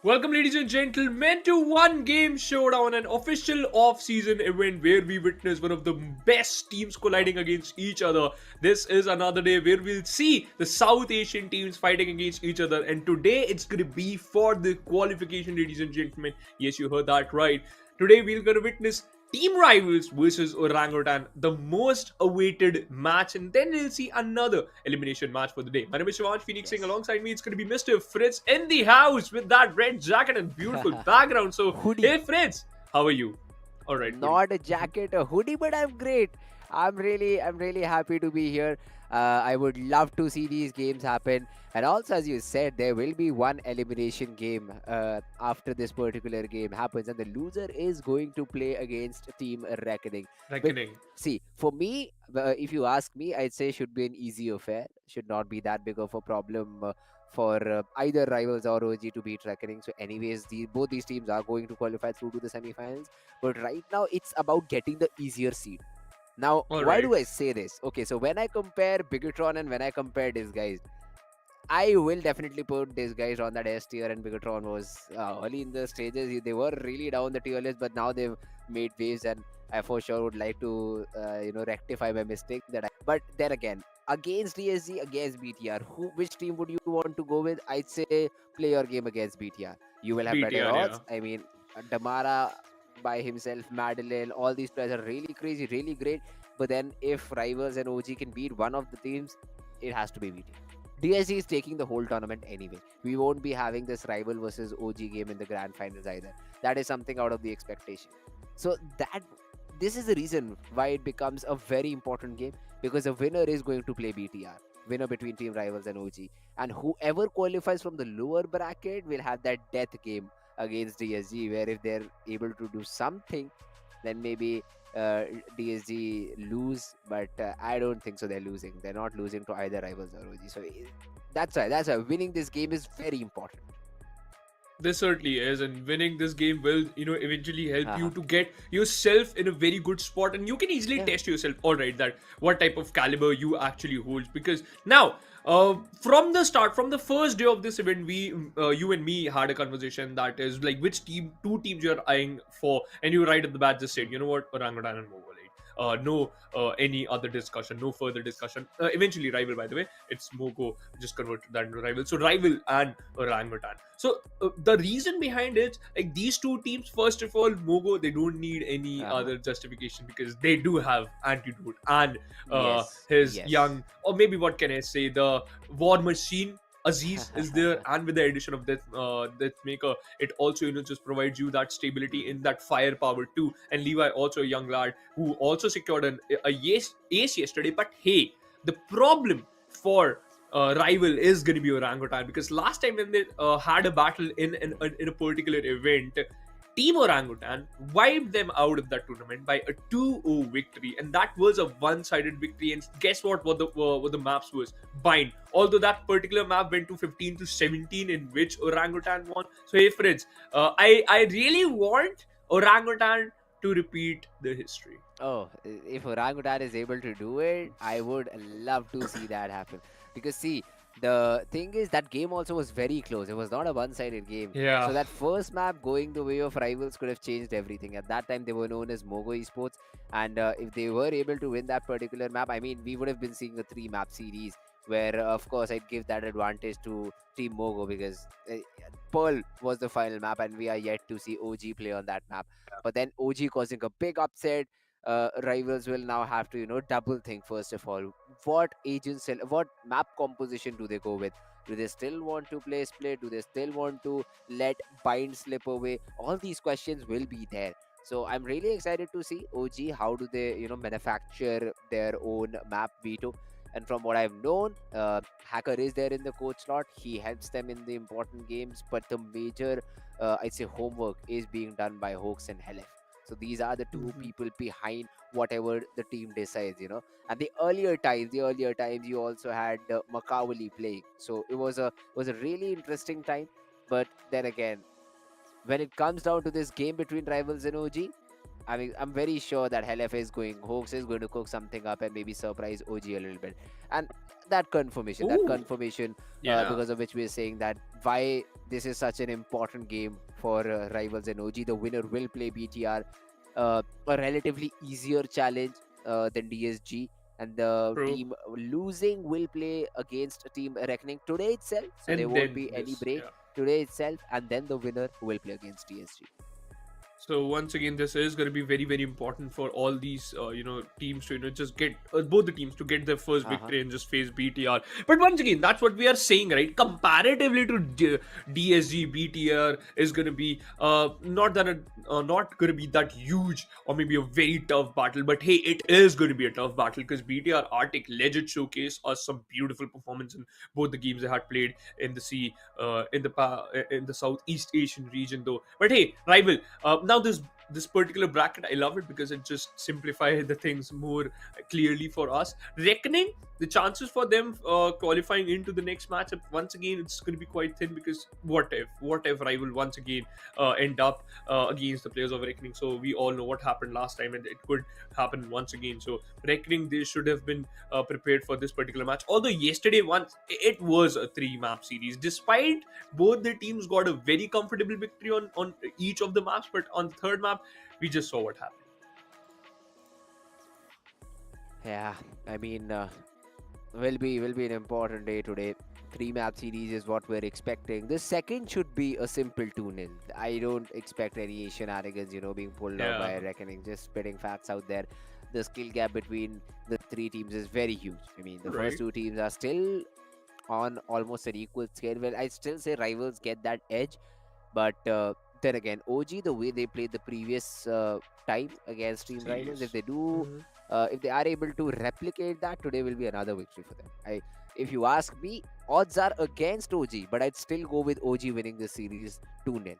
Welcome, ladies and gentlemen, to One Game Showdown, an official off-season event where we witness one of the best teams colliding against each other. This is another day where we'll see the South Asian teams fighting against each other, and today it's gonna be for the qualification, ladies and gentlemen. Yes, you heard that right. Today we're gonna witness Team Rivals versus Orangutan, the most awaited match, and then we'll see another elimination match for the day. My name is Shivansh Phoenixing. Yes. Alongside me, it's going to be Mr. Fritz in the house with that red jacket and beautiful background. So, Hoodie. hey Fritz, how are you? All right, buddy. Not a jacket, a hoodie, but I'm great. I'm really happy to be here. I would love to see these games happen. And also, as you said, there will be one elimination game after this particular game happens, and the loser is going to play against Team Reckoning. But Reckoning. see, for me, if you ask me, I'd say should be an easy affair. Should not be that big of a problem. For either rivals or OG to beat Reckoning. So, anyways, both these teams are going to qualify through to the semifinals. But right now, it's about getting the easier seed. Now, All why right. do I say this? Okay, so when I compare Bigatron and when I compare this guys, I will definitely put these guys on that S tier, and Bigatron was early in the stages. They were really down the tier list, but now they've made waves, and I for sure would like to rectify my mistake that I. But then again, against DSG, against BTR, which team would you want to go with? I'd say play your game against BTR. You will have better BTR, odds. yeah. I mean, Damara by himself, Madeline, all these players are really crazy, really great. But then if Rivals and OG can beat one of the teams, it has to be BTR. DSG is taking the whole tournament anyway. We won't be having this rival versus OG game in the grand finals either. That is something out of the expectation. So that this is the reason why it becomes a very important game, because a winner is going to play BTR. Winner between Team Rivals and OG. And whoever qualifies from the lower bracket will have that death game against DSG, where if they're able to do something, then maybe DSG lose, but I don't think so. They're losing. They're not losing to either Rivals or OG. So that's why. That's why winning this game is very important. This certainly is, and winning this game will, eventually help you Haha. to get yourself in a very good spot, and you can easily Yeah. test yourself. All right, that what type of caliber you actually hold, because now, from the start, from the first day of this event, you and me had a conversation that is like which team, two teams you're eyeing for, and you right at the bat just said, you know what, Orangutan and Mobile. No any other discussion, no further discussion. Eventually, rival, by the way, it's Mogo just converted that into rival. So rival and orangutan. So the reason behind it, like these two teams, first of all, Mogo, they don't need any Uh-huh. other justification because they do have antidote and Yes. his Yes. young, or maybe what can I say, the war machine. Aziz is there, and with the addition of Death Maker, it also just provides you that stability in that firepower too. And Levi, also a young lad who also secured a ace yesterday. But hey, the problem for rival is going to be orangutan, because last time when they had a battle in a particular event, Team Orangutan wiped them out of that tournament by a 2-0 victory, and that was a one-sided victory. And guess what the maps was? Bind. Although that particular map went to 15 to 17, in which Orangutan won. So hey, friends, I really want Orangutan to repeat the history. Oh, if Orangutan is able to do it, I would love to see that happen. Because see, the thing is that game also was very close. It was not a one-sided game. Yeah. So that first map going the way of Rivals could have changed everything. At that time, they were known as Mogo Esports, and if they were able to win that particular map, I mean, we would have been seeing a three-map series. Where, of course, I'd give that advantage to Team Mogo, because Pearl was the final map, and we are yet to see OG play on that map. But then OG causing a big upset, rivals will now have to double think. First of all, what map composition do they go with? Do they still want to play split? Do they still want to let bind slip away? All these questions will be there. So I'm really excited to see OG, how do they manufacture their own map veto. And from what I've known, Hacker is there in the coach slot. He helps them in the important games, but the major, I'd say, homework is being done by Hawks and Helef. So these are the two Mhm. people behind whatever the team decides. And the earlier times, you also had Makawali playing. So it was a really interesting time. But then again, when it comes down to this game between Rivals and OG, I mean, I'm very sure that Hoax is going to cook something up and maybe surprise OG a little bit. And that Ooh, confirmation, yeah. because of which we're saying that why this is such an important game for Rivals and OG. The winner will play BTR, a relatively easier challenge than DSG, and the True. team losing will play against a team Reckoning today itself. So there And won't then be any this, break yeah. today itself, and then the winner will play against DSG. So once again, this is going to be very, very important for all these, teams to, just get both the teams to get their first Uh huh. victory and just face BTR. But once again, that's what we are saying, right? Comparatively to DSG, BTR is going to be not going to be that huge or maybe a very tough battle. But hey, it is going to be a tough battle because BTR Arctic legit showcase us some beautiful performance in both the games they had played in the in the Southeast Asian region, though. But hey, rival. Now this particular bracket, I love it because it just simplifies the things more clearly for us. Reckoning the chances for them qualifying into the next matchup, once again, it's going to be quite thin because what if rival once again end up against the players of Reckoning? So we all know what happened last time, and it could happen once again. So Reckoning, they should have been prepared for this particular match. Although yesterday, once it was a 3 map series, despite both the teams got a very comfortable victory on each of the maps, but on the third map, we just saw what happened. Yeah, I mean, will be an important day today. 3 map series is what we're expecting. The second should be a simple 2-0. I don't expect any shenanigans, being pulled off by Yeah, a Reckoning. Just spitting facts out there. The skill gap between the three teams is very huge. I mean, the first right. two teams are still on almost an equal scale. Well, I still say Rivals get that edge, but then again, OG, the way they played the previous time against Team Rivals, Series. if they are able to replicate that, today will be another victory for them. If you ask me, odds are against OG, but I'd still go with OG winning the series 2-0.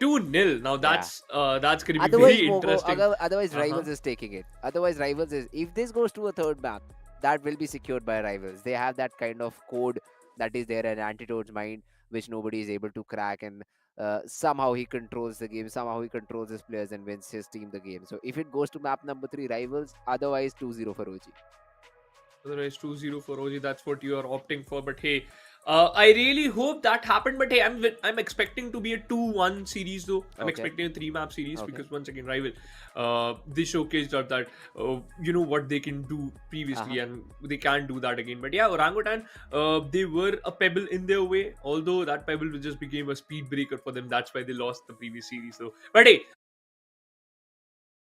2-0. Now Yeah. that's going to be Otherwise, very interesting. otherwise Uh-huh. Rivals is taking it. Otherwise, Rivals is, if this goes to a third map, that will be secured by Rivals. They have that kind of code that is there in Antidote's mind, which nobody is able to crack, and somehow he controls the game. Somehow he controls his players and wins his team the game. So if it goes to map number 3, Rivals. Otherwise, 2-0 for OG. Otherwise, 2-0 for OG. That's what you are opting for. But hey, I really hope that happened. But hey, I'm expecting to be a 2-1 series though. I'm Okay. expecting a 3 map series Okay. because once again, rival, they showcased that you know what they can do Uh huh. previously and they can't do that again. But yeah, Orangutan, they were a pebble in their way. Although that pebble just became a speed breaker for them. That's why they lost the previous series. So, but hey,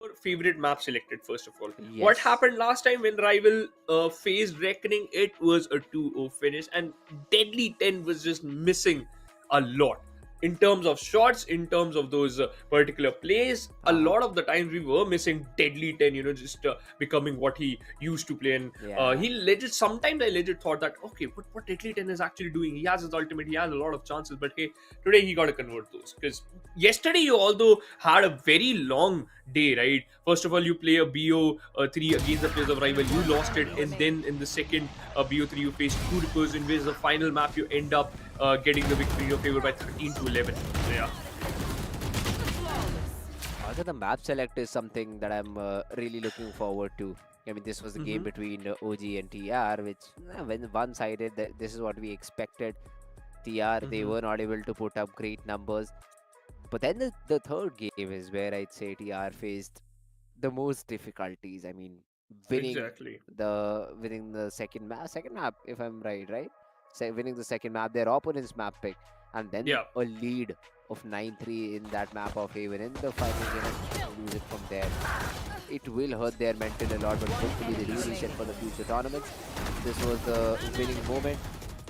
your favorite map selected first of all. What Yes. happened last time when rival faced Reckoning? It was a 2-0 finish, and Deadly 10 was just missing a lot in terms of shots, in terms of those particular plays. A Uh huh. lot of the times we were missing Deadly 10, just becoming what he used to play. And Yeah. he legit, sometimes I legit thought that, okay, what Deadly 10 is actually doing? He has his ultimate, he has a lot of chances, but hey, today he got to convert those because yesterday you although had a very long day, right? First of all, you play a BO3 against the players of rival, you lost it, and then in the second BO3 you faced two Rippers, in which the final map you end up getting the victory in your favor by 13 to 11. So yeah, Also, the map select is something that I'm really looking forward to. I mean, this was the game mm-hmm. between OG and TR, which when one-sided, this is what we expected. TR, they Mm-hmm. were not able to put up great numbers. But then the third game is where I'd say TR faced the most difficulties. I mean, winning Exactly. winning the second map, if I'm right? Winning the second map, their opponent's map pick, and then Yeah. a lead of 9-3 in that map of Haven in the final game and lose it from there. It will hurt their mental a lot, but hopefully they do reset for the future tournaments. This was the winning moment,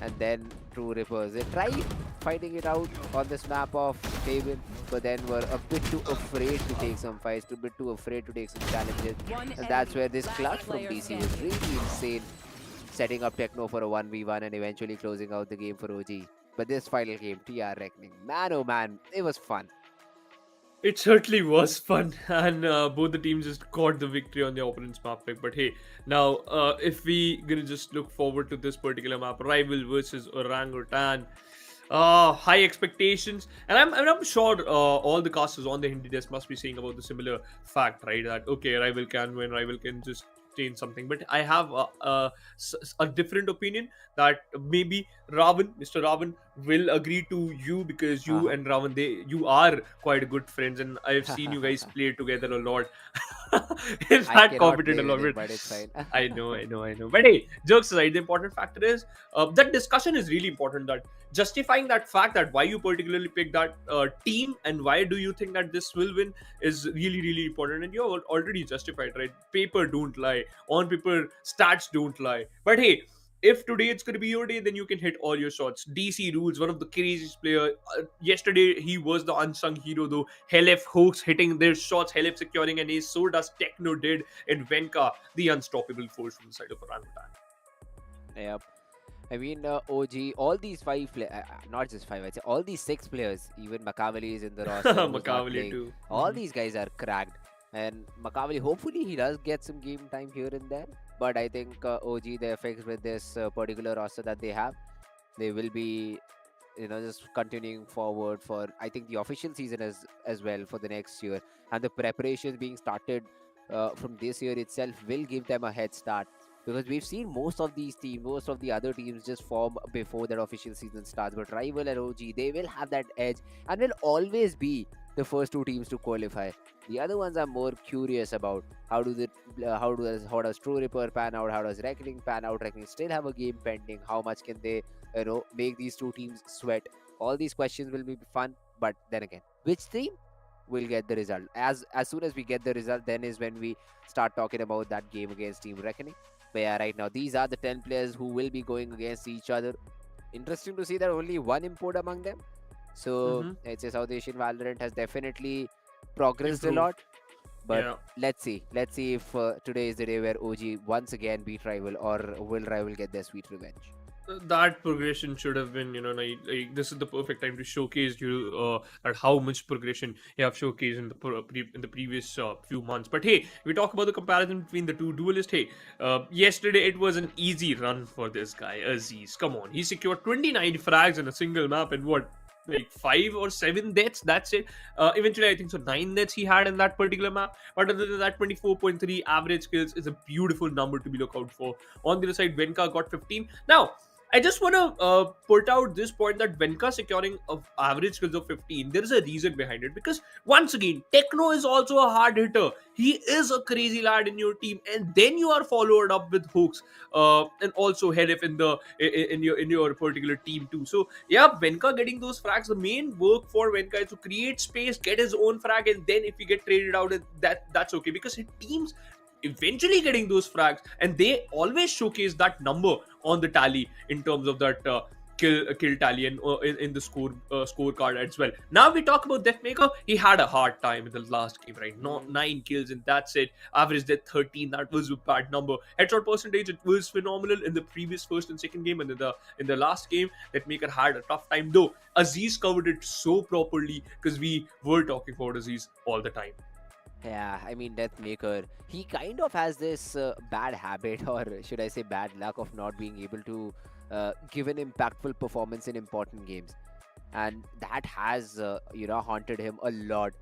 and then True Rippers. They tried fighting it out on this map of Haven, but then were a bit too afraid to take some fights, a bit too afraid to take some challenges. And that's where this clutch from DC was really insane, setting up Techno for a 1v1 and eventually closing out the game for OG. But this final game, TR Reckoning, man oh man, it was fun. It certainly was fun, and both the teams just got the victory on their opponent's map pick. But hey, now if we gonna just look forward to this particular map, rival versus Orangutan. High expectations, and I'm sure all the casters on the Hindi desk must be saying about the similar fact, right? That okay, rival can win, rival can just change something. But I have a different opinion that maybe Mr. Ravan, will agree to you, because you Uh-huh. and Ravan, you are quite good friends, and I've seen you guys play together a lot. In I fact, cannot competed play a with lot. him, But but it's fine. I know. But hey, jokes aside, the important factor is that discussion is really important. That justifying that fact, that why you particularly pick that team and why do you think that this will win, is really really important, and you're already justified, right? Paper don't lie, on paper stats don't lie. But hey, if today it's going to be your day, then you can hit all your shots. DC Rules, one of the craziest player. Yesterday he was the unsung hero though. Helef Hawks hitting their shots, Helef securing an ace. So does Techno did in Venka, the unstoppable force from the side of Orangutan. Yep. I mean, OG, all these five players, not just five, I'd say all these six players, even Makavali is in the roster who's not Makavali playing. too. All these guys are cracked. And Makavali, hopefully, he does get some game time here and there. But I think OG, the effects with this particular roster that they have, they will be, just continuing forward for, I think, the official season as well for the next year. And the preparations being started from this year itself will give them a head start, because we've seen most of these teams, most of the other teams just form before that official season starts. But Rival and OG, they will have that edge and will always be the first two teams to qualify. The other ones are more curious about how does True Ripper pan out, how does Reckoning pan out. Reckoning still have a game pending. How much can they make these two teams sweat? All these questions will be fun, but then again, which team will get the result? As soon as we get the result, then is when we start talking about that game against Team Reckoning. But yeah, right now these are the 10 players who will be going against each other. Interesting to see that only one import among them. So Hmm. it's a South Asian Valorant has definitely progressed a Improved. lot. But Yeah. let's see if today is the day where OG once again beat Rival, or will Rival get their sweet revenge? That progression should have been, like this is the perfect time to showcase you at how much progression you have showcased in the previous few months. But hey, we talk about the comparison between the two duelists. Hey, yesterday it was an easy run for this guy Aziz. Come on, he secured 29 frags in a single map, and what, like 5 or 7 deaths, that's it. Eventually I think so 9 deaths he had in that particular map, but other than that, 24.3 average kills is a beautiful number to be looked out for. On the other side, Venka got 15. Now I just want to put out this point that Venka securing of average skills of 15, there is a reason behind it. Because once again, Techno is also a hard hitter. He is a crazy lad in your team, and then you are followed up with hooks, and also Herif in your particular team too. So yeah, Venka getting those frags. The main work for Venka is to create space, get his own frag, and then if he get traded out, that's okay, because his teams eventually getting those frags, and they always showcase that number on the tally in terms of that kill tally, and in the scorecard as well. Now we talk about Deathmaker. He had a hard time in the last game, right? Not Mm, 9 kills, and that's it. Average death 13. That was a bad number. Headshot percentage, it was phenomenal in the previous first and second game, and in the last game, Deathmaker had a tough time. Though Aziz covered it so properly, because we were talking about Aziz all the time. yeah, I mean, Deathmaker, he kind of has this bad habit, or should I say bad luck, of not being able to give an impactful performance in important games. And that has haunted him a lot.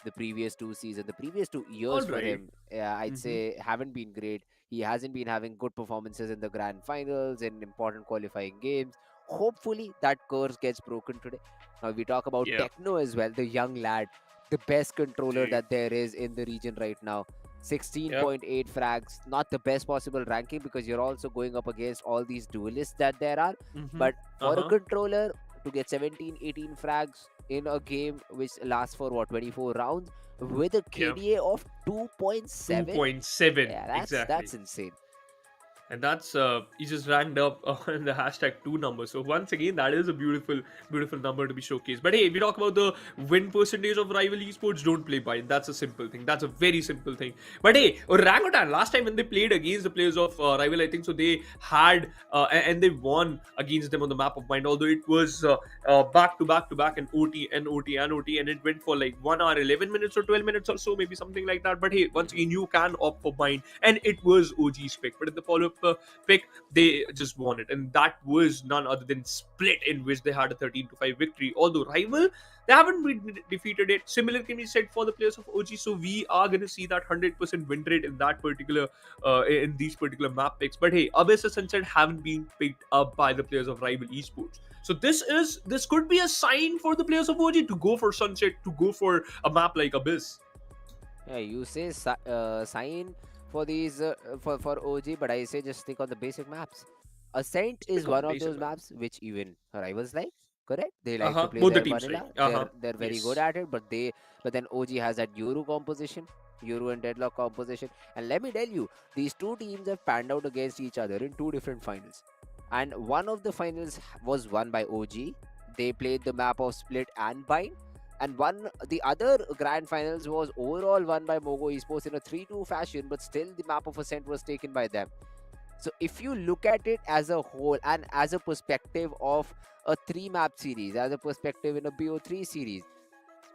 The previous 2 seasons, the previous 2 years All for right. him, I'd Mm-hmm. say haven't been great. He hasn't been having good performances in the grand finals, in important qualifying games. Hopefully that curse gets broken today. Now we talk about Yeah. Techno as well, the young lad, the best controller Gee. that there is in the region right now. Yep. 16.8 frags, not the best possible ranking, because you're also going up against all these duelists that there are. Mm-hmm. But for a Uh-huh. controller to get 17, 18 frags in a game which lasts for what, 24 rounds, with a Yeah. KDA of 2.7, 2.7 yeah, exactly. that's insane. And that's he just ranked up on the hashtag 2 number. So once again, that is a beautiful number to be showcased. But hey, we talk about the win percentage of rival esports, don't play by it. That's a simple thing, that's a very simple thing. But hey, Orangutan, last time when they played against the players of rival, I think so they had and they won against them on the map of mind, although it was back to back to back, and OT, and it went for like 1 hour 11 minutes or 12 minutes or so, maybe something like that. But hey, once again, you can opt for mine, and it was OG's pick. But in the follow-up pick, they just won it, and that was none other than Split, in which they had a 13-5 victory. Although Rival, they haven't been defeated it. Similar can be said for the players of OG. So we are going to see that 100% win rate in that particular in these particular map picks. But hey, Abyss and Sunset haven't been picked up by the players of Rival Esports. So this could be a sign for the players of OG to go for Sunset, to go for a map like Abyss. Yeah, you say sign for these for OG, but I say just stick on the basic maps. Ascent is Stick on one the of basic those map. maps which even Rivals like. Correct? They like to play Both the their teams like. vanilla. They're very good Yes. at it, but then OG has that Euro composition, Euro and Deadlock composition. And let me tell you, these two teams have panned out against each other in two different finals. And one of the finals was won by OG. They played the map of Split and Bind, and the other grand finals was overall won by Mogo Esports in a 3-2 fashion, but still the map of Ascent was taken by them. So if you look at it as a whole and as a perspective of a 3 map series, as a perspective in a BO3 series,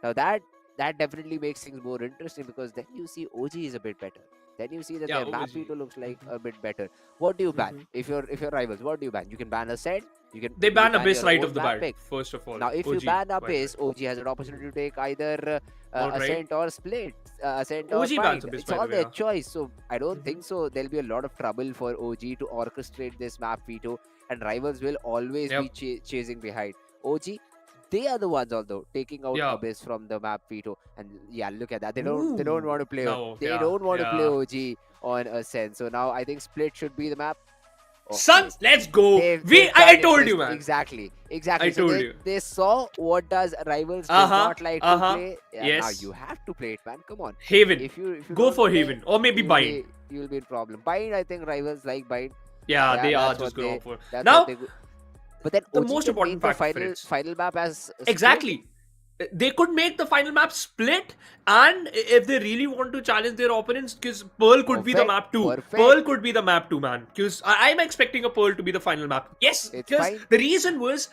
now that definitely makes things more interesting, because then you see OG is a bit better. Then you see that Yeah, their map OG. veto looks like Mhm. a bit better. What do you ban? Mhm. If you're Rivals, what do you ban? You can ban Ascent. They You ban ban Abyss your right own off the map bat, pick. first of all. Now, if you OG, ban by the way. Abyss, OG has an opportunity to take either All right. Ascent or Split, Ascent or OG bans Bind. Abyss, It's by the all way. their Yeah. choice. So I don't Mhm. think so. There'll be a lot of trouble for OG to orchestrate this map veto, and Rivals will always be Yep. chasing behind. OG, they are the ones, although, taking out Yeah. Abyss from the map veto. And yeah, look at that. They don't Ooh. want to play on. No. They Yeah. don't want to play Yeah. OG on Ascent. So now I think Split should be the map. Okay, Sons, let's go. they've I done it told this you, man. exactly. I So told they you. they saw what does Rivals Uh does huh. not like Uh to huh. play. Yeah, now Yes. you have to play it, man. Come on. Haven. If you Go don't for play, Haven, or maybe Bind. you'll be in problem. Bind, I think Rivals like Bind. Yeah, Yeah, they are just gonna opt for. that's what Now, they go. But then the OG most can make important the fact for final it. final map as a Split. Exactly. They could make the final map Split, and if they really want to challenge their opponents, because Pearl could be the Perfect, map too. Pearl perfect. could be the map too, man. Because I'm expecting a Pearl to be the final map. Yes, It's because fine. the reason was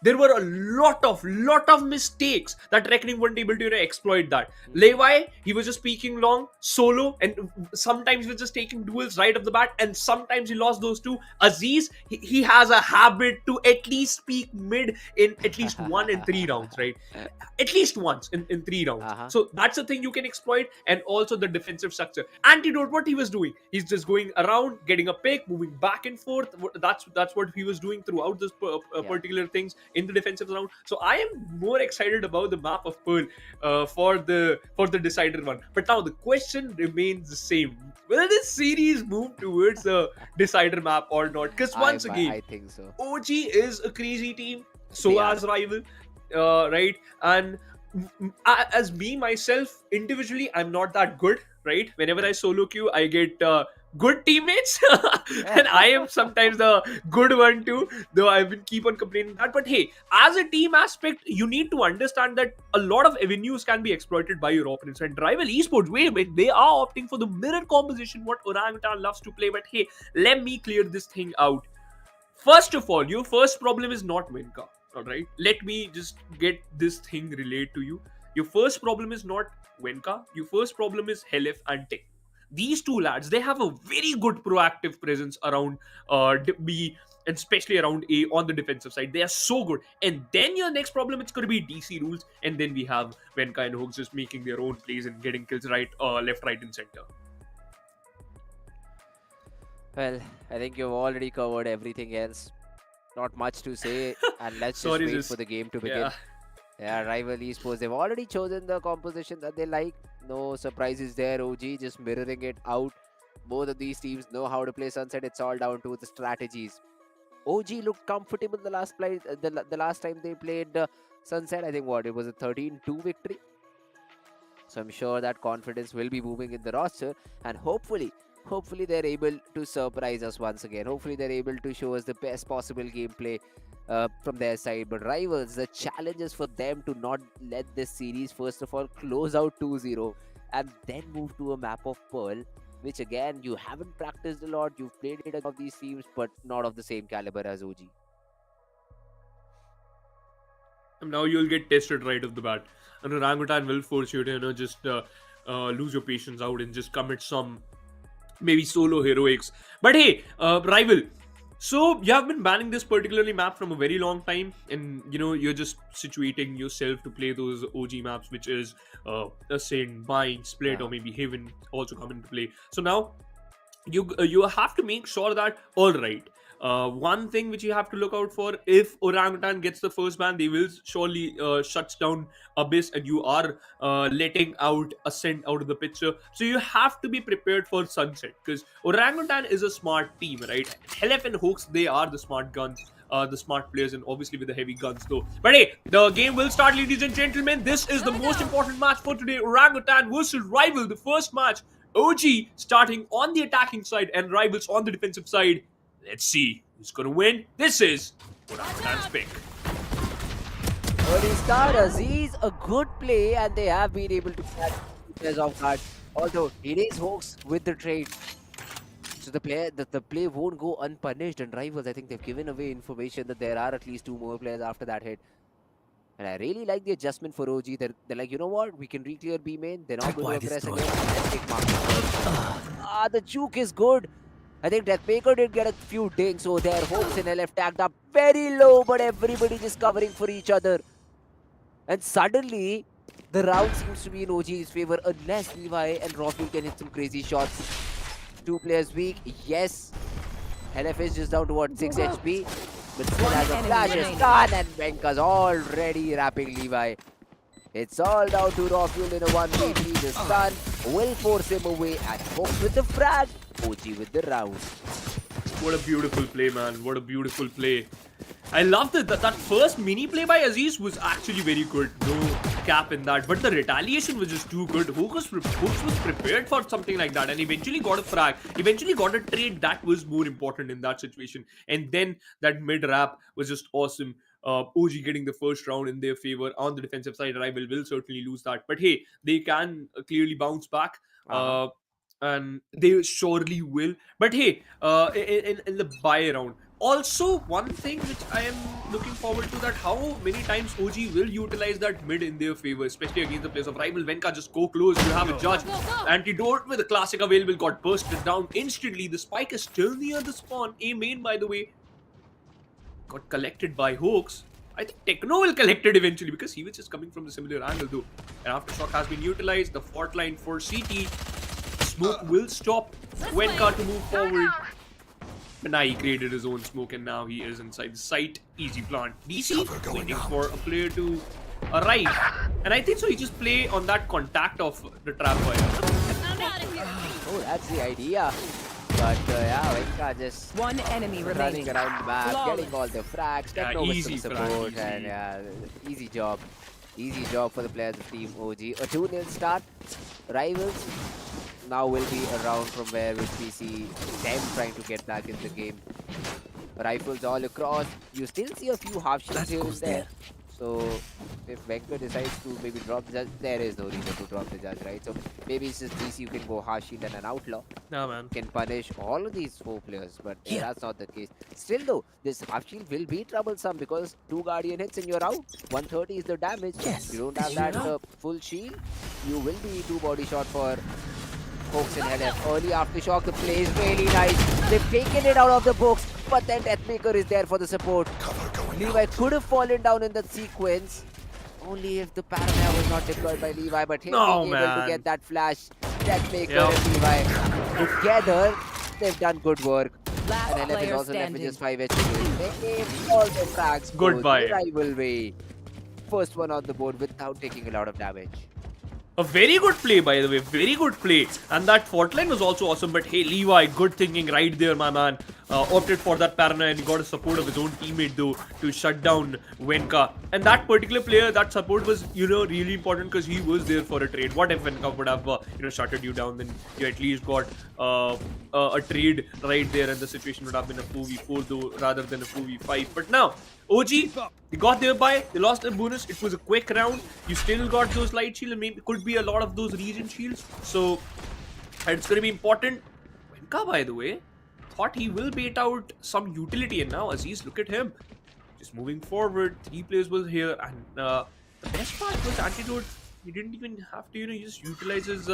there were a lot of mistakes that Reckoning weren't able to exploit that. Hmm. Levi, he was just peeking long solo, and sometimes he was just taking duels right off the bat, and sometimes he lost those two. Aziz, he has a habit to at least peak mid in at least 1 in 3 rounds, right? At least once in 3 rounds. Uh-huh. So that's the thing you can exploit, and also the defensive structure. Antidote, what he was doing, he's just going around, getting a pick, moving back and forth. That's what he was doing throughout this Yeah. particular things in the defensive round. So I am more excited about the map of Pearl for the decider one. But now the question remains the same: will this series move towards the decider map or not? Because once again, I think so. OG is a crazy team, They so are. as Rival, right? And as me myself individually, I'm not that good, right? Whenever I solo queue, I get good teammates, and I am sometimes the good one too. Though I've been keep on complaining that, but hey, as a team aspect, you need to understand that a lot of avenues can be exploited by your opponents. And Rival Esports, wait a minute, they are opting for the mirror composition, what Orangutan loves to play. But hey, let me clear this thing out. First of all, your first problem is not Winka. Alright? Let me just get this thing relayed to you. Your first problem is not Winka. Your first problem is Helif and Tick. These two lads, they have a very good proactive presence around B, and especially around A on the defensive side. They are so good. And then your next problem, it's going to be DC rules. And then we have Wenka and Hooks just making their own plays and getting kills right, left, right, and center. Well, I think you've already covered everything else. Not much to say, and let's just Sorry, wait for just the game to yeah. begin. Yeah, Rival Esports, they've already chosen the composition that they like. No surprises there. OG just mirroring it out. Both of these teams know how to play Sunset. It's all down to the strategies. OG looked comfortable the last time they played Sunset. I think what it was a 13-2 victory. So I'm sure that confidence will be moving in the roster, and hopefully they're able to surprise us once again. Hopefully they're able to show us the best possible gameplay from their side. But Rivals, the challenge is for them to not let this series first of all close out 2-0 and then move to a map of Pearl, which again you haven't practiced a lot. You've played it of these teams, but not of the same caliber as OG. And now you'll get tested right off the bat. An orangutan will force you to, just lose your patience out and just commit some maybe solo heroics. But hey, rival. So you have been banning this particularly map from a very long time, and you're just situating yourself to play those OG maps, which is Ascent, Bind, Split, or maybe Haven also come into play. So now you have to make sure that, all right, one thing which you have to look out for, if Orangutan gets the first ban, they will surely shuts down Abyss, and you are letting out Ascent out of the picture. So you have to be prepared for Sunset, because Orangutan is a smart team, right? Helef and Hawks, they are the smart guns, the smart players, and obviously with the heavy guns though. But hey, the game will start, ladies and gentlemen. This is the most important match for today. Orangutan versus Rival, the first match. OG starting on the attacking side and Rivals on the defensive side. Let's see who's gonna win. This is Orangutan's pick. Early start, Aziz, a good play, and they have been able to catch players off guard. Although it is Hawks with the trade, so the play won't go unpunished. And Rivals, I think they've given away information that there are at least 2 more players after that hit. And I really like the adjustment for OG. They're like, you know what? We can re-clear B main. They're not going to aggress again. Let's take mark. The juke is good. I think Deathmaker did get a few dings over there. Hawks and LF tagged up very low, but everybody just covering for each other. And suddenly, the round seems to be in OG's favor, unless Levi and Rafi can hit some crazy shots. 2 players weak. Yes. LF is just down to what, 6 HP. But still has a flash, a stun, and Venka's already wrapping Levi. It's all down to Rafuel in a 1v3. The stun will force him away, and Hawks with the frag, OG with the round. What a beautiful play, man. What a beautiful play. I love that first mini play by Aziz was actually very good. No cap in that. But the retaliation was just too good. Hawks was prepared for something like that and eventually got a frag. Eventually got a trade. That was more important in that situation. And then that mid-wrap was just awesome. OG getting the first round in their favor. On the defensive side, Rival will certainly lose that. But hey, they can clearly bounce back. And they surely will. But hey, in the buy round, also one thing which I am looking forward to, that how many times OG will utilize that mid in their favor, especially against the players of Rival. Venka, just go close. You have a judge. Antidote with the classic available got bursted down instantly. The spike is still near the spawn. A main, by the way, got collected by Hawks. I think Techno will collect it eventually, because he was just coming from the similar angle though. And Aftershock has been utilized. The fault line for CT. Smoke will stop Venka to move forward. But now he created his own smoke, and now he is inside the site. Easy plant. DC waiting for a player to arrive. And I think so he just play on that contact of the trap wire. Oh, that's the idea. But yeah, Venka just one enemy running around the map, getting all the frags, Techno with some support, easy. and yeah, easy job. Easy job for the players of Team OG. A 2-0 start. Rivals now will be around from where we see them trying to get back in the game. Rifles all across. You still see a few half shields here and there. So if Venka decides to maybe drop the judge, there is no reason to drop the judge, right? So maybe it's just DC, you can go half shield and an outlaw. Nah, man. Can punish all of these 4 players, but that's not the case. Still though, this half shield will be troublesome, because 2 guardian hits and you're out. 130 is the damage. You don't have that full shield. You will be 2 body shot for Hawks and LF. Early Aftershock, the play is really nice. They've taken it out of the books, but then Deathmaker is there for the support. Levi could have fallen down in that sequence, only if the paranoia was not deployed by Levi, but he was able to get that flash. Deathmaker and Levi together, they've done good work. And LF is also left with just 5 HP. They gave all the frags. Goodbye. Rival way. First one on the board without taking a lot of damage. A very good play, by the way. Very good play. And that fault line was also awesome. But hey, Levi, good thinking right there, my man. Opted for that paranoia, and he got a support of his own teammate, though, to shut down Venka. And that particular player, that support was, really important, because he was there for a trade. What if Venka would have, shutted you down? Then you at least got a trade right there, and the situation would have been a 4v4, though, rather than a 4v5. But now, OG, they got their buy, they lost their bonus. It was a quick round. You still got those light shields, and maybe could be a lot of those region shields. So it's going to be important. Venka, by the way, thought he will bait out some utility, and now Aziz, look at him. Just moving forward, 3 players was here, and the best part was Antidote. He didn't even have to, just utilize his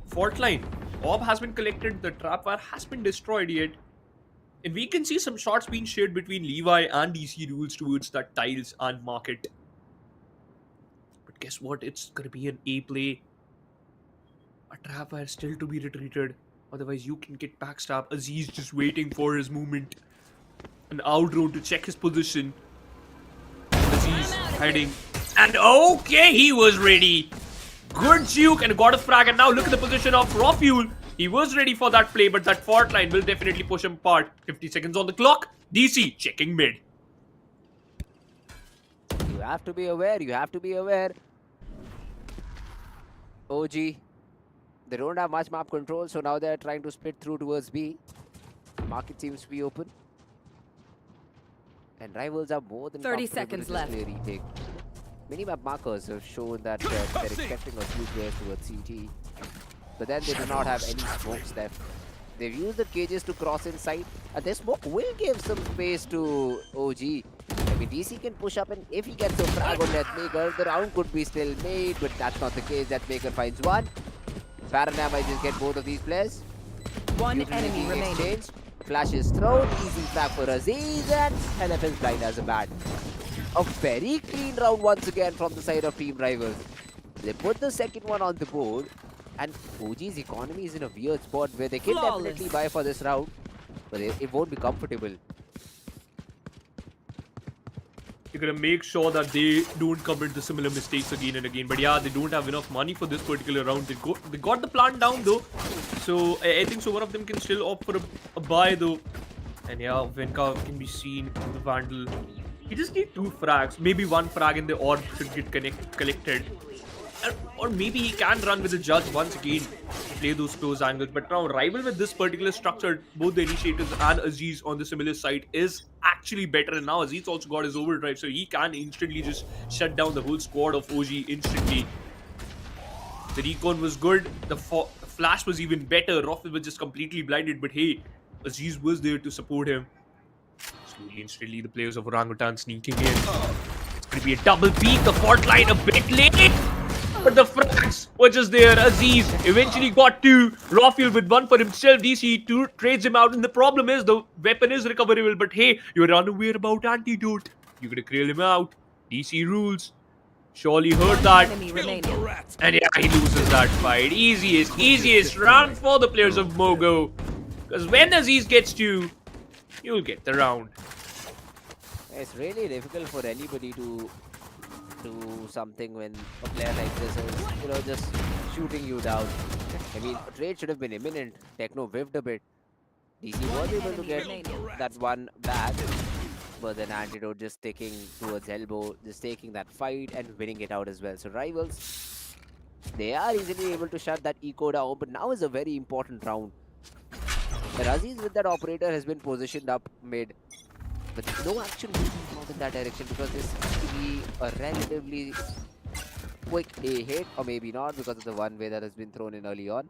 fault line. orb has been collected, the trap wire has been destroyed yet. And we can see some shots being shared between Levi and DC Rules towards that tiles and market. But guess what? It's gonna be an A play. A trap wire still to be retreated. Otherwise, you can get backstab. Aziz just waiting for his movement. An out drone to check his position. Aziz heading. And okay, he was ready. Good juke and got a frag. And now look at the position of Raw Fuel. He was ready for that play, but that fault line will definitely push him apart. 50 seconds on the clock. DC checking mid. You have to be aware. You have to be aware. OG, they don't have much map control, so now they're trying to split through towards B. Market seems to be open. And rivals are more than 30 comfortable seconds to left. just play retake. Minimap markers have shown that they're expecting a few players towards CT. But then they do not have any smokes left. They've used the cages to cross inside, and their smoke will give some space to OG. I mean, DC can push up, and if he gets a frag on Deathmaker, the round could be still made, but that's not the case. Deathmaker finds one. Parana might just get both of these players. One Utility enemy remaining. exchange. Flash is thrown, easy frag for Aziz, and LF is blind as a bat. A very clean round once again from the side of Team Rivals. They put the second one on the board, and OG's economy is in a weird spot where they can definitely buy for this round, but it won't be comfortable. You're gonna make sure that they don't commit the similar mistakes again and again. But yeah, they don't have enough money for this particular round. They got the plant down though, so I think so. One of them can still opt for a buy though. And yeah, Venka can be seen in the Vandal. He just needs 2 frags. Maybe 1 frag in the orb should get collected. Or maybe he can run with the Judge once again to play those close angles. But now Rival with this particular structure, both the Initiators and Aziz on the similar side is actually better. And now Aziz also got his overdrive, so he can instantly just shut down the whole squad of OG instantly. The recon was good. The flash was even better. Raffle was just completely blinded. But hey, Aziz was there to support him. Slowly and steadily, the players of Orangutan sneaking in. It's going to be a double peek. The fault line a bit late. But the frags were just there. Aziz eventually got 2. Raffle with 1 for himself. DC trades him out. And the problem is the weapon is recoverable. But hey, you're unaware about Antidote. You're going to clear him out. DC rules. Surely heard that. And yeah, he loses that fight. Easiest round for the players of Mogo. Because when Aziz gets 2, you'll get the round. It's really difficult for anybody to do something when a player like this is, just shooting you down. I mean, a trade should have been imminent. Techno whiffed a bit. DC was able to get that one back, but then Antidote just taking towards elbow, just taking that fight and winning it out as well. So Rivals, they are easily able to shut that eco down, but now is a very important round. Aziz with that operator has been positioned up mid, but no action will be found in that direction because this seems to be a relatively quick A hit, or maybe not because of the one way that has been thrown in early on.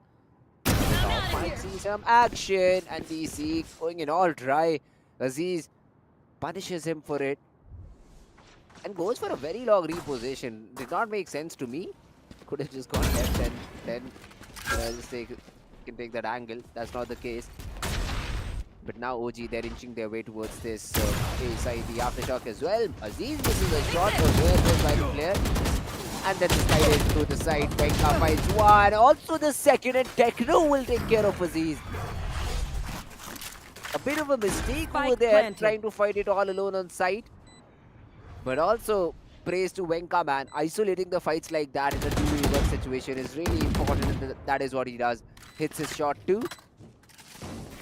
Now might see some action, and DC going in all dry. Aziz punishes him for it and goes for a very long reposition. Did not make sense to me. Could have just gone left and then just can take that angle. That's not the case. But now OG, they're inching their way towards this A side, the aftershock as well. Aziz misses a shot for where goes by the player. And then slided to the side. Venka finds 1. Also the second, and Techno will take care of Aziz. A bit of a mistake over there, trying to fight it all alone on site. But also praise to Venka, man. Isolating the fights like that in a 2v1 situation is really important, and that is what he does. Hits his shot too,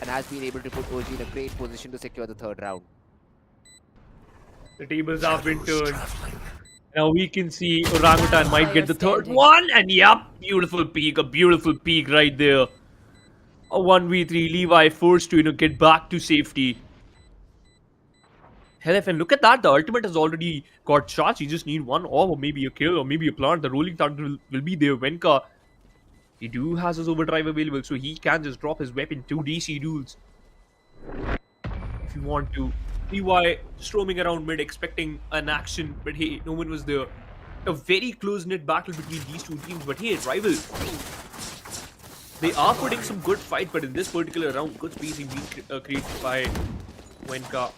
and has been able to put OG in a great position to secure the 3rd round. The tables have been turned. Now we can see Orangutan might get the 3rd one, and yep, beautiful peek, a beautiful peek right there. A 1v3, Levi forced to get back to safety. Hell, look at that, the ultimate has already got charged. You just need 1 orb, or maybe a kill, or maybe a plant. The rolling thunder will be there. Venka, he has his overdrive available, so he can just drop his weapon to DC Duels if you want to. Levi just roaming around mid expecting an action, but hey, no one was there. A very close-knit battle between these two teams, but hey, Rival They are putting some good fight, but in this particular round, good spacing being created by Wenka.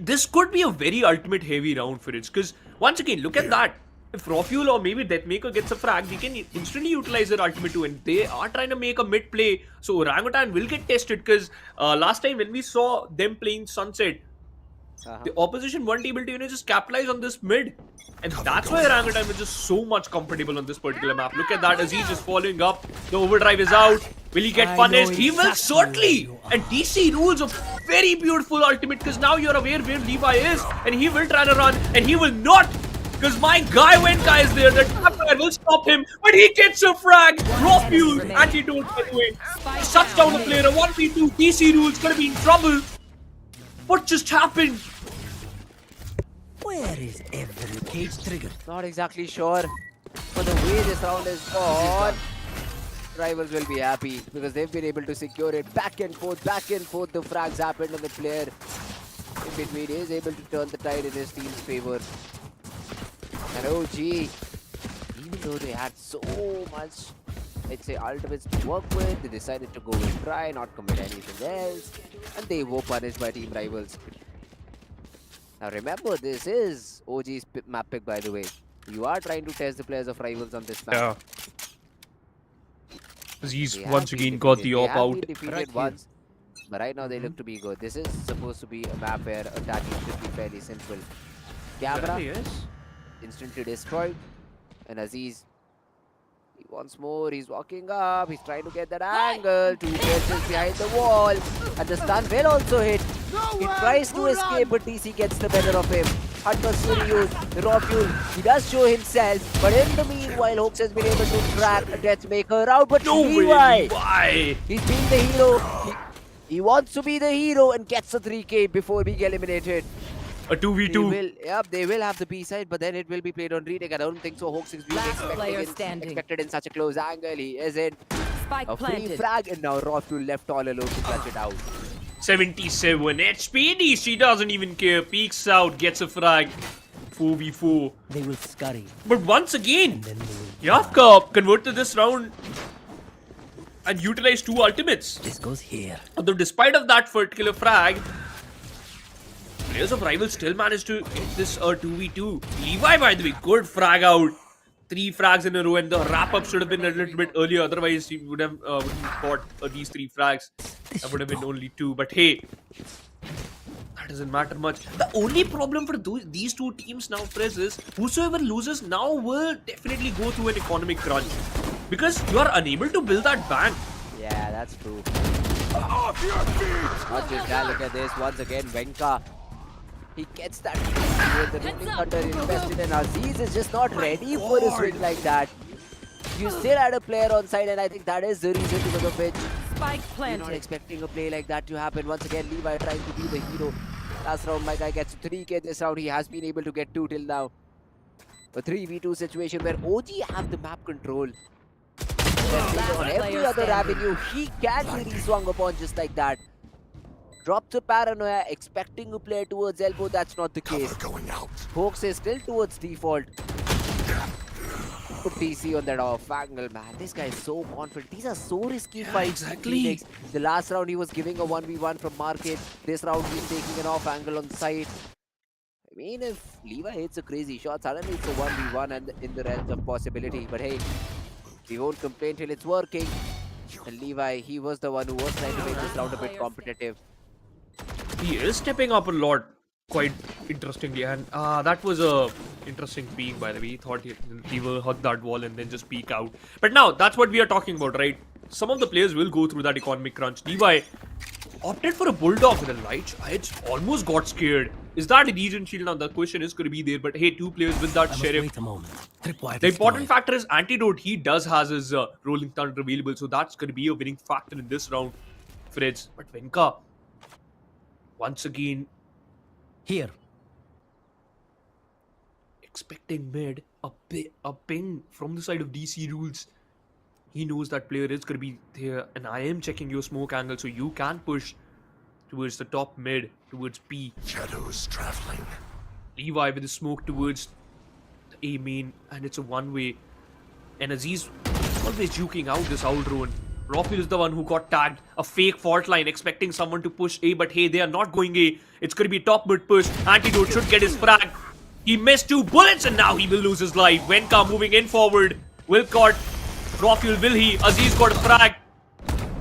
This could be a very ultimate heavy round for it, because once again, look at that. If Rofuel or maybe Deathmaker gets a frag, they can instantly utilize their ultimate too, and they are trying to make a mid play. So Orangutan will get tested, because last time when we saw them playing Sunset, the opposition weren't able to just capitalize on this mid. And that's why Orangutan was just so much comfortable on this particular map. Look at that, Aziz is following up. The overdrive is out. Will he get punished? He will certainly. And DC rules a very beautiful ultimate, because now you're aware where Levi is, and he will try to run, and he will not. Because my guy Wenka is there. The trapper will stop him, but he gets a frag. Raw fuel, antidote by the way. Shuts down the player. A 1v2. DC rules gonna be in trouble. What just happened? Where is every cage trigger? Not exactly sure. But the way this round is gone, rivals will be happy because they've been able to secure it. Back and forth, back and forth. The frags happened, and the player in between is able to turn the tide in his team's favor. And OG, even though they had so much, let's say, ultimates to work with, they decided to go and try, not commit anything else, and they were punished by team rivals. Now remember, this is OG's map pick, by the way. You are trying to test the players of rivals on this map. Yeah. Aziz once again got the op out. They have been defeated once, but right now they look to be good. This is supposed to be a map where attacking should be fairly simple. Camera, instantly destroyed, and Aziz, once more, he's walking up, he's trying to get that angle, 2 kills behind the wall, and the stun will also hit. He tries to escape, but DC gets the better of him. Hunter Surius, the raw fuel, he does show himself, but in the meanwhile, Hoax has been able to track a Deathmaker out, but Levi, he's being the hero. He wants to be the hero and gets a 3k before being eliminated. A 2v2. They will have the B side, but then it will be played on retake. I don't think so. Hoax is being expected in such a close angle. He isn't. A free frag, and now Rothfuel left all alone to clutch it out. 77 HP. DC doesn't even care. Peeks out, gets a frag. 4v4. They will scurry. But once again, Yavka converted this round and utilized 2 ultimates. This goes here. Although despite of that particular frag, players of rivals still managed to get this 2v2. Levi, by the way, good frag out. 3 frags in a row, and the wrap-up should have been a little bit earlier. Otherwise, he would have got these 3 frags. That would have been only 2. But hey, that doesn't matter much. The only problem for these 2 teams now, Frizz, is whosoever loses now will definitely go through an economic crunch. Because you are unable to build that bank. Yeah, that's true. Not just that, look at this. Once again, Wenka. He gets that with the rolling thunder invested, and Aziz is just not ready for a swing like that. You still had a player on side, and I think that is the reason because of which you're not expecting a play like that to happen. Once again, Levi trying to be the hero. Last round, my guy gets 3k. This round, he has been able to get 2 till now. A 3v2 situation where OG have the map control. On every other avenue, he can really swung upon just like that. Drops a paranoia, expecting to play towards elbow. That's not the case. Hoax is still towards default. Put DC on that off angle, man. This guy is so confident. These are so risky fights. Exactly. The last round he was giving a 1v1 from market. This round he's taking an off angle on side. I mean, if Levi hits a crazy shot, suddenly it's a 1v1 and in the realms of possibility. But hey, we won't complain till it's working. And Levi, he was the one who was trying to make this round a bit competitive. He is stepping up a lot, quite interestingly, and that was a interesting peek, by the way. He thought he will hug that wall and then just peek out. But now, that's what we are talking about, right? Some of the players will go through that economic crunch. Levi opted for a bulldog with a light charge, almost got scared. Is that a Legion shield? Now, the question is going to be there, but hey, 2 players with that sheriff. Wait a moment. The important factor is antidote. He does has his rolling thunder available, so that's going to be a winning factor in this round, Fritz. But Wenka, once again, Here. expecting mid, a ping from the side of DC rules. He knows that player is going to be there, and I am checking your smoke angle, so you can push towards the top mid, towards P. Shadows traveling. Levi with the smoke towards the A main, and it's a one-way. And Aziz always juking out this owl drone. Rafi is the one who got tagged. A fake fault line, expecting someone to push A, but hey, they are not going A. It's going to be top mid push. Antidote should get his frag. He missed 2 bullets and now he will lose his life. Wenka moving in forward. Wilcott. Rafi will he? Aziz got a frag.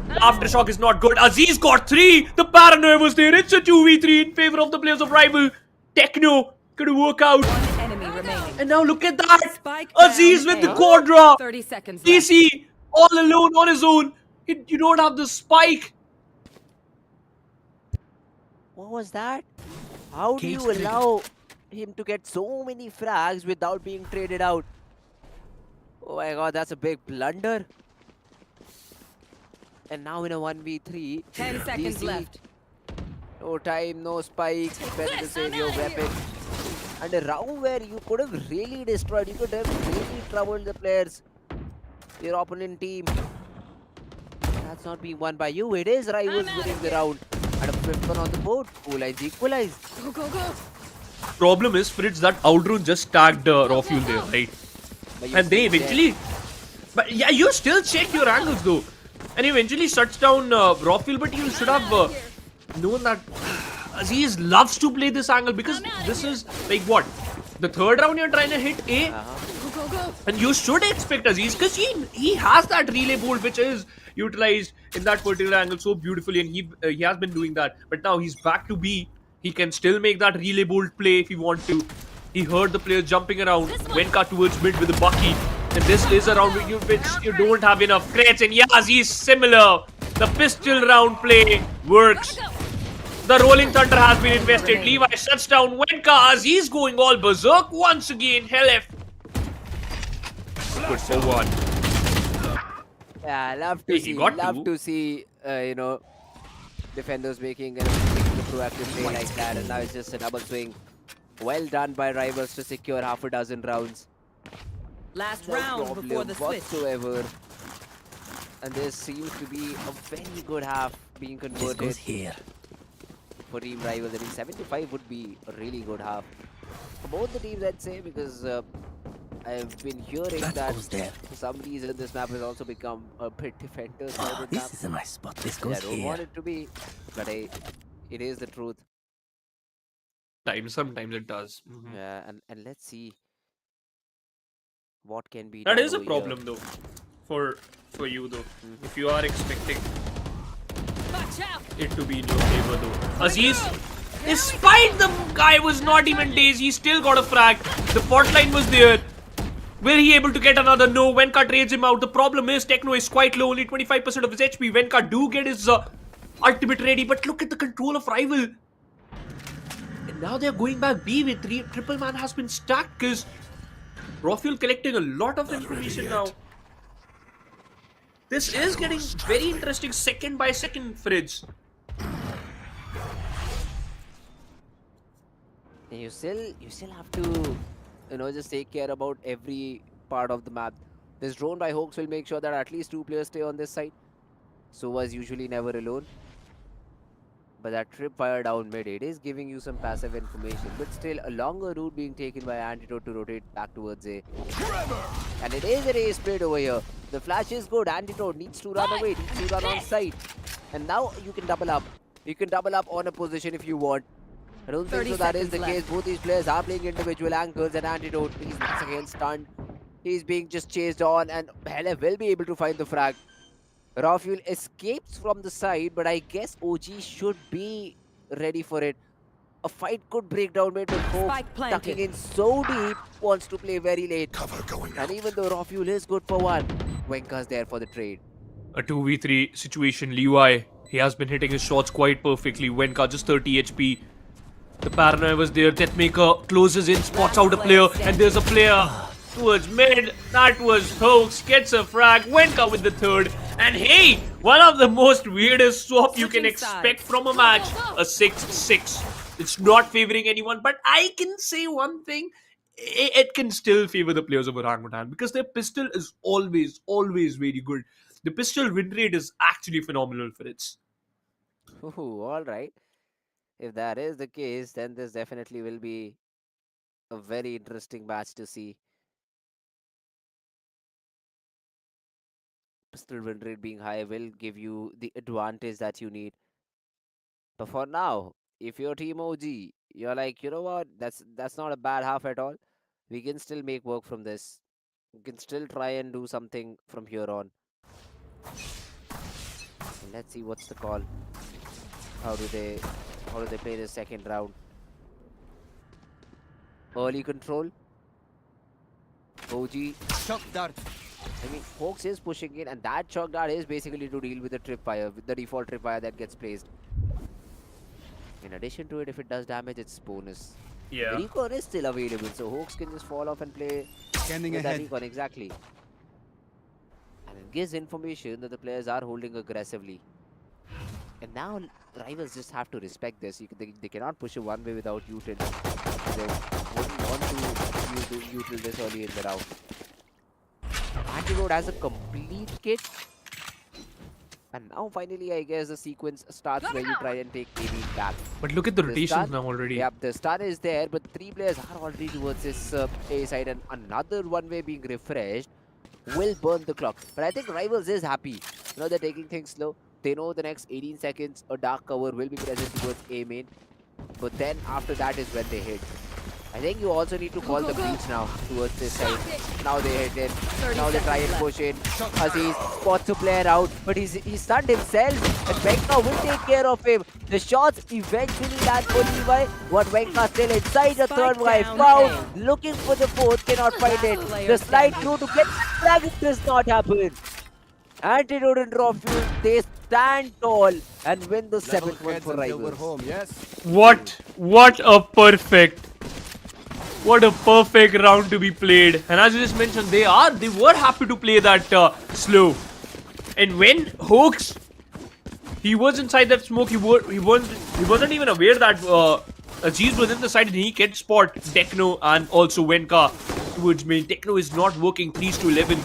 Aftershock is not good. Aziz got 3. The paranoia was there. It's a 2v3 in favor of the players of Rival. Techno gonna work out. One enemy remaining. And now look at that. Spike Aziz down with the A. Quadra. 30 seconds left. DC all alone on his own. You don't have the spike. What was that? How do Cage you trigger. allow him to get so many frags without being traded out? Oh my god, that's a big blunder. And now in a 1v3, 10 seconds DC, left. no time, no spike, better to this, save I'm your outta here. weapon. And a round where you could have really destroyed, you could have really troubled the players, your opponent team. That's not being won by you, it is Rivals I'm winning outta the here. round. And a fifth one on the board, 2 lines equalized. Go, go, go. Problem is, Fritz, that Outrun just tagged Rafuel there, right? But you And they still check. eventually. But yeah, you still check your angles though. And he eventually shuts down Rafuel, but you should have known that Aziz loves to play this angle because this is like what? The third round you're trying to hit A. Go, go, go. And you should expect Aziz because he has that relay bolt which is utilized in that particular angle so beautifully, and he has been doing that. But now he's back to B. He can still make that relay bolt play if he wants to. He heard the players jumping around. Wenka towards mid with a bucky. And this is a round which you don't have enough crates. And yeah, Aziz similar. The pistol round play works. The Rolling Thunder has been invested. Levi shuts down Wenka. Aziz going all berserk once again. Hell F. Good for one. Yeah, I love to He see, got love two. to see, defenders making a proactive play like that, and now it's just a double swing. Well done by Rivals to secure half a dozen rounds. Last No round problem before the switch. whatsoever. And there seems to be a very good half being This converted goes here. for Team Rivals. I think 75 would be a really good half for both the teams, I'd say, because I've been hearing That that goes there. for some reason this map has also become a bit defender Ah, sided map. this is a nice spot. This I goes don't want here. it to be, but it is the truth. Sometimes it does. Yeah, and let's see what can be That done is a over problem here. though, for you though. If you are expecting Watch out. it to be in your favor though. Aziz, despite the guy was not even dazed, he still got a frag. The fault line was there. Will he able to get another? No. Wenka trades him out. The problem is Techno is quite low, only 25% of his HP. Wenka do get his ultimate ready, but look at the control of Rival. And now they're going back B with 3. Triple man has been stacked because Rafuel collecting a lot of information now. This is getting very interesting second by second, Fridge. And you still have to, just take care about every part of the map. This drone by Hawks will make sure that at least 2 players stay on this side. Sova is usually never alone. But that trip fire down mid, it is giving you some passive information. But still, a longer route being taken by Antidote to rotate back towards A. And it is an A split over here. The flash is good. Antidote needs to run away, needs to run on side. And now you can double up. You can double up on a position if you want. I don't think 30 so that is the seconds case. Both these players are playing individual angles, and Antidote, he's once again stunned. He's being just chased on, and Hele will be able to find the frag. Rafuel escapes from the side, but I guess OG should be ready for it. A fight could break down mid, but Hope Spike planted. tucking in so deep, wants to play very late. Cover going And out. even though Rafuel is good for one, Wenka's there for the trade. A 2v3 situation. Levi, he has been hitting his shots quite perfectly. Wenka just 30 HP. The paranoia was there. Deathmaker closes in, spots out a player, and there's a player towards mid. That was Hoax, gets a frag. Wenka with the third. And hey, one of the most weirdest swap you can Switching expect sides. from a match. A 6-6. It's not favoring anyone, but I can say one thing. It can still favor the players of Orangutan because their pistol is always very good. The pistol win rate is actually phenomenal for it. Ooh, all right. If that is the case, then this definitely will be a very interesting match to see. pistol win rate being high will give you the advantage that you need. But for now, if you're Team OG, you're like, you know what? That's not a bad half at all. We can still make work from this. We can still try and do something from here on. And let's see what's the call. How do they play the second round? Early control. OG. Shock dart. I mean, Hawks is pushing in, and that shock dart is basically to deal with the tripwire, with the default tripwire that gets placed. In addition to it, if it does damage, it's bonus. Yeah. Recon is still available, so Hawks can just fall off and play Scanning with that ahead. recon, exactly. And it gives information that the players are holding aggressively. And now rivals just have to respect this. They cannot push a one way without util. They wouldn't want to use util this early in the round. Antidote has a complete kit. And now finally, I guess the sequence starts where you try and take AB back. But look at the The rotations stun- now already. Yep, the stun is there, but 3 players are already towards this A side, and another one way being refreshed will burn the clock. But I think Rivals is happy. You know, they're taking things slow. They know the next 18 seconds, a dark cover will be present towards A main. But then after that is when they hit. I think you also need to call the breach now towards this side. Now they hit it. 30 Now they try and seconds push in. Aziz spots a player out, but he's stunned himself. And Venka will take care of him. The shots eventually land for Levi. But Venka still inside the third guy. down Found. Looking for the fourth. Cannot find it. Last player The slide standing. through to get flag does not happen. Antidote and Raw Fuel, they stand tall and win the 7th one for Rivals. Home, yes. What a perfect round to be played. And as you just mentioned, they were happy to play that slow. And when Hawks, he was inside that smoke, he wasn't even aware that Aziz was in the side, and he can spot Techno and also Wenka towards mid. Techno is not working 3s to 11.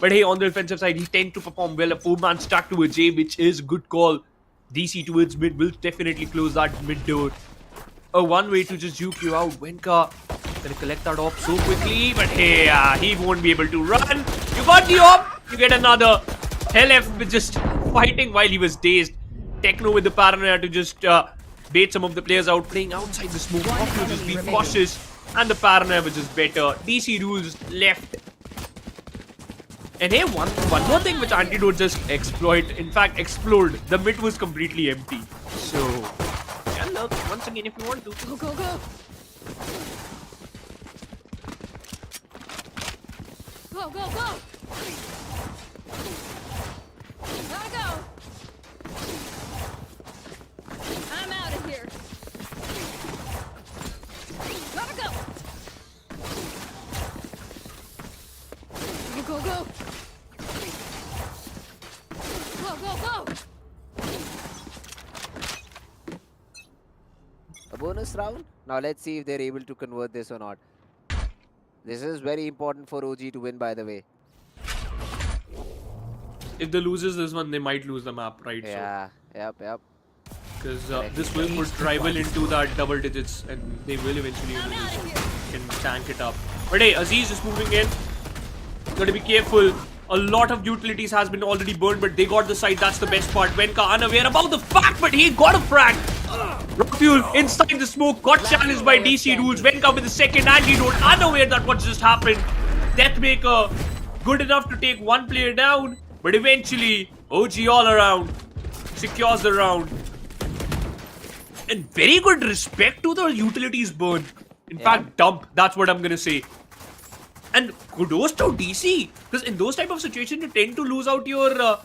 But hey, on the defensive side, he tends to perform well. A 4-man stack towards A, which is good call. DC towards mid will definitely close that mid door. A one way to just juke you out. Wenka gonna collect that op so quickly, but hey, he won't be able to run. You got the op, you get another. LF with just fighting while he was dazed. Techno with the paranoia to just bait some of the players out, playing outside the smoke. Off to just be cautious, and the paranoia was just better. DC rules left. And hey, one more thing which Antidote just explored. The mid was completely empty. So, yeah, look, once again, if you want to. Go, go, go. Go, go, go. Gotta go. I'm out of here. Gotta go. Go, go, go. Go, go, go. A bonus round. Now let's see if they're able to convert this or not. This is very important for OG to win, by the way. If they loses this one, they might lose the map, right? Yeah, yep. Because this will put rival into that double digits, and they will eventually I'm out of here. can tank it up. But hey, Aziz is moving in. Gotta be careful. A lot of utilities has been already burned, but they got the site. That's the best part. Wenka unaware about the fact, but he got a frag. Rafuel inside the smoke, got challenged by DC rules. Wenka with the second antidote, unaware that what just happened. Deathmaker good enough to take one player down, but eventually OG all around secures the round. And very good respect to the utilities burn. In fact, dump. That's what I'm gonna say. And kudos to DC, because in those type of situations, you tend to lose out your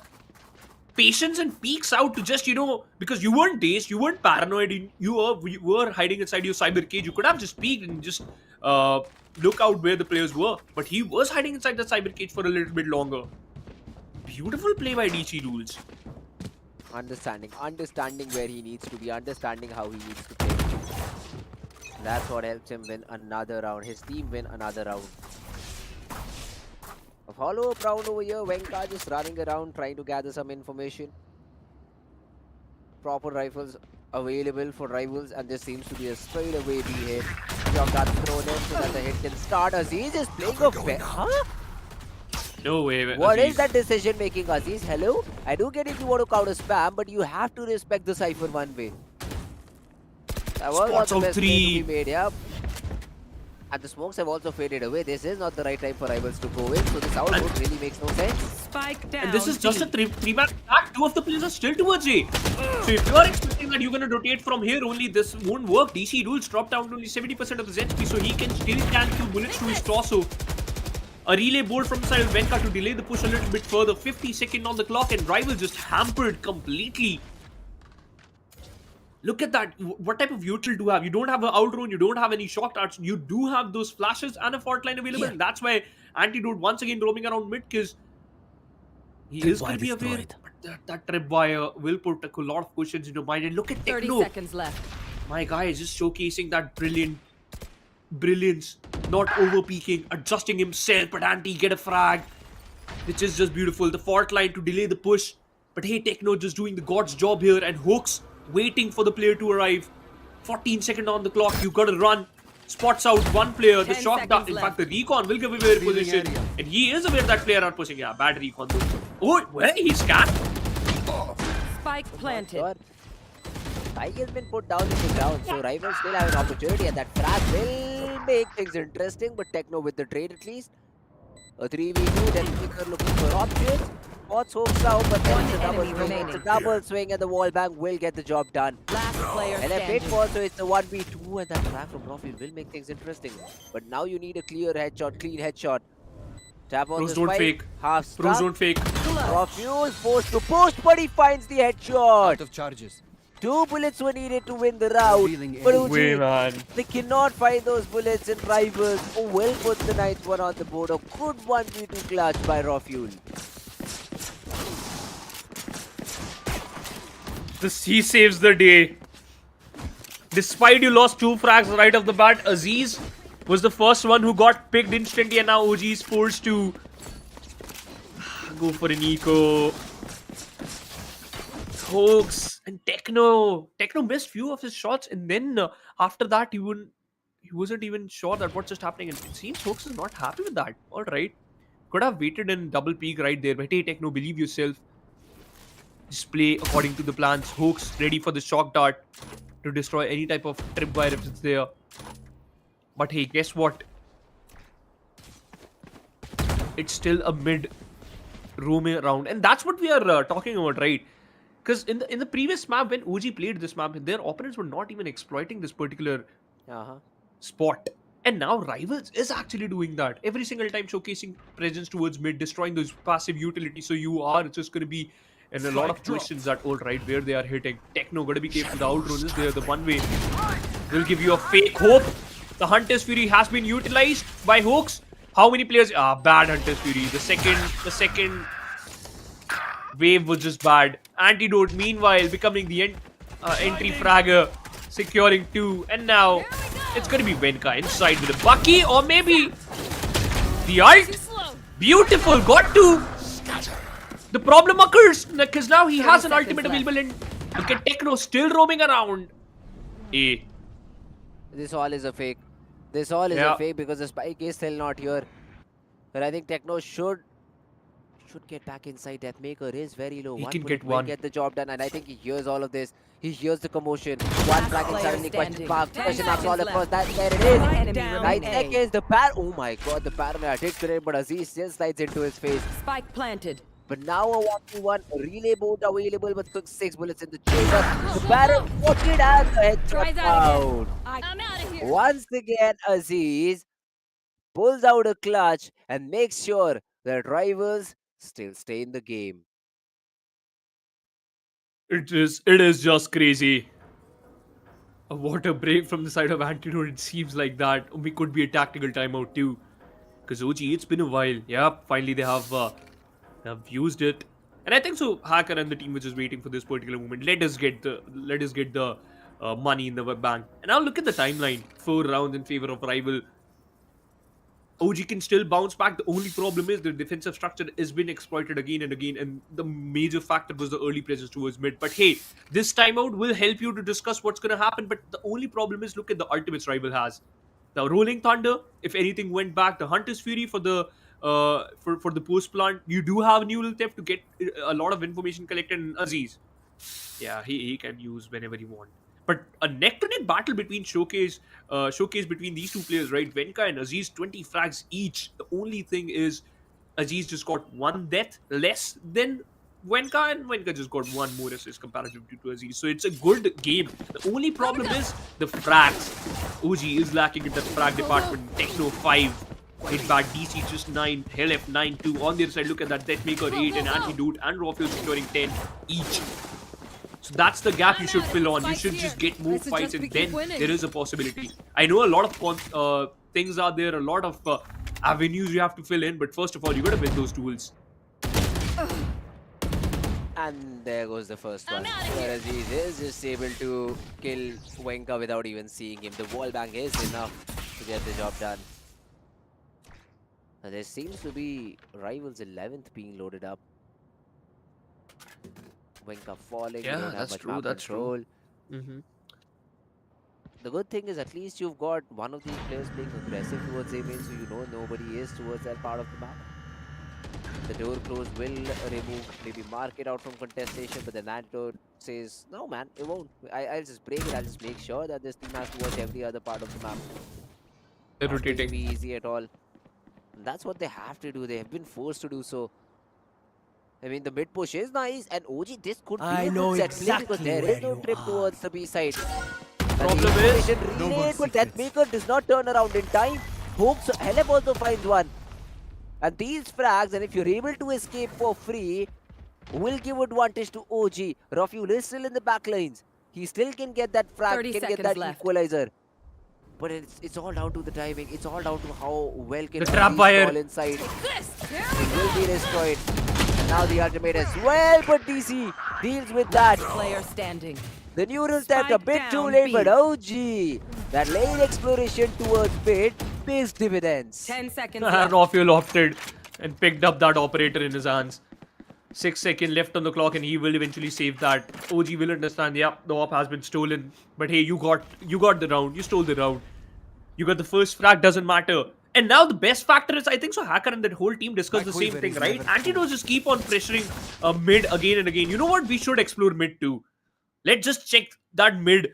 patience and peeks out to just, because you weren't dazed, you weren't paranoid, you were hiding inside your cyber cage. You could have just peeked and just look out where the players were. But he was hiding inside the cyber cage for a little bit longer. Beautiful play by DC rules. Understanding where he needs to be, understanding how he needs to play. That's what helps him win another round. His team win another round. A follow-up round over here. Venka just running around trying to gather some information. Proper rifles available for rivals, and this seems to be a straight away B hit. Jump that's thrown in so that the hit can start. Aziz is playing a fair. Huh? No way, What is Aziz. that decision making, Aziz? Hello? I do get if you want to counter spam, but you have to respect the Cypher one way. That was not Spots the out best play to be 3. made, yeah. And the smokes have also faded away. This is not the right time for rivals to go in, so this output really makes no sense. Spike down. And this is just a B. three-man attack. Two of the players are still towards A. So if you are expecting that you're going to rotate from here only, this won't work. DC rules drop down to only 70% of his HP, so he can still can few bullets to his torso. A relay board from the side of Venka to delay the push a little bit further. 50 seconds on the clock, and Rival just hampered completely. Look at that. What type of util do you have? You don't have an outrun, you don't have any shock darts. You do have those flashes and a fault line available. Here. And that's why Antidote once again roaming around mid, because he is going to be aware. Destroyed. But that tripwire will put a lot of questions into mind. And look at 30 Techno. seconds left. My guy is just showcasing that brilliance. Not over peaking, adjusting himself, but Anti get a frag, which is just beautiful. The fault line to delay the push. But hey, Techno just doing the god's job here, and Hooks waiting for the player to arrive. 14 seconds on the clock, you gotta run. Spots out one player, the 10 shock dart. seconds In left. fact, the recon will give away their position. And he is aware that player are pushing. Yeah, bad recon though. Oh, where he's scanned? Spike planted. God. Spike has been put down in the ground, so rivals still have an opportunity, and that frag will make things interesting. But Techno with the trade at least. A 3v2, Deathmaker looking for options. Spots hopes out, but then it's a double enemy swing. remaining. It's a double swing, and the wall bang will get the job done. Last player And a bit standing. more, so it's a 1v2, and that frag from Rafi will make things interesting. But now you need a clear headshot, clean headshot. Tap on Pros the don't spike, fake. half Pros stuck. don't fake. Rafi forced to push, but he finds the headshot. Out of charges. 2 bullets were needed to win the round. Feeling But any Way, Uji, man. they cannot find those bullets in rivals. Oh, well put the ninth one on the board. A good 1v2 clutch by Rafuel. He saves the day. Despite you lost 2 frags right off the bat, Aziz was the first one who got picked instantly, and now OG is forced to go for an eco. Hooks and Techno. Techno missed few of his shots, and then after that he wasn't even sure that what's just happening. And it seems Hooks is not happy with that. All right, could have waited and double peek right there. But hey, Techno, believe yourself. Just play according to the plans. Hooks ready for the shock dart to destroy any type of tripwire if it's there. But hey, guess what? It's still a mid roaming around, and that's what we are talking about, right? Because in the previous map, when OG played this map, their opponents were not even exploiting this particular spot. And now Rivals is actually doing that. Every single time showcasing presence towards mid, destroying those passive utilities. So you are just going to be in a lot of questions that, all right, where they are hitting. Techno, got to be careful. The outrun is there. The one way will give you a fake hope. The Hunter's Fury has been utilized by Hooks. How many players? Bad Hunter's Fury. The second wave was just bad. Antidote, meanwhile, becoming the entry fragger, securing 2. And now it's going to be Venka inside with a Bucky, or maybe the Too ult. slow. Beautiful, got 2. The problem occurs because now he 30 has an seconds ultimate left. available, and look at Techno still roaming around. A. This all is a fake. This all is Yeah. a fake because the spike is still not here. But I think Techno should get back inside. Deathmaker is very low. He One can bullet get will one. get the job done, and I think he hears all of this. He hears the commotion. One flag and player suddenly question standing. mark. 10 Question marks all seconds across. left. There it is. Enemy Down 9 A. seconds. Oh my god, the paranoia did connect, but Aziz still slides into his face. Spike planted. But now a 1v1 relay board available with 6 bullets in the chamber. The Baron pocket as the Try headshot that out. I'm out of here. Once again, Aziz pulls out a clutch and makes sure that rivals still stay in the game. It is just crazy. A water break from the side of Antidote. It seems like that. We could be a tactical timeout too. Because OG, it's been a while. Yeah, finally they have used it. And I think so. Hacker and the team were just waiting for this particular moment. Let us get the money in the bank. And now look at the timeline. 4 rounds in favor of rival. OG can still bounce back. The only problem is the defensive structure has been exploited again and again, and the major factor was the early presence towards mid. But hey, this timeout will help you to discuss what's going to happen. But the only problem is, look at the ultimates rival has. The Rolling Thunder, if anything went back, the Hunter's Fury for the for the post plant. You do have neural theft to get a lot of information collected in Aziz. Yeah, he can use whenever he want. But a neck-to-neck battle between showcase between these two players, right? Venka and Aziz, 20 frags each. The only thing is, Aziz just got one death less than Venka, and Venka just got one more assist comparatively to Aziz. So it's a good game. The only problem is the frags. OG is lacking in the frag department. Techno 5. Hit back, DC just 9, LF 9 2. On the other side, look at that. Deathmaker 8 and Antidote and Rafael securing 10 each. So that's the gap you should fill on. You should just get more fights and then there is a possibility. I know a lot of things are there, a lot of avenues you have to fill in, but first of all, you got to win those duels. And there goes the first one. I'm outta here. Whereas he is just able to kill Wenka without even seeing him. The wall bang is enough to get the job done. And there seems to be Rivals 11th being loaded up. Wenka falling. Yeah, they don't have that's much true, map that's true. control. Mm-hmm. The good thing is at least you've got one of these players playing aggressive towards A main, so you know nobody is towards that part of the map. The door close will remove, maybe mark it out from contestation, but the Antidote says, no man, it won't. I'll just break it, I'll just make sure that this team has to watch every other part of the map. They're Not going to rotating. be easy at all. And that's what they have to do, they have been forced to do so. I mean, the mid push is nice, and OG, this could be I a know good set play because exactly there where is no you trip are. towards the B side. Problem is, no more But secrets. Deathmaker does not turn around in time. Hooks, Helep also finds one. And these frags, and if you're able to escape for free, will give advantage to OG. Rafiul is still in the back lines. He still can get that frag, 30 can get seconds that left. equalizer. But it's all down to the timing. It's all down to how well can The trap Aziz fire. fall inside. This. There It we will go. be destroyed. And now the ultimate as well, but DC deals with that. Player standing. The neural theft a Spike bit too down late, B. but OG, that lane exploration towards mid pays dividends. 10 seconds left. Rafael opted and picked up that operator in his hands. 6 seconds left on the clock and he will eventually save that. OG will understand, yeah, the op has been stolen. But hey, you got the round. You stole the round. You got the first frag, doesn't matter. And now the best factor is, I think so, Hacker and that whole team discuss My the same quiver thing, is right? never Antidote just keep on pressuring mid again and again. You know what? We should explore mid too. Let's just check that mid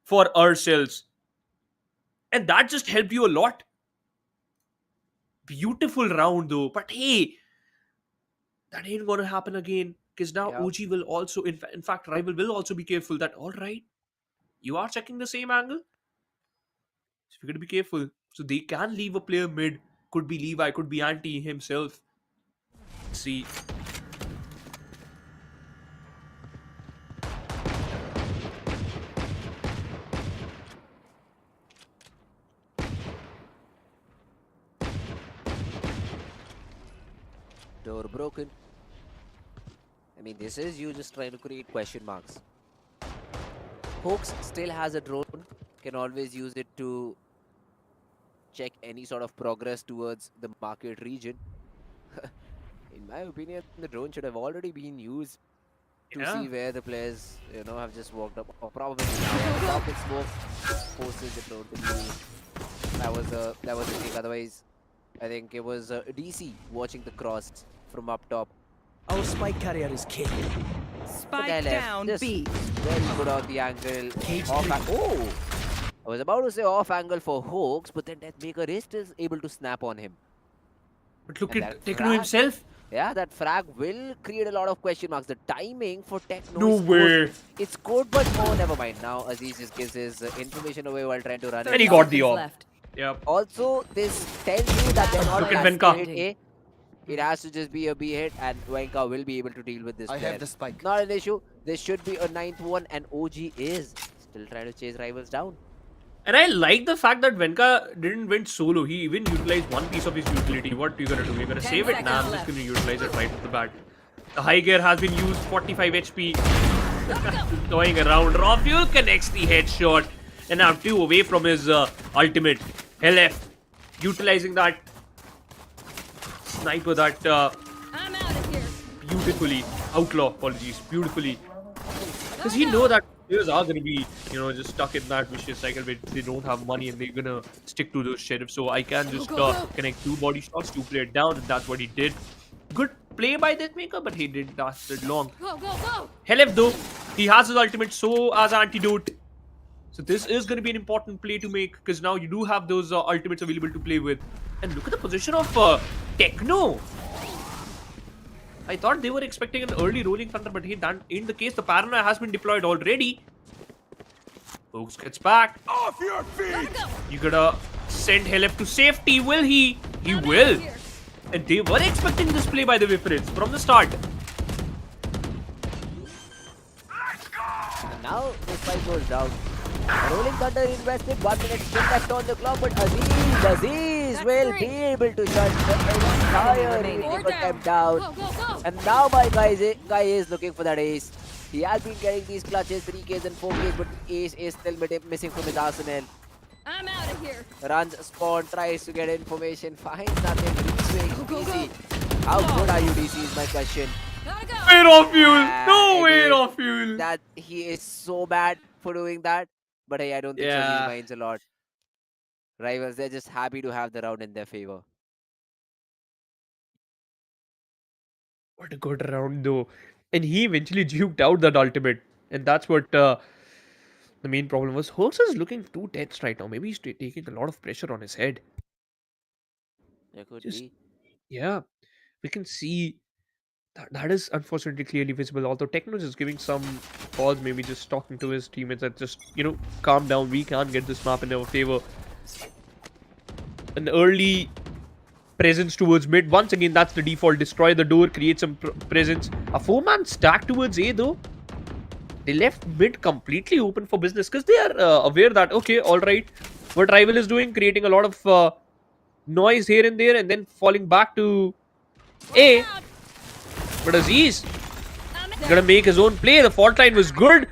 for ourselves. And that just helped you a lot. Beautiful round though. But hey, that ain't gonna happen again. Because now Yeah. OG will also, in fact, Rival will also be careful that, alright, you are checking the same angle. So you gotta be careful. So they can leave a player mid. Could be Levi, could be Anti himself. Let's see. Door broken. I mean, this is you just trying to create question marks. Hooks still has a drone, can always use it to check any sort of progress towards the market region. In my opinion, the drone should have already been used to Yeah. see where the players, have just walked up, or probably now. The top in smoke forces the drone to be used. That was the thing. Otherwise, I think it was DC watching the cross from up top. Our spike carrier is killed. Spike Guy left. down Just B. very good on the angle. Cage Off three. oh! I was about to say off angle for Hawks, but then Deathmaker is still able to snap on him. But look And at that Techno frag. himself. Yeah, that frag will create a lot of question marks. The timing for Techno No is good. way. It's good, but oh, never mind. Now Aziz just gives his information away while trying to run it. And he 30 got the seconds op. left. Yep. Also, this tells you that they're not Look at planning Venka. to hit A. It has to just be a B hit, and Venka will be able to deal with this I player. have the spike. Not an issue. This should be a 9th one, and OG is still trying to chase Rivals down. And I like the fact that Venka didn't win solo. He even utilized one piece of his utility. What you gonna do? You're gonna 10 save it? Nah, I'm seconds just left. gonna utilize it right off the bat. The high gear has been used, 45 HP. Going around. Rafuel connects the headshot. And now 2 away from his ultimate. LF utilizing that sniper that I'm out of here. beautifully. Outlaw, apologies. Beautifully. Because he know that Players are gonna be, just stuck in that vicious cycle where they don't have money and they're gonna stick to those sheriffs. So I can Go, just go, go. connect 2 body shots to play it down, and that's what he did. Good play by Deathmaker, but he didn't last it long. Go, go, go. Helef though, he has his ultimate, so as antidote. So this is going to be an important play to make because now you do have those ultimates available to play with. And look at the position of Techno. I thought they were expecting an early rolling thunder, but hey, that ain't the case. The paranoia has been deployed already. Oaks gets back. Off your feet! Gotta go. You gotta send Helef to safety. Will he? He I'm out will. of here. And they were expecting this play by the way, Fritz, from the start. And now this fight goes down. Rolling Thunder invested 1 minute still left on the clock, but Aziz will That's be three. able to shut the entire remaining. remaining Four attempt down. down. Go, go, go. And now my guy is looking for that ace. He has been getting these clutches, 3Ks and 4Ks, but the ace is still missing from his arsenal. I'm out of here. Runs spawn, tries to get information, finds nothing, reswings, Go, go, go. DC. How good are you, DC, is my question. Gotta go. Weight of fuel. No I weight mean, of fuel. That he is so bad for doing that. But hey, I don't think so. He Yeah. minds a lot. Rivals, they're just happy to have the round in their favor. What a good round though. And he eventually juked out that ultimate. And that's what the main problem was. Hurst is looking too tense right now. Maybe he's taking a lot of pressure on his head. It could Just, be. yeah. We can see that is unfortunately clearly visible. Although Techno is giving some calls, maybe just talking to his teammates that just, calm down. We can't get this map in our favor. An early presence towards mid. Once again, that's the default. Destroy the door, create some presence. A 4-man stack towards A though. They left mid completely open for business because they are aware that, okay, alright, what Rival is doing, creating a lot of noise here and there and then falling back to A. Out. But Aziz I'm gonna make his own play. The fault line was good.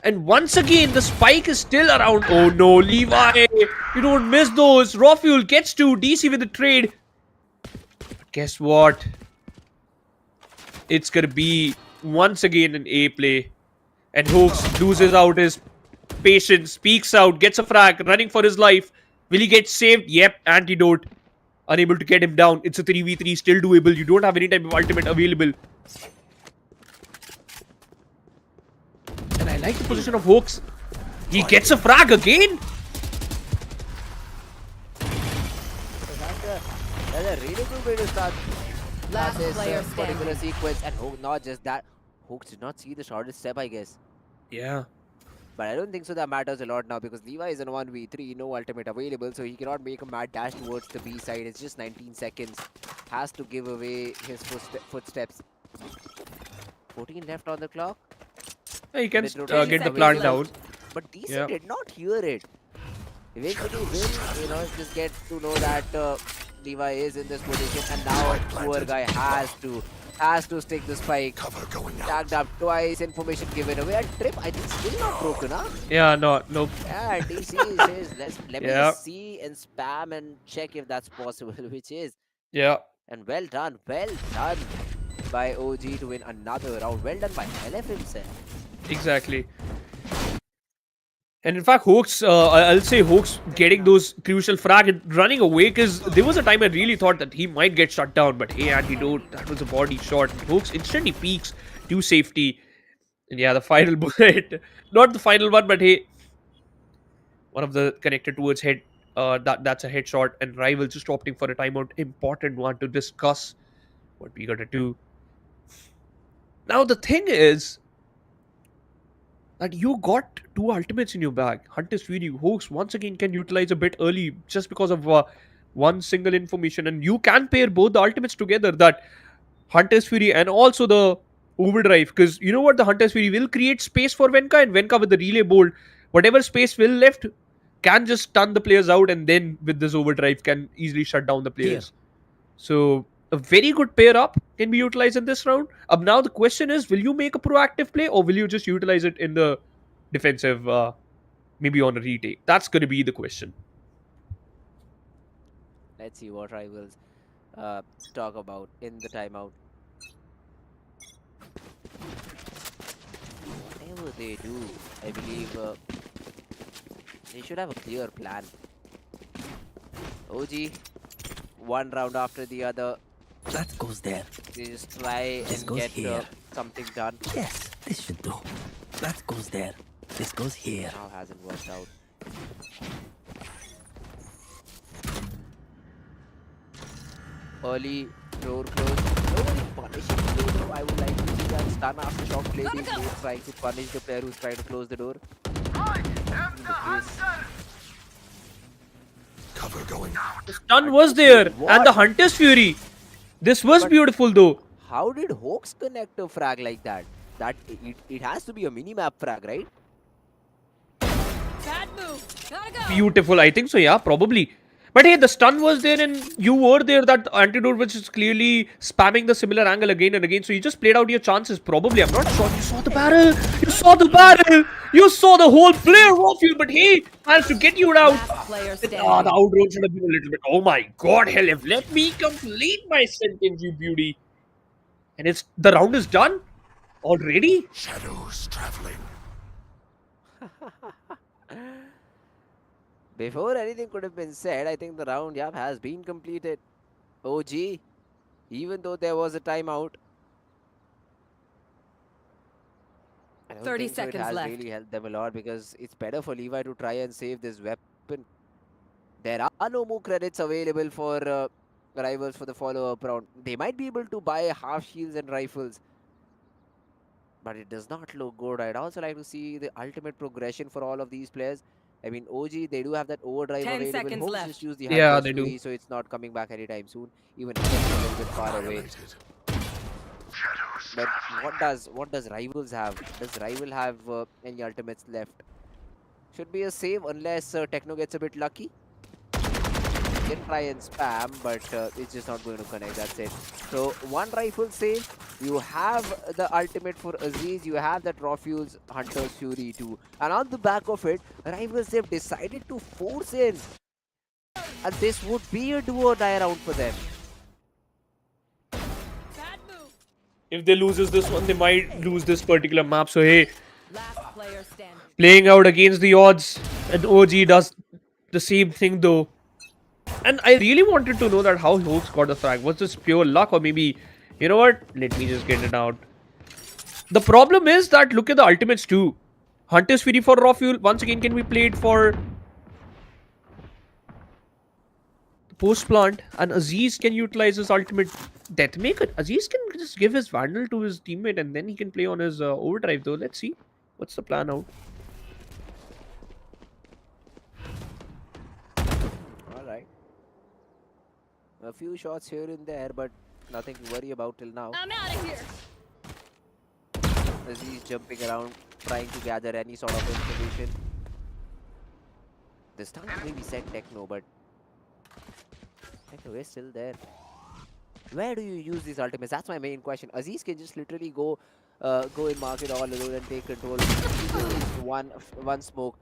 And once again, the spike is still around. Oh no, Levi. You don't miss those. Raw Fuel gets to DC with the trade. But guess what? It's gonna be once again an A play. And Hooks loses out his patience, speaks out, gets a frag, running for his life. Will he get saved? Yep, antidote. Unable to get him down. It's a 3v3, still doable. You don't have any type of ultimate available. And I like the position of Hooks. He gets a frag again. So that's a really good way to start Last this player particular standing. sequence. And not just that, Hooks did not see the shortest step, I guess. Yeah. But I don't think so that matters a lot now because Levi is in 1v3, no ultimate available, so he cannot make a mad dash towards the B side. It's just 19 seconds. Has to give away his footsteps. 14 left on the clock. He can With rotation get the away plant from- down. But DC Yeah. did not hear it. Eventually will, just get to know that Levi is in this position, and now poor guy has to stick the spike. Tagged up twice, information given away, and Trip, I think, still not broken, huh? Yeah, no, nope. Yeah, DC says, let me Yeah. just see and spam and check if that's possible, which is. Yeah. And well done by OG to win another round. Well done by LF himself. Exactly. And in fact, Hooks, I'll say Hooks getting those crucial frag and running away because there was a time I really thought that he might get shut down. But hey, antidote, that was a body shot. Hooks instantly peaks to safety. And yeah, the final bullet. Not the final one, but hey, one of the connected towards head. That's a headshot. And Rival just opting for a timeout. Important one to discuss what we gotta do. Now, the thing is that you got 2 ultimates in your bag. Hunter's Fury, Hooks once again can utilize a bit early just because of one single information. And you can pair both the ultimates together, that Hunter's Fury and also the Overdrive. Because you know what? The Hunter's Fury will create space for Venka, and Venka with the relay bolt, whatever space will left can just stun the players out, and then with this Overdrive can easily shut down the players. So a very good pair up can be utilized in this round. Now the question is, will you make a proactive play or will you just utilize it in the defensive, maybe on a retake? That's going to be the question. Let's see what Rivals talk about in the timeout. they do? I believe they should have a clear plan. OG, one round after the other. That goes there. They just try This and goes get here. something done. Yes, this should do. That goes there. This goes here. Now hasn't worked out. Early door close. Nobody punishing the door. I would like to see that stun after shock play being played, trying to punish the player who's trying to close the door. Cover going out. The stun was there, and What? the Hunter's Fury. This was But- beautiful though. How did Hawks connect a frag like that? It has to be a mini-map frag, right? Bad move. Gotta go. Beautiful, I think so, yeah, probably. But hey, the stun was there and you were there, that antidote which is clearly spamming the similar angle again and again. So you just played out your chances, probably. I'm not sure. You saw the barrel. You saw the barrel. You saw the whole player off you. But hey, managed to get you out. Last player The standing. outroll should have been a little bit. Oh my god, Helif. Let me complete my sentence, you beauty. And it's the round is done already. Shadows traveling. Before anything could have been said, I think the round has been completed. OG, even though there was a timeout, I don't 30 think so it seconds has left. really helped them a lot because it's better for Levi to try and save this weapon. There are no more credits available for rivals for the follow-up round. They might be able to buy half shields and rifles, but it does not look good. I'd also like to see the ultimate progression for all of these players. I mean, OG, they do have that overdrive 10 available. seconds Hawks left. just use the Yeah, Hunter's they do. Fury, so it's not coming back anytime soon. Even if it's a little bit far away. Violated. Shadows But traveling. what does Rivals have? Does Rival have any ultimates left? Should be a save unless Techno gets a bit lucky. Can try and spam, but it's just not going to connect. That's it. So one rifle save. You have the ultimate for Aziz. You have that Raw Fuels Hunter's Fury too. And on the back of it, Rivals have decided to force in. And this would be a do or die round for them. Bad move. If they loses this one, they might lose this particular map. So hey, Last player standing. playing out against the odds, and OG does the same thing though. And I really wanted to know that how Hawks got the frag. Was this pure luck, or maybe, you know what? Let me just get it out. The problem is that look at the ultimates too. Hunter's Fury for Raw Fuel once again can be played for post plant, and Aziz can utilize his ultimate Deathmaker. Aziz can just give his Vandal to his teammate, and then he can play on his overdrive though. Let's see what's the plan out. Alright. A few shots here and there, but nothing to worry about till now. I'm out of here. As he's jumping around, trying to gather any sort of information. The stun maybe set Techno, but Techno is still there. Where do you use these ultimates? That's my main question. Aziz can just literally go in market all alone and take control. one smoke.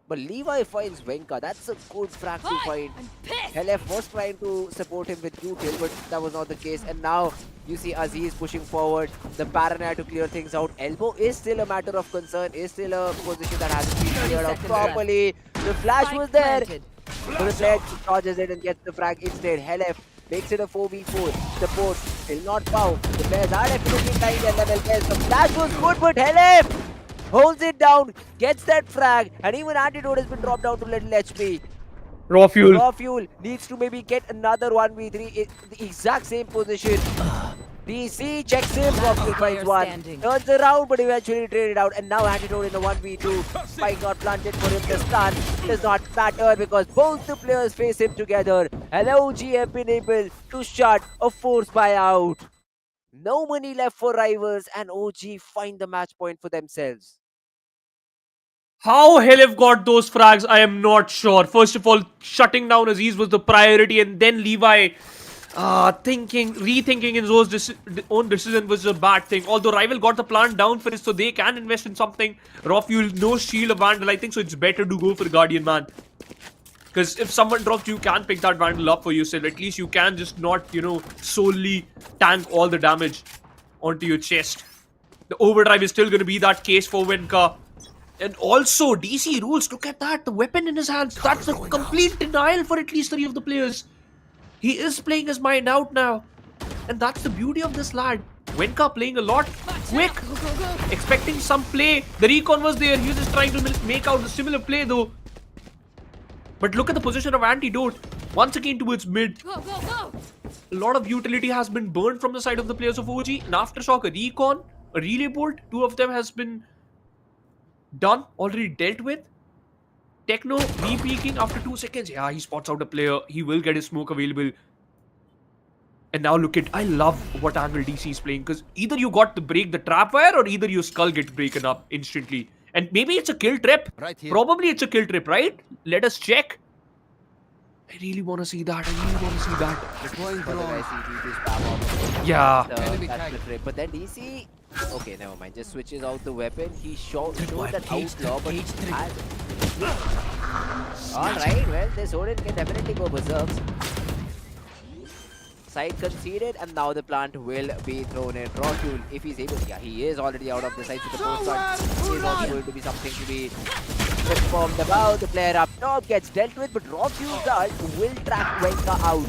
But Levi finds Venka. That's a good frag to find. I'm pissed. Helef was trying to support him with Q-Kill, but that was not the case. And now you see Aziz pushing forward. The paranoia to clear things out. Elbow is still a matter of concern. Is still a position that hasn't been 30 cleared out seconds left. properly. The flash Spike was there. planted. But the player dodges it and gets the frag instead. Helef makes it a 4v4. Support still not found. The players are definitely trying their level best. The flash was good, but Helef holds it down, gets that frag, and even Antidote has been dropped down to little HP. Raw Fuel. Raw Fuel needs to maybe get another 1v3 the exact same position. DC checks him, Raw Fuel player finds one, standing. turns around but eventually traded out, and now Antidote in the 1v2. Spike got planted for him, the stun does not matter because both the players face him together, and OG have been able to shut a force buyout. No money left for Rivals, and OG find the match point for themselves. How Helif got those frags, I am not sure. First of all, shutting down Aziz was the priority, and then Levi rethinking his own decision was a bad thing. Although Rival got the plant down for it, so they can invest in something. Raw Fuel, no shield of Vandal, I think so it's better to go for Guardian, man. Because if someone drops, you can pick that Vandal up for yourself. At least you can just not, solely tank all the damage onto your chest. The overdrive is still going to be that case for Wenka. And also, DC rules, look at that. The weapon in his hands. That's a complete denial for at least 3 of the players. He is playing his mind out now. And that's the beauty of this lad. Wenka playing a lot quick, Go, go, go. expecting some play. The recon was there. He was just trying to make out a similar play though. But look at the position of Antidote. Once again towards mid. Go, go, go. A lot of utility has been burned from the side of the players of OG. An Aftershock, a recon, a relay board. 2 of them has been done, already dealt with. Techno re-peeking after 2 seconds. Yeah, he spots out a player. He will get his smoke available. And now look at, I love what angle DC is playing, because either you got to break the trap wire or either your skull gets broken up instantly. And maybe it's a kill trip. Right here. Probably it's a kill trip, right? Let us check. I really want to see that. I really want to see that. Deploying For the drone. guys CT to spam off. Yeah. Enemy That's the tag. trip. But then DC, okay, never mind. Just switches out the weapon. He showed Required that outlaw, but H3. Alright, well, this Odin can definitely go berserks. Side conceded, and now the plant will be thrown in. Raw fuel, if he's able. Yeah, he is already out of the side, so the post shot is also going to be something to be informed about. The player up top gets dealt with, but Raw fuel dart will track Wenka out.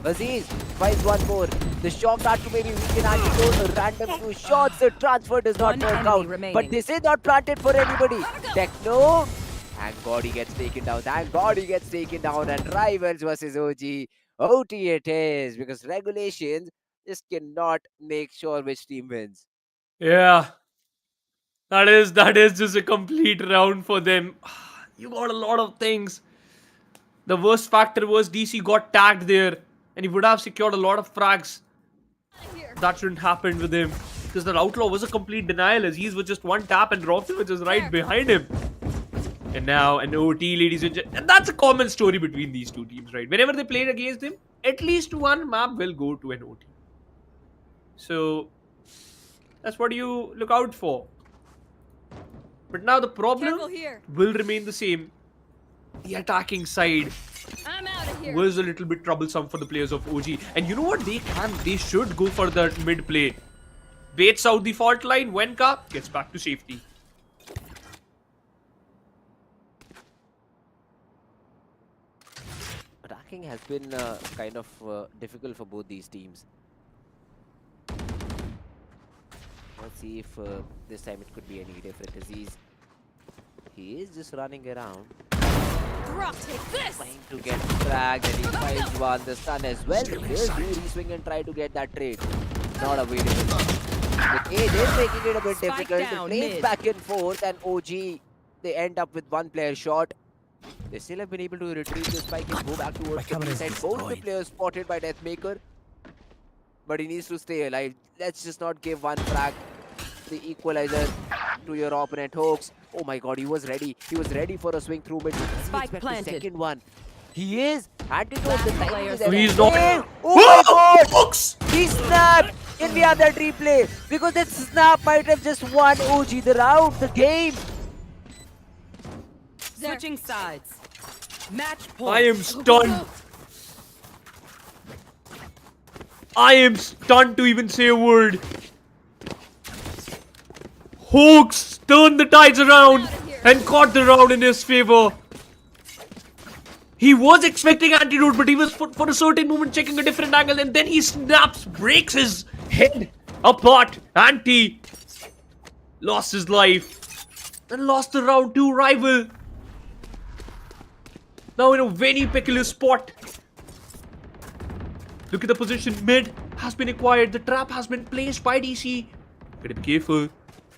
Aziz finds one more. The shock dart to maybe weaken Antidote. A random 2 shots. The transfer does not One work enemy out. remaining. But this is not planted for anybody. Techno. Thank God he gets taken down. Thank God he gets taken down. And Rivals versus OG. OT it is. Because regulations just cannot make sure which team wins. Yeah. That is just a complete round for them. You got a lot of things. The worst factor was DC got tagged there, and he would have secured a lot of frags. Here. That shouldn't happen with him, because the outlaw was a complete denial. Aziz was just one tap and Rocky was just right behind him. And now an OT, ladies and gentlemen. And that's a common story between these two teams, right? Whenever they played against him, at least one map will go to an OT. So that's what you look out for. But now the problem Careful here. will remain the same. The attacking side I'm out of here. was a little bit troublesome for the players of OG. And you know what? They should go for the mid play. Baits out the fault line. Wenka gets back to safety. Attacking has been kind of difficult for both these teams. Let's see if this time it could be any different. He is just running around, Drop, take this. trying to get fragged, and he finds one. The stun as well. Here's do re-swing and try to get that trade. Not available. The cage is making it a bit Spike difficult. The down, plays mid. back and forth, and OG, they end up with one player short. They still have been able to retrieve the spike and go back towards the camera B is side. Both the destroyed. players spotted by Deathmaker. But he needs to stay alive. Let's just not give one frag. The equalizer to your opponent. Hoax. Oh my god, he was ready. He was ready for a swing through mid. Does he Spike expect planted. the second one? He is. Antidote. The Last timing player is standing. He's not. everything. Oh my god! Hooks! He snapped! Can we have that replay? Because that snap might have just won OG the round, the game. There. Switching sides. Match point. I am stunned. I am stunned to even say a word. Hooks turned the tides around and caught the round in his favor. He was expecting Antidote, but he was for a certain moment checking a different angle, and then he snaps, breaks his head apart. Anti lost his life and lost the round to Rival. Now in a very peculiar spot. Look at the position. Mid has been acquired. The trap has been placed by DC. Gotta be careful.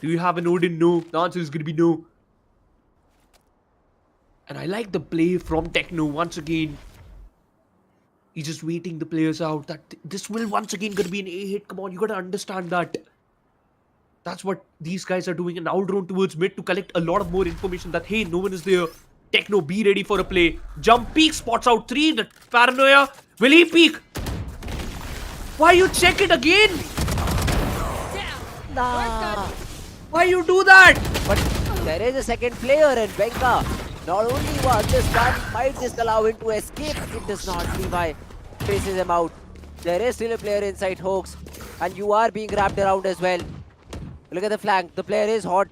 Do you have an Odin? No. The answer is gonna be no. And I like the play from Techno once again. He's just waiting the players out. That this will once again gonna be an A hit. Come on, you gotta understand that. That's what these guys are doing. And now drone towards mid to collect a lot of more information that hey, no one is there. Techno, be ready for a play. Jump peek, spots out 3. The paranoia. Will he peek? Why you check it again? Nah. Why you do that? But there is a second player in Benka. Not only one, this one might just allow him to escape. It does not. Levi traces him out. There is still a player inside Hoax. And you are being wrapped around as well. Look at the flank. The player is hot.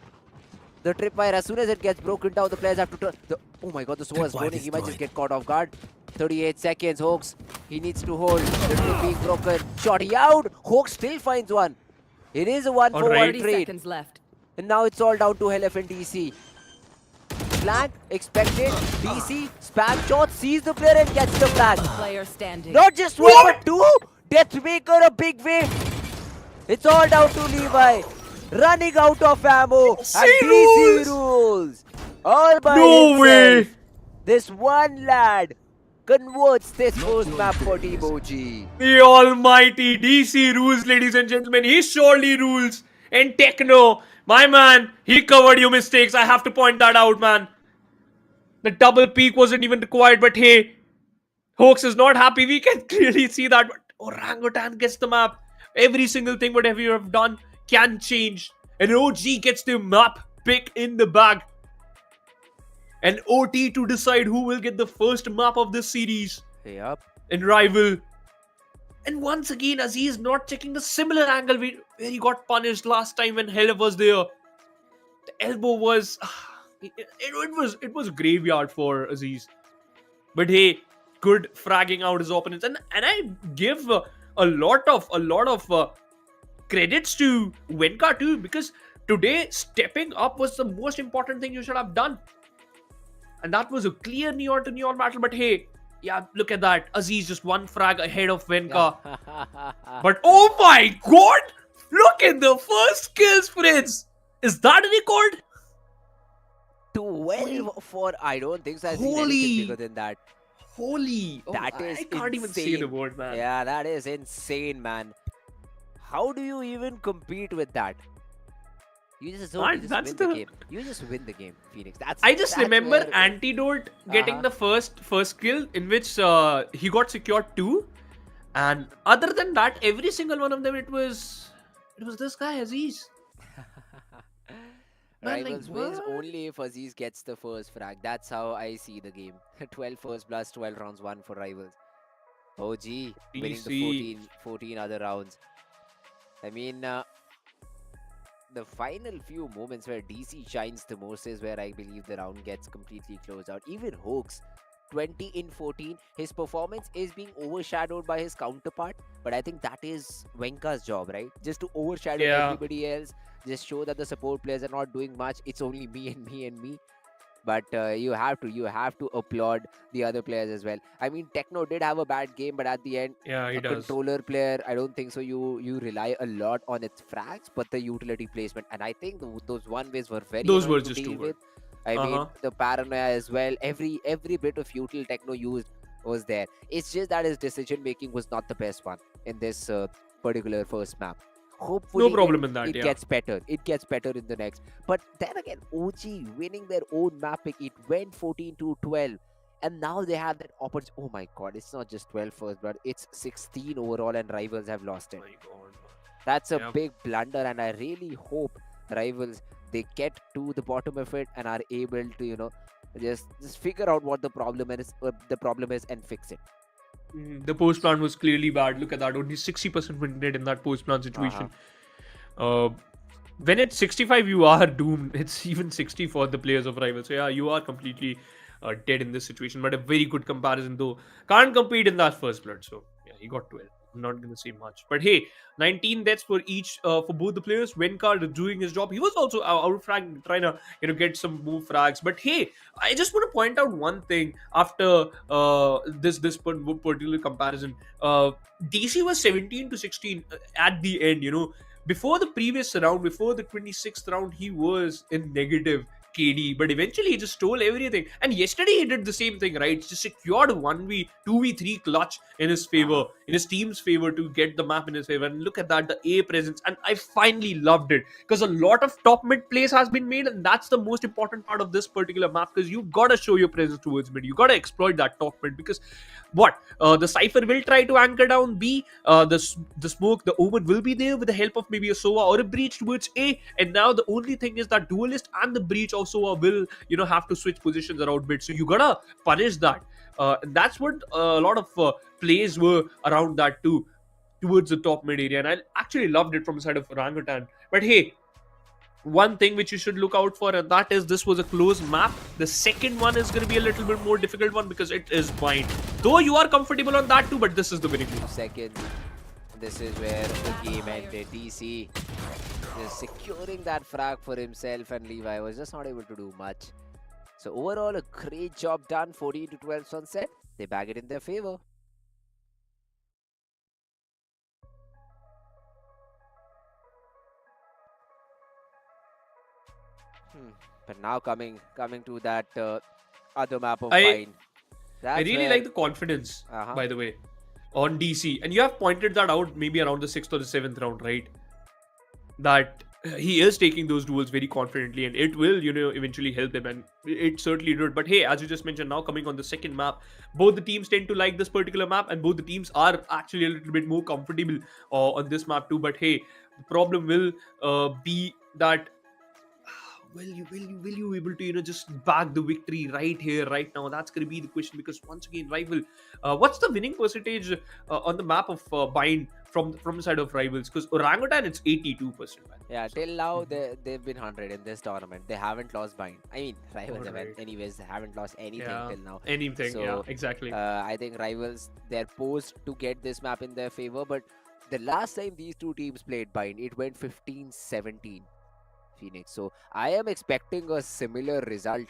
The tripwire, as soon as it gets broken down, the players have to turn. Oh my god, the Sova is Tripwire burning. He might just destroyed. get caught off guard. 38 seconds, Hawks. He needs to hold. The trip being broken. Shotty out. Hawks still finds one. It is a 1-for-1 Alright. 30 trade. seconds left. And now it's all down to Helef and DC. Flank, expected. DC, spam shot, sees the player and gets the flank. Player standing. Not just one, but two. Deathmaker, a big wave. It's all down to Levi. Running out of ammo. And DC rules. All by No himself. way. This one lad converts this first map for Team OG. The almighty DC rules, ladies and gentlemen. He surely rules. And Techno, my man, he covered your mistakes. I have to point that out, man. The double peak wasn't even required, but hey, Hawks is not happy. We can clearly see that. But Orangutan gets the map. Every single thing whatever you have done can change. And OG gets the map pick in the bag. And OT to decide who will get the first map of this series. Yep. And Rival. And once again, Aziz not checking the similar angle where he got punished last time when Hell was there. The elbow was... It was graveyard for Aziz. But hey, good fragging out his opponents. And I give a lot of credits to Wenka too, because today stepping up was the most important thing you should have done. And that was a clear neon to neon battle. But hey, yeah, look at that. Aziz just one frag ahead of Wenka. But oh my god! Look at the first kills, Prince! Is that a record? 12 for... I don't think so. I've seen Holy. anything bigger than that. Holy! That is I can't even say the insane. word, man. Yeah, that is insane, man. How do you even compete with that? You just don't. Man, You just that's win the the- game. You just win the game, Phoenix. I just that's remember where- Antidote getting the first kill in which he got secured 2, and other than that, every single one of them it was this guy Aziz. Man, Rivals like, wins what? only if Aziz gets the first frag. That's how I see the game. 12 first plus 12 rounds won for Rivals. OG winning the DC. 14 other rounds. I mean, the final few moments where DC shines the most is where I believe the round gets completely closed out. Even Hawks, 20 in 14. His performance is being overshadowed by his counterpart, but I think that is Wenka's job, right? Just to overshadow Yeah. everybody else, just show that the support players are not doing much. It's only me and me and me. But you have to applaud the other players as well. I mean, Techno did have a bad game, but at the end, Yeah, he a does. controller player, I don't think so. You rely a lot on its frags, but the utility placement, and I think those one ways were very Those were annoying to just deal too good. with. I mean, Uh-huh. the paranoia as well. Every bit of util Techno used was there. It's just that his decision making was not the best one in this particular first map. Hopefully, problem in that, it yeah. gets better. It gets better in the next. But then again, OG winning their own map pick. It went 14-12. And now they have that opportunity. Oh my god, it's not just 12 first blood. It's 16 overall and Rivals have lost it. My God. That's a Yeah. big blunder, and I really hope Rivals, they get to the bottom of it and are able to, just figure out what the problem is and fix it. The post plan was clearly bad. Look at that. Only 60% win rate in that post plan situation. When it's 65, you are doomed. It's even 60 for the players of Rivals. So yeah, you are completely dead in this situation. But a very good comparison though. Can't compete in that first blood. So yeah, he got 12. I'm not gonna say much. But hey, 19 deaths for each for both the players. Wencard doing his job. He was also out frag trying to get some move frags. But hey, I just want to point out one thing after this particular comparison. DC was 17-16 at the end. Before the previous round, before the 26th round, he was in negative KD, but eventually he just stole everything. And yesterday he did the same thing, right? Just secured 2v3 clutch in his favor, in his team's favor, to get the map in his favor. And look at that, the A presence. And I finally loved it because a lot of top mid plays has been made, and that's the most important part of this particular map, because you gotta show your presence towards mid. You gotta exploit that top mid, because the Cypher will try to anchor down B, the smoke, the Omen will be there with the help of maybe a Sova or a Breach towards A, and now the only thing is that Duelist and the Breach of Sova will have to switch positions around mid, so you gotta punish that. And that's what a lot of plays were around that too, towards the top mid area, and I actually loved it from the side of Orangutan. But hey, one thing which you should look out for, and that is this was a close map. The second one is going to be a little bit more difficult one because it is bind. Though you are comfortable on that too, but this is the winning move. Second, this is where the game ended. DC just securing that frag for himself, and Levi was just not able to do much. So overall, a great job done. 14 to 12 Sunset. They bag it in their favor. But now coming to that other map of Vine. I really like the confidence, by the way, on DC. And you have pointed that out maybe around the 6th or the 7th round, right? That he is taking those duels very confidently, and it will, eventually help them, and it certainly did. But hey, as you just mentioned, now coming on the second map, both the teams tend to like this particular map, and both the teams are actually a little bit more comfortable on this map too. But hey, the problem will be that will you able to just bag the victory right here, right now? That's going to be the question, because once again, rival, what's the winning percentage on the map of bind from the side of rivals? Because orangutan, it's 82%, man. Yeah, till now they've been 100 in this tournament. They haven't lost bind. I mean, rivals have anyways, they haven't lost anything till now. Anything, So, yeah, exactly. I think rivals, they're posed to get this map in their favor, but the last time these two teams played bind, it went 15-17 Phoenix. So I am expecting a similar result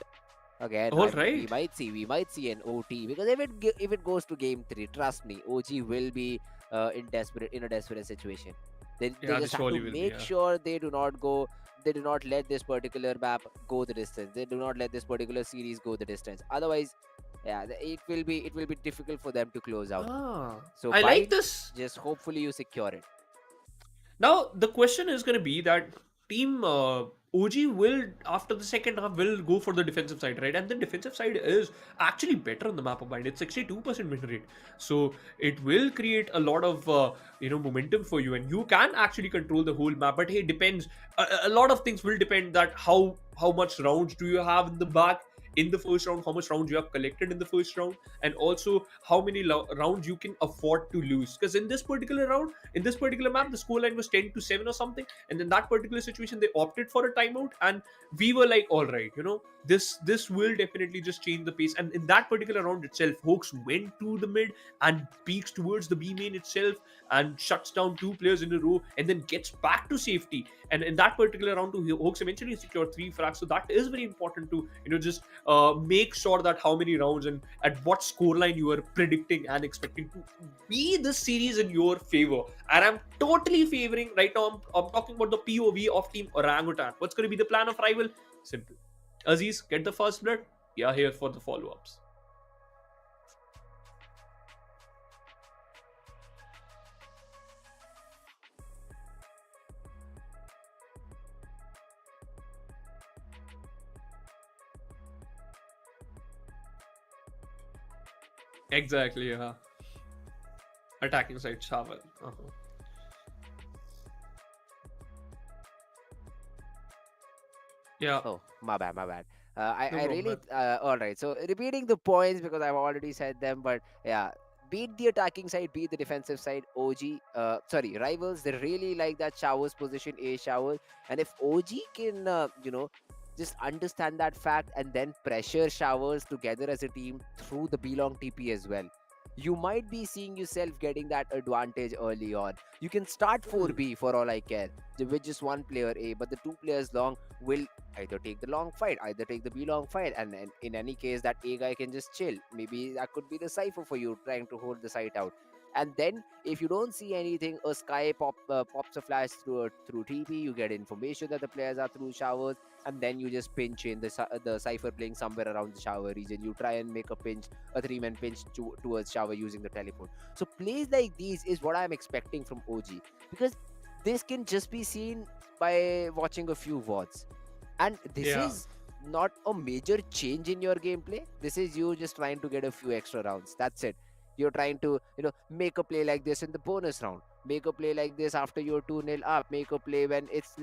again. All right. We might see an OT, because if it goes to game 3, trust me, OG will be in a desperate situation. They just have to make sure they do not let this particular map go the distance. They do not let this particular series go the distance. Otherwise, yeah, it will be difficult for them to close out. So I like this. Just hopefully you secure it. Now the question is going to be that team OG will, after the second half, will go for the defensive side, right? And the defensive side is actually better on the map of bind. It's 62% win rate, so it will create a lot of momentum for you, and you can actually control the whole map. But hey, it depends. A lot of things will depend that how much rounds do you have in the back in the first round, how much rounds you have collected in the first round, and also how many rounds you can afford to lose. Because in this particular round, in this particular map, the scoreline was 10-7 or something, and in that particular situation, they opted for a timeout, and we were like, all right, this will definitely just change the pace. And in that particular round itself, Hawks went to the mid and peeks towards the B main itself and shuts down 2 players in a row, and then gets back to safety. And in that particular round, Hawks eventually secured 3 frags. So that is very important to just make sure that how many rounds and at what scoreline you are predicting and expecting to be this series in your favor. And I'm totally favoring right now. I'm talking about the POV of team Orangutan. What's going to be the plan of rival? Simple. Aziz, get the first blood. We are here for the follow-ups. Exactly, yeah. Attacking side, Shaval. Yeah. Oh, my bad. I really all right. So repeating the points because I've already said them, but yeah, beat the attacking side, beat the defensive side. Rivals, they really like that Showers position, A Showers, and if OG can just understand that fact and then pressure Showers together as a team through the B-long TP as well, you might be seeing yourself getting that advantage early on. You can start 4B for all I care with just one player A, but the 2 players long will either take the long fight, either take the B long fight, and in any case that A guy can just chill. Maybe that could be the cipher for you trying to hold the site out. And then if you don't see anything, a sky pops a flash through TP, you get information that the players are through Showers, and then you just pinch in the cipher playing somewhere around the shower region. You try and make a 3-man pinch towards shower using the teleport. So plays like these is what I'm expecting from OG, because this can just be seen by watching a few VODs, and this is not a major change in your gameplay. This is you just trying to get a few extra rounds. That's it. You're trying to make a play like this in the bonus round. Make a play like this after you're 2-0 up. Make a play when it's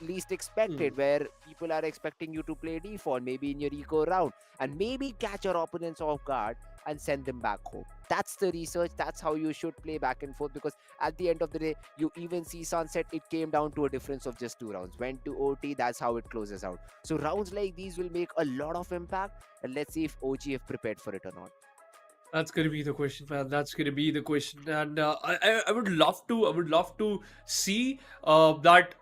least Hmm. expected, where people are expecting you to play default, maybe in your eco round, and maybe catch your opponents off guard and send them back home. That's the research. That's how you should play back and forth, because at the end of the day, you even see Sunset, it came down to a difference of just 2 rounds. Went to OT, that's how it closes out. So rounds like these will make a lot of impact, and let's see if OG have prepared for it or not. That's gonna be the question, man. That's gonna be the question, and I would love to. I would love to see that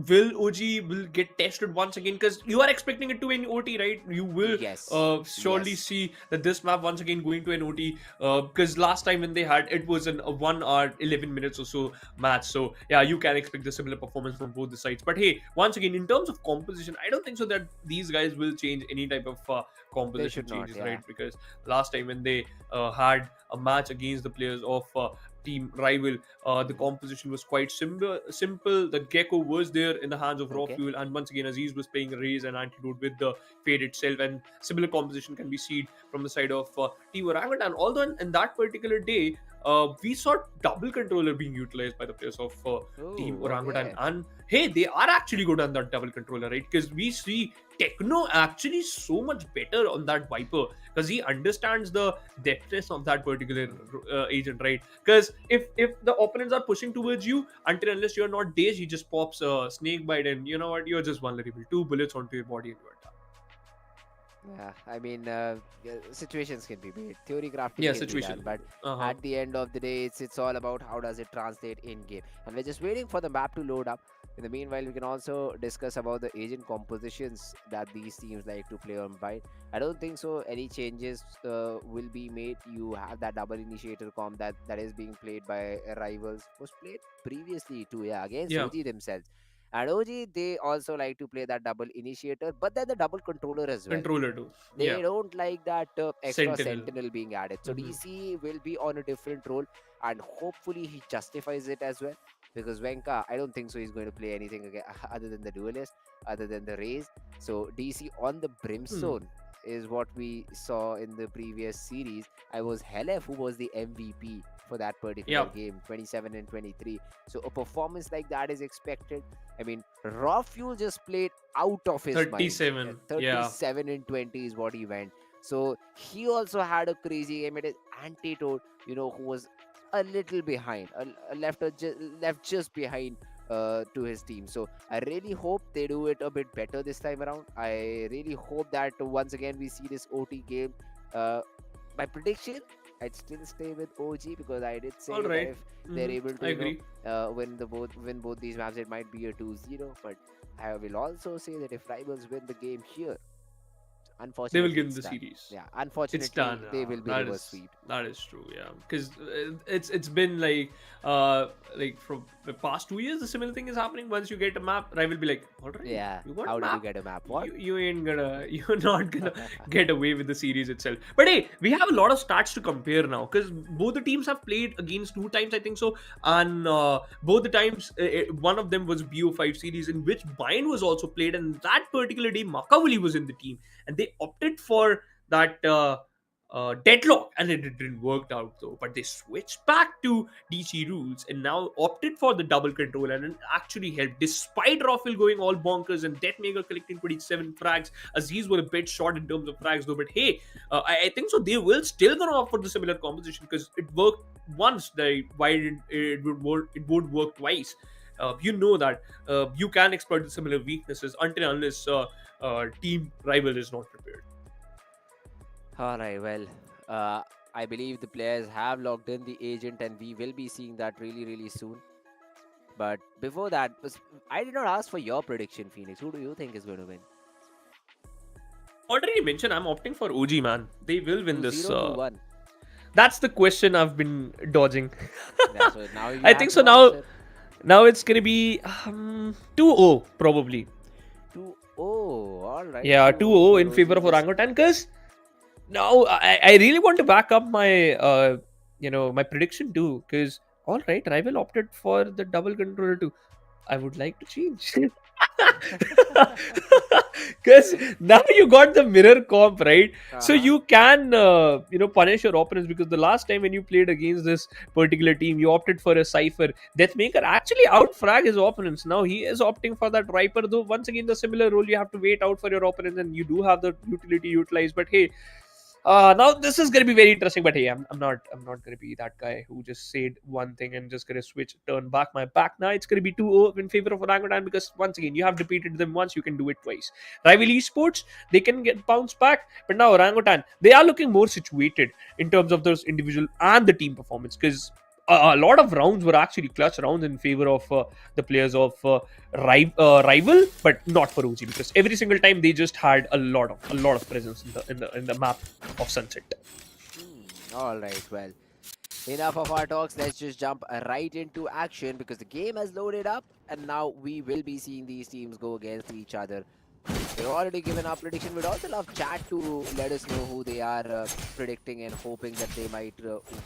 will OG will get tested once again, because you are expecting it to in OT, right? You will Yes. surely Yes. see that this map once again going to an OT, because last time when they had it was a 1 hour 11 minutes or so match. So yeah, you can expect the similar performance from both the sides. But hey, once again, in terms of composition, I don't think so that these guys will change any type of They composition should not, changes, yeah. right? Because last time when they had a match against the players of team rival, the composition was quite simple. The Gecko was there in the hands of Raw Okay. Fuel, and once again Aziz was playing Raze and Antidote with the Fade itself, and similar composition can be seen from the side of Team Orangutan. Although in that particular day, we saw double controller being utilized by the players of Team Oh, Orangutan, okay. and hey, they are actually good on that double controller, right? Because we see Techno actually so much better on that Viper, because he understands the depthness of that particular agent, right? Because if the opponents are pushing towards you, until unless you're not dazed, he just pops a snake bite, and you know what? You're just vulnerable. 2 bullets onto your body and you're done. Yeah, I mean, yeah, situations can be made. Theory crafting Yeah, can be done, situation. but Uh-huh. at the end of the day, it's all about how does it translate in game. And we're just waiting for the map to load up. In the meanwhile, we can also discuss about the agent compositions that these teams like to play on Byte. I don't think so. Any changes will be made. You have that double initiator comp that is being played by rivals. Was played previously too, yeah, against Yeah, OG themselves. And OG, they also like to play that double initiator, but then the double controller as well. controller too. Yeah, They don't like that extra Sentinel. sentinel being added. So Hmm. DC will be on a different role, and hopefully he justifies it as well. Because Venka, I don't think so. He's going to play anything again, other than the duelist, other than the raise. So DC on the Hmm. brimstone is what we saw in the previous series. I was Helef who was the MVP for that particular Yeah, game, 27 and 23. So a performance like that is expected. I mean, Raw Fuel just played out of his mind. 37. Yeah, 37 and 20 is what he went. So he also had a crazy game. It is Antidote, who was a little behind, left just behind to his team. So I really hope they do it a bit better this time around. I really hope that once again we see this OT game. Uh, my prediction, I'd still stay with OG, because I did all say that right. if they're Hmm. able to, I agree. win both these maps, it might be a 2-0. But I will also say that if rivals win the game here, They will unfortunately, give him it's the done. series. Yeah, It's unfortunately, done. they will be That reverse is sweep. true. Yeah, because it's been like from the past 2 years, the similar thing is happening. Once you get a map, Rai will be like, all right, Yeah, you got a how did you map. get a map? What? You ain't gonna you're not gonna get away with the series itself. But hey, we have a lot of stats to compare now, because both the teams have played against 2 times, I think so, and both the times one of them was BO5 series in which Bind was also played, and that particular day Makavuli was in the team, and they opted for that deadlock, and it didn't work out though. But they switched back to DC rules and now opted for the double control, and it actually helped. Despite Raffel going all bonkers and Deathmaker collecting 27 frags, Aziz were a bit short in terms of frags though. But hey, I think so they will still gonna offer the similar composition, because it worked once. Why it would work? It would work twice. You know that you can exploit the similar weaknesses until unless team rival is not prepared. All right, well, uh, I believe the players have locked in the agent, and we will be seeing that really, really soon. But before that, I did not ask for your prediction, Phoenix. Who do you think is going to win? Already mentioned, I'm opting for OG, man. They will win 2 this. 0, 2-1. That's the question I've been dodging. Yeah, so now you I have think so. to Now, answer. now it's gonna be 2-0 probably. 2-0. All right, Yeah, 2-0 2-0 for in favor OG. of Orangutan. Because now I really want to back up my my prediction too. Because all right, rival opted for the double controller too. I would like to change. Because now you got the mirror comp, right? So Uh-huh. you can, punish your opponents. Because the last time when you played against this particular team, you opted for a Cypher. Deathmaker actually outfrag his opponents. Now he is opting for that Riper, though. Once again, the similar role, you have to wait out for your opponents, and you do have the utility utilized. But hey, now this is gonna be very interesting, but hey, I'm not gonna be that guy who just said one thing and just gonna switch, turn back my back. Now it's gonna be 2-0 in favor of Orangutan, because once again you have defeated them once, you can do it twice. Rival Esports, they can get bounced back, but now Orangutan, they are looking more situated in terms of those individual and the team performance, because a lot of rounds were actually clutch rounds in favor of the players of rival, but not for OG, because every single time they just had a lot of presence in the map of Sunset. All right, well, enough of our talks. Let's just jump right into action because the game has loaded up, and now we will be seeing these teams go against each other. They've already given our prediction. We'd also love chat to let us know who they are predicting and hoping that they might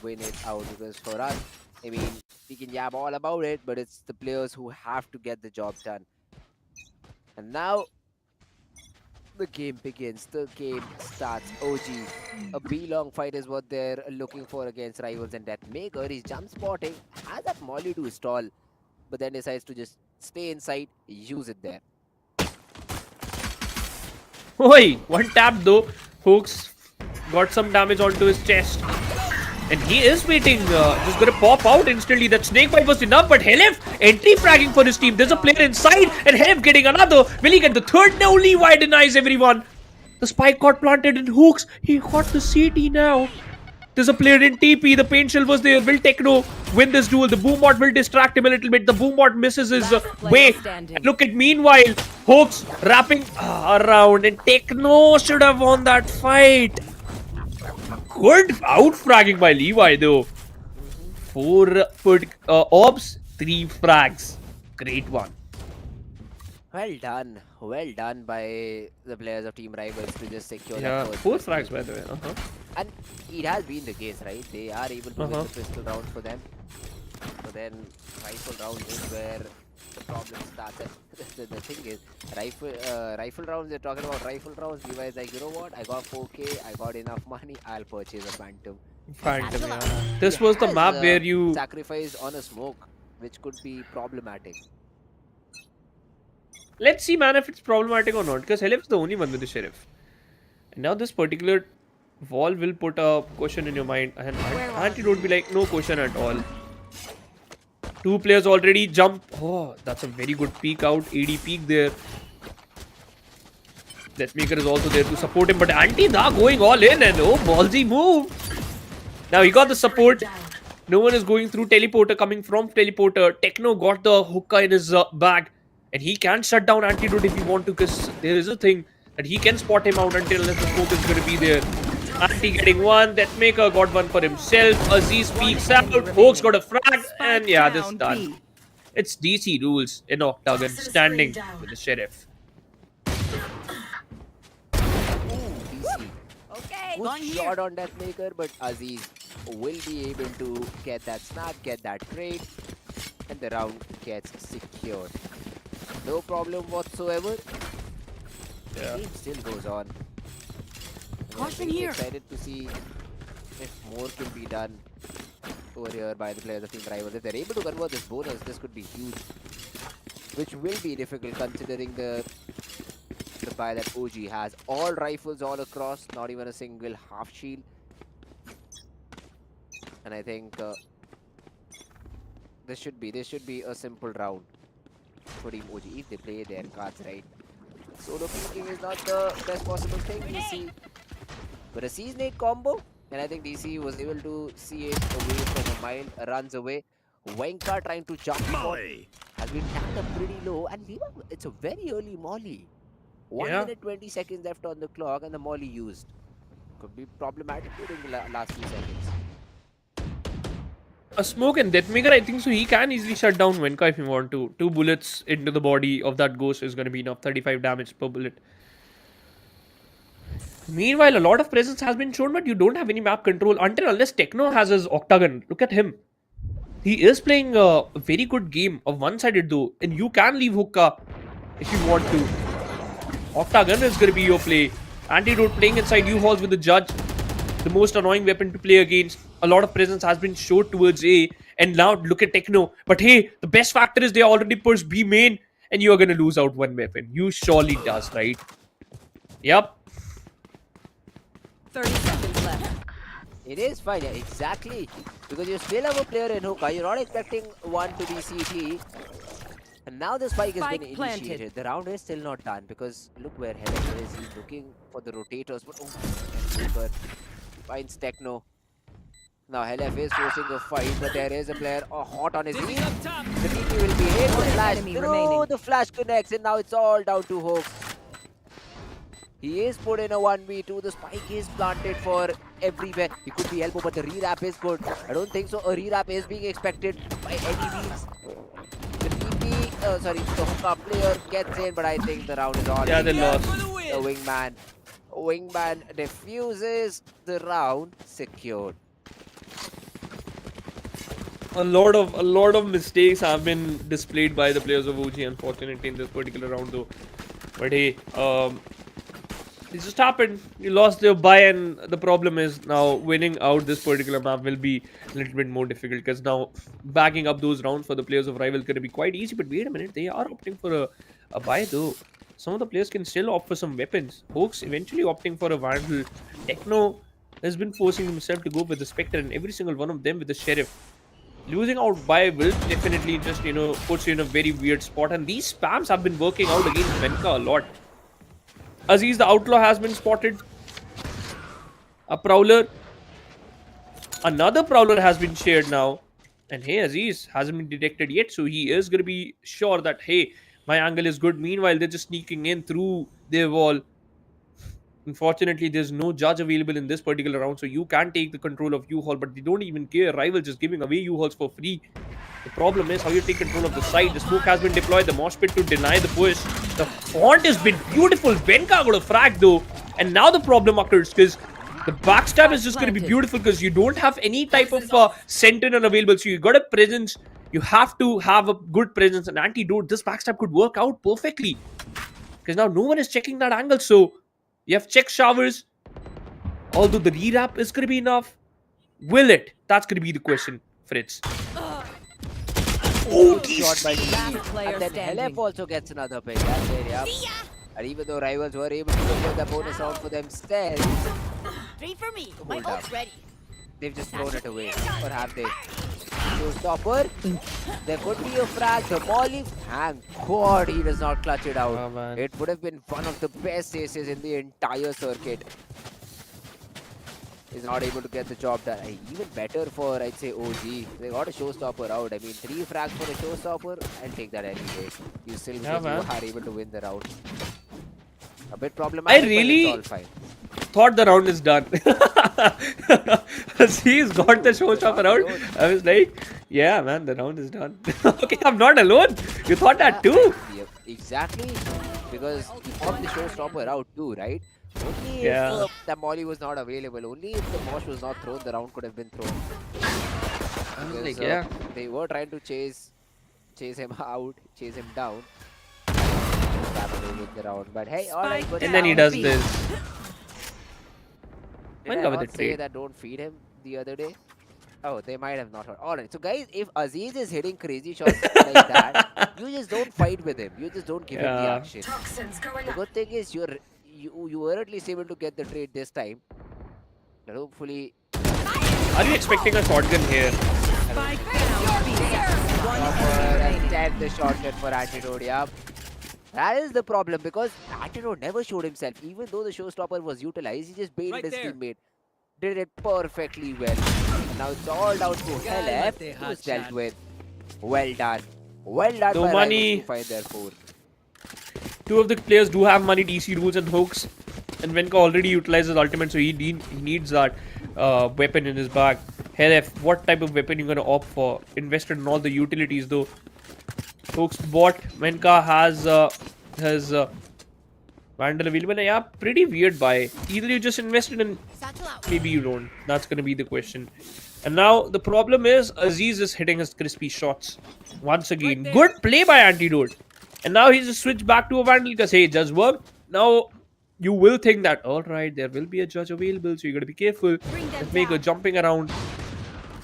win it out. Because for us, I mean, we can yab all about it, but it's the players who have to get the job done. And now the game begins. The game starts. OG, a B-long fight is what they're looking for against rivals. And Deathmaker, he's jump spotting, has that molly to stall, but then decides to just stay inside, use it there. Oi, one tap though. Hooks got some damage onto his chest. And he is waiting, just gonna pop out instantly. That snake bite was enough, but Helef entry fragging for his team. There's a player inside, and Helef getting another. Will he get the third? No, Levi denies everyone. The spike got planted in Hooks. He got the CT now. There's a player in TP. The paint shield was there. Will Techno win this duel? The Boombot will distract him a little bit. The Boombot misses his way. And look at meanwhile, Hooks wrapping around, and Techno should have won that fight. Good outfragging by Levi though. 4 orbs, 3 frags. Great one. Well done by the players of Team Rivals to just secure Yeah, that 4 first frags pistol. by the way. And it has been the case, right? They are able to win the pistol round for them. But then rifle round is where the problem starts. And the thing is, rifle rounds, they're talking about rifle rounds. Levi is like, you know what? I got 4K, I got enough money, I'll purchase a Phantom. Phantom, yeah. This was the map where you sacrifice on a smoke, which could be problematic. let's see, man, if it's problematic or not. Because Helef is the only one with the sheriff. And now this particular wall will put a question in your mind, and antidote be like, no question at all. 2 players already jump. Oh, that's a very good peek out. AD peek there. Deathmaker is also there to support him, but Anti-Da going all in, and oh, ballsy move. Now he got the support. No one is going through teleporter, coming from teleporter. Techno got the hookah in his bag, and he can shut down Antidote if he want to, because there is a thing that he can spot him out until the smoke is going to be there. Anti getting one. Deathmaker got one for himself. Aziz peeks out. Hawks got a frag, and yeah, this is done. It's DC rules in Octagon, standing with the sheriff. DC. Okay. Good shot on Deathmaker, but Aziz will be able to get that snap, get that trade, and the round gets secured. No problem whatsoever. Yeah. The game still goes on. Caution I'm here. excited to see if more can be done over here by the players of Team Rivals. If they're able to convert this bonus, this could be huge, which will be difficult considering the buy that OG has. All rifles all across, not even a single half shield. And I think this should be a simple round for Team OG if they play their cards right. Solo peeking is not the best possible thing, DC. But a Snake combo, and I think DC was able to see it away from a mile, runs away. Wenka trying to jump spot has been tapped up pretty low, and it's a very early molly. 1 minute 20 seconds left on the clock, and the molly used. Could be problematic during the last few seconds. A smoke and Deathmaker, I think so. He can easily shut down Wenka if he want to. 2 bullets into the body of that ghost is going to be enough. 35 damage per bullet. Meanwhile, a lot of presence has been shown, but you don't have any map control until unless Techno has his Octagon. Look at him. He is playing a very good game of one-sided though, and you can leave hookah if you want to. Octagon is going to be your play. Antidote playing inside U-Halls with the Judge. The most annoying weapon to play against. A lot of presence has been showed towards A. And now look at Techno. But hey, the best factor is they already pushed B main. And you are going to lose out one weapon. You surely does, right? Yep. 30 seconds left. It is fine, yeah, exactly. Because you still have a player in hookah. You're not expecting one to be CT. And now the spike has been Spike planted. initiated. The round is still not done because look where Helen is. He's looking for the rotators. But oh, finds Techno. Now Helef is forcing a fight, but there is a player hot on his heels. The TP will be hit. The flash enemy through. remaining. The flash connects, and now it's all down to Hooks. He is put in a 1v2. The spike is planted for everywhere. He could be elbow, but the re-wrap is good. I don't think so. A re-wrap is being expected by any means. The TP, the hookah player gets in, but I think the round is on. Yeah, they lost. The wingman defuses the round, secured. A lot of mistakes have been displayed by the players of OG, unfortunately, in this particular round, though. But hey, it just happened. You lost your buy, and the problem is now winning out this particular map will be a little bit more difficult because now backing up those rounds for the players of Rival going to be quite easy. But wait a minute, they are opting for a buy, though. Some of the players can still opt for some weapons. Hawks eventually opting for a Vandal. Techno has been forcing himself to go with the Spectre, and every single one of them with the Sheriff. Losing out by will definitely just, puts you in a very weird spot. And these spams have been working out against Venka a lot. Aziz the Outlaw has been spotted. A Prowler. Another Prowler has been shared now. And hey, Aziz hasn't been detected yet. So he is going to be sure that, hey, my angle is good. Meanwhile, they're just sneaking in through their wall. Unfortunately, there's no judge available in this particular round, so you can take the control of U-Hall, but they don't even care. Rival just giving away U-Halls for free. The problem is how you take control of the site. The smoke has been deployed, the mosh pit to deny the push. The font has been beautiful. Venka got a frag though, and now the problem occurs because the backstab is just going to be beautiful because you don't have any type of sentinel available, so you got a presence. You have to have a good presence. An antidote, this backstab could work out perfectly because now no one is checking that angle, so you have check showers. Although the re-wrap is going to be enough. Will it? That's going to be the question, Fritz. Oh, Last player And then standing. Helef also gets another pick. That's it, yeah. And even though Rivals were able to secure the bonus round for themselves, Three for me. My Hold ult's up. ready. they've just thrown it away. Or have they? Showstopper. There could be a frag. The Molly. Thank God he does not clutch it out. Oh, man. It would have been one of the best aces in the entire circuit. He's not able to get the job done. Even better for, I'd say, OG. They got a showstopper out. I mean, 3 frags for a showstopper. I'll take that any day. You still Yeah, man. are able to win the round. A bit problematic, but really- it's all fine. Thought the round is done. He's got the showstopper out. I was like, yeah, man, the round is done. Okay, I'm not alone. You thought that too? Yep, exactly. Because he got the showstopper out too, right? Only Yeah. if the molly was not available, only if the mosh was not thrown, the round could have been thrown. Because, like, yeah. they were trying to chase him out, chase him down. Got away with the round, but hey, alright. Spike good And then he round. does this. Did Went I over not the say trade. that don't feed him the other day? Oh, they might have not heard. Alright, so guys, if Aziz is hitting crazy shots like that, you just don't fight with him. You just don't give him the Yeah. action. The good thing is you were at least able to get the trade this time. And hopefully, Are you expecting a shotgun here? Spike down. B. One enemy remaining. and the shotgun for Antidote, yeah. That is the problem because Antidote never showed himself. Even though the showstopper was utilized, he just baited his teammate. Did it perfectly well. Now it's all down to Helef, who's dealt with. Well done. Well done No by money. Rivals to find their 4. 2 of the players do have money, DC rules and hooks. And Venka already utilizes ultimate, so he needs that weapon in his bag. Helef, what type of weapon you gonna opt for? Invested in all the utilities though. Hooks bought. Venka has his Vandal available. Yeah, pretty weird buy. Either you just invested in, Satchel out. maybe you don't. That's gonna be the question. And now the problem is Aziz is hitting his crispy shots once again. Good play by Antidote. And now he's just switched back to a Vandal because, hey, it just worked. Now you will think that, all right, there will be a judge available, so you got to be careful. Bring them Make a down. jumping around.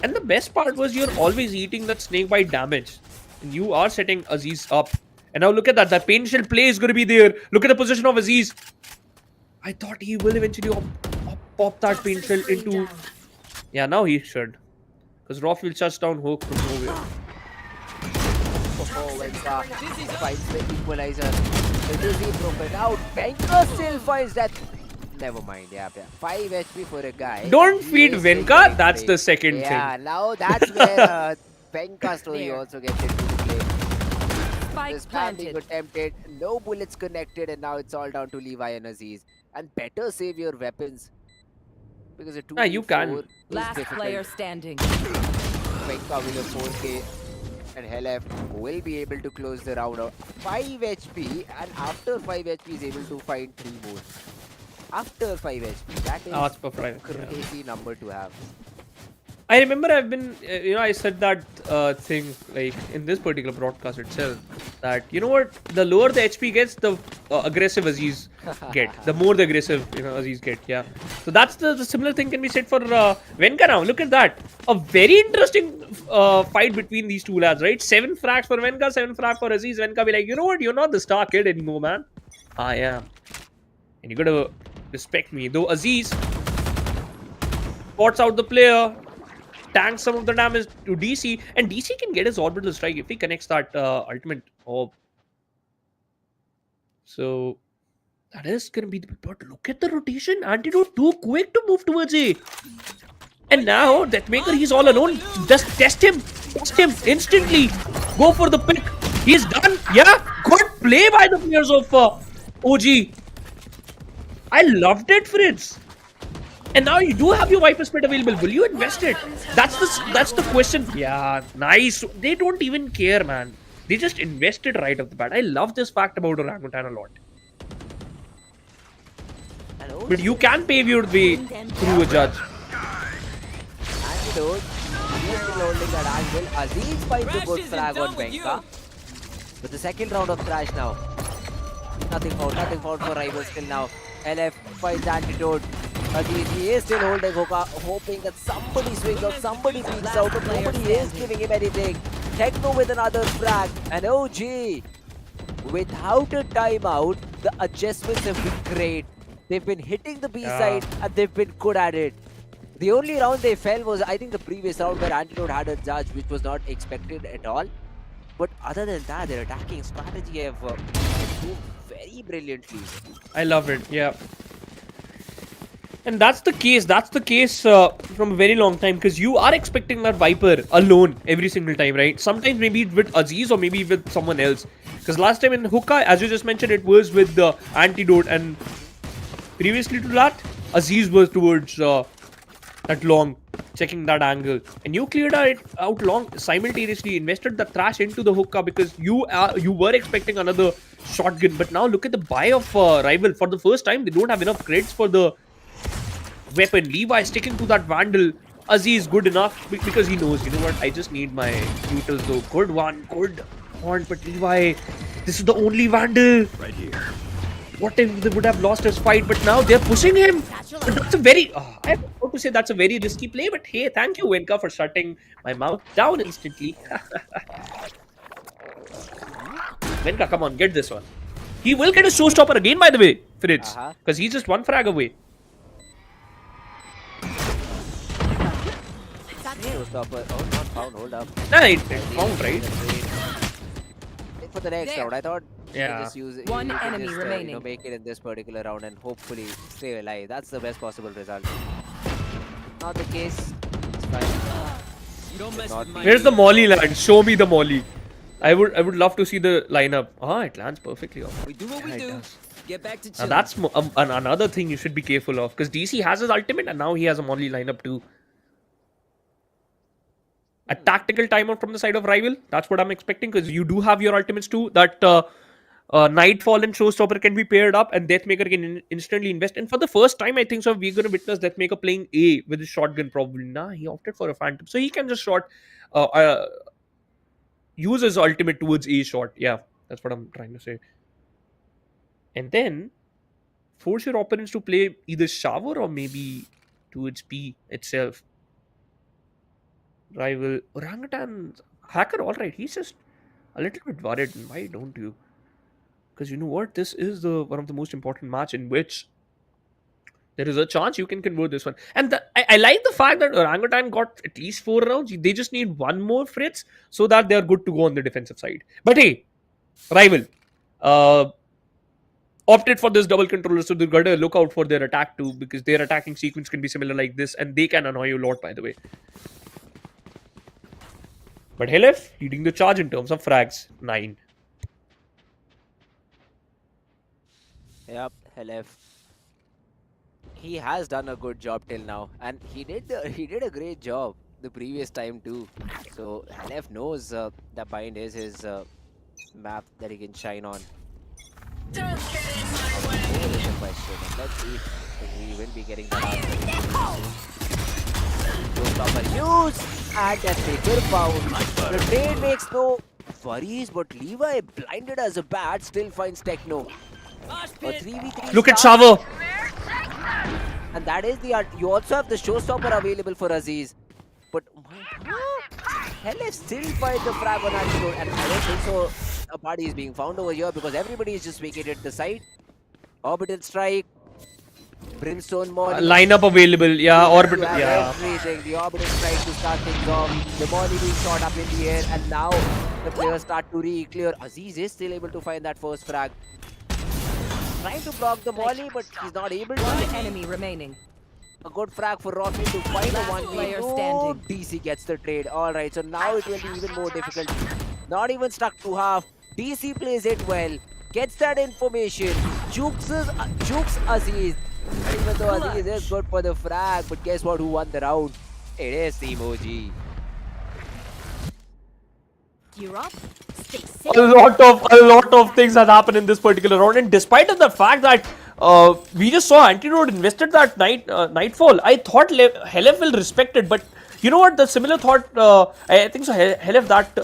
And the best part was you're always eating that snake bite damage. And you are setting Aziz up. And now look at that. That pain shield play is going to be there. Look at the position of Aziz. I thought he will eventually pop that pain Toxic shield screen into... down. Yeah, now he should. Because Roth will shut down Hook from nowhere. Oh, Venka finds the equalizer. It is he broken out. Venka still finds that. Never mind, yeah. 5 HP for a guy. Don't He feed is Venka. taking That's it. the second Yeah, thing. now that's where Venka's story There. also gets into play. The Spike spam being planted. attempted, no bullets connected, and now it's all down to Levi and Aziz. And better save your weapons. Because a 2v4 Ah, you can. is Last difficult. player standing. Venka with a 4K and Helef will be able to close the round out. 5 HP, and after 5 HP is able to find 3 more. After 5 HP, that is That's perfect, a yeah. crazy number to have. I remember I've been, I said that thing like in this particular broadcast itself that you know what, the lower the HP gets, the aggressive Aziz get. The more the aggressive Aziz get. Yeah. So that's the similar thing can be said for Venka now. Look at that. A very interesting fight between these two lads, right? 7 frags for Venka, 7 frags for Aziz. Venka be like, you know what, you're not the star kid anymore, man. I am, and you gotta respect me. Though Aziz spots out the player, tanks some of the damage to DC, and DC can get his orbital strike if he connects that ultimate orb. So that is gonna be the big part. Look at the rotation. Antidote too quick to move towards A. And now Deathmaker, he's all alone. Just test him instantly. Go for the pick. He's done. Yeah, good play by the players of OG. I loved it, Fritz. And now you do have your Viper Split available. Will you invest it? That's the question. Yeah, nice. They don't even care, man. They just invested right off the bat. I love this fact about Orangutan a lot. And also, But you can pave your way through a judge. Antidote, he is still holding that angle. Aziz finds a good frag on Venka. But the second round of Thrash now. Nothing found for rivals till now. LF finds Antidote. Aziz, he is still holding Hoka, hoping that somebody swings out, somebody peeks out, but nobody is giving him anything. Techno with another frag, and OG, without a timeout, the adjustments have been great. They've been hitting the B side, and they've been good at it. The only round they fell was, I think, the previous round where Antidote had a judge, which was not expected at all. But other than that, their attacking strategy have improved very brilliantly. I love it. Yeah. And that's the case. That's the case from a very long time because you are expecting that Viper alone every single time, right? Sometimes maybe with Aziz or maybe with someone else. Because last time in Hookah, as you just mentioned, it was with the Antidote, and previously to that, Aziz was towards that long, checking that angle, and you cleared it out long simultaneously. Invested the Thrash into the Hookah because you were expecting another shotgun, but now look at the buy of Rival. For the first time, they don't have enough credits for the weapon. Levi sticking to that Vandal. Aziz good enough because he knows, you know what, I just need my neutals though. Good one, but Levi, this is the only Vandal. Right here. What if they would have lost his fight, but now they're pushing him. But that's a very, I have to say that's a very risky play, but hey, thank you Venka for shutting my mouth down instantly. Venka, come on, get this one. He will get a showstopper again, by the way, Fritz, because he's just one frag away. Showstopper, oh, not found, hold up. Nah, it found, right? For the next round, I thought Yeah. just use it. One you can enemy just, remaining. Make it in this particular round and hopefully stay alive. That's the best possible result. Not the case. It's fine. Not be- Where's the Molly land? Show me the Molly. I would love to see the lineup. It lands perfectly off. We do what we Yeah, it do. does. Get back to Now chilling. that's another thing you should be careful of because DC has his ultimate and now he has a Molly lineup too. A tactical timeout from the side of Rival. That's what I'm expecting because you do have your ultimates too. That Nightfall and Showstopper can be paired up and Deathmaker can instantly invest. And for the first time, I think so, we're going to witness Deathmaker playing A with his shotgun probably. Nah, he opted for a Phantom. So he can just use his ultimate towards A shot. Yeah. That's what I'm trying to say. And then force your opponents to play either shower or maybe towards B itself. Rival Orangutan hacker, alright, he's just a little bit worried. Why don't you? Because you know what? This is the one of the most important match in which there is a chance you can convert this one. And I like the fact that Orangutan got at least 4 rounds. They just need one more Fritz so that they are good to go on the defensive side. But hey, rival opted for this double controller, so they gotta look out for their attack too, because their attacking sequence can be similar like this, and they can annoy you a lot, by the way. But Helef leading the charge in terms of frags, 9. Yep, Helef. He has done a good job till now, and he did a great job the previous time too. So Helef knows that Bind is his map that he can shine on. Don't get in my way. That is the question, and let's see if we will be getting that answer. Showstopper used, and that bigger found. The trade makes no worries, but Levi blinded as a bat still finds Techno. A 3v3 Look at start. Shower. And that is the art. You also have the showstopper available for Aziz. But Helef still finds the frag on Antidote, and I don't think so a party is being found over here because everybody is just vacated the site. Orbital strike, Brimstone Molly. Lineup available, yeah, orbital, You have yeah. everything. The orbital strike to start things off. The Molly being shot up in the air, and now the players start to re-clear. Aziz is still able to find that first frag. Trying to block the Molly, but he's not able to. One enemy remaining. A good frag for Rocky to find a Last 1v. player No, standing. DC gets the trade. Alright, so now it will be even more difficult. Not even stuck to half. DC plays it well. Gets that information. Jukes Aziz. And even though Aziz is good for the frag, but guess what? Who won the round? It is the emoji. Gear up. Stay safe. A lot of things that happen in this particular round, and despite of the fact that we just saw Antidote invested that Nightfall, I thought Helef will respect it, but you know what? The similar thought, I think so. Helef that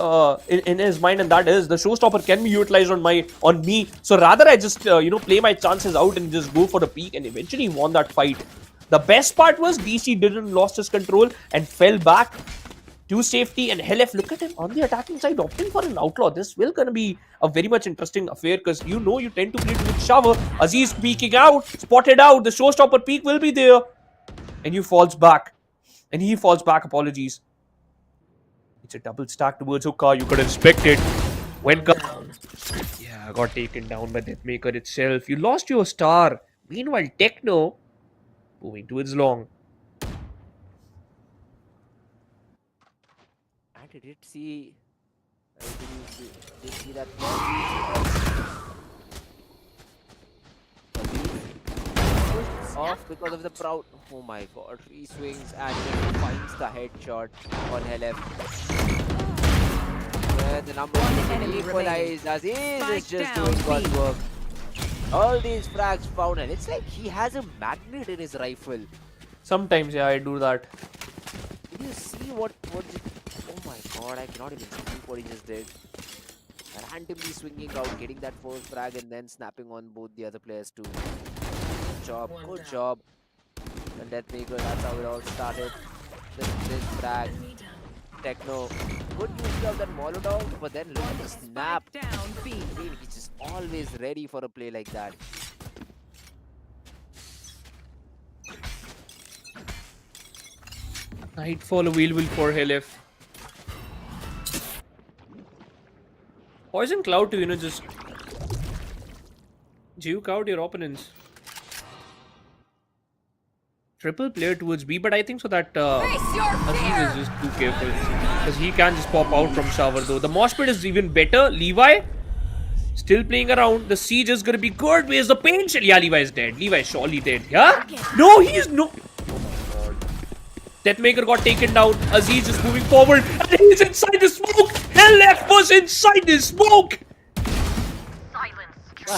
in his mind, and that is the showstopper can be utilized on me. So rather, I just play my chances out and just go for the peak, and eventually won that fight. The best part was DC didn't lost his control and fell back to safety, and Helef, look at him on the attacking side opting for an outlaw. This will gonna be a very much interesting affair because you tend to play with Shower. Aziz peeking out, spotted out. The showstopper peak will be there, and he falls back. Apologies. It's a double stack towards Hookah. You could have expected. Yeah, got taken down by Deathmaker itself. You lost your star. Meanwhile, Techno moving towards long. And did see. Did see that? Off because of the proud. Oh my god, he swings and then finds the headshot on Helef. Where the number one enemy equalized. Aziz is Spike just down, doing God's B. work. All these frags found, and it's like he has a magnet in his rifle. Sometimes, yeah, I do that. Did you see what oh my god, I cannot even speak what he just did. Randomly swinging out, getting that first frag and then snapping on both the other players too. Good job. And Deathmaker, that's how it all started. This frag. Techno. Good use of that Molotov, but then look at the snap. Spike down B. I mean, he's just always ready for a play like that. Nightfall available for Helef. Poison Cloud to, just juke out your opponents. Triple player towards B, but I think so that Face your Aziz fear. is just too careful. Because he can just pop out from Shower though. The mosh pit is even better. Levi still playing around. The siege is gonna be good. Where's the pain shell? Yeah, Levi is dead. Levi is surely dead. Yeah? No, he is no. Deathmaker got taken down. Aziz is moving forward. And he's inside the smoke. Helef was inside the smoke.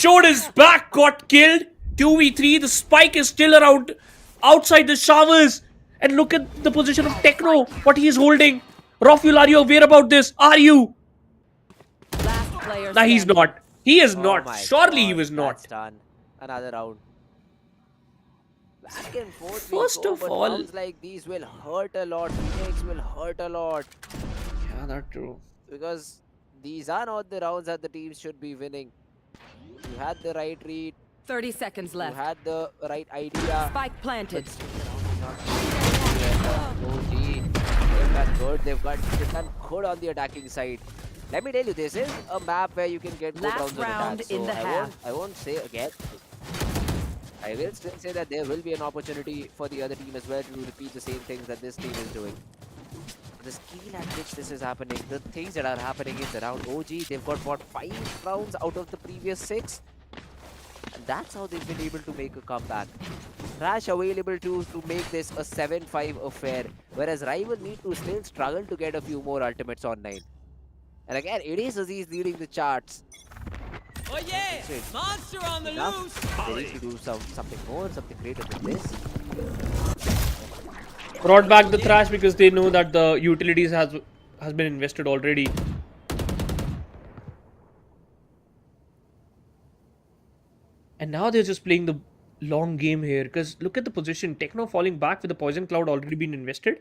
Showed his back, got killed. 2v3. The spike is still around outside the showers. And look at the position of Techno. What he is holding. Roful, are you aware about this? Are you? Last player Nah, he's standing. not. He is Oh not. my Surely he god, was that's not. done. Another round. Back and forth we First go, of but all, rounds like these will hurt a lot. Retakes will hurt a lot. yeah, that's true. Because these are not the rounds that the teams should be winning. You had the right read, 30 seconds you left. had the right idea, Spike planted. but still the round is not going anywhere. OG, they've done good. They've done good on the attacking side. Let me tell you, this is a map where you can get good Last rounds on round attack. in So the half. I won't say again. I will still say that there will be an opportunity for the other team as well to repeat the same things that this team is doing. The skill at which this is happening, the things that are happening in the round. OG, they've got what, 5 rounds out of the previous 6? And that's how they've been able to make a comeback. Crash available to make this a 7-5 affair, whereas Rival need to still struggle to get a few more ultimates online. And again, it is Aziz leading the charts. Oh yeah! Insane. Monster on the Enough. loose! They need to do something more, something greater than this. Brought back the thrash because they know that the utilities has been invested already. And now they're just playing the long game here. Because look at the position. Techno falling back with the poison cloud already been invested.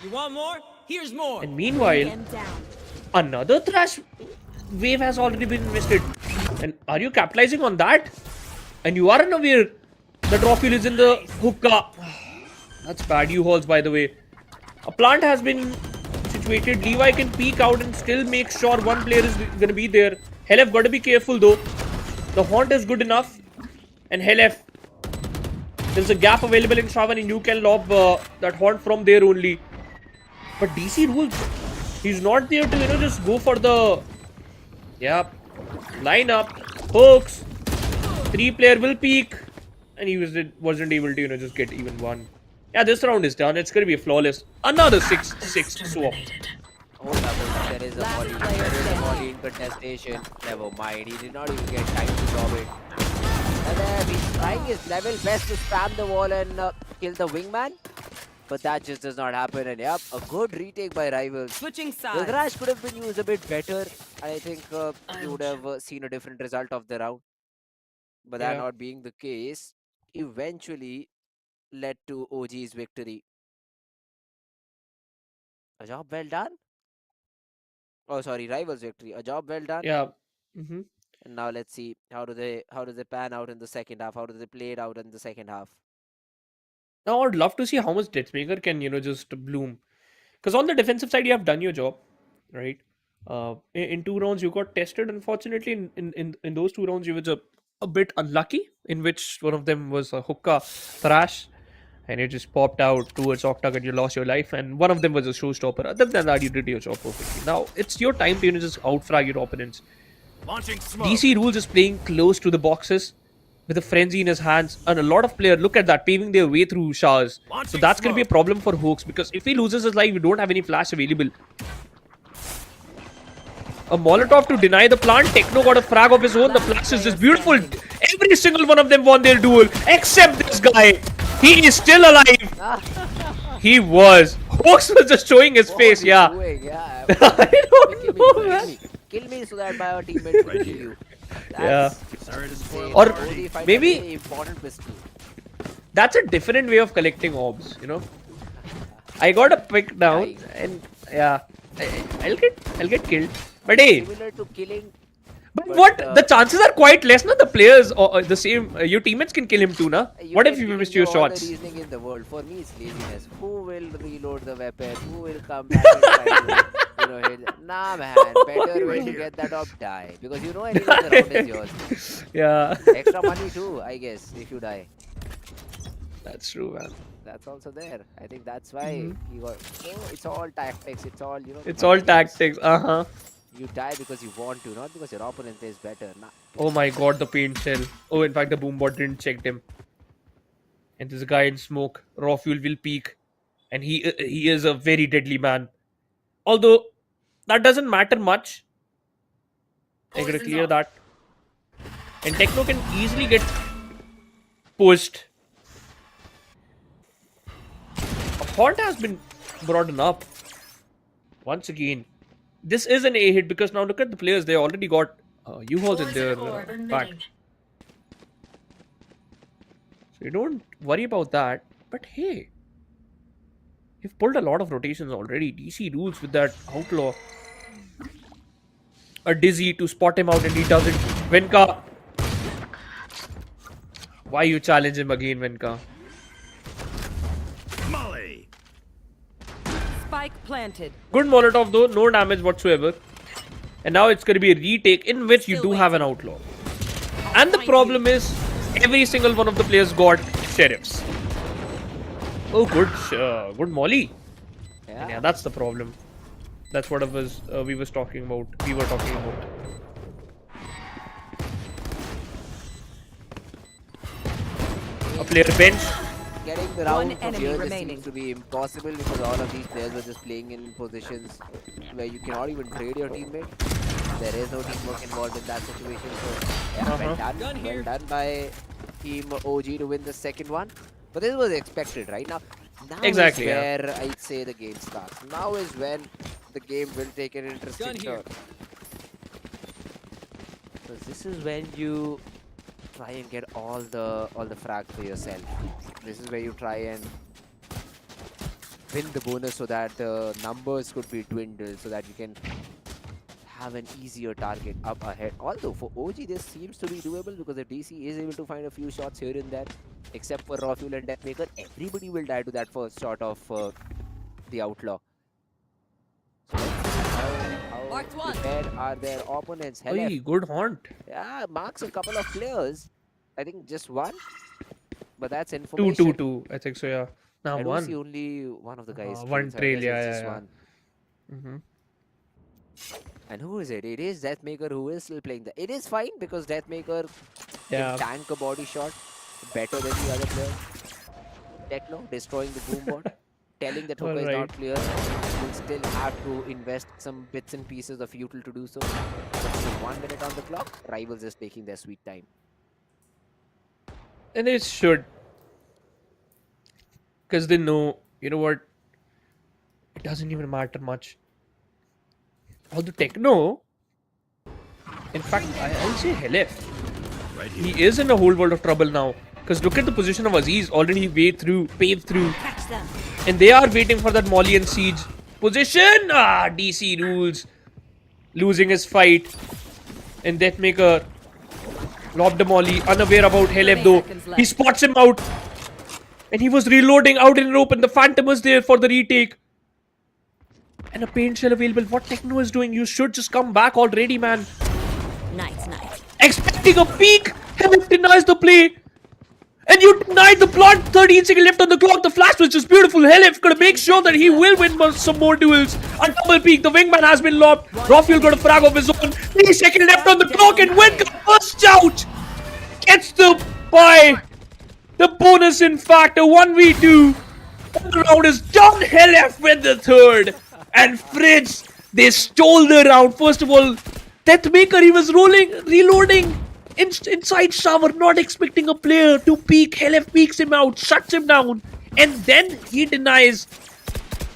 You want more? Here's more! And Bring meanwhile, them down. another thrash wave has already been invested. And are you capitalizing on that? And you are unaware that Rockfield is in the hookah. That's bad. U-hauls, by the way. A plant has been situated. Levi can peek out and still make sure one player is going to be there. Helef got to be careful though. The haunt is good enough. And Helef, there's a gap available in Shravan and you can lob that haunt from there only. But DC rules, he's not there to, just go for the, line up, hooks. 3-player will peek. And he wasn't able to, just get even one. Yeah, this round is done. It's going to be a flawless. Another 6-6 swap. Hold up. There is a Last volley. player There is a standing. volley in contestation. Never mind. He did not even get time to drop it. And then he's trying his level best to spam the wall and kill the wingman. But that just does not happen. And yep, a good retake by Rivals. Switching The sides. Thrash could have been used a bit better. I think you would have seen a different result of the round. But that Yeah. not being the case, eventually led to OG's victory. A job well done. Oh, sorry, Rivals victory. A job well done. Yeah. Mm-hmm. And now let's see how do they pan out in the second half? How do they play it out in the second half? Now, I'd love to see how much Deathmaker can, just bloom. Because on the defensive side, you have done your job, right? In 2 rounds, you got tested. Unfortunately, in those 2 rounds, you were a bit unlucky, in which one of them was a hookah thrash, and it just popped out towards Octag and you lost your life. And one of them was a showstopper. Other than that, you did your job perfectly. Now, it's your time to, just outfrag your opponents. Launching smoke. DC Rules is playing close to the boxes with a frenzy in his hands, and a lot of players look at that, paving their way through showers. So Launching that's going to be a smoke. problem for Hawks because if he loses his life, we don't have any flash available. A Molotov to deny the plant. Techno got a frag of his own. The flash is just beautiful. Every single one of them won their duel except this guy. He is still alive. He was. Hawks was just showing his What face. are you Yeah. doing? Yeah. I don't know, man. Kill me so that my teammate will kill you. Yeah. Sorry to spoil insane. Or the party. Only find a maybe- very important pistol. That's a different way of collecting orbs. I got a pick down, Nice. and yeah, I'll get killed. But hey, Similar to killing. but But, what? The chances are quite less, na? The players or the same. Your teammates can kill him too, na? What if you missed your all shots? the reasoning in the world. For me, it's laziness. Who will reload the weapon? Who will come back and try to, hit? Nah, man. Better way to get that up, die. Because anyway the round is yours. Yeah, Extra money too, I guess, if you die. that's true, man. That's also there. I think that's why you got. Oh, it's all tactics. It's all It's all mind games. tactics. Uh-huh. You die because you want to, not because your opponent is better. Nah. Oh my god, the paint shell. Oh, in fact, the boombot didn't check him. And there's a guy in smoke. Raw fuel will peak, and he is a very deadly man. Although that doesn't matter much. I gotta clear that. And Techno can easily get pushed. A haunt has been brought up once again. This is an A hit because now look at the players. They already got U-Hauls in their back. So you don't worry about that. But hey, you've pulled a lot of rotations already. DC rules with that outlaw. A dizzy to spot him out and he doesn't. Venka. Why you challenge him again, Venka? Molly. Spike planted. Good Molotov though, no damage whatsoever. And now it's going to be a retake in which you do have an outlaw. And the problem is, every single one of the players got sheriffs. Oh, good molly. And yeah, that's the problem. That's what we were talking about. A player bench. Getting the round from here just seems to be impossible because all of these players were just playing in positions where you cannot even trade your teammate. There is no teamwork involved in that situation. So, yeah, well done by Team OG to win the second one. But this was expected, right? Now Exactly, is where I'd say the game starts. Now is when the game will take an interesting turn. Because this is when you try and get all the frag for yourself. This is where you try and win the bonus so that the numbers could be dwindled, so that you can have an easier target up ahead. Although for OG this seems to be doable because the DC is able to find a few shots here and there. Except for Raw Fuel and Deathmaker, everybody will die to that first shot of the Outlaw. So let's see how prepared are their opponents. Hey, good haunt. Yeah, marks a couple of players. I think just one. But that's information. Two. I think so, yeah. Now I one. don't see only one of the guys. One so trail, yeah. One. And who is it? It is Deathmaker who is still playing. It is fine because Deathmaker can tank a body shot better than the other player. Techno destroying the boom board, telling that hookah is not clear. You'll still have to invest some bits and pieces of util to do so. But with 1 minute on the clock, Rivals is taking their sweet time. And they should. Because they know, you know what? It doesn't even matter much. Although Techno, in fact, I'll say Helef. Right he is in a whole world of trouble now. Because look at the position of Aziz, already paved through. And they are waiting for that Molly and Siege position. DC rules. Losing his fight. And Deathmaker lobbed a Molly, unaware about Helef though. He spots him out. And he was reloading out in the open. The Phantom was there for the retake. And a paint shell available. What Techno is doing? You should just come back already, man. Nice. Expecting a peek. Helef denies the play. And you denied the plot. 13 seconds left on the clock. The flash switch is beautiful. Helef gonna make sure that he will win some more duels. A double peek. The wingman has been lobbed. Rafiel got a frag of his own. 3 seconds left on the clock. And Wenka bursts out. Gets the buy. The bonus, in fact, a 1v2. The round is done. Helef with the third. And Fritz, they stole the round. First of all, Deathmaker, he was reloading. Inside shower, not expecting a player to peek. Helef peeks him out, shuts him down, and then he denies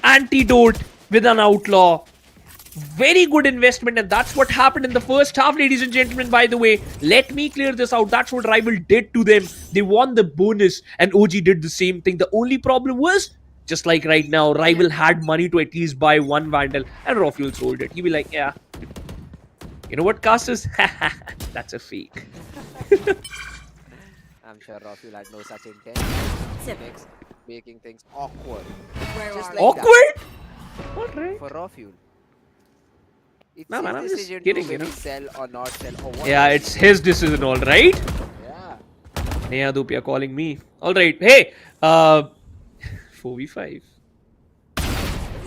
antidote with an outlaw. Very good investment, and that's what happened in the first half, ladies and gentlemen. By the way, let me clear this out. That's what Rival did to them. They won the bonus, and OG did the same thing. The only problem was, just like right now, Rival had money to at least buy one Vandal, and Rafuel sold it. He'd be like, yeah. You know what, Casters? That's a fake. I'm sure Rafuel had no such intent. Next, making things awkward. Just like awkward? Alright. For Rafuel. It's no, man, I'm just decision kidding, to you know. Sell or not sell. Or what yeah, it's his decision, alright? Yeah. Hey, Adupia calling me. Alright, hey, 4v5.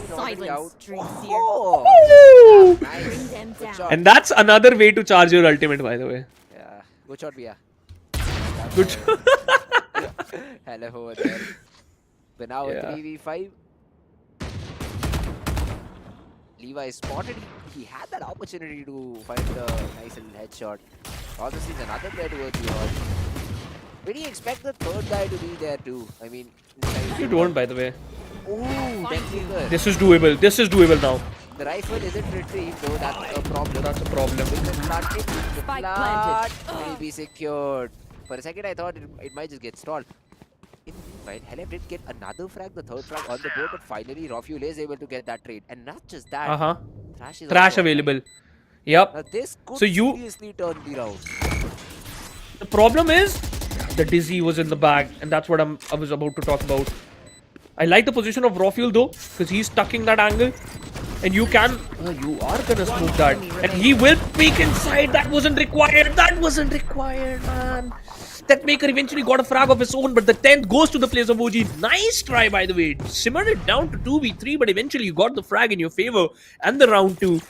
Silence drinks here. Oh! Nice. Bring them Good down. shot. And that's another way to charge your ultimate, by the way. Yeah. Good shot, Bia. Good shot. Hello over there. But now a 3v5. Levi spotted. He had that opportunity to find a nice little headshot. Obviously, another player towards the odds. Did he expect the third guy to be there too? I mean, You don't, by the way. Ooh, Deathmaker. This is doable. This is doable now. The rifle isn't retrieved though, that's a problem. That's a problem. The Spike plant planted. will be secured. For a second I thought it might just get stalled. In the meanwhile, Heleb did get another frag, the third frag on the board, but finally Rafuel is able to get that trade. And not just that, Uh huh. Thrash is Thrash also online. available. Yep. Now this could So you. seriously turn the round. The problem is the Dizzy was in the bag, and that's what I was about to talk about. I like the position of Rafuel though, because he's tucking that angle. And you can, you are gonna smoke that. And he will peek inside. That wasn't required. That wasn't required, man. That Maker eventually got a frag of his own, but the 10th goes to the place of OG. Nice try, by the way. Simmered it down to 2v3, but eventually you got the frag in your favor. And the round 2.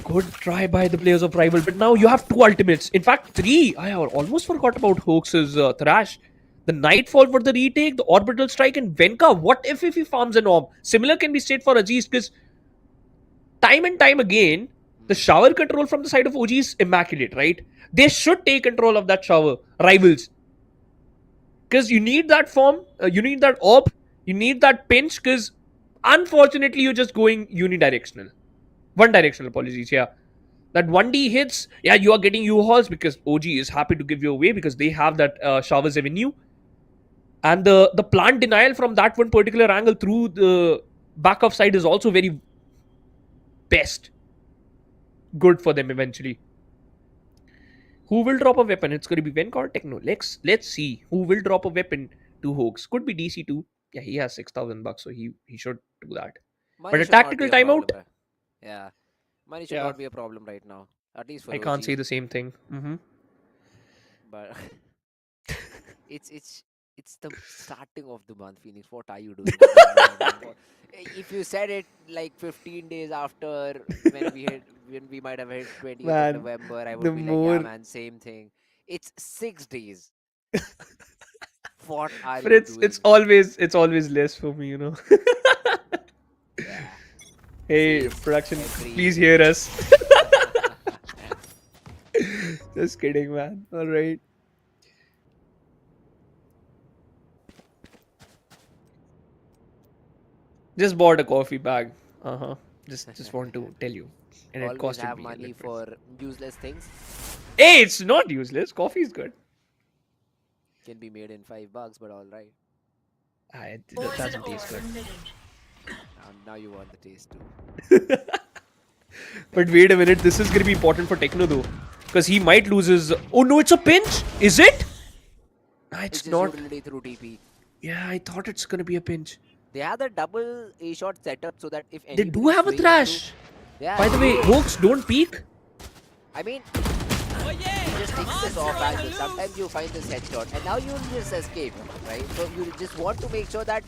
Good try by the players of Rival, but now you have 2 ultimates. In fact, 3. I almost forgot about Hoax's Thrash. The Nightfall for the retake, the Orbital Strike, and Venka. What if he farms an orb? Similar can be said for Aziz, because time and time again, the shower control from the side of OG is immaculate, right? They should take control of that shower, Rivals. Because you need that form, you need that orb, you need that pinch, because unfortunately you're just going unidirectional. One directional, apologies, yeah. That 1D hits, yeah, you are getting U-Hauls because OG is happy to give you away because they have that Showers Avenue. And the plant denial from that one particular angle through the back of side is also very best. Good for them eventually. Who will drop a weapon? It's going to be Venka or Techno. Let's see who will drop a weapon to Hoax. Could be DC too. Yeah, he has $6,000, so he should do that. Money But a should not tactical be a problem, timeout? bruh. Yeah. Money should Yeah. not be a problem right now. At least for I can't OG. say the same thing. But it's the starting of the month, Phoenix. What are you doing? If you said it like 15 days after when we might have hit 20th Man, of November, I the would be like, more- yeah, man, same thing. It's 6 days. What are But you it's doing? always less for me, you know. Yeah. Hey, Same. production, Agreed. please hear us. Just kidding, man. All right. Just bought a coffee bag. Just want to tell you, and it Always costed have me a money little bit. for useless things. Hey, it's not useless. Coffee is good. Can be made in $5, but all right. It doesn't taste good. Now you want the taste too. But wait a minute, this is gonna be important for Techno though, because he might lose his. Oh no, it's a pinch. Is it? Nah, It's it's just not. utility through TP. Yeah, I thought it's gonna be a pinch. They have the double A shot setup so that if They anybody do have a swings thrash. through- Yeah, By the way, they- Hoax, don't peek. I mean, you just takes this off angle. Sometimes you find this headshot, and now you just escape, right? So you just want to make sure that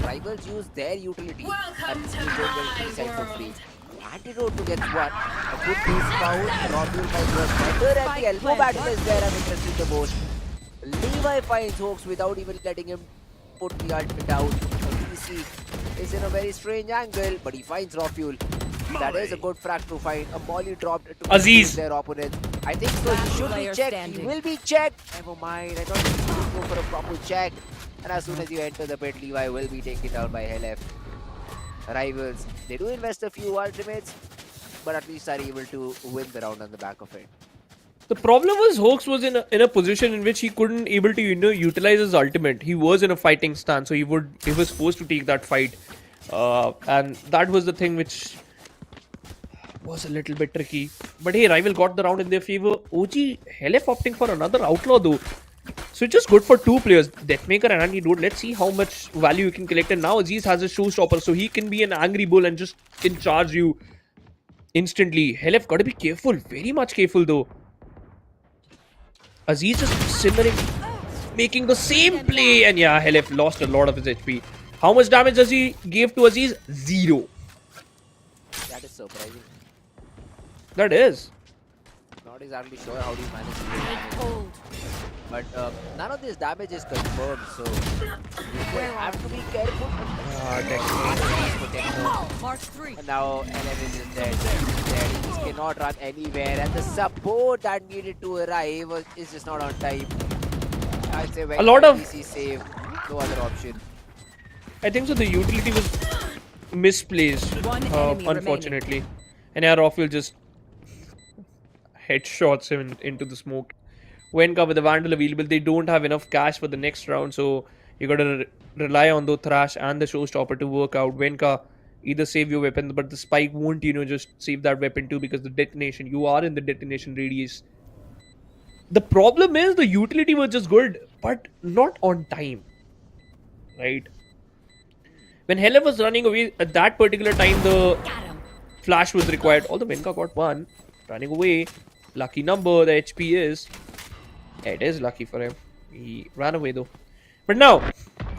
rivals use their utility and you don't get inside for free. Antidote to get one. A good base foul. Robbie might work better, and the elbow battle is there. I'm interested the most. Levi finds Hoax without even letting him put the ult down. DC is in a very strange angle, but he finds Rafuel. That is a good frag to find. A molly dropped to Aziz. confuse their opponent. I think so. He should be Player checked. standing. He will be checked. Never mind. I thought he would go for a proper check. And as soon as you enter the pit, Levi will be taken down by Helef. Rivals. They do invest a few ultimates, but at least are able to win the round on the back of it. The problem was Hoax was in a position in which he couldn't able to utilize his ultimate. He was in a fighting stance, so he was forced to take that fight, and that was the thing which was a little bit tricky. But hey, Rival got the round in their favor. OG Helef opting for another outlaw though, so it's just good for 2 players, Deathmaker and Antidote. Let's see how much value you can collect. And now Aziz has a showstopper, so he can be an angry bull and just can charge you instantly. Helef gotta be careful, very much careful though. Aziz is simmering, making the same play, and yeah, Helef lost a lot of his HP. How much damage does he give to Aziz? 0. That is surprising. That is. Not exactly sure how do you manage to do damage. But none of this damage is confirmed, so you will have to be careful. Mark 3. And now LM is dead. He cannot run anywhere, and the support that needed to arrive is just not on time. I'd say A lot of- DC save, no other option. I think so. The utility was misplaced, One enemy unfortunately. And Rafael just headshots him into the smoke. Wenka with the Vandal available, they don't have enough cash for the next round, so you gotta rely on the Thrash and the Showstopper to work out. Wenka, either save your weapon, but the spike won't, just save that weapon too because the detonation, you are in the detonation radius. The problem is the utility was just good, but not on time, right? When Hela was running away at that particular time, the Got him. flash was required. Although Wenka got one, running away. Lucky number, the HP is. It is lucky for him. He ran away though. But now,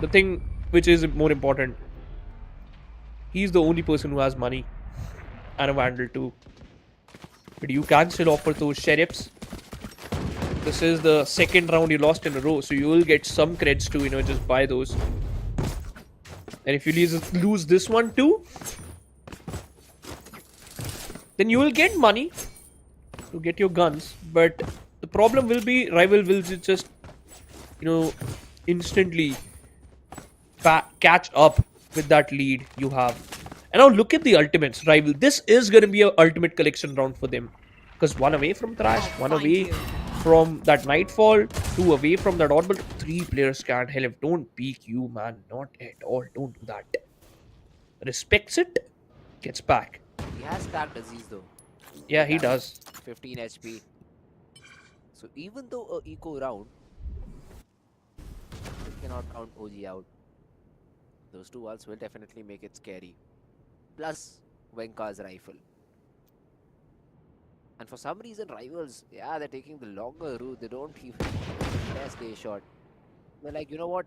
the thing which is more important, he's the only person who has money and a Vandal too. But you can still offer those sheriffs. This is the second round you lost in a row, so you will get some creds to just buy those. And if you lose this one too, then you will get money to get your guns. But the problem will be rival will just instantly catch up with that lead you have. And now look at the ultimates, rival. This is going to be an ultimate collection round for them. Because one away from Thrash, one away from that Nightfall, two away from that Audible. Three players can't help. Don't peek you, man. Not at all. Don't do that. Respects it, gets back. He has stacked Aziz though. Yeah, he does. 15 HP. So even though a eco round, you cannot count OG out. Those two walls will definitely make it scary. Plus Wenka's rifle. And for some reason, rivals, yeah, they're taking the longer route. They don't even test a shot. They're like, you know what?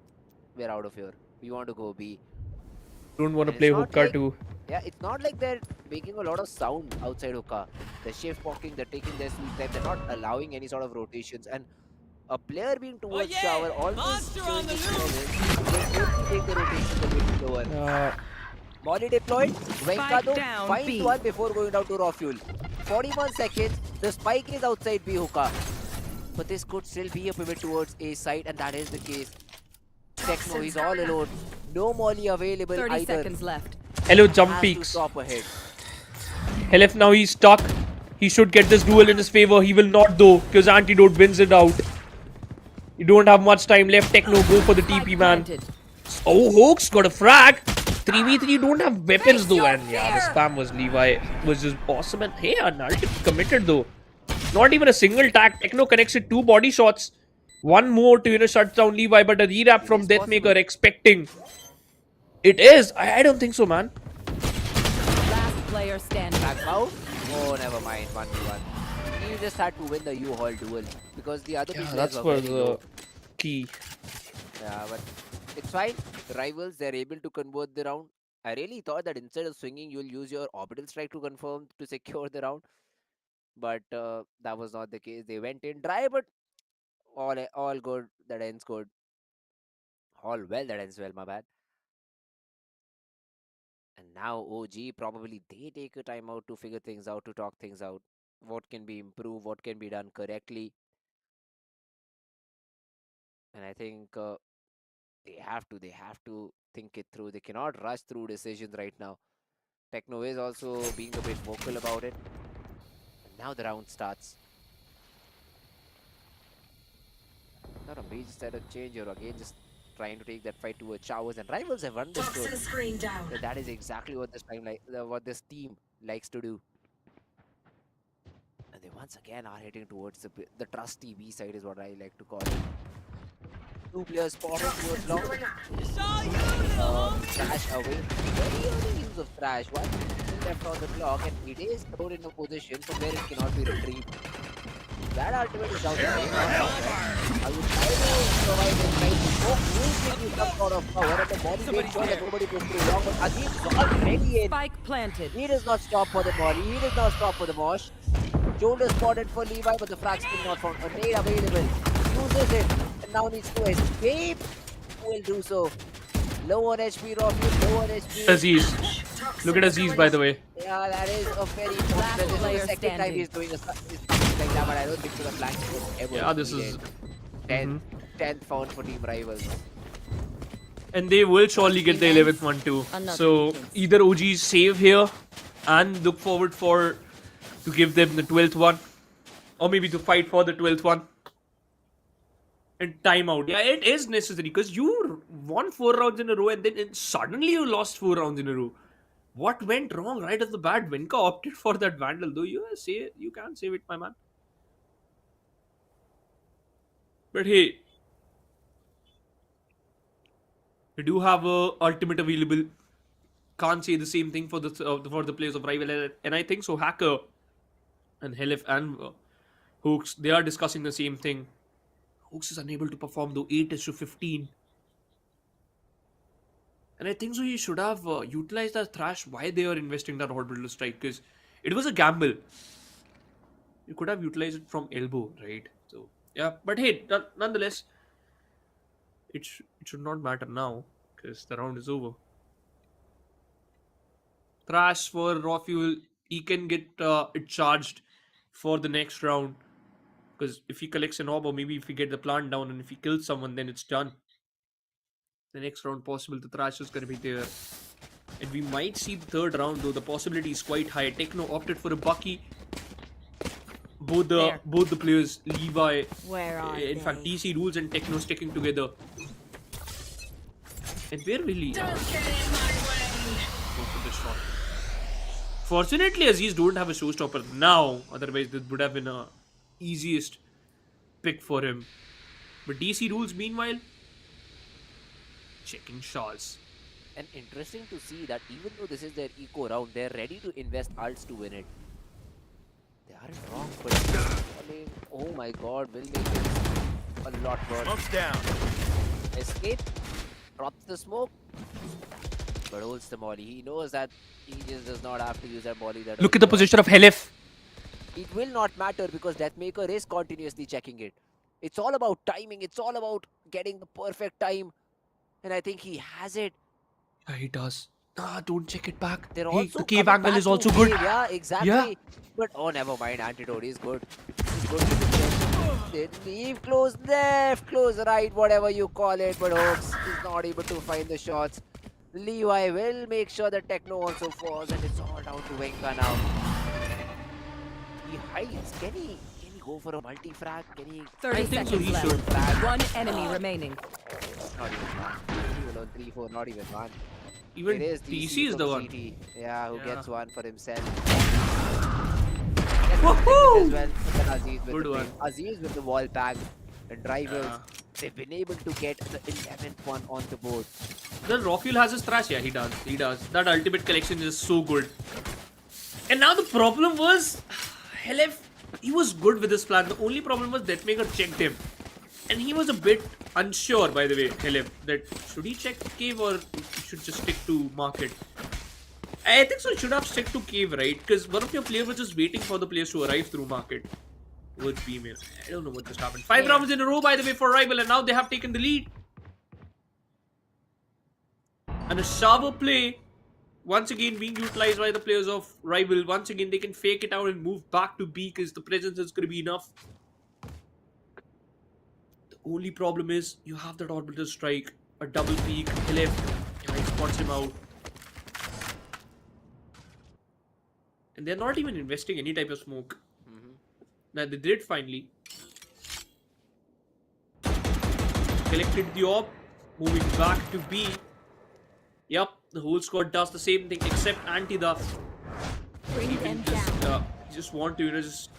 We're out of here. We want to go B. Don't want to And play it's not hookah like- too. Yeah, it's not like they're making a lot of sound outside hookah. They're shift walking, they're taking their sweet time, they're not allowing any sort of rotations. And a player being towards shower always showing his presence. They don't take the rotation a bit lower. Molly deployed. Wenka though down, finds B. one before going down to raw fuel. 41 seconds. The spike is outside B hookah. But this could still be a pivot towards A side, and that is the case. Techno, he's all alone. No Molly available 30 either. seconds left. Hello, jump Has to peaks. stop ahead. Helef now he's stuck. He should get this duel in his favor. He will not though, because Antidote wins it out. You don't have much time left. Techno, go for the TP, man. Planted. Oh, Hoax got a frag. 3v3 don't have weapons though, and yeah, the spam was Levi was just awesome. And hey, an ultimate committed though. Not even a single tag. Techno connects with 2 body shots. One more to shut down Levi, but a rewrap from Deathmaker expecting. It is. I don't think so, man. Last player standing. Back out? Oh, never mind. 1v1. He just had to win the U-Haul duel because the other two Yeah, players that's were for very low. the key. Yeah, but it's fine. The rivals, they're able to convert the round. I really thought that instead of swinging, you'll use your orbital strike to confirm to secure the round. But that was not the case. They went in dry, but all good. That ends good. All well. That ends well. My bad. And now OG probably they take a time out to figure things out, to talk things out. What can be improved? What can be done correctly? And I think they have to think it through. They cannot rush through decisions right now. Techno is also being a bit vocal about it. And now the round starts. Not a major setup change. You're again just trying to take that fight towards showers, and rivals have understood that is exactly what what this team likes to do. And they once again are heading towards the trusty B side is what I like to call it. 2 players spotted towards long. Thrash away. Very early use of Thrash. 1 left on the clock, and it is thrown in a position from where it cannot be retrieved. That ultimate is down to I would try to provide a try to smoke will give you some sort of power, and the body makes sure that nobody goes through long. But Aziz is already in. Spike planted. He does not stop for the Molly. He does not stop for the Mosh. Shoulder spotted for Levi, but the frag still not found. A nade available. Uses it. And now needs to escape. Will do so. Low on HP, Rocky. Low on HP. Aziz. Look at Aziz, by the way. Yeah, that is a very Last important. This is player the second time standing. he's doing something like that, but I don't think so the flank is ever Yeah, this is. needed. 10th found for team rivals. And they will surely get the 11th one too. Another So begins. either OGs save here and look forward to give them the 12th one, or maybe to fight for the 12th one. And timeout. Yeah, it is necessary because you won 4 rounds in a row and then suddenly you lost 4 rounds in a row. What went wrong right at the bat? Venka opted for that Vandal, though. You can save it, my man. But hey, we do have a ultimate available. Can't say the same thing for the players of Rival, and I think so. Hacker and Helif and Hooks, they are discussing the same thing. Hooks is unable to perform though. 8-15. And I think so he should have utilized that Thrash why they are investing that orbital strike, because it was a gamble. You could have utilized it from elbow, right? So yeah, but hey, nonetheless, it should not matter now because the round is over. Thrash for raw fuel, he can get it charged for the next round, because if he collects an orb, or maybe if he get the plant down and if he kills someone, then it's done. The next round possible, the Thrash is going to be there. And we might see the third round, though the possibility is quite high. Techno opted for a Bucky. Both the players, Levi, Where are in fact, they? DC Rules and Techno sticking together. And where will he go for this shot? Fortunately, Aziz don't have a showstopper now. Otherwise, this would have been a easiest pick for him. But DC Rules, meanwhile, checking Shaw's. And interesting to see that even though this is their eco round, they're ready to invest ults to win it. They aren't wrong, but falling, oh my god, will make it a lot worse. Smoke's down. Escape, drops the smoke, but holds the molly. He knows that he just does not have to use that molly. Look at the position of Helif. It will not matter because Deathmaker is continuously checking it. It's all about timing. It's all about getting the perfect time. And I think he has it. Yeah, he does. Don't check it back. They're Hey, also the cave coming angle back is to also good. cave. Yeah, exactly. Yeah. But oh, never mind. Antidote is good. He's good. To the they leave close left, close right, whatever you call it. But Hooks is not able to find the shots. Levi will make sure the Techno also falls, and it's all down to Venka now. He hides. Can he go for a multi-frag? Can he? 30 think so, seconds he left. should. One enemy remaining. Not even one. Leave alone 3-4, not even one. Even It is DC is from the one. CT. Yeah, who Yeah. gets one for himself. Woohoo! As well, but then Aziz with Good the one. ping. Aziz with the wall pack and rivals. Yeah. They've been able to get the 11th one on the board. Then Rockfuel has his Thrash. Yeah, he does. He does. That ultimate collection is so good. And now the problem was, Helif, he was good with his plan. The only problem was Deathmaker checked him. And he was a bit unsure, by the way, Helif, that should he check cave or he should just stick to market. I think so, he should have stick to cave, right? Because one of your players was just waiting for the players to arrive through market. With female. I don't know what just happened. 5 rounds in a row, by the way, for Rival, and now they have taken the lead. And a shower play, once again being utilized by the players of Rival. Once again, they can fake it out and move back to B because the presence is going to be enough. The only problem is you have that orbital strike, a double peek, left, and I spots him out. And they're not even investing any type of smoke. Now they did finally. Collected the orb, moving back to B. Yep, the whole squad does the same thing except Antida. Bring them down. Just want to, just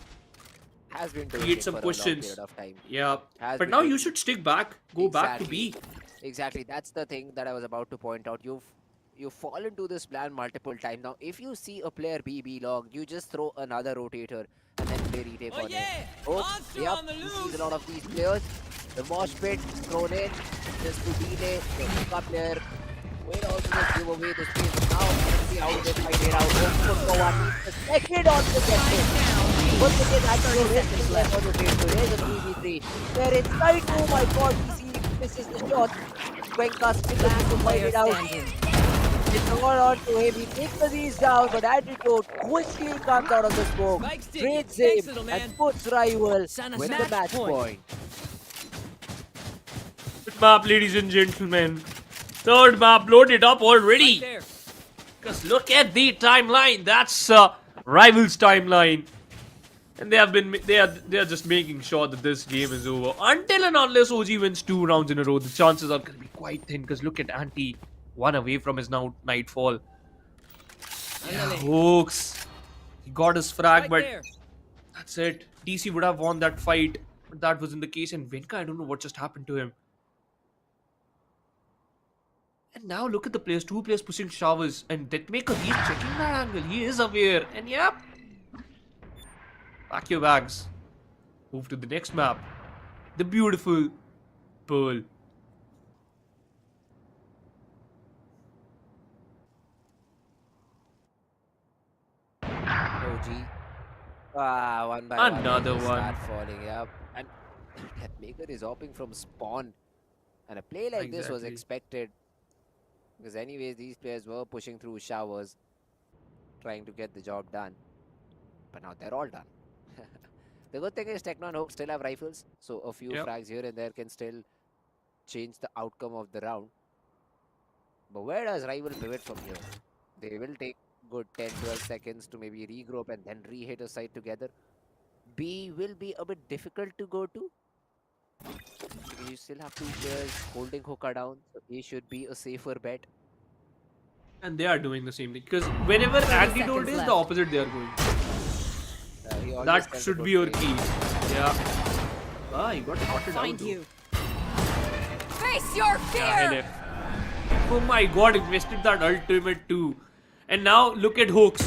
Has been doing create it some for a long questions. period of time. Yeah. Has But been now doing you it. should stick back, go back to B. Exactly, that's the thing that I was about to point out. You've fallen to this plan multiple times. Now, if you see a player be logged, you just throw another rotator and then play retake on it. Oh, yep, he sees a lot of these players. The mosh pit thrown in just to delay the pickup player. Will also just give away the space. But now, let's see how they find it out. Oh, one needs the second on the objective. Once again, Antidote is still left on the field. So there's a 3v3. They're inside. Oh my god, DC misses the shot. Venka still looking to find it out. It's all on to him. He takes the Z's down, but Antidote quickly comes out of the smoke, trades him, and puts Rival with the match point. Good map, ladies and gentlemen. Third map loaded up already. Because look at the timeline. That's Rivals timeline. And they are just making sure that this game is over. Until and unless OG wins 2 rounds in a row, the chances are going to be quite thin. Because look at Anti, 1 away from his now nightfall. Yeah, Hooks. He got his frag, but that's it. DC would have won that fight, but that wasn't the case. And Venka, I don't know what just happened to him. And now look at the players. 2 players pushing showers. And Deathmaker, he's checking that angle. He is aware. And yep. Pack your bags. Move to the next map. The beautiful Pearl. OG. One by Another one. They one. Start falling up. And Deathmaker is hopping from spawn. And a play like this was Exactly. expected. Because anyways, these players were pushing through showers. Trying to get the job done. But now they're all done. The good thing is Techno and Hope still have rifles. So a few Yep. frags here and there can still change the outcome of the round. But where does Rival pivot from here? They will take good 10-12 seconds to maybe regroup and then re-hit a side together. B will be a bit difficult to go to. Because you still have 2 players holding Hookah down. So A should be a safer bet. And they are doing the same thing. Because whenever 30 Antidote seconds is, left. the opposite they are going. He always That tells a should good be your play. key. Yeah. Ah, he got shotted out. Find though. you. Face your Yeah, fear! NF. Oh my god, invested that ultimate too. And now look at Hooks.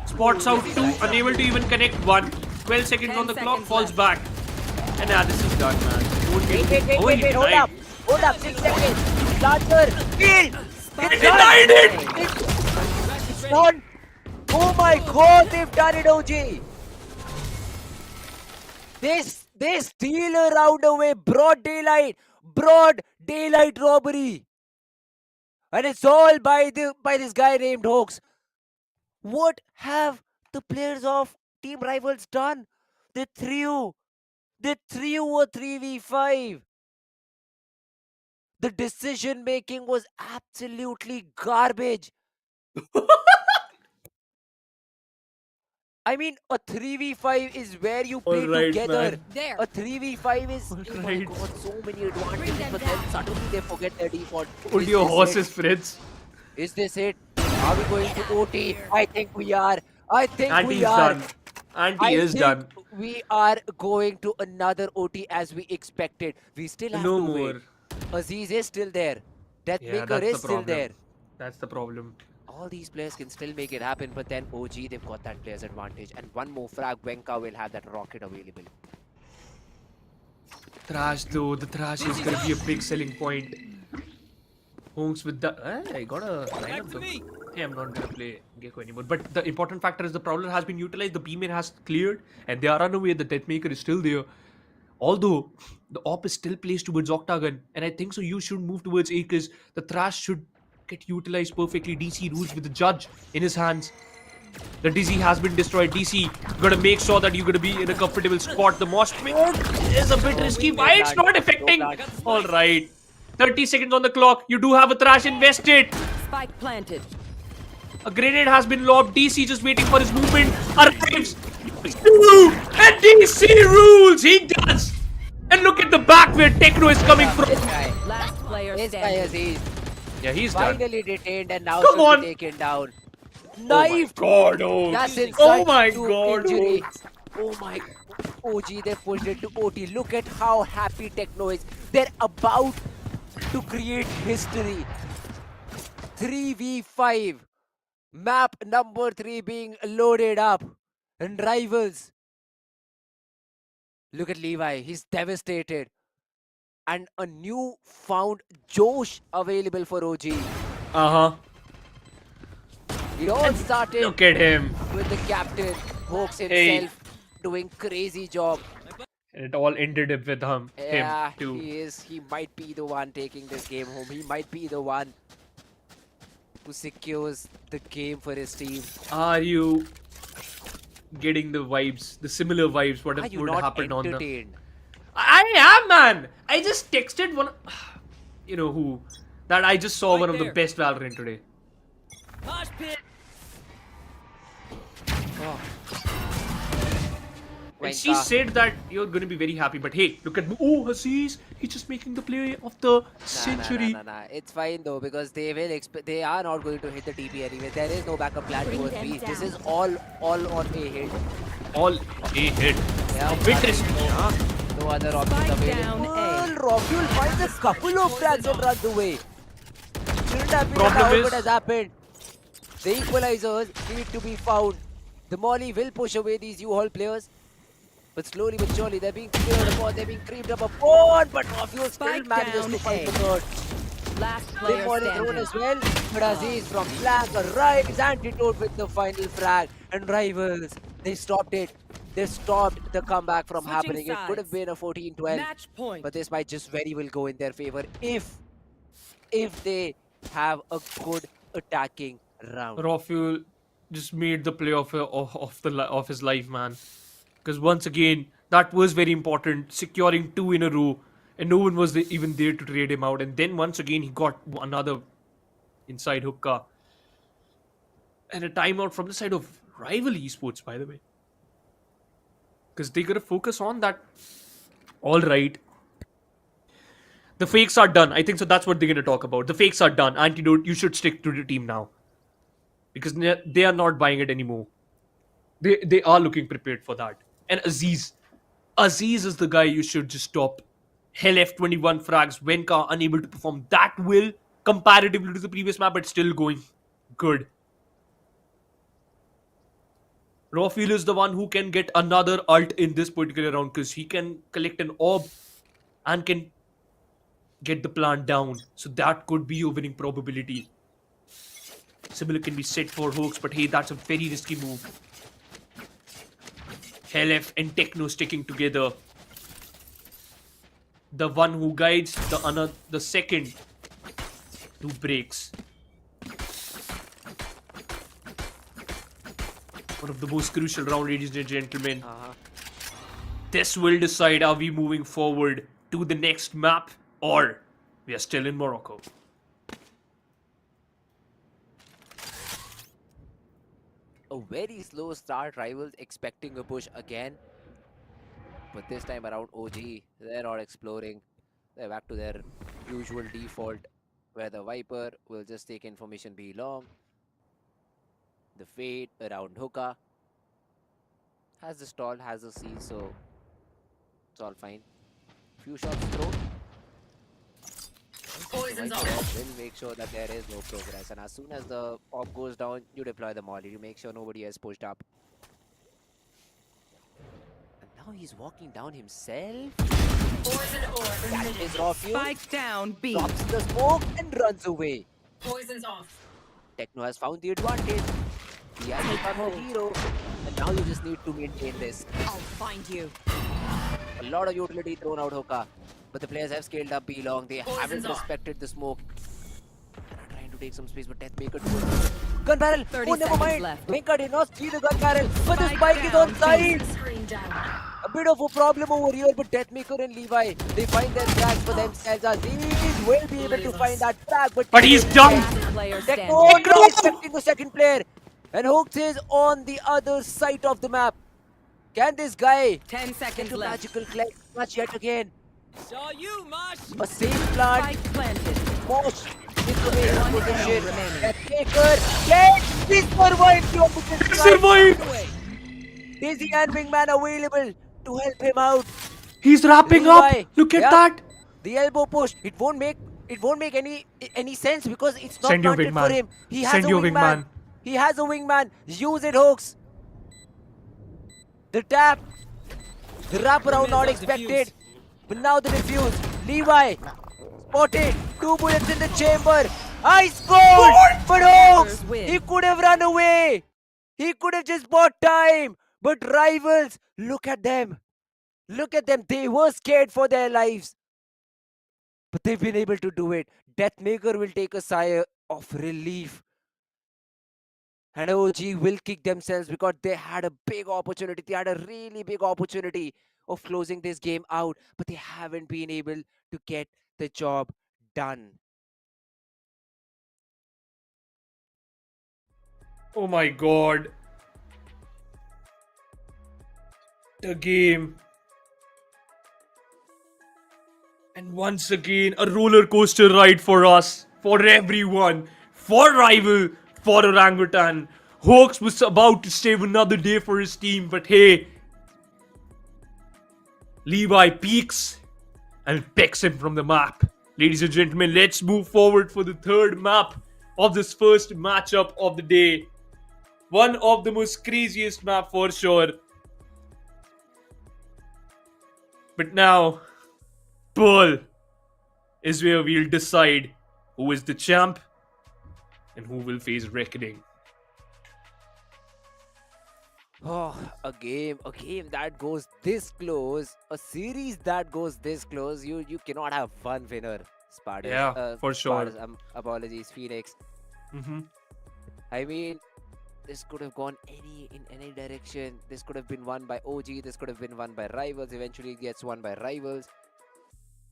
Spots out 2, unable to even connect 1. 12 seconds 10 on the clock, seconds falls left. back. And yeah, this is done, man. Won't get Wait, hold up. Hold up, 6 seconds. Launcher, kill! He denied it! It's done! Oh my god, they've done it, OG! They steal a round away, broad daylight robbery. And it's all by this guy named Hawks. What have the players of Team Rivals done? They threw a 3v5. The decision making was absolutely garbage. I mean, a 3v5 is where you play Alright, together. man. There. A 3v5 is, oh my Alright. god, so many advantages, Bring them but then down. suddenly they forget their default. Hold Is your this horses, it? Fritz. Is this it? Are we going to OT? I think we are. I think Anti we is are. done. Anti I is think done. we are going to another OT as we expected. We still have No to more. wait. Aziz is still there. Yeah, Deathmaker that's is the still problem. there. That's the problem. All these players can still make it happen, but then OG, they've got that player's advantage. And one more frag, Wenka will have that rocket available. Thrash though, the Thrash is gonna be a big selling point. Honks with the... I got a lineup though. Hey, I'm not gonna play Gecko anymore. But the important factor is the Prowler has been utilized, the B-main has cleared, and they are unaware the Deathmaker is still there. Although, the AWP is still placed towards Octagon, and I think so you should move towards A because the Thrash should get utilized perfectly. DC rules with the Judge in his hands. The Dizzy has been destroyed. DC, gotta make sure that you're gonna be in a comfortable spot. The Mosh Pit is a bit risky. Why it's not affecting? Alright. 30 seconds on the clock. You do have a Thrash invested. Spike planted. A grenade has been lobbed. DC just waiting for his movement. Arrives. And DC rules. He does. And look at the back where Techno is coming from. This guy. Last player This guy standing. Aziz. Yeah, he's done. Finally detained and now Come should on. be taken down. Oh my Knifed. god, oh. That's inside Oh my to god, injury. oh. Oh my. OG, they pushed it to OT. Look at how happy Techno is. They're about to create history. 3v5. Map number 3 being loaded up. And Rivals. Look at Levi. He's devastated. And a new found Josh available for OG. Uh-huh. It all started Look at him. with the captain, Hawks Hey. himself, doing crazy job. And it all ended up with Yeah, him too. he might be the one taking this game home. He might be the one who secures the game for his team. Are you getting the vibes, the similar vibes, what Are you would not happen on the... entertained? I am, man. I just texted one... you know who, that I just saw Right one of the there. best Valorant today. Mosh pit. And she Venka. said that you're going to be very happy. But hey, look at Aziz. He's just making the play of the Nah, nah, nah, century. nah, nah. It's fine though because they will they are not going to hit the TP anyway. There is no backup plan Bring towards them B. This down. is all on A hit. All a hit. Yeah, A bit nothing. risky. No other options Spike available. down A. Rockul finds a couple of frags and runs away. Shouldn't have been Problem allowed, but is, has happened. The equalizers need to be found. The Molly will push away these U-Haul players. But slowly but surely, they're being cleared upon, they're being creeped up upon, but Morpheus still Spike manages down to find A. the third. Last Big player Molly thrown standing. as well, but Aziz from flank arrives, antidote with the final frag, and Rivals, they stopped it. They stopped the comeback from Switching happening. It could have sides. been a 14-12, Match point. but this might just very well go in their favor if they have a good attacking round. Rafael just made the play of his life, man. Because once again, that was very important, securing two in a row, and no one was even there to trade him out. And then once again, he got another inside hookah and a timeout from the side of rival esports, by the way, because they gotta focus on that. All right, the fakes are done. I think so. That's what they're gonna talk about. The fakes are done. Antidote, you should stick to the team now because they are not buying it anymore. They are looking prepared for that. And Aziz is the guy you should just stop. Hell F21 frags. Venka unable to perform that well comparatively to the previous map, but still going good. Rafael is the one who can get another ult in this particular round because he can collect an orb and can get the plant down. So that could be a winning probability. Similar can be said for Hoax, but hey, that's a very risky move. Helef and Techno sticking together. The one who guides the second who breaks. One of the most crucial round, ladies and gentlemen. This will decide, are we moving forward to the next map or we are still in Morocco. A very slow start, Rivals expecting a push again. But this time around OG, they're not exploring. They're back to their usual default, where the Viper will just take information be long. The Fade around Hookah has the stall, has the seal, so it's all fine. Few shots thrown. Poison's Viper off. will make sure that there is no progress. And as soon as the op goes down, you deploy the molly to make sure nobody has pushed up. And now he's walking down himself. Poison orb That emitted. is Rafu. Spike down B. Drops the smoke and runs away. Poison's off. Techno has found the advantage. He has become the hero. And now you just need to maintain this. I'll find you. A lot of utility thrown out Hoka. But the players have scaled up B long. They Poison's haven't off. respected the smoke. They're trying to take some space, but Deathmaker do it. Gun barrel! 30 Oh, never seconds mind! left. Maker did not see the gun barrel, but the Spike spike is down, on side! Screen down. A bit of a problem over here, but Deathmaker and Levi, they find their frags for themselves. Aziz will be able to find that frag, But he's done. Last player Techno standing. not expecting the second player. And Hooks is on the other side of the map. Can this guy 10 get seconds a left. magical clutch yet again? Saw you, Mosh. A safe plant. Spike planted. Mosh is the way One position. enemy remaining. Deathmaker, yes! He survived the opposition. Survived! Daisy and Wingman available to help him out. He's wrapping Levi, up. Look at yep. that. The elbow push. It won't make any sense because it's not Send your planted wingman. for him. He has Send a your wingman. wingman. He has a wingman. Use it, Hooks. The tap. The wraparound not expected. But now the defuse. Levi. Spotted. 2 bullets in the chamber. I scored! But Hooks, Win. he could have run away. He could have just bought time. But Rivals, look at them. Look at them. They were scared for their lives. But they've been able to do it. Deathmaker will take a sigh of relief. And OG will kick themselves because they had a big opportunity. They had a really big opportunity of closing this game out. But they haven't been able to get the job done? Oh my god. The game. And once again, a roller coaster ride for us, for everyone, for Rival, for Orangutan. Hawks was about to save another day for his team, but hey, Levi peaks and picks him from the map. Ladies and gentlemen, let's move forward for the third map of this first matchup of the day. One of the most craziest map for sure. But now, Pearl is where we'll decide who is the champ and who will face reckoning. Oh, a game that goes this close, a series that goes this close. You cannot have one winner, Spartans. Yeah, for sure. Spartans, apologies, Phoenix. Mm-hmm. I mean, this could have gone in any direction. This could have been won by OG. This could have been won by Rivals. Eventually, it gets won by Rivals.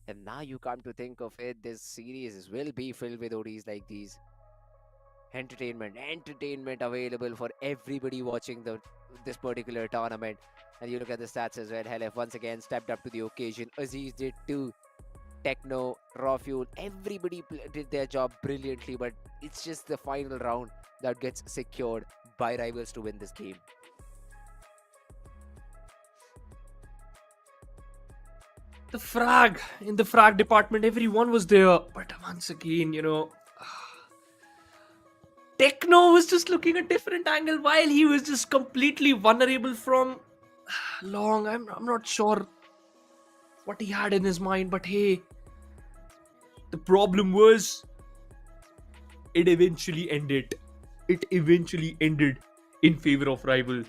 And now you come to think of it, this series will be filled with ODs like these. Entertainment available for everybody watching this particular tournament. And you look at the stats as well. Helef once again stepped up to the occasion. Aziz did too. Techno, Raw Fuel, everybody did their job brilliantly, but it's just the final round that gets secured by Rivals to win this game. In the frag department, everyone was there. But once again, Techno was just looking a different angle while he was just completely vulnerable from long. I'm not sure what he had in his mind, but hey, the problem was it eventually ended. It eventually ended in favor of Rivals.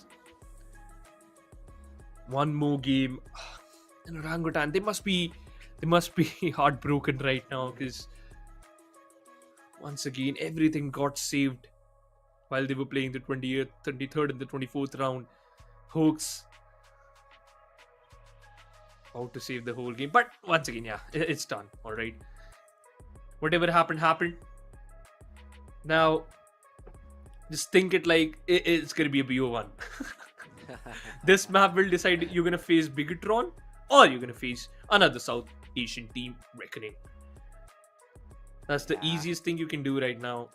One more game. And Orangutan, they must be heartbroken right now because once again everything got saved while they were playing the 20th, 23rd and the 24th round. Hawks out to save the whole game, but once again, yeah, it's done. All right, whatever happened. Now, just think it like it's gonna be a BO1. This map will decide you're gonna face Bigatron or you're gonna face another South Asian team, Reckoning. That's the easiest thing you can do right now.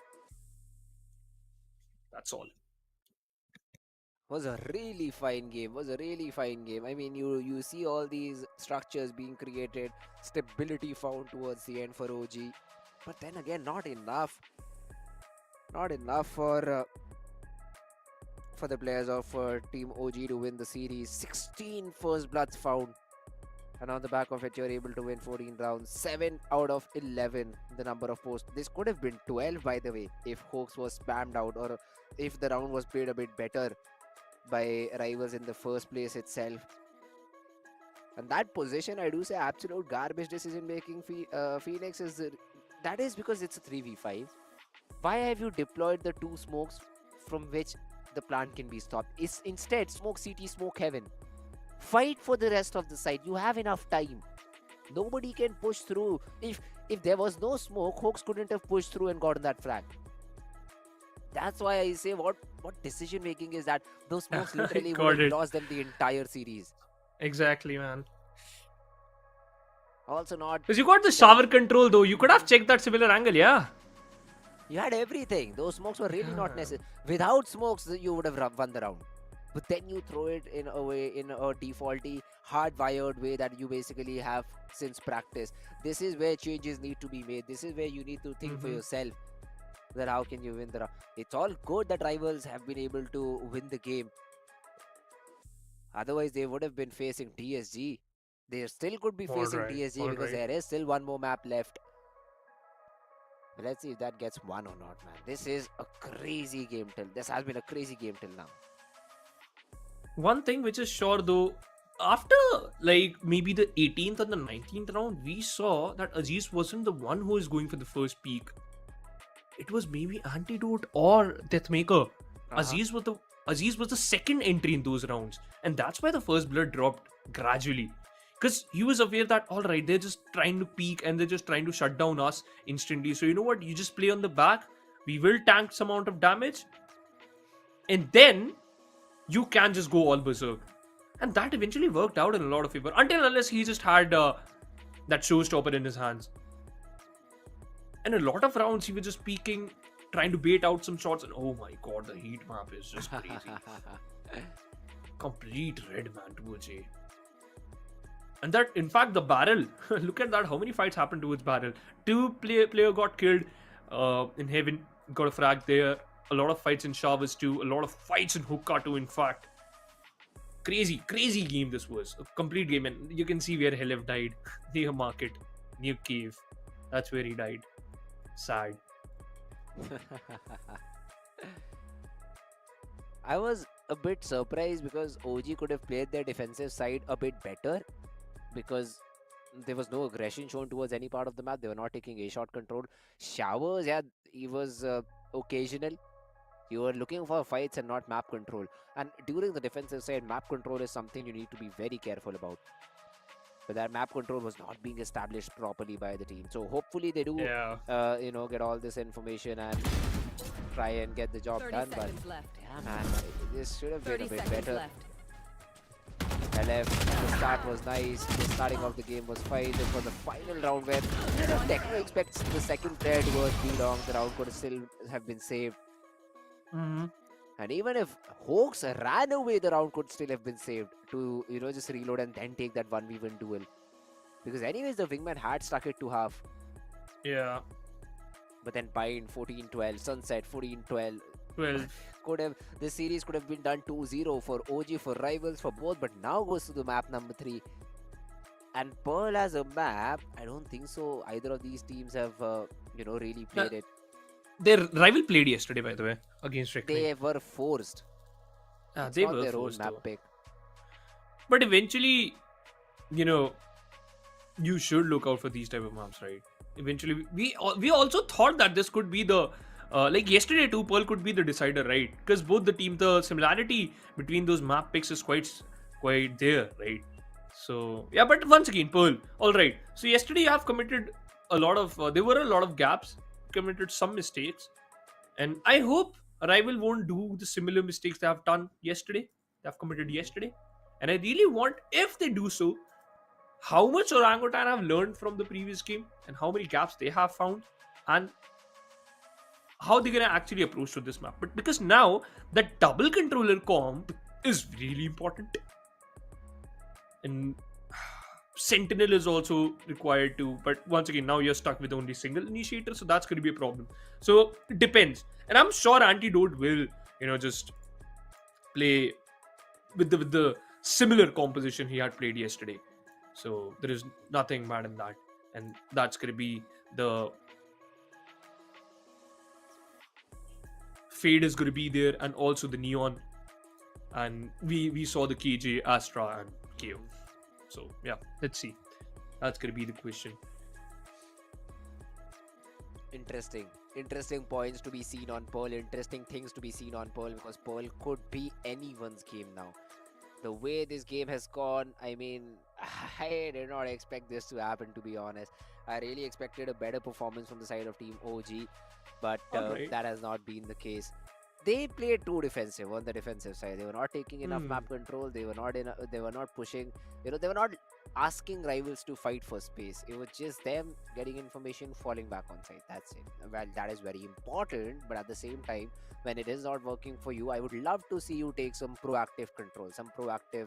That's all. Was a really fine game. I mean, you see all these structures being created, stability found towards the end for OG, but then again, not enough for the players of Team OG to win the series. 16 first bloods found, and on the back of it, you're able to win 14 rounds. 7 out of 11, the number of posts. This could have been 12, by the way, if Hawks was spammed out or if the round was played a bit better by Rivals in the first place itself. And that position, I do say, absolute garbage decision making. Phoenix that is because it's a 3v5. Why have you deployed the 2 smokes from which the plant can be stopped? Instead, smoke CT, smoke heaven. Fight for the rest of the site. You have enough time. Nobody can push through. If there was no smoke, Hawks couldn't have pushed through and gotten that flag. That's why I say what decision making is that? Those smokes literally would have lost them the entire series. Exactly, man. Also not... Because you got the shower control though. You could have checked that similar angle, yeah. You had everything. Those smokes were really not necessary. Without smokes, you would have won the round. But then you throw it in a defaulty, hardwired way that you basically have since practice. This is where changes need to be made. This is where you need to think for yourself that how can you win the round. It's all good that Rivals have been able to win the game. Otherwise, they would have been facing TSG. They still could be facing TSG because there is still one more map left. But let's see if that gets won or not, man. This is a crazy game this has been a crazy game till now. One thing which is sure though, after like maybe the 18th or the 19th round, we saw that Aziz wasn't the one who is going for the first peak. It was maybe Antidote or Deathmaker. Aziz was the second entry in those rounds, and that's why the first blood dropped gradually. Because he was aware that, all right, they're just trying to peek and they're just trying to shut down us instantly. So you know what? You just play on the back. We will tank some amount of damage. And then you can just go all berserk. And that eventually worked out in a lot of favor. Until unless he just had that showstopper in his hands. And a lot of rounds he was just peeking, trying to bait out some shots. And oh my god, the heat map is just crazy. Complete red, man, towards A. And that, in fact, the barrel. Look at that. How many fights happened towards barrel? Player got killed in heaven. Got a frag there. A lot of fights in showers too. A lot of fights in hookah too, in fact. Crazy game this was. A complete game. And you can see where Helev died. Near market. Near cave. That's where he died. Sad. I was a bit surprised because OG could have played their defensive side a bit better, because there was no aggression shown towards any part of the map. They were not taking A shot control. Showers, yeah, he was occasional. You were looking for fights and not map control. And during the defensive side, map control is something you need to be very careful about. But that map control was not being established properly by the team. So hopefully they do, get all this information and try and get the job 30 done. But seconds left. yeah, man, this should have been 30 a bit seconds better. left. LF, the start was nice. The starting of the game was fine. It was the final round where Techno expects the second player to go too long. The round could still have been saved. And even if Hoax ran away, the round could still have been saved to, just reload and then take that 1v1 duel. Because anyways, the Wingman had stuck it to half. Yeah. But then Pine 14-12, Sunset 14-12. 12. This series could have been done 2-0 for OG, for Rivals, for both, but now goes to the map number 3. And Pearl as a map, I don't think so either of these teams have, really played it. Their rival played yesterday, by the way, against Rick. They were forced. It's they not were their forced, own map though. pick. But eventually, you should look out for these type of maps, right? Eventually, we also thought that this could be the like yesterday too. Pearl could be the decider, right? Because both the team, the similarity between those map picks is quite there, right? So yeah, but once again, Pearl. All right. So yesterday, you have committed a lot of. There were a lot of gaps. Committed some mistakes, and I hope Rival won't do the similar mistakes they have done yesterday. They have committed yesterday, and I really want, if they do so, how much Orangutan have learned from the previous game and how many gaps they have found, and how they're gonna actually approach to this map. But because now that double controller comp is really important, and Sentinel is also required too, but once again, now you're stuck with only single initiator, so that's going to be a problem. So it depends, and I'm sure Antidote will, just play with the similar composition he had played yesterday. So there is nothing bad in that, and that's going to be the Fade is going to be there, and also the Neon, and we saw the KJ, Astra, and KO. So yeah, let's see. That's gonna be the question. Interesting points to be seen on Pearl. Interesting things to be seen on Pearl, because Pearl could be anyone's game now. The way this game has gone, I mean, I did not expect this to happen, to be honest. I really expected a better performance from the side of Team OG, but that has not been the case. They played too defensive on the defensive side. They were not taking enough map control. They were not pushing. They were not asking Rivals to fight for space. It was just them getting information, falling back on site. That's it. Well, that is very important, but at the same time, when it is not working for you, I would love to see you take some proactive control, some proactive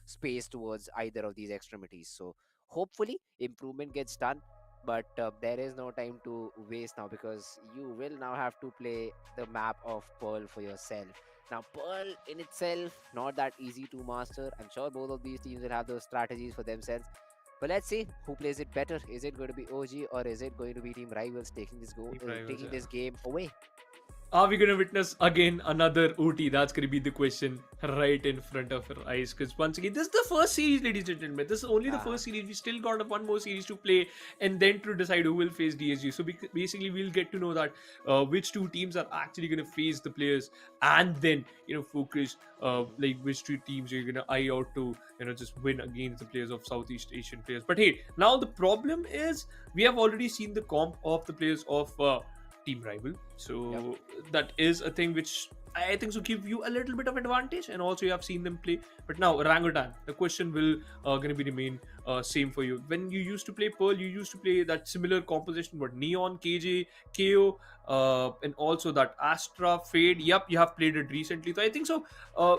space towards either of these extremities. So hopefully improvement gets done. But there is no time to waste now, because you will now have to play the map of Pearl for yourself. Now, Pearl in itself, not that easy to master. I'm sure both of these teams will have those strategies for themselves. But let's see who plays it better. Is it going to be OG, or is it going to be Team Rivals taking this game away? Are we going to witness again another OT? That's going to be the question right in front of our eyes. Because once again, this is the first series, ladies and gentlemen. This is only the first series. We still got one more series to play and then to decide who will face DSG. So basically, we'll get to know that which two teams are actually going to face the players, and then focus like which two teams you're going to eye out to just win against the players of Southeast Asian players. But hey, now the problem is we have already seen the comp of the players of team rival, so that is a thing which I think so give you a little bit of advantage, and also you have seen them play. But now Orangutan, the question will gonna be remain same for you. When you used to play Pearl, you used to play that similar composition, but Neon, KJ, KO, and also that Astra, Fade. Yep, you have played it recently, so I think so.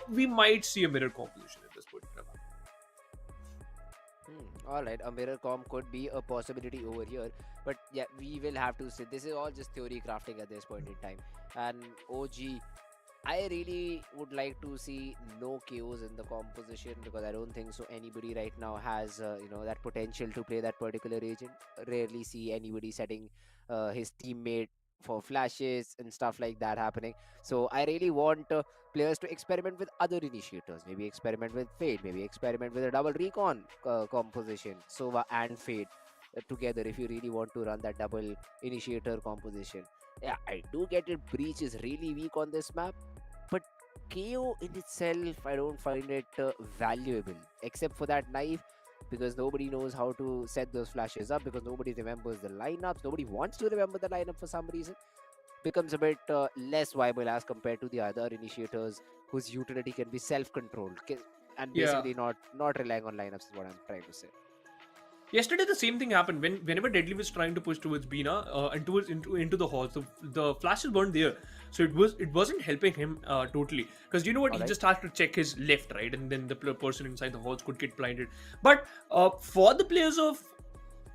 We might see a mirror composition at this particular map. All right, a mirror comp could be a possibility over here, but yeah, we will have to see. This is all just theory crafting at this point in time. And OG, I really would like to see no KOs in the composition, because I don't think so anybody right now has that potential to play that particular agent. Rarely see anybody setting his teammate for flashes and stuff like that happening. So I really want players to experiment with other initiators, maybe experiment with Fade, maybe experiment with a double recon composition, Sova and Fade together, if you really want to run that double initiator composition. Yeah, I do get it. Breach is really weak on this map, but KO in itself, I don't find it valuable, except for that knife, because nobody knows how to set those flashes up, because nobody remembers the lineups, nobody wants to remember the lineup for some reason. Becomes a bit less viable as compared to the other initiators whose utility can be self-controlled and Yeah. basically not relying on lineups is what I'm trying to say. Yesterday, the same thing happened whenever Deadly was trying to push towards Bina and towards into the halls. The flashes weren't there, so it wasn't helping him totally. Because you know what, he Alright. just has to check his left, right, and then the person inside the halls could get blinded. But for the players of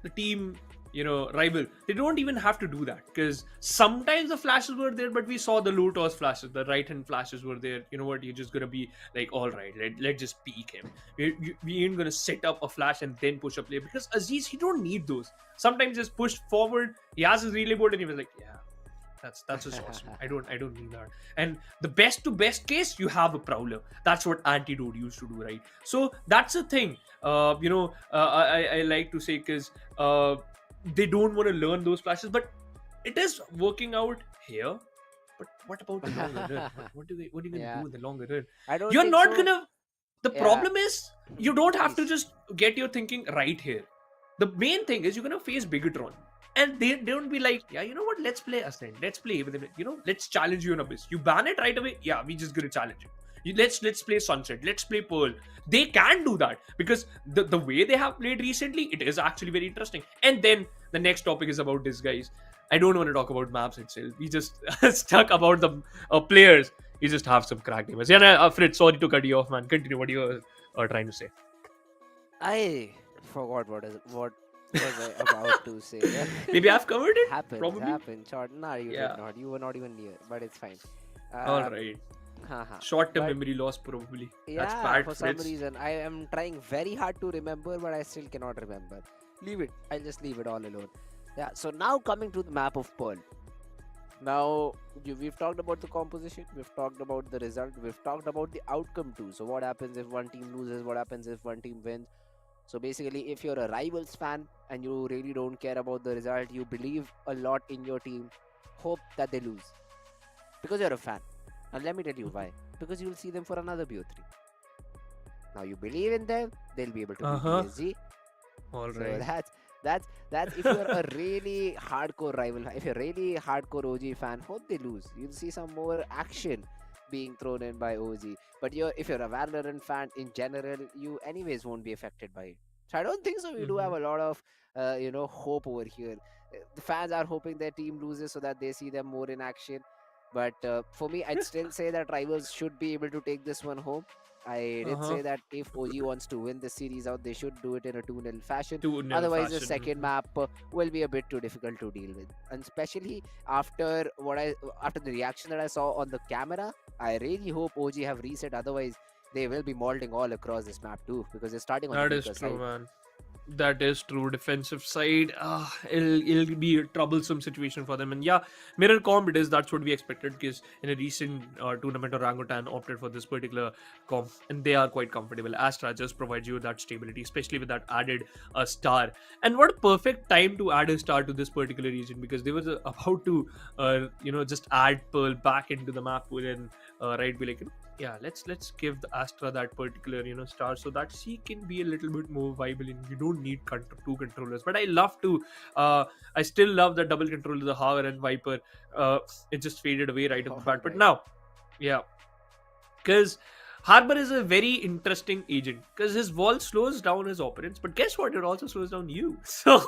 the team, rival, they don't even have to do that, because sometimes the flashes were there, but we saw the low toss flashes, the right hand flashes were there. You know what, you're just gonna be like, all right, let's just peek him. We ain't gonna set up a flash and then push a player, because Aziz, he don't need those. Sometimes just push forward, he has his relay board, and he was like, yeah, that's just awesome. I don't need that. And the best to best case, you have a prowler. That's what Antidote used to do, right? So that's the thing. I like to say, because they don't want to learn those flashes, but it is working out here. But what about the longer run? What are you gonna Yeah. do in the longer run? I don't You're think not so. gonna. The Yeah. problem is, you don't have to Please. just get your thinking right here. The main thing is, you're gonna face Bigatron, and they don't be like, yeah, you know what? Let's play Ascent. Let's play with it. Let's challenge you in Abyss. You ban it right away. Yeah, we just gonna challenge you. Let's play Sunset. Let's play Pearl. They can do that, because the way they have played recently, it is actually very interesting. And then the next topic is about this, guys. I don't want to talk about maps itself. We just stuck about the players. You just have some crack gamers. Yeah, Fritz, sorry to cut you off, man. Continue what you are trying to say. I forgot what was I about to say. Yeah. Maybe I've covered it. Happens. Short. No, you Yeah. did not. You were not even near, but it's fine. All right. Haha. Short-term But- memory loss, probably. That's Yeah, bad, for some Fritz. reason I am trying very hard to remember, but I still cannot remember. Leave it. I'll just leave it all alone. Yeah. So now coming to the map of Pearl. Now we've talked about the composition. We've talked about the result. We've talked about the outcome too. So what happens if one team loses? What happens if one team wins? So basically, if you're a Rivals fan and you really don't care about the result, you believe a lot in your team, hope that they lose because you're a fan. And let me tell you why. Because you'll see them for another BO3. Now you believe in them, they'll be able to beat Uh-huh. PSG. All So right. that's if you're a really hardcore rival, if you're really hardcore OG fan, hope they lose. You'll see some more action being thrown in by OG. But if you're a Valorant fan in general, you anyways won't be affected by it. So I don't think so. We do have a lot of hope over here. The fans are hoping their team loses so that they see them more in action. But for me, I'd still say that Rivals should be able to take this one home. I did Uh-huh. say that if OG wants to win the series out, they should do it in a 2-0 fashion. 2-0 Otherwise, the fashion. second map will be a bit too difficult to deal with, and especially after the reaction that I saw on the camera, I really hope OG have reset. Otherwise, they will be molding all across this map too, because they're starting on That the is weaker true, side. man. That is true. Defensive side, it'll be a troublesome situation for them. And yeah, mirror comp it is. That's what we expected because in a recent tournament, Orangutan opted for this particular comp, and they are quite comfortable. Astra just provides you that stability, especially with that added star. And what a perfect time to add a star to this particular region because they were about to, just add Pearl back into the map pool and right be like, yeah, let's give the Astra that particular star so that she can be a little bit more viable and you don't need two controllers. But I love to I still love the double controller, the Hover and Viper. It just faded away right off the bat. But Alright. now, yeah, because Harbor is a very interesting agent because his wall slows down his opponents, but guess what? It also slows down you. So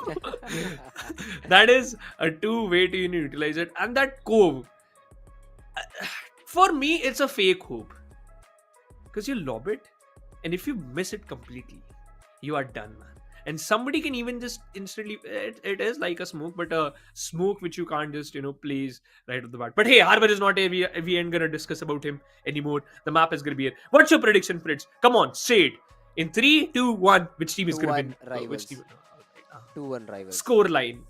that is a two-way to utilize it. And that cove, for me, it's a fake hope because you lob it, and if you miss it completely, you are done, man. And somebody can even just instantly. It is like a smoke, but a smoke which you can't just place right off the bat. But hey, Harbor is not here. We ain't gonna discuss about him anymore. The map is gonna be here. What's your prediction, Fritz? Come on, say it. In 3, 2, 1, which team is gonna 2-1 win? Which Rivals. team? 2-1 Rivals. Score line.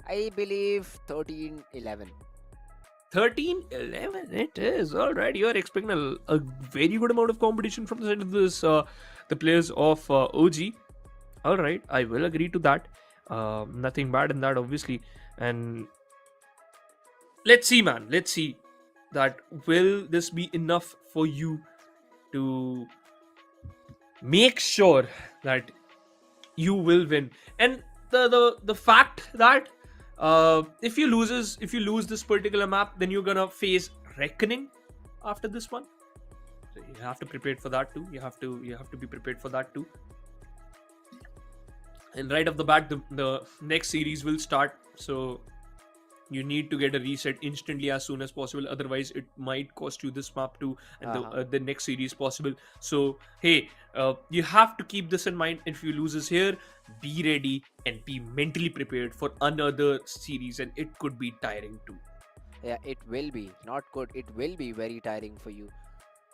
I believe 13-11. 13-11 it is. All right, you are expecting a very good amount of competition from the side of this the players of OG. All right, I will agree to that. Nothing bad in that, obviously. And let's see, man, let's see that will this be enough for you to make sure that you will win. And the fact that if you lose this particular map, then you're gonna face reckoning after this one. So you have to prepare for that too. You have to be prepared for that too. And right off the bat, the next series will start. So you need to get a reset instantly as soon as possible. Otherwise, it might cost you this map too, and the next series possible. So hey, you have to keep this in mind. If you loses here, be ready and be mentally prepared for another series, and it could be tiring too. Yeah, it will be. Not good. It will be very tiring for you.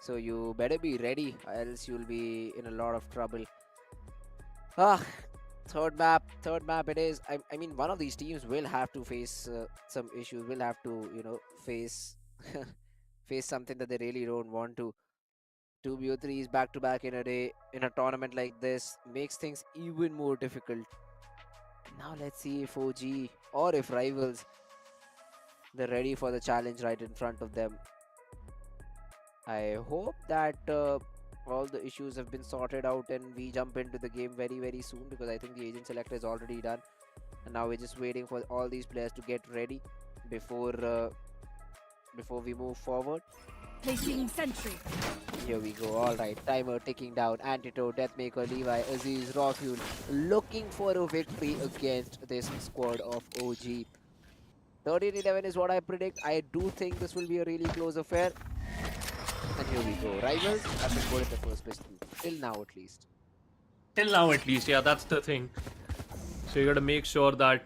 So you better be ready, else you'll be in a lot of trouble. Third map it is. I mean, one of these teams will have to face some issues. Will have to, face face something that they really don't want to. 2 BO3s back to back in a day in a tournament like this makes things even more difficult. Now let's see if OG or if Rivals they're ready for the challenge right in front of them. I hope that all the issues have been sorted out and we jump into the game very very soon, because I think the agent selector is already done and now we're just waiting for all these players to get ready before we move forward. Placing sentry. Here we go. Alright, timer ticking down. Antidote, Deathmaker, Levi, Aziz, Raw Fuel looking for a victory against this squad of OG. 13-11 is what I predict. I do think this will be a really close affair. And here we go. Rivals have been good at the first pistol. Till now at least. Till now, at least, yeah, that's the thing. So you gotta make sure that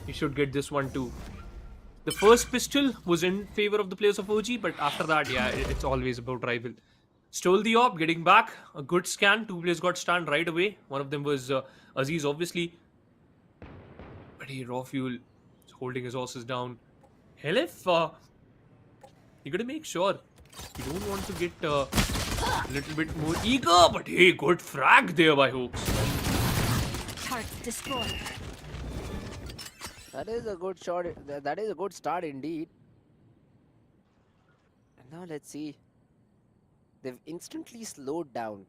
you should get this one too. The first pistol was in favor of the players of OG, but after that, yeah, it's always about rival. Stole the op, getting back. A good scan. 2 players got stunned right away. One of them was Aziz, obviously. But hey, Raw Fuel is holding his horses down. Hell if you gotta make sure. You don't want to get a little bit more eager, but hey, good frag there by Hooks. Target destroyed. That is a good shot. That is a good start indeed. And now let's see. They've instantly slowed down.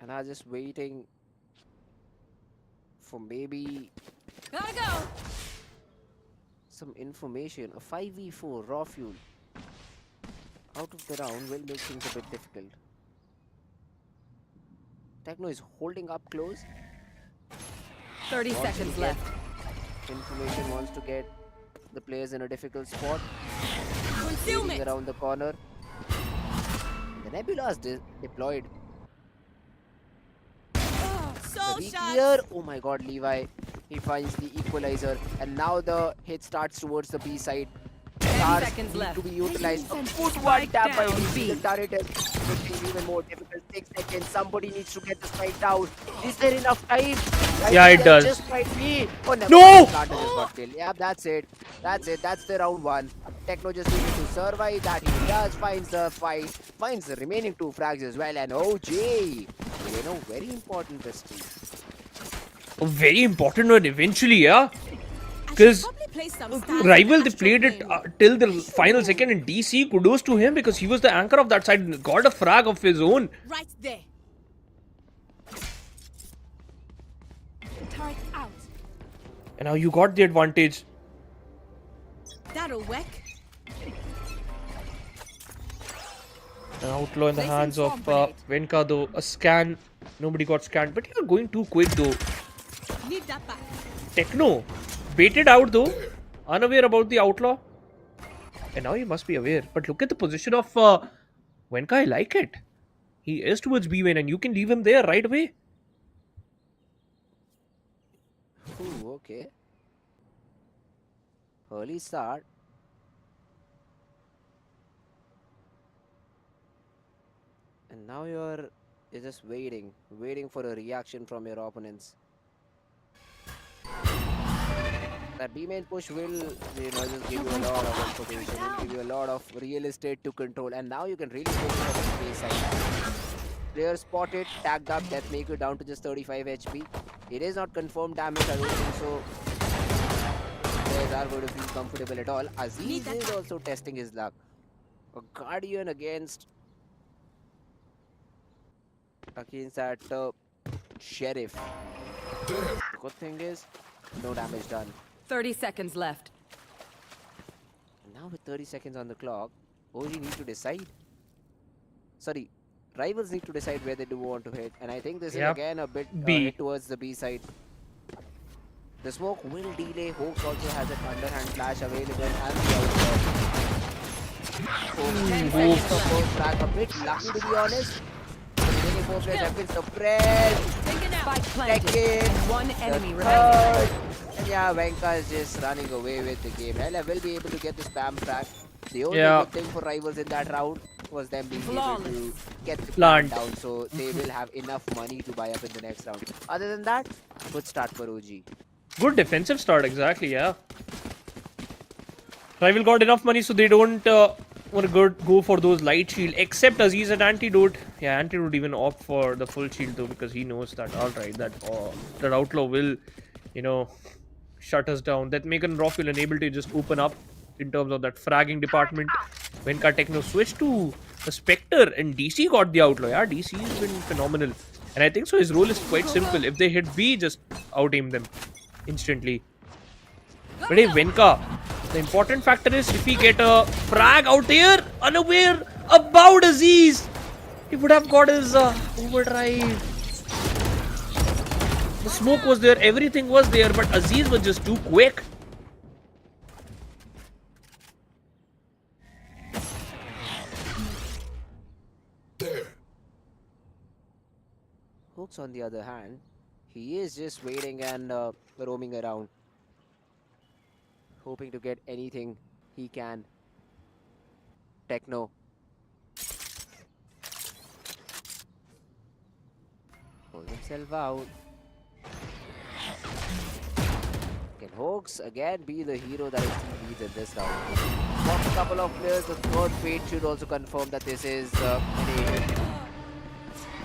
And are just waiting for maybe Gotta go. some information. A 5v4 Raw Fuel out of the round will make things a bit difficult. Techno is holding up close. 30 Wants to seconds get left. Information, wants to get the players in a difficult spot. Consume Waiting it. around the corner. The Nebula is deployed. Soul The shot. clear. Oh my god, Levi. He finds the equalizer. And now the hit starts towards the B side. stars seconds need left. to be utilized. A good one Spike tap by down, DC. B. The turret is making it even more difficult. 6 seconds. Somebody needs to get the spike down. Is there enough time? Yeah, it does. Just might be. Oh, never No! mind. Planter just got killed. Yeah, that's it. That's it. That's the round one. Techno just needed to survive that. He does. Finds the fight. Finds the remaining 2 frags as well. And OJ. You know, very important this team. A very important one eventually, yeah. Because Rival, they played it till the final second, and DC, kudos to him because he was the anchor of that side and got a frag of his own. Right there. Turret out. And now you got the advantage. That'll work. An outlaw in the Placing hands of swarm grenade. Venka, though. A scan. Nobody got scanned. But you're going too quick, though. Need that back. Techno. Baited out, though. Unaware about the outlaw. And now he must be aware. But look at the position of Venka. I like it. He is towards B-Wayne, and you can leave him there right away. Ooh, okay. Early start. And now you're just waiting for a reaction from your opponents. That B main push will, just give you a lot of information, will give you a lot of real estate to control, and now you can really focus on the space side. Player spotted, tagged up, Deathmaker down to just 35 HP. It is not confirmed damage, I don't think so. Players are going to feel comfortable at all. Aziz is also testing his luck. A Guardian against that Sheriff. The good thing is, no damage done. 30 seconds left. And now with 30 seconds on the clock, OG need to decide. Sorry, Rivals need to decide where they do want to hit. And I think this is again a bit B. hit towards the B side. The smoke will delay. Hoax also has an underhand flash available and the outlaw. Hoax the first frag, a bit lucky to be honest. The remaining 4 players have been suppressed. Spike planted. Second, One enemy the remaining. third. And yeah, Venka is just running away with the game. Hell, I will be able to get the spam frag. The only good thing for Rivals in that round was them being able to get the plant down, so they will have enough money to buy up in the next round. Other than that, good start for OG. Good defensive start, exactly, yeah. Rival got enough money, so they don't want to go for those light shield, except Aziz and Antidote. Yeah, Antidote even opt for the full shield, though, because he knows that, alright, that Outlaw will, shut us down. That Megan and Rock will enable to just open up in terms of that fragging department. Venka Techno switched to the Spectre, and DC got the Outlaw. Yeah, DC has been phenomenal. And I think so his role is quite simple. If they hit B, just out-aim them instantly. But hey, Venka, the important factor is if he get a frag out there, unaware about Aziz, he would have got his overdrive. The smoke was there, everything was there, but Aziz was just too quick. Hooks, on the other hand, he is just waiting and roaming around, hoping to get anything he can. Techno. Pulls himself out. Can Hoax again be the hero that his team needs in this round? For a couple of players, the third fate should also confirm that this is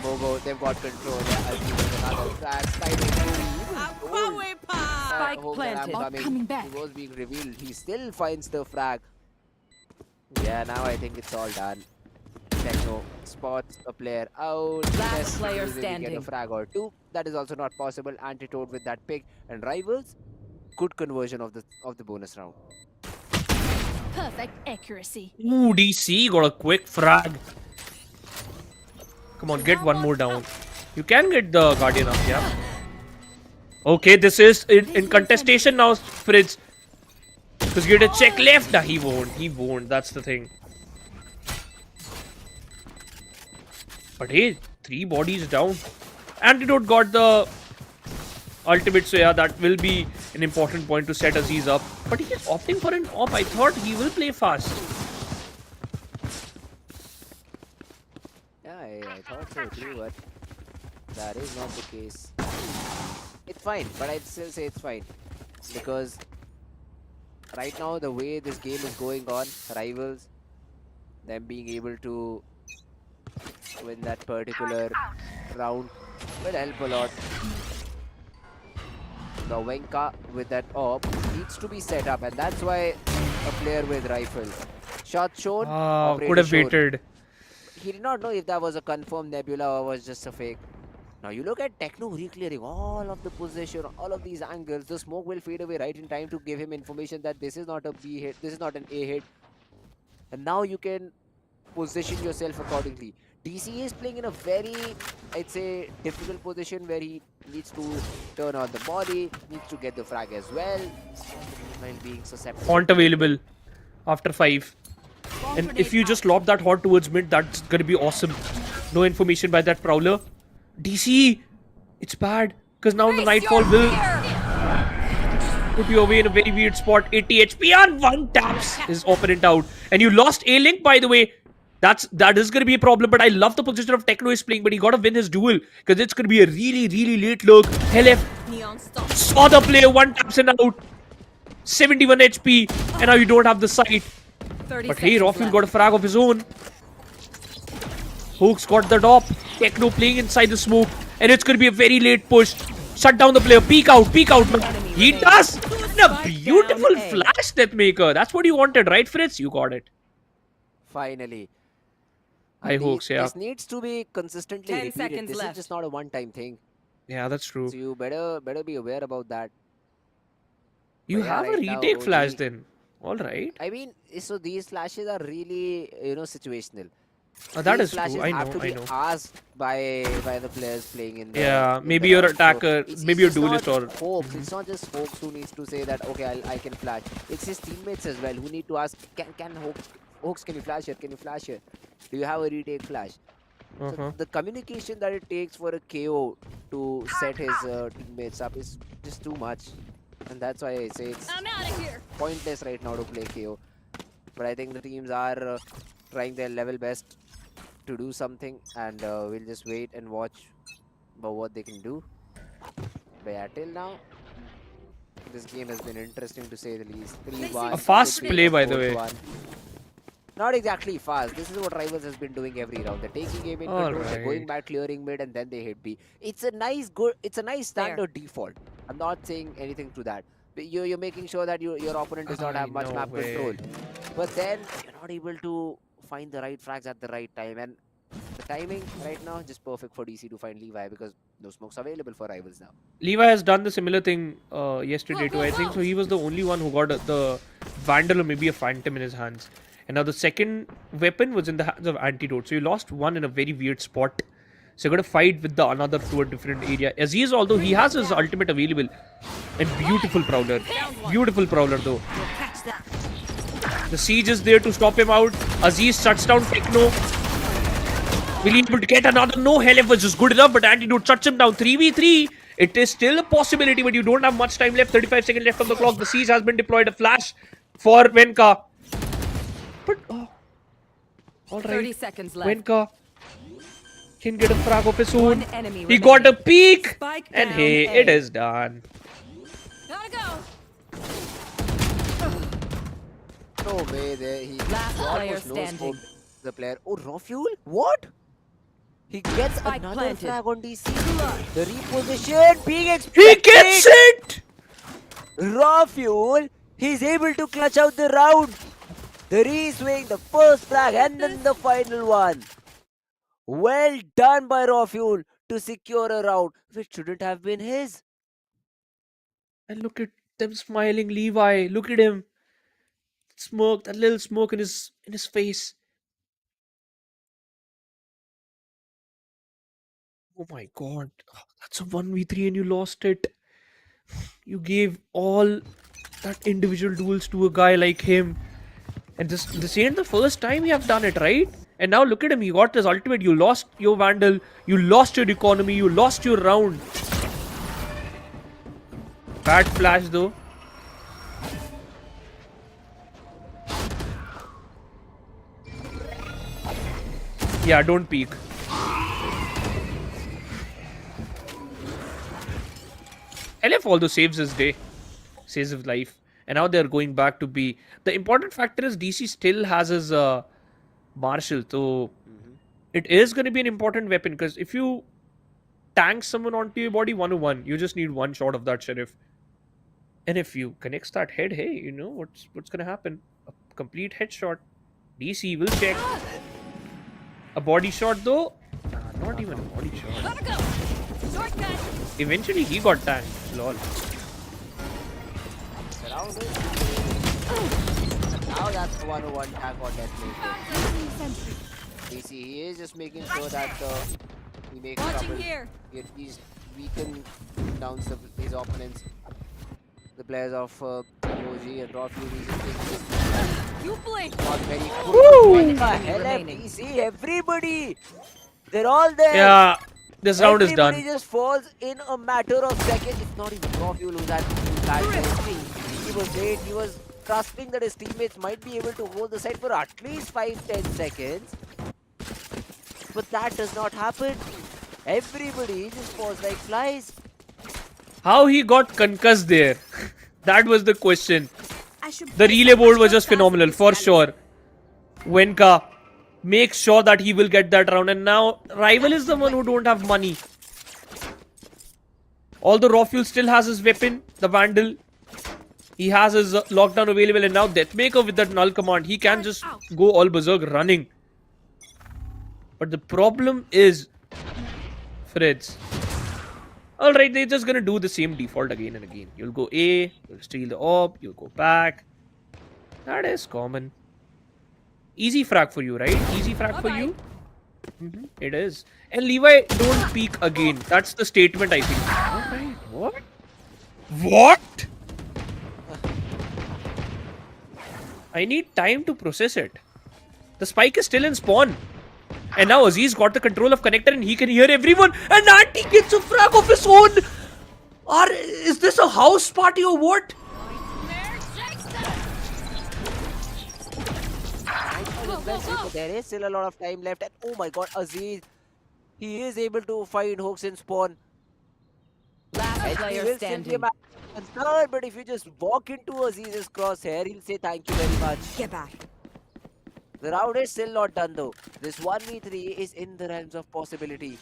Mogo. They've got control. Yeah, I'll give it another frag. Spike planted. Coming back. He was being revealed. He still finds the frag. Yeah, now I think it's all done. Techno spots a player out. Last player Get a standing. frag or two. That is also not possible. Antidote with that pick, and Rivals, good conversion of the bonus round. Perfect accuracy. Ooh, DC got a quick frag. Come on, get one more down. You can get the Guardian up, yeah. Okay, this is in contestation now, Fritz. Because you get a check left. Nah, he won't. That's the thing. But hey, 3 bodies down. Antidote got the ultimate, so yeah, that will be an important point to set Aziz up. But he is opting for an op. I thought he will play fast. Yeah, I thought so too, but that is not the case. It's fine, but I'd still say it's fine. Because right now, the way this game is going on, Rivals, them being able to win that particular round will help a lot. The Wenka with that op needs to be set up, and that's why a player with rifle. Shot shown, operator Could have shown. waited. He did not know if that was a confirmed nebula or was just a fake. Now you look at Techno re-clearing all of the position, all of these angles. The smoke will fade away right in time to give him information that this is not a B hit, this is not an A hit. And now you can position yourself accordingly. DC is playing in a very, I'd say, difficult position where he needs to turn on the body, needs to get the frag as well, while being susceptible. Haunt available after 5. And if you just lob that haunt towards mid, that's gonna be awesome. No information by that Prowler. DC, it's bad. Because now the Nightfall will put you away in a very weird spot. 80 HP on 1 taps his opponent out. And you lost A-Link, by the way. That is going to be a problem, but I love the position of Techno is playing, but he got to win his duel because it's going to be a really, really late look. LF saw the play, 1 taps and out. 71 HP, and now you don't have the sight. But hey, Rafiul got a frag of his own. Hooks got the top. Techno playing inside the smoke, and it's going to be a very late push. Shut down the player. Peek out, man. He does. And a beautiful flash, Deathmaker. That's what you wanted, right, Fritz? You got it. Finally. I hope so, yeah. This needs to be consistently 10 repeated. seconds This left. is just not a one-time thing. Yeah, that's true. So you better be aware about that. You But yeah, have a right now, retake flash OG then. Alright. I mean, so these flashes are really, situational. That These is true. flashes I have to know, be I know. asked by the players playing in the Yeah, in maybe the your round. So attacker, maybe your it's not duelist or... just Hawks. It's not just Hawks who needs to say that, okay, I can flash. It's his teammates as well who need to ask, can Hawks, can you flash here? Can you flash here? Do you have a retake flash? So the communication that it takes for a KO to set his teammates up is just too much. And that's why I say it's pointless right now to play KO. But I think the teams are trying their level best to do something, and we'll just wait and watch about what they can do. But yeah, till now, this game has been interesting to say the least. 3-1. A fast could be play, a by the way. 4-1. Not exactly fast. This is what Rivals has been doing every round. They're taking game in control, they're going Alright. back, clearing mid, and then they hit B. It's a nice standard default. I'm not saying anything to that. But you're making sure that your opponent does not have much no map way. control. But then you're not able to find the right frags at the right time. And the timing right now just perfect for DC to find Levi because no smokes available for Rivals now. Levi has done the similar thing yesterday too, I think. So he was the only one who got the Vandal or maybe a Phantom in his hands. And now the second weapon was in the hands of Antidote. So you lost one in a very weird spot. So you're going to fight with the another to a different area. Aziz, although he has his ultimate available. And beautiful Prowler. Beautiful Prowler though. The siege is there to stop him out. Aziz shuts down Techno. Will he be able to get another? No, Hell was just good enough, but Antidote shuts him down. 3v3. It is still a possibility, but you don't have much time left. 35 seconds left on the clock. The siege has been deployed. A flash for Wenka. But, all 30 right. seconds left. Wenka can get a frag of his own. One enemy He got a peek. Spike And down hey, A. it is done. Gotta go. No way there. He Last player almost standing. no-scoped the player. Oh, Rafuel? What? He gets Spike another planted. flag on DC. The reposition being He expected. gets it. Rafuel, he's able to clutch out the round. The re-swing, the first flag, and then the final one. Well done by Rafuel to secure a round, which shouldn't have been his. And look at them smiling, Levi. Look at him. Smoke, that little smoke in his face. Oh my god. That's a 1v3 and you lost it. You gave all that individual duels to a guy like him. And this ain't the first time you have done it, right? And now look at him, he got his ultimate. You lost your Vandal, you lost your economy, you lost your round. Bad flash though. Yeah, don't peek. LF although saves his day, saves his life, and now they're going back to B. The important factor is DC still has his Marshall, so it is going to be an important weapon because if you tank someone onto your body 1-1, you just need one shot of that sheriff. And if you connects that head, hey, you know what's gonna happen? A complete headshot. DC will check. A body shot though? Nah, not even a body shot. Gotta go. Shortcut. Eventually he got tanked. Lol. Around it. And now that's 1-1 tag on Deathmaker. Sentry. DC, he is just making sure that he makes Watching trouble. here. He at least weaken down his opponents. The players of OG and Raw Fury just taking this You blink. not very Woo! good. What the enemy hell, remaining. DC? Everybody! They're all there! Yeah, this round is Everybody done. just falls in a matter of seconds. It's not even Raw Fuel who's at that point. He was late. He was trusting that his teammates might be able to hold the side for at least 5-10 seconds. But that does not happen. Everybody just falls like flies. How he got concussed there? That was the question. I should The place relay board was myself just fast phenomenal, with for this sure. Wenka makes sure that he will get that round, and now Rival is the one who don't have money. Although Raw Fuel still has his weapon, the Vandal. He has his lockdown available, and now Deathmaker with that null command. He can just go all berserk running. But the problem is Freds. Alright, they're just gonna do the same default again and again. You'll go A, you'll steal the AWP, you'll go back. That is common. Easy frag for you, right? Easy frag for you? It is. And Levi, don't peek again. That's the statement, I think. Alright, what? What? I need time to process it. The spike is still in spawn. And now Aziz got the control of connector and he can hear everyone. And Anti gets a frag of his own. Is this a house party or what? But there is still a lot of time left. And oh my god, Aziz. He is able to find hooks in spawn. Last And he player will still be a standing. man concerned, but if you just walk into Aziz's crosshair, he'll say thank you very much. Get back. The round is still not done though. This 1v3 is in the realms of possibility.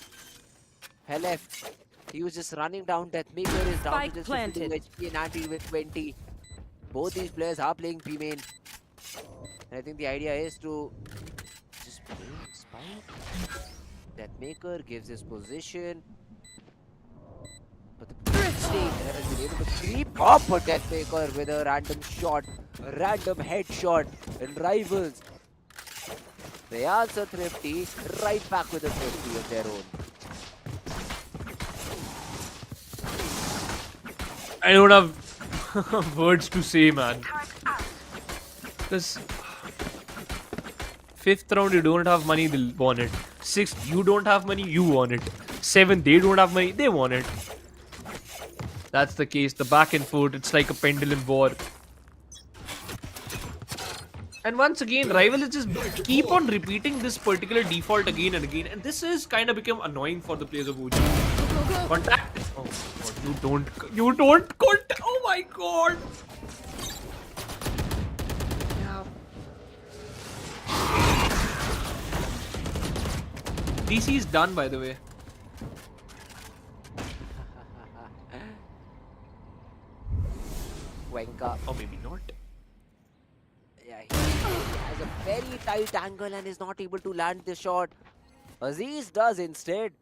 LF, he was just running down. Deathmaker is down Spike to just planted. 52 HP and Anti with 20. Both these players are playing B-main. And I think the idea is to just play Spike. Deathmaker gives his position. But the Thrifty has been able to creep up a Deathmaker with a random shot, a random headshot, and Rivals. They answer Thrifty, right back with a Thrifty of their own. I don't have words to say, man. Because 5th round you don't have money, they'll won it. 6th you don't have money, you won it. 7th they don't have money, they won it. That's the case. The back and forth, it's like a pendulum war. And once again, Rival is just keep on repeating this particular default again and again. And this is kind of become annoying for the players of OG. Contact. Oh my god, you don't contact. Oh my god. Yeah. DC is done, by the way. Wenka, Or maybe not. yeah, he has a very tight angle and is not able to land the shot. Aziz does instead.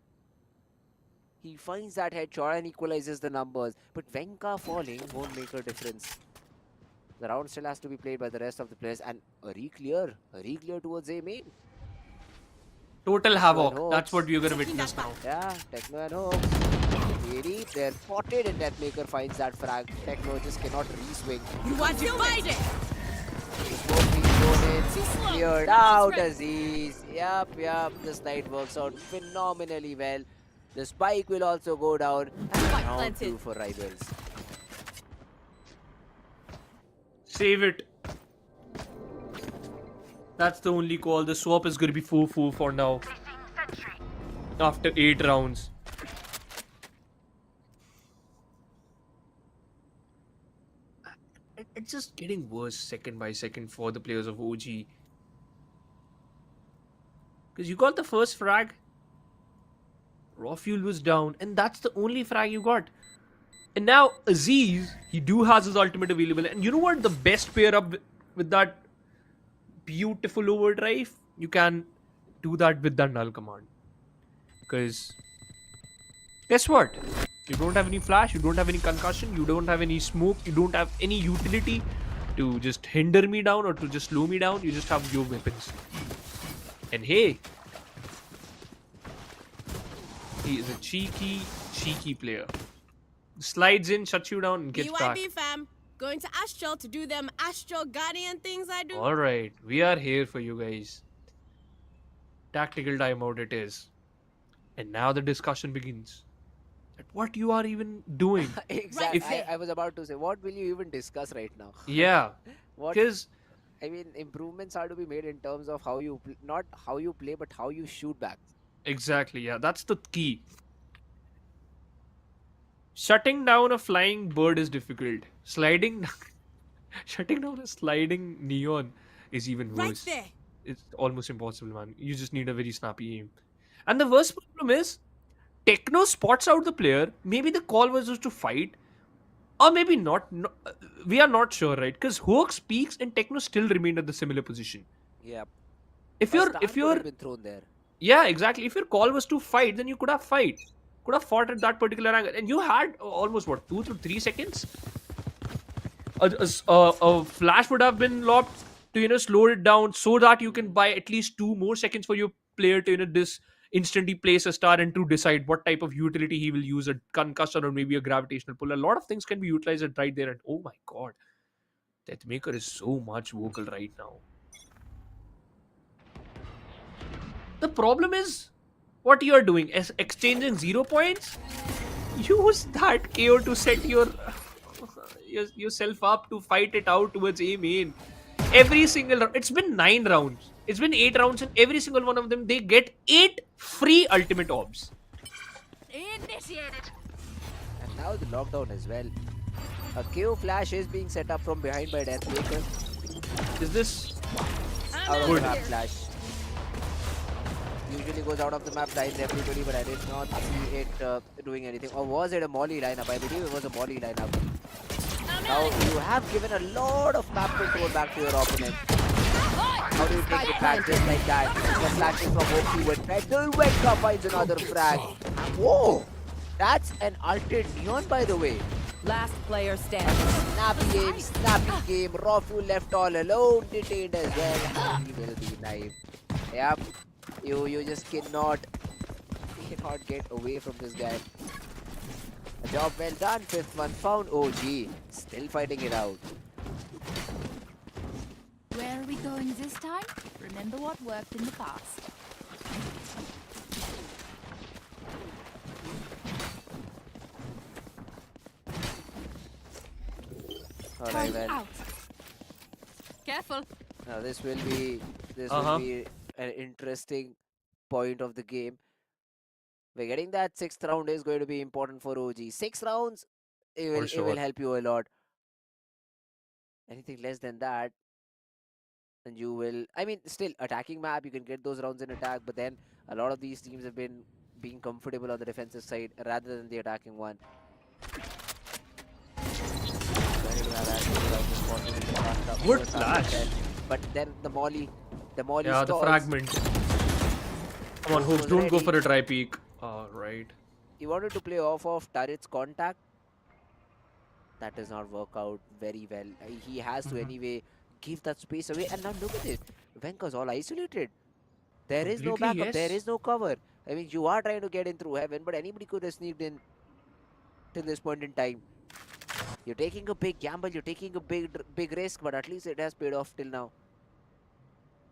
He finds that headshot and equalizes the numbers. But Wenka falling won't make a difference. The round still has to be played by the rest of the players, and a re-clear towards A main. Total havoc. Hawks. That's what we're gonna witness now. Yeah, Techno and Hawks. Really, they're spotted and Deathmaker finds that frag. Techno just cannot re-swing. You want to fight it? The smoke being thrown in, slow. cleared out Aziz. Yup, the slide works out phenomenally well. The spike will also go down. And Spike round planted. 2 for Rivals. Save it. That's the only call. The swap is going to be 4-4 for now. After 8 rounds. It's just getting worse second by second for the players of OG. Because you got the first frag. Raw fuel was down. And that's the only frag you got. And now Aziz, he has his ultimate available. And you know what? The best pair up with that beautiful overdrive, you can do that with that null command. Because guess what? You don't have any flash, you don't have any concussion, you don't have any smoke, you don't have any utility to just hinder me down or to just slow me down. You just have your weapons. And hey, he is a cheeky player. Slides in, shuts you down, and gets back. BYB fam. Going to Astral to do them Astral Guardian things I do. Alright, we are here for you guys. Tactical timeout it is. And now the discussion begins. At what you are even doing. Exactly. Right. I was about to say, what will you even discuss right now? Yeah. What? Because I mean, improvements are to be made in terms of how you not how you play, but how you shoot back. exactly, yeah, that's the key. Shutting down a flying bird is difficult. Shutting down a sliding neon is even Right worse. there. It's almost impossible, man. You just need a very snappy aim. And the worst problem is, Techno spots out the player. Maybe the call was just to fight, or maybe not. We are not sure, right? Because Hoax peaks and Techno still remained at the similar position. Yeah. If A you're, stun if could you're, have been thrown there. yeah, exactly. If your call was to fight, then you could have fought at that particular angle, and you had almost what 2 to 3 seconds. A flash would have been lobbed to slow it down so that you can buy at least 2 more seconds for your player to this instantly place a star and to decide what type of utility he will use, a concussion or maybe a gravitational pull. A lot of things can be utilized right there, and oh my god, Deathmaker is so much vocal right now. The problem is what you are doing is exchanging 0 points. Use that KO to set yourself up to fight it out towards A main. Every single round, it's been 9 rounds. It's been 8 rounds, and every single one of them they get 8 free ultimate orbs. Initiated. And now the lockdown as well. A KO flash is being set up from behind by Deathmaker. Is this Out of Good. the map flash. Usually goes out of the map, blinds everybody, but I did not see it doing anything. Or was it a molly lineup? I believe it was a molly lineup. Now you have given a lot of map control back to your opponent. How do you take it back just like that? The flashing from OP with red. The Wenka finds another frag. Whoa! That's an ulted neon, by the way. Last player standing. Snappy game. Rafu left all alone, detained as well. He will be knife. Yep. You just cannot get away from this guy. A job well done. 5th one found. OG still fighting it out. Where are we going this time? Remember what worked in the past. Alright, well. Out. Careful. Now this will be an interesting point of the game. We're getting that 6th round is going to be important for OG. 6 rounds, it will sure. help you a lot. Anything less than that, and you will. I mean, still attacking map, you can get those rounds in attack. But then a lot of these teams have been being comfortable on the defensive side rather than the attacking one. Good flash. But then the molly Yeah, the stalls. fragment. Come on, Hooks, was don't go ready. for a dry peek. Alright. He wanted to play off of turret's contact. That does not work out very well. He has to anyway give that space away. And now look at it. Venka's all isolated. There is no Completely, backup. There yes. is no cover. I mean, you are trying to get in through heaven, but anybody could have sneaked in till this point in time. You're taking a big gamble. You're taking a big risk, but at least it has paid off till now.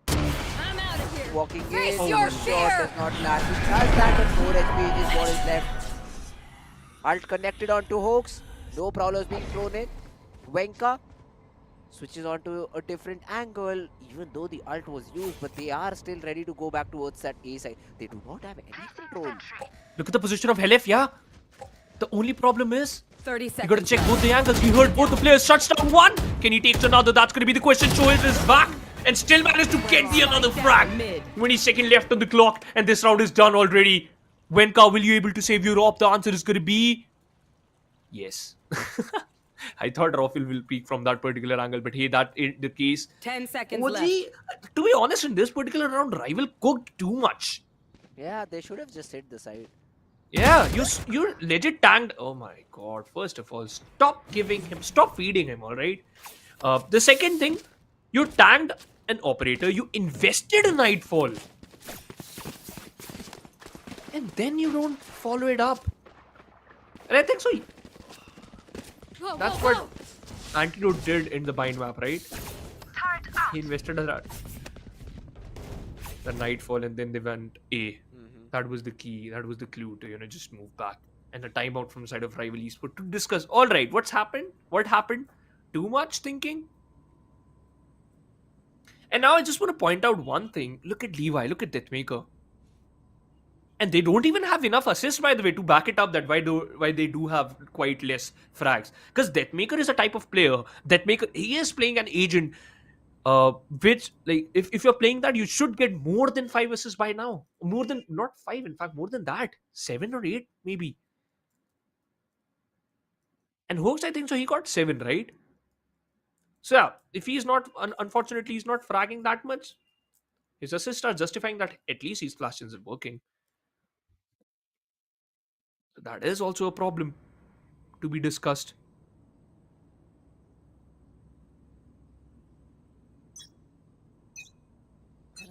I'm out of here. Walking Face in, your shot fear. does not land. He has that at 4 HP is what is left. Ult connected onto Hoax. No prowlers being thrown in. Wenka switches onto a different angle, even though the ult was used, but they are still ready to go back towards that A side. They do not have any control. Look at the position of Helef, yeah? The only problem is 30 you seconds. gotta check both the angles. We heard both the players shuts down one. Can he take another? That's gonna be the question. Shoaib is back and still managed to get the another frag. 20-second left on the clock, and this round is done already. Wenka, will you able to save your op? The answer is gonna be yes. I thought Rafael will peek from that particular angle, but hey, that ain't the case. 10 seconds OG, left. to be honest, in this particular round, Rival cooked too much. Yeah, they should have just hit the side. Yeah, you legit tanked. Oh my god! First of all, stop feeding him. All right. The second thing, you tanked an operator. You invested in Nightfall, and then you don't follow it up. And I think so. Whoa, That's whoa, what whoa. Antidote did in the bind map, right? He invested in that. The Nightfall, and then they went A. That was the key. That was the clue to just move back. And a timeout from the side of Rival Esports to discuss. All right, what's happened? What happened? Too much thinking. And now I just want to point out one thing. Look at Levi. Look at Deathmaker. And they don't even have enough assists, by the way, to back it up that why they do have quite less frags. Because Deathmaker is a type of player. Deathmaker, he is playing an agent. Which, like, if you're playing that, you should get more than 5 assists by now. More than, not 5, in fact, more than that. 7 or 8, maybe. And Hoax, I think so, he got 7, right? So, yeah, if he's not, unfortunately, he's not fragging that much, his assists are justifying that at least his flash isn't working. So that is also a problem to be discussed.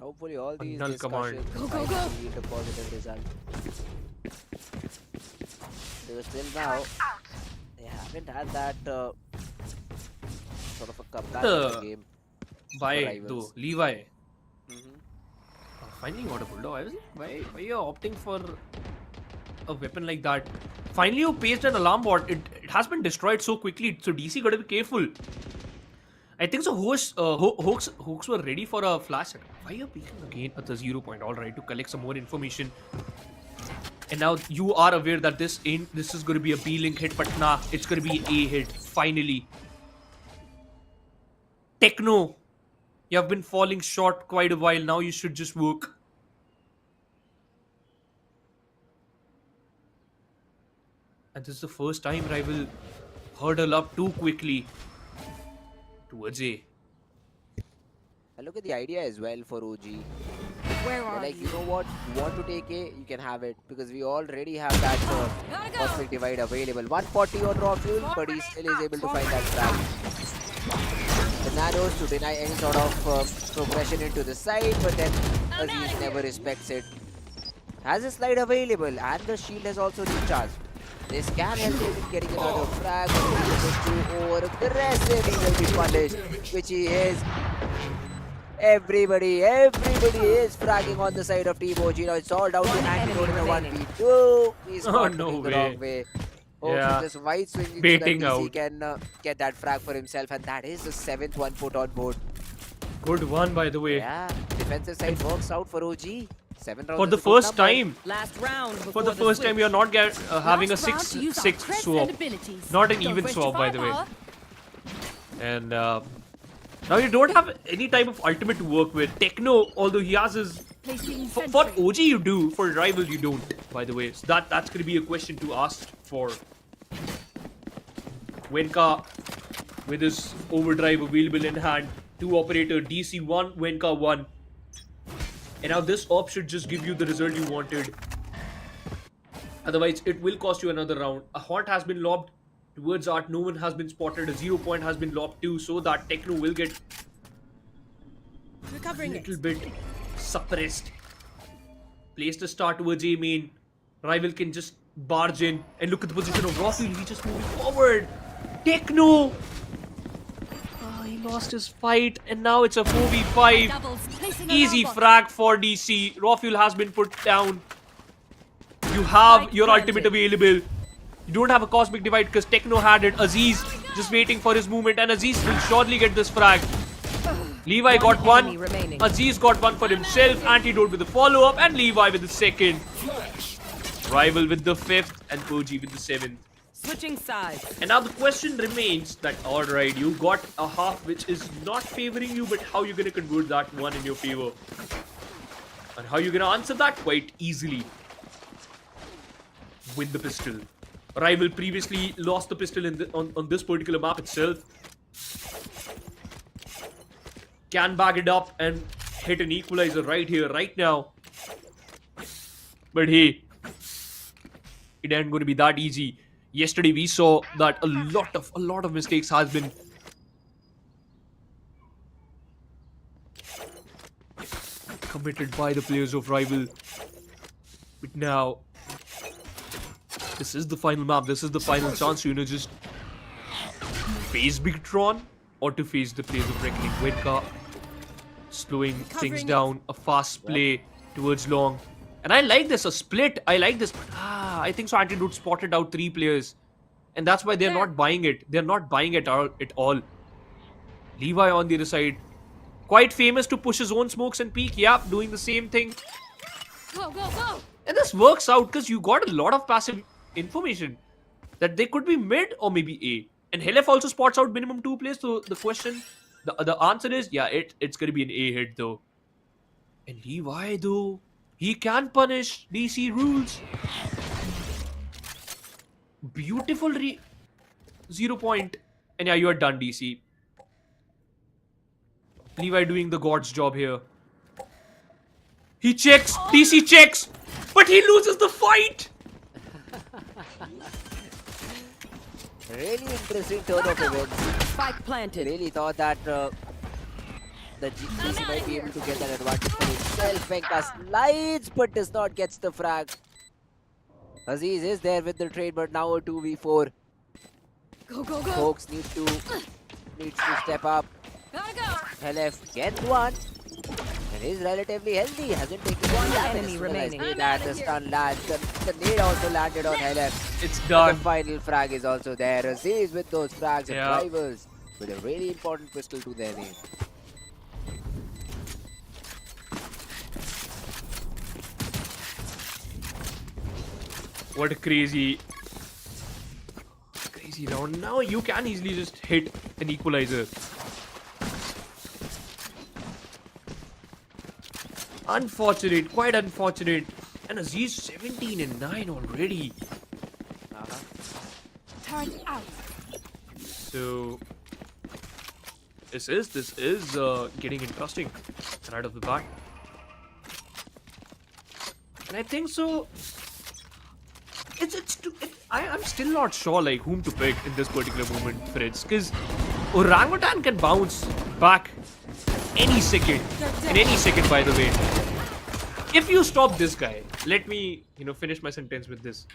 Hopefully all these null command. discussions Go, go, go. might yield a positive result. Because till now, they haven't had that sort of a comeback in the game. Why, rivals. though? Levi. Mhm. Finally got a bulldog. Why you're opting for a weapon like that? Finally you pasted an alarm bot. It has been destroyed so quickly, so DC gotta be careful. I think so. Hooks were ready for a flash. Why are you peeking again at the 0 point? All right, to collect some more information. And now you are aware that this is going to be a B link hit, but nah, it's going to be A hit. Finally, Techno, you have been falling short quite a while. Now you should just work. And this is the first time Rival hurdle up too quickly towards A. And look at the idea as well for OG. Where They're are like, you? you know what? You want to take A, you can have it. Because we already have that Gotta go. cosmic divide available. 140 on raw fuel, but he still is able to find that trap. The nanos to deny any sort of progression into the side, but then Aziz never respects it. Has a slide available, and the shield has also recharged. This can help him in getting another frag, but if he is too over aggressive, he will be punished, which he is. Everybody is fragging on the side of Team OG. Now it's all down to Antidote in a 1v2. He's Oh, caught no looking the way. wrong way. Oh, Yeah. so just wide swinging Baiting so that DC out. can get that frag for himself, and that is the 7th one put on board. Good one, by the way. Yeah, defensive side works out for OG. 7 rounds For is the a good first number. time. Last round before For the first time, we are not having a Last round to use our 6-6 creds swap. and abilities. Not an Don't even waste your swap, by the way. firepower. And now you don't have any type of ultimate to work with. Techno, although he has his... Placing For sentry. OG you do, for Rival you don't, by the way. So that's going to be a question to ask for Wenka with his overdrive available in hand. 2 operator, DC 1, Wenka 1. And now this op should just give you the result you wanted. Otherwise, it will cost you another round. A haunt has been lobbed towards Art. No one has been spotted. A 0 point has been lobbed too, so that Techno will get a Recovering it. little bit suppressed. Place to start towards A main. Rival can just barge in and look at the position of Rafael. He just moving forward. Techno! He lost his fight and now it's a 4v5. Doubles. Placing Easy alarm bot. frag for DC. Rafael has been put down. You have Spike your ultimate planted. available. You don't have a cosmic divide because Techno had it. Aziz just waiting for his movement, and Aziz will surely get this frag. Levi got one. enemy remaining. Aziz got one for himself. Antidote with the follow-up, and Levi with the second. Rival with the fifth, and OG with the seventh. Switching sides. And now the question remains that, alright, you got a half which is not favoring you, but how you gonna convert that one in your favor? And how you gonna answer that? Quite easily. With the pistol. Rival previously lost the pistol on this particular map itself. Can bag it up and hit an equalizer right here, right now. But hey, it ain't gonna be that easy. Yesterday we saw that a lot of mistakes has been committed by the players of Rival. But now this is the final map. This is the final chance to just face Big Tron or to face the players of Reckoning. Wedka slowing things down. A fast play towards long. And I like this, a split. I like this. I think so. Antidote spotted out 3 players. And that's why they're not buying it. They're not buying it at all. Levi on the other side. Quite famous to push his own smokes and peek. Yep, doing the same thing. Go, go, go. And this works out because you got a lot of passive information. That they could be mid or maybe A. And Helef also spots out minimum 2 players. So the question, the answer is, yeah, it's going to be an A hit though. And Levi though, he can punish DC rules. Beautiful 0 point. And yeah, you are done, DC. Levi doing the God's job here. He checks. DC checks. But he loses the fight. Really interesting turn of events. Spike planted. Really thought that the GC might be able to get that advantage for himself. Venka slides but does not get the frag. Aziz is there with the trade, but now a 2v4. Go, go, go. Folks needs to step up. Gotta go. Helef gets one. And is relatively healthy. Hasn't taken One damage. enemy remaining. As that the stun lands. The nade also landed on Helef. It's The done. final frag is also there. Aziz with those frags and Yeah. rivals with a really important pistol to their name. What a crazy round. Now you can easily just hit an equalizer. Unfortunate, quite unfortunate. And Aziz 17 and 9 already. Turn out. So this is getting interesting right off the bat. And I think so. I'm still not sure like whom to pick in this particular moment, Fritz, because Orangutan can bounce back any second, in any second, by the way. If you stop this guy, let me finish my sentence with this.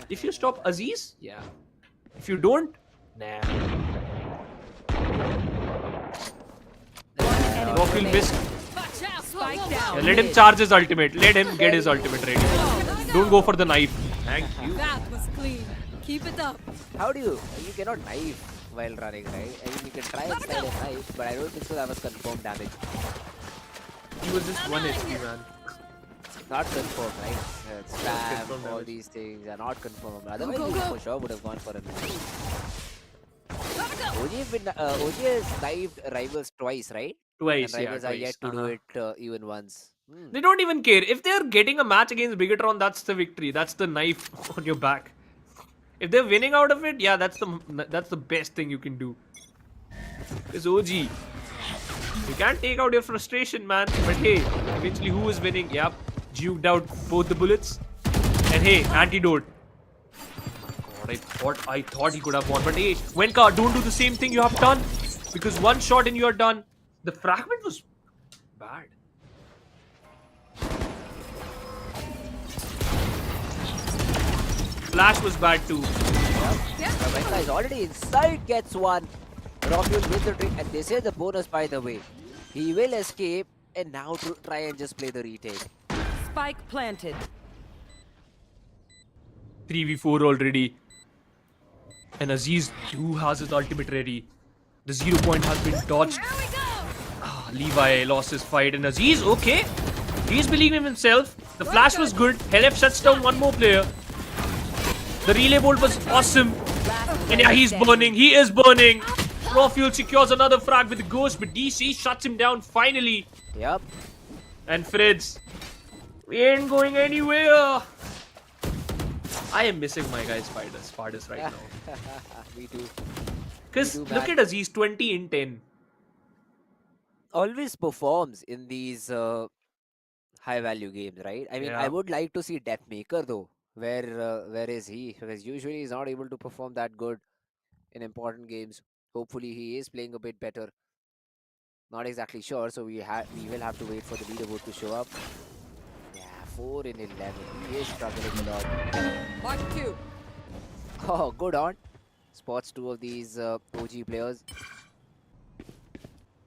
If you stop Aziz, yeah. If you don't, nah. Rock will miss. Spike Yeah, down. let him charge his ultimate. Let him get his ultimate ready. Don't go for the knife. Thank you. That was clean. Keep it up. How do you cannot knife while running, right? I mean, you can try and slide a knife, but I don't think so that was confirmed damage. He was just 1 HP, man. Not confirmed, right? Spam, confirmed all damage. these things are not confirmed. Otherwise, go, you go. for sure would have gone for a knife. Gotta go. OG has knifed rivals twice, right? Twice, And yeah, rivals are twice. yet to do it even once. They don't even care. If they're getting a match against Bigatron, that's the victory. That's the knife on your back. If they're winning out of it, yeah, that's the best thing you can do. It's OG. You can't take out your frustration, man. But hey, eventually who is winning? Yep, juked out both the bullets. And hey, antidote. God, I thought he could have won. But hey, Wenka, don't do the same thing you have done. Because one shot and you're done. The fragment was bad. Flash was bad too. Venka is already inside, gets one. Rockul with the trick, and this is the bonus, by the way. He will escape, and now to try and just play the retake. Spike planted. 3v4 already. And Aziz too has his ultimate ready. The 0 point has been dodged. Here we go. Levi lost his fight, and Aziz, okay. He's believing in himself. The flash was good. Helef shuts down one more player. The relay bolt was awesome. And yeah, he's burning. He is burning. Raw Fuel secures another frag with the ghost, but DC shuts him down finally. Yep. And Fritz, we ain't going anywhere. I am missing my guy Spardis right now. We do. Because do, look man. at Aziz, 20 in 10. Always performs in these high value games, right? I mean, I Yeah. would like to see Deathmaker though. Where is he? Because usually he's not able to perform that good in important games. Hopefully he is playing a bit better. Not exactly sure, so we will have to wait for the leaderboard to show up. Yeah, 4 in 11. He is struggling a lot. Mark 2. Oh, good on. Spots 2 of these OG players.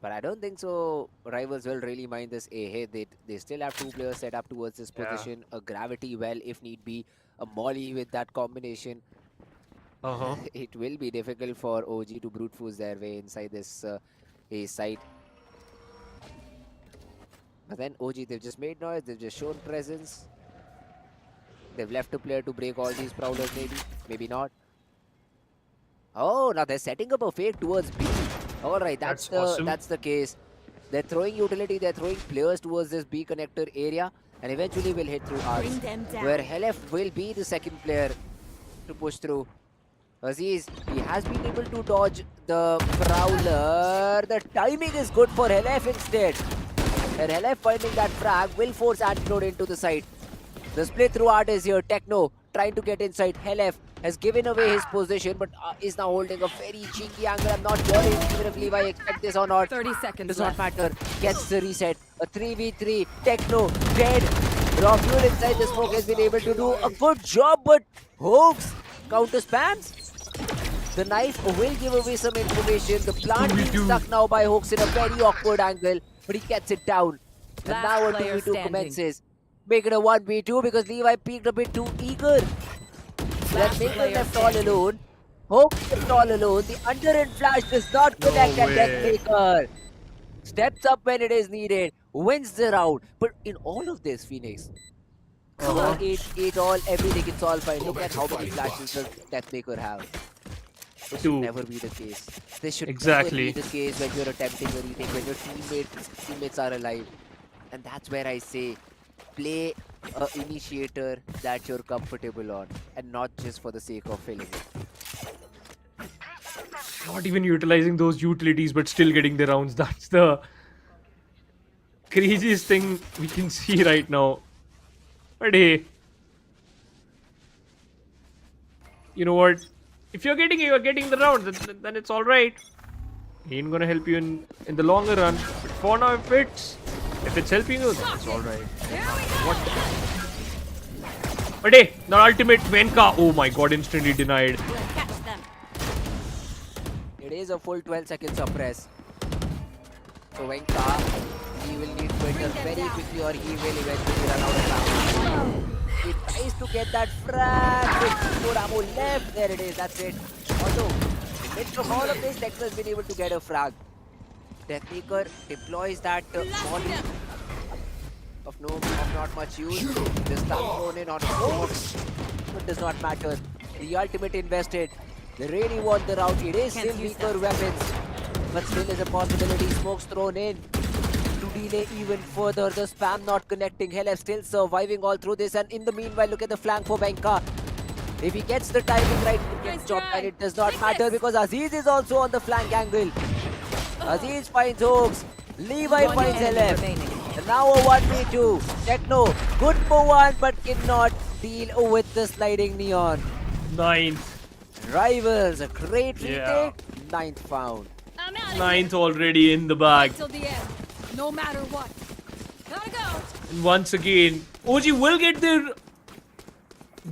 But I don't think so. Rivals will really mind this. Hey, they still have 2 players set up towards this Yeah. position. A gravity well, if need be. A molly with that combination. Uh-huh. It will be difficult for OG to brute force their way inside this A site. But then OG, they've just made noise. They've just shown presence. They've left a player to break all these prowlers, maybe. Maybe not. Oh, now they're setting up a fake towards B. All right, That's awesome. that's the case. They're throwing utility, they're throwing players towards this B connector area, and eventually will hit through Bring ours, them down. where Helef will be the second player to push through. Aziz, he has been able to dodge the Prowler. The timing is good for Helef instead. And Helef finding that frag will force Antidote into the site. The split through art is here. Techno trying to get inside. Helef has given away his position, but is now holding a very cheeky angle. I'm not sure even if Levi expect this or not. 30 seconds Does left. not matter. Gets the reset. A 3v3. Techno dead. Raw Fuel inside the smoke has been able to do a good job, but Hoax counter spams. The knife will give away some information. The plant being 2v2. stuck now by Hoax in a very awkward angle, but he gets it down. And Last now a player 2v2 standing. commences. Make it a 1v2 because Levi peaked a bit too eager. That Maker player left all standing. alone. Hoax left all alone. The underhand flash does not connect and way. Deathmaker steps up when it is needed, wins the round. But in all of this, Phoenix, 8 all, everything, it's all fine. Look at how many flashes does Deathmaker have. This should 2. never be the case. This should Exactly. never be the case when you're attempting a retake, when your teammates are alive. And that's where I say, play a initiator that you're comfortable on, and not just for the sake of filling it. Not even utilizing those utilities, but still getting the rounds. That's the craziest thing we can see right now. But hey, you know what? If you're getting the round, then it's all right. He ain't gonna help you in the longer run. But for now, if it's helping you, then it's all right. But hey, the ultimate Venka. Oh my god, instantly denied. Catch them. It is a full 12 seconds suppress. So Venka, he will need to enter very quickly or he will eventually run out of ammo. He tries to get that frag with more ammo left. There it is, that's it. Although, in midst of all of this, Texas has been able to get a frag. Deathmaker deploys that molly of not much use. This time thrown in on Hoax, but does not matter. The ultimate invested. They really want the round. It is still weaker weapons, but still is a possibility. Smokes thrown in to delay even further. The spam not connecting. Helef still surviving all through this, and in the meanwhile, look at the flank for Venka. If he gets the timing right, he gets job, and it does not matter because Aziz is also on the flank angle. Aziz finds Hoax. Levi One finds enemy Helef. remaining. And now a 1v2. Techno, good for one, but cannot deal with the sliding neon. 9th. Rivals, a great Yeah. retake. 9th found. I'm out of 9th already in the bag. till the end. No matter what. Gotta go. And once again, OG will get their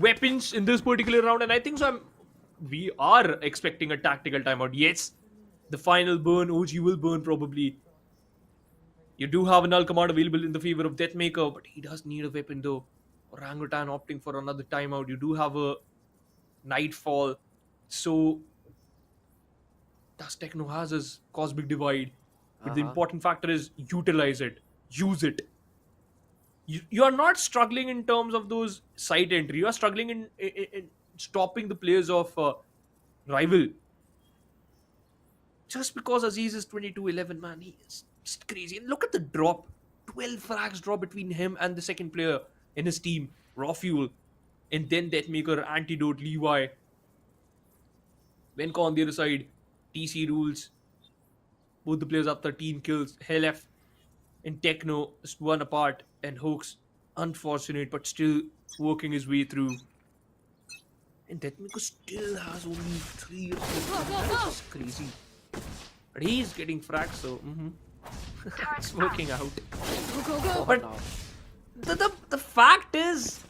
weapons in this particular round, and I think so. We are expecting a tactical timeout. Yes, the final burn, OG will burn probably. You do have a null command available in the favor of Deathmaker, but he does need a weapon though. Orangutan opting for another timeout. You do have a Nightfall. So, thus Techno has his cosmic divide. But the important factor is utilize it, use it. You are not struggling in terms of those side entry. You are struggling in stopping the players of rival. Just because Aziz is 22-11, man, he is just crazy. And look at the drop. 12 frags drop between him and the second player in his team, Raw Fuel. And then Deathmaker, Antidote, Levi. Venka on the other side, TC rules. Both the players have 13 kills. Helef and Techno just one apart. And Hoax, unfortunate, but still working his way through. And Deathmaker still has only 3 kills. That is just crazy. But he's getting fragged, so it's working out. Go, go, go. But the fact is,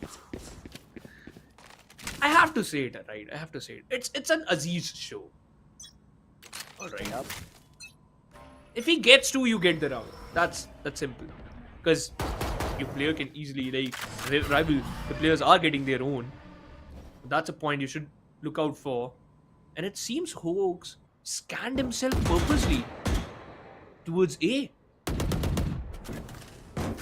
I have to say it, right? I have to say it. It's an Aziz show. Alright. If he gets to, you get the round. That's simple. Because your player can easily rival. The players are getting their own. That's a point you should look out for. And it seems Hoax scanned himself purposely towards A.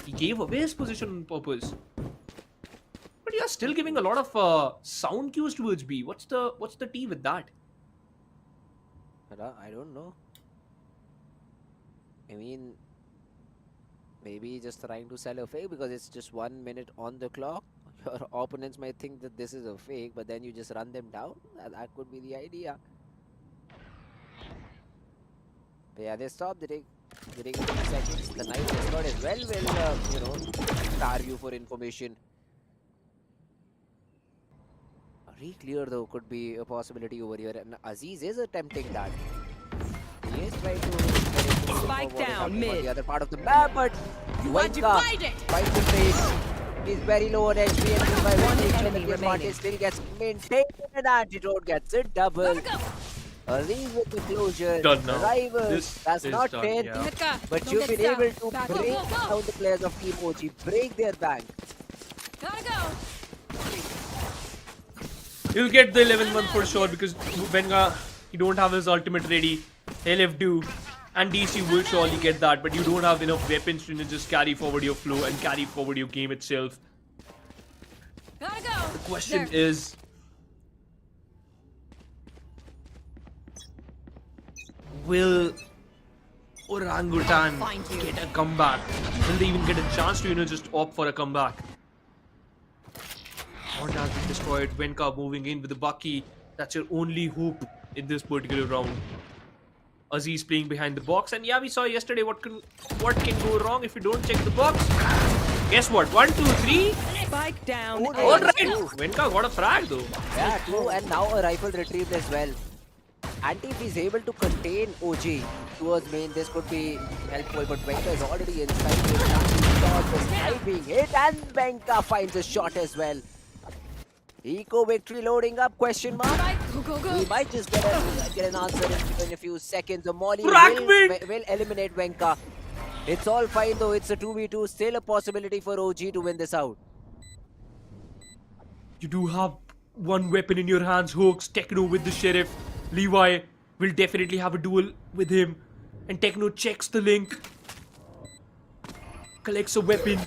He gave away his position on purpose. But you're still giving a lot of sound cues towards B. What's the T with that? I don't know. I mean, maybe just trying to sell a fake because it's just 1 minute on the clock. Your opponents might think that this is a fake, but then you just run them down. That could be the idea. But yeah, they stopped. They take 2 seconds. The night escort as well will, star you for information. Re-clear though could be a possibility over here, and Aziz is attempting that. He is trying to Spike down mid. on the other part of the map, but You want to Wenka fight it? fights the face. He's very low on HP, and by One one enemy the advantage remaining. still gets maintained, and Antidote gets it double. Go, go. Aziz with the closure. Done now. Rivals, This that's is not done, 10. yeah. Hika, But don't you've get been able stuck. to Back. break Go, go, go. down the players of Team OG, break their bank. Gotta go. He'll get the 11-1 for sure because Venga, you don't have his ultimate ready. LF do. And DC will surely get that, but you don't have enough weapons to just carry forward your flow and carry forward your game itself. Gotta go. The question There. is, will Orangutan Find you. get a comeback? Will they even get a chance to, just opt for a comeback? Honda has been destroyed. Venka moving in with the Bucky. That's your only hope in this particular round. Aziz playing behind the box, and yeah, we saw yesterday what can go wrong if you don't check the box. Guess what? 1, 2, 3. Spike down. Oh, A. All right. Venka got a frag though. Yeah, true, and now a rifle retrieved as well. Anti, if he's able to contain OG towards main, this could be helpful, but Venka is already inside. The snipe being hit, and Venka finds a shot as well. Eco victory loading up, question mark. Right. Go, go, go. We might just get an answer in a few seconds. The Molly Fragment! will eliminate Venka. It's all fine though, it's a 2v2, still a possibility for OG to win this out. You do have one weapon in your hands, Hoax. Techno with the Sheriff. Levi will definitely have a duel with him. And Techno checks the link. Collects a weapon.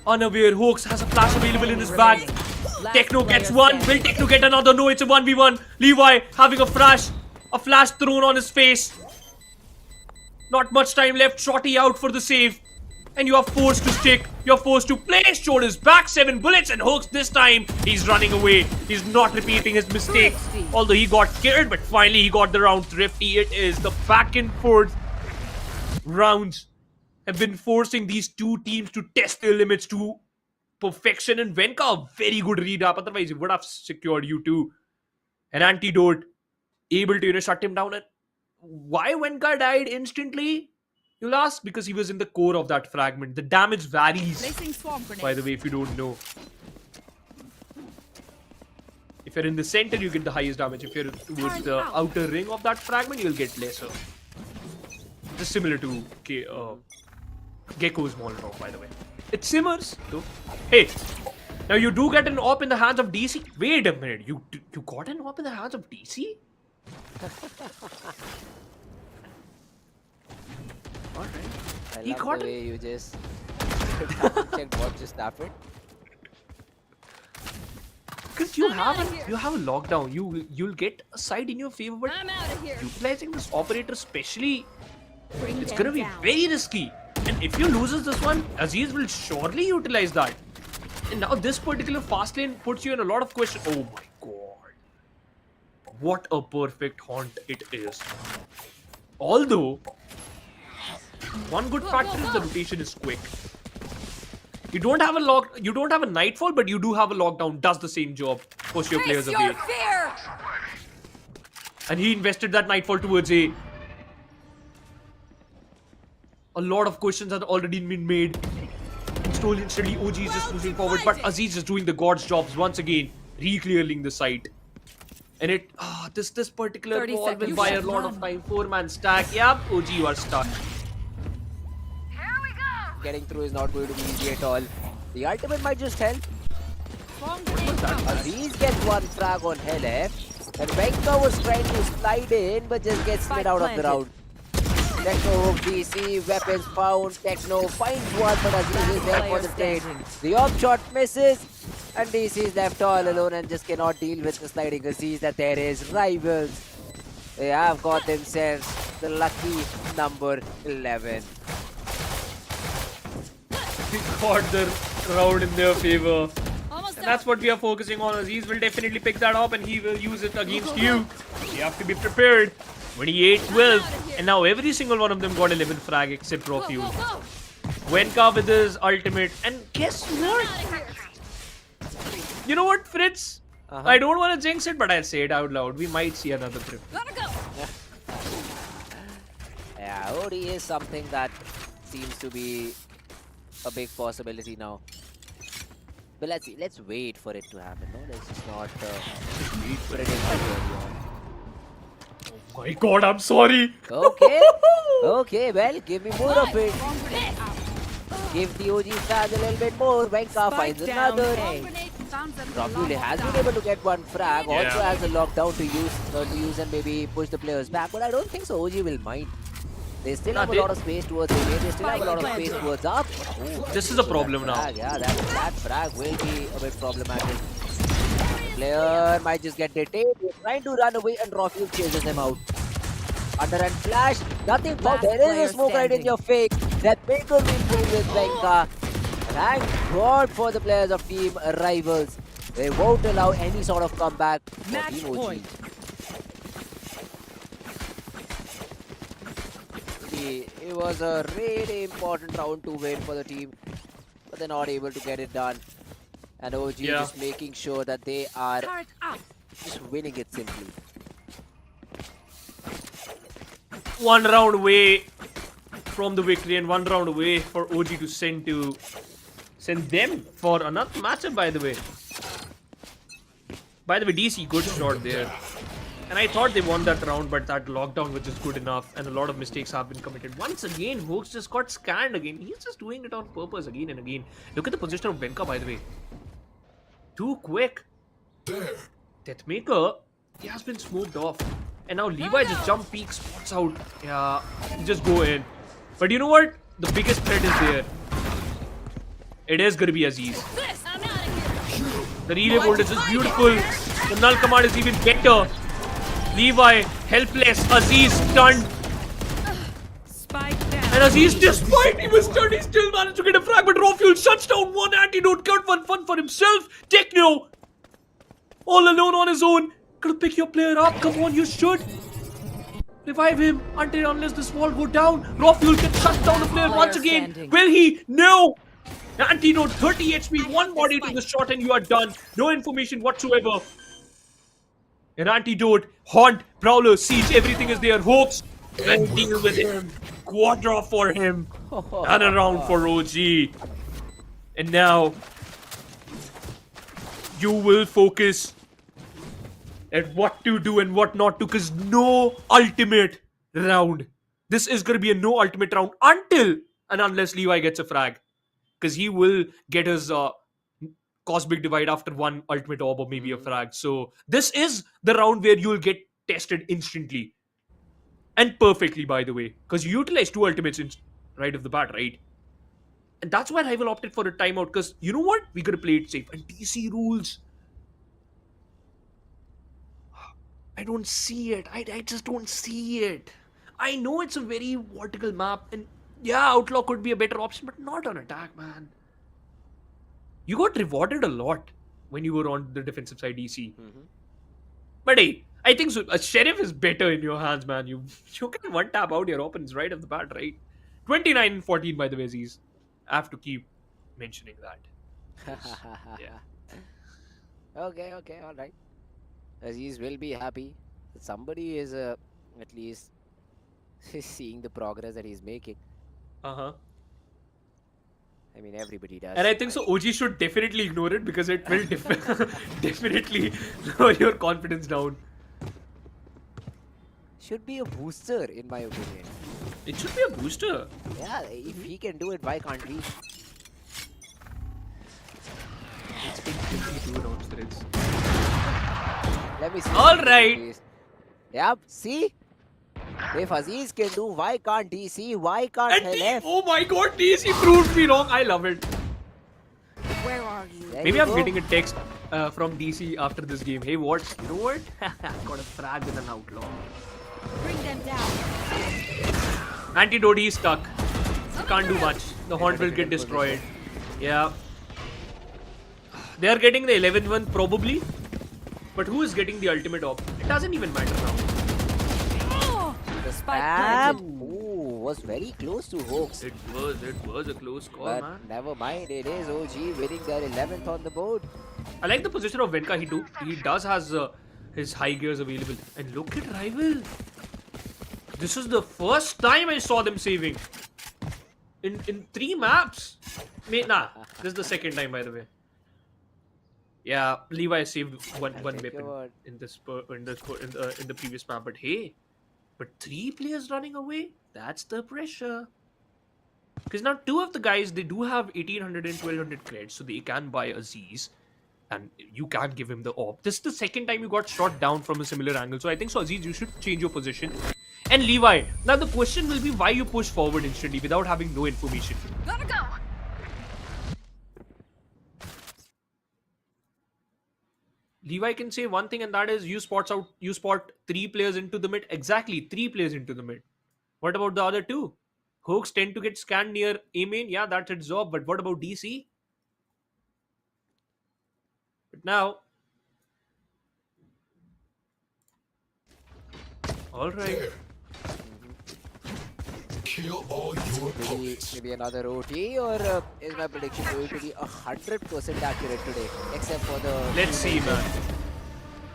Unaware, Hoax has a flash available in his bag. Techno gets one. Will Techno get another? No, it's a 1v1. Levi having a flash thrown on his face. Not much time left. Shotty out for the save. And you are forced to stick. You're forced to play. Shoulders back. 7 bullets. And Hoax this time, he's running away. He's not repeating his mistake. Although he got killed, but finally he got the round thrifty. It is the back and forth rounds have been forcing these two teams to test their limits to perfection. And Venka, a very good read up. Otherwise, he would have secured you too. An Antidote able to shut him down. And why Venka died instantly? You'll ask, because he was in the core of that fragment. The damage varies, Placing swarm grenade. by the way, if you don't know. If you're in the center, you get the highest damage. If you're towards the outer ring of that fragment, you'll get lesser. Just similar to Gecko's Molotov, by the way. It simmers, though. Hey, Now you do get an op in the hands of DC. Wait a minute, you got an op in the hands of DC? Alright. I He love got the it. way you just checked what just happened. Because you have a lockdown. You'll get a side in your favor, but I'm out of here. utilizing this operator especially, Bring it's them gonna be down. very risky. And if you loses this one, Aziz will surely utilize that. And now this particular fast lane puts you in a lot of question. Oh my god. What a perfect haunt it is. Although, one good factor is the rotation is quick. You don't have a nightfall, but you do have a lockdown. Does the same job. Push your players Face away. your fear! And he invested that nightfall towards A. A lot of questions have already been made. Slowly and steadily, OG is just pushing forward, but Aziz is doing the god's jobs once again, re-clearing the site. And this particular 30 wall will seconds. buy a You should lot of run. time. 4-man stack. Yep, OG, you are stuck. Getting through is not going to be easy at all. The ultimate might just help. Aziz gets one frag on LF. And Venka was trying to slide in, but just gets slid Spike out of the planted. round. Techno hook DC, weapons found. Techno finds one, but Aziz is there for the Player trade. standing. The op shot misses, and DC is left all alone and just cannot deal with the sliding Aziz that there is. Rivals, they have got themselves the lucky number 11. They got the round in their favor. Almost And that's what we are focusing on. Aziz will definitely pick that up and he will use it against you. You have to be prepared. 28-12. And now every single one of them got 11 frag except Go, Rofuel. go, go. Wenka with his ultimate. And guess what? Out of here. You know what, Fritz? I don't want to jinx it, but I'll say it out loud. We might see another trip. Gotta go. Yeah, OD is something that seems to be a big possibility now. But let's see. Let's wait for it to happen. No, let's just not predict it early on. Oh my god, I'm sorry. Okay. Okay, well, give me more of it. Bomb grenade out. Give the OG flag a little bit more. Venka Spike finds down another. A. Grenade. Found them. Rockule has been able to get one frag. Also Yeah. has a lockdown to use and maybe push the players back. But I don't think so. OG will mind. They still have a they- lot of space towards A. They still have a lot of space towards up. Ooh, This is a problem now. frag, yeah, that frag will be a bit problematic. Player might just get detained. He's trying to run away and Rockule chases him out. Underhand flash, nothing found. Last There is player a smoke right in standing. your face. That Baker will play with Venka. Thank God for the players of Team Rivals. They won't allow any sort of comeback for Match Team OG. point. It was a really important round to win for the team, but they're not able to get it done. And OG Yeah. just making sure that they are Turret out. just winning it simply. One round away from the victory and one round away for OG to send them for another matchup, by the way. By the way, DC, good shot there. And I thought they won that round, but that lockdown was just good enough, and a lot of mistakes have been committed. Once again, Hooks just got scanned again. He's just doing it on purpose again and again. Look at the position of Venka, by the way. Too quick. Deathmaker, he has been smoked off. And now Levi just jump peek, spots out. Yeah, he just go in. But you know what? The biggest threat is there. It is gonna be Aziz. This. I'm out of here. The relay voltage is beautiful. The null command is even better. Levi helpless. Aziz stunned. Spike down. And Aziz, despite he was stunned, he still managed to get a frag. But Rofuel shuts down one antidote. Got one fun for himself. Techno, all alone on his own. Gotta pick your player up. Come on, you should. Revive him until unless this wall go down. Rofuel can shut down the player once again. standing. Will he? No. Antidote, 30 HP, one body to the shot, and you are done. No information whatsoever. An antidote, haunt, prowler, siege, everything is there. Hopes, let's deal with him. Quadra for him. And a round for OG. And now, you will focus at what to do and what not to, because no ultimate round. This is going to be a no ultimate round until and unless Levi gets a frag. Because he will get his cosmic divide after one ultimate orb or maybe a frag. So this is the round where you'll get tested instantly and perfectly, by the way, because you utilize two ultimates right off the bat, right? And that's why Rival opted for a timeout, because you know what? We gotta play it safe. And DC rules, I don't see it. I just don't see it. I know it's a very vertical map, and yeah, Outlaw could be a better option, but not on attack, man. You got rewarded a lot when you were on the defensive side, DC. But hey, I think so. A Sheriff is better in your hands, man. You can one tap out your opponents right off the bat, right? 29-14, by the way, Aziz. I have to keep mentioning that. 'Cause, yeah. Okay, all right. Aziz will be happy that somebody is at least seeing the progress that he's making. Uh-huh. I mean, everybody does. And I think so. OG should definitely ignore it because it will definitely lower your confidence down. Should be a booster, in my opinion. It should be a booster. Yeah, if he can do it, why can't we? It's been 52 rounds, threads. Let me see. All right. Please. Yep, see? If Aziz can do, why can't DC? Why can't And LF? oh my god, DC proved me wrong. I love it. Where are you? There Maybe you I'm go. getting a text from DC after this game. Hey, what? You know what? Got a frag with an outlaw. Bring them down. Antidote is stuck. Can't do much. The haunt will get destroyed. Yeah. They are getting the 11th one probably. But who is getting the ultimate op? It doesn't even matter now. The Spike spam. planted. Ooh, was very close to Hawks. It was a close call, But man. never mind, it is OG winning their 11th on the board. I like the position of Venka. He does has his high gears available. And look at Rival. This is the first time I saw them saving. In 3 maps. Nah, this is the second time, by the way. Yeah, Levi saved one I'll take your weapon word. in the previous map. But hey, 3 players running away. That's the pressure. Because now 2 of the guys, they do have 1800 and 1200 credits, so they can buy Aziz. And you can give him the orb. This is the second time you got shot down from a similar angle. So I think so, Aziz, you should change your position. And Levi, now the question will be why you push forward instantly without having no information. Gotta go. Levi can say one thing, and that is you spot 3 players into the mid. Exactly, 3 players into the mid. What about the other 2? Hawks tend to get scanned near A main. Yeah, that's its job. But what about DC? But now, all right. Kill all your opponents. Maybe another OT, or is my prediction going to be 100% accurate today? Except for the. Let's see, man.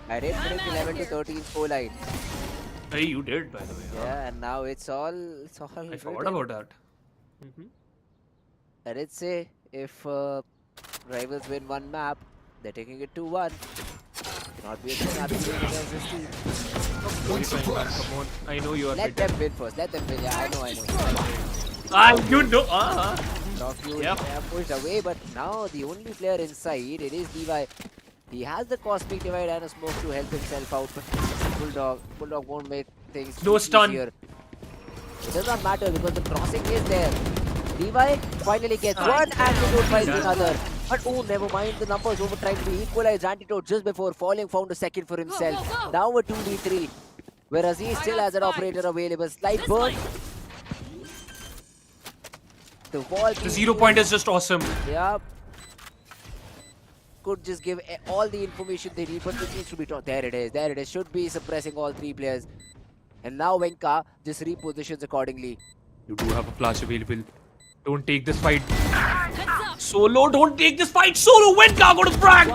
I did predict 11 to 13 scoreline. Hey, you did, by the way. huh? Yeah, and now it's all. I forgot about that. I did say if rivals win one map, they're taking it 2-1. Cannot be a good map against this team. Come on, I know you are Let better. them win first. Let them win. Yeah, I know. You know. You Yep. pushed away, but now the only player inside, it is Levi. He has the cosmic divide and a smoke to help himself out, but Bulldog won't make things No stun. easier. It does not matter because the crossing is there. Levi finally gets one antidote finds another. But oh, never mind, the numbers over trying to be equalized. Antidote just before falling found a second for himself. go. Now a 2v3. Whereas he still has an operator available. Slight burn. The wall. The 0 point is just awesome. Yeah. Could just give all the information they need, but it needs to be taught. There it is. There it is. Should be suppressing all 3 players. And now Venka just repositions accordingly. You do have a flash available. Don't take this fight. Solo, don't take this fight. Solo, Venka got a frag.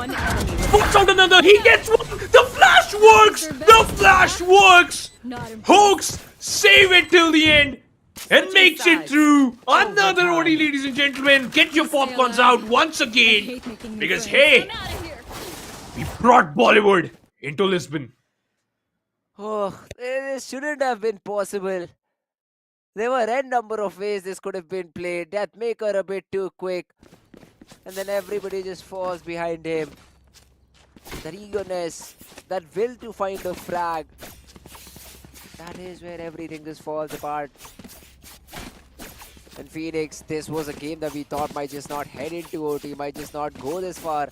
Puts out another. He gets one. The flash works. The flash works. Not important. Hawks save it till the end and makes it through. Another OD, ladies and gentlemen. Get your popcorns out once again. Because hey, I'm out of here. we brought Bollywood into Lisbon. Oh, this shouldn't have been possible. There were n number of ways this could have been played. Deathmaker a bit too quick. and then everybody just falls behind him. That eagerness, that will to find a frag, that is where everything just falls apart. And Phoenix, this was a game that we thought might just not head into OT, might just not go this far.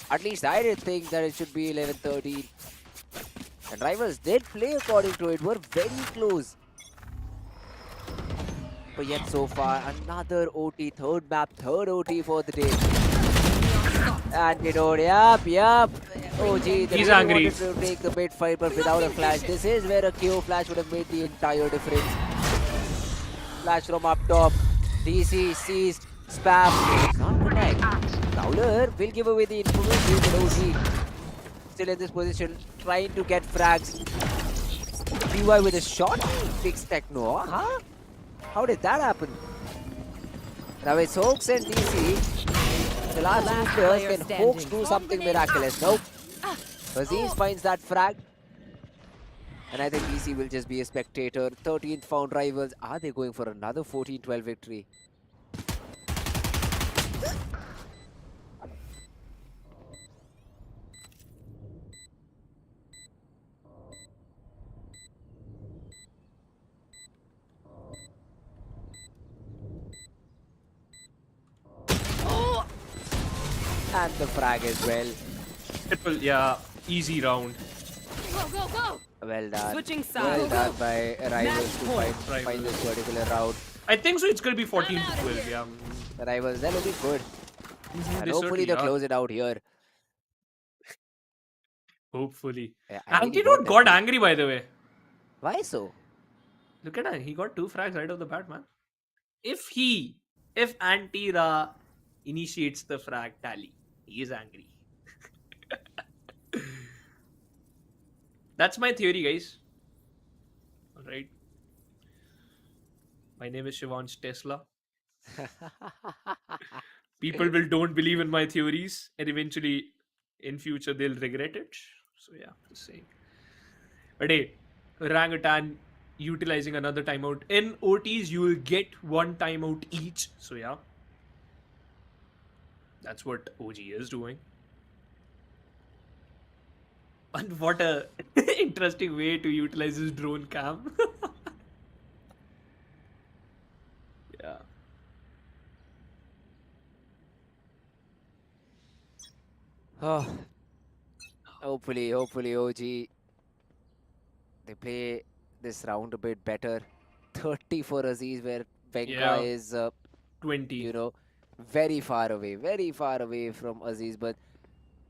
At least I did think that it should be 11-13. And Rivals did play according to it, were very close. But yet so far, another OT, third map, third OT for the day. Antidote, yup. Oh gee, they He's really angry. wanted to take the mid fight, but without a flash. This is where a KO flash would have made the entire difference. Flash from up top. DC seized. Spam. Not connect. Prowler will give away the information to OG. Still in this position, trying to get frags. DY with a shot. Fix Techno, huh? How did that happen? Now it's Hoax and DC. The last two players. player Can Hoax standing. do something miraculous? Nope. Aziz finds that frag. And I think DC will just be a spectator. 13th found Rivals. Are they going for another 14-12 victory? And the frag as well. Triple, yeah, easy round. Go. Well done. Switching Well sides. done by Rivals to point. find this particular round. I think so. It's gonna be 14 to 12. Yeah. The Rivals, they're looking good. And They hopefully certainly they'll are. close it out here. Hopefully. Yeah, I really Antidote want got them to. angry, by the way. Why so? Look at him. He got 2 frags right off the bat, man. If Anti-Ra initiates the frag tally, he is angry. That's my theory, guys. Alright. My name is Shivansh Tesla. People will don't believe in my theories, and eventually in future they'll regret it. So yeah, just saying. But hey, Orangutan utilizing another timeout. In OTs, you will get 1 timeout each. So yeah, that's what OG is doing. And what a interesting way to utilize his drone cam. Yeah. Oh, hopefully OG they play this round a bit better. 30 for Aziz, where Venka Yeah. is, 20. very far away from Aziz. But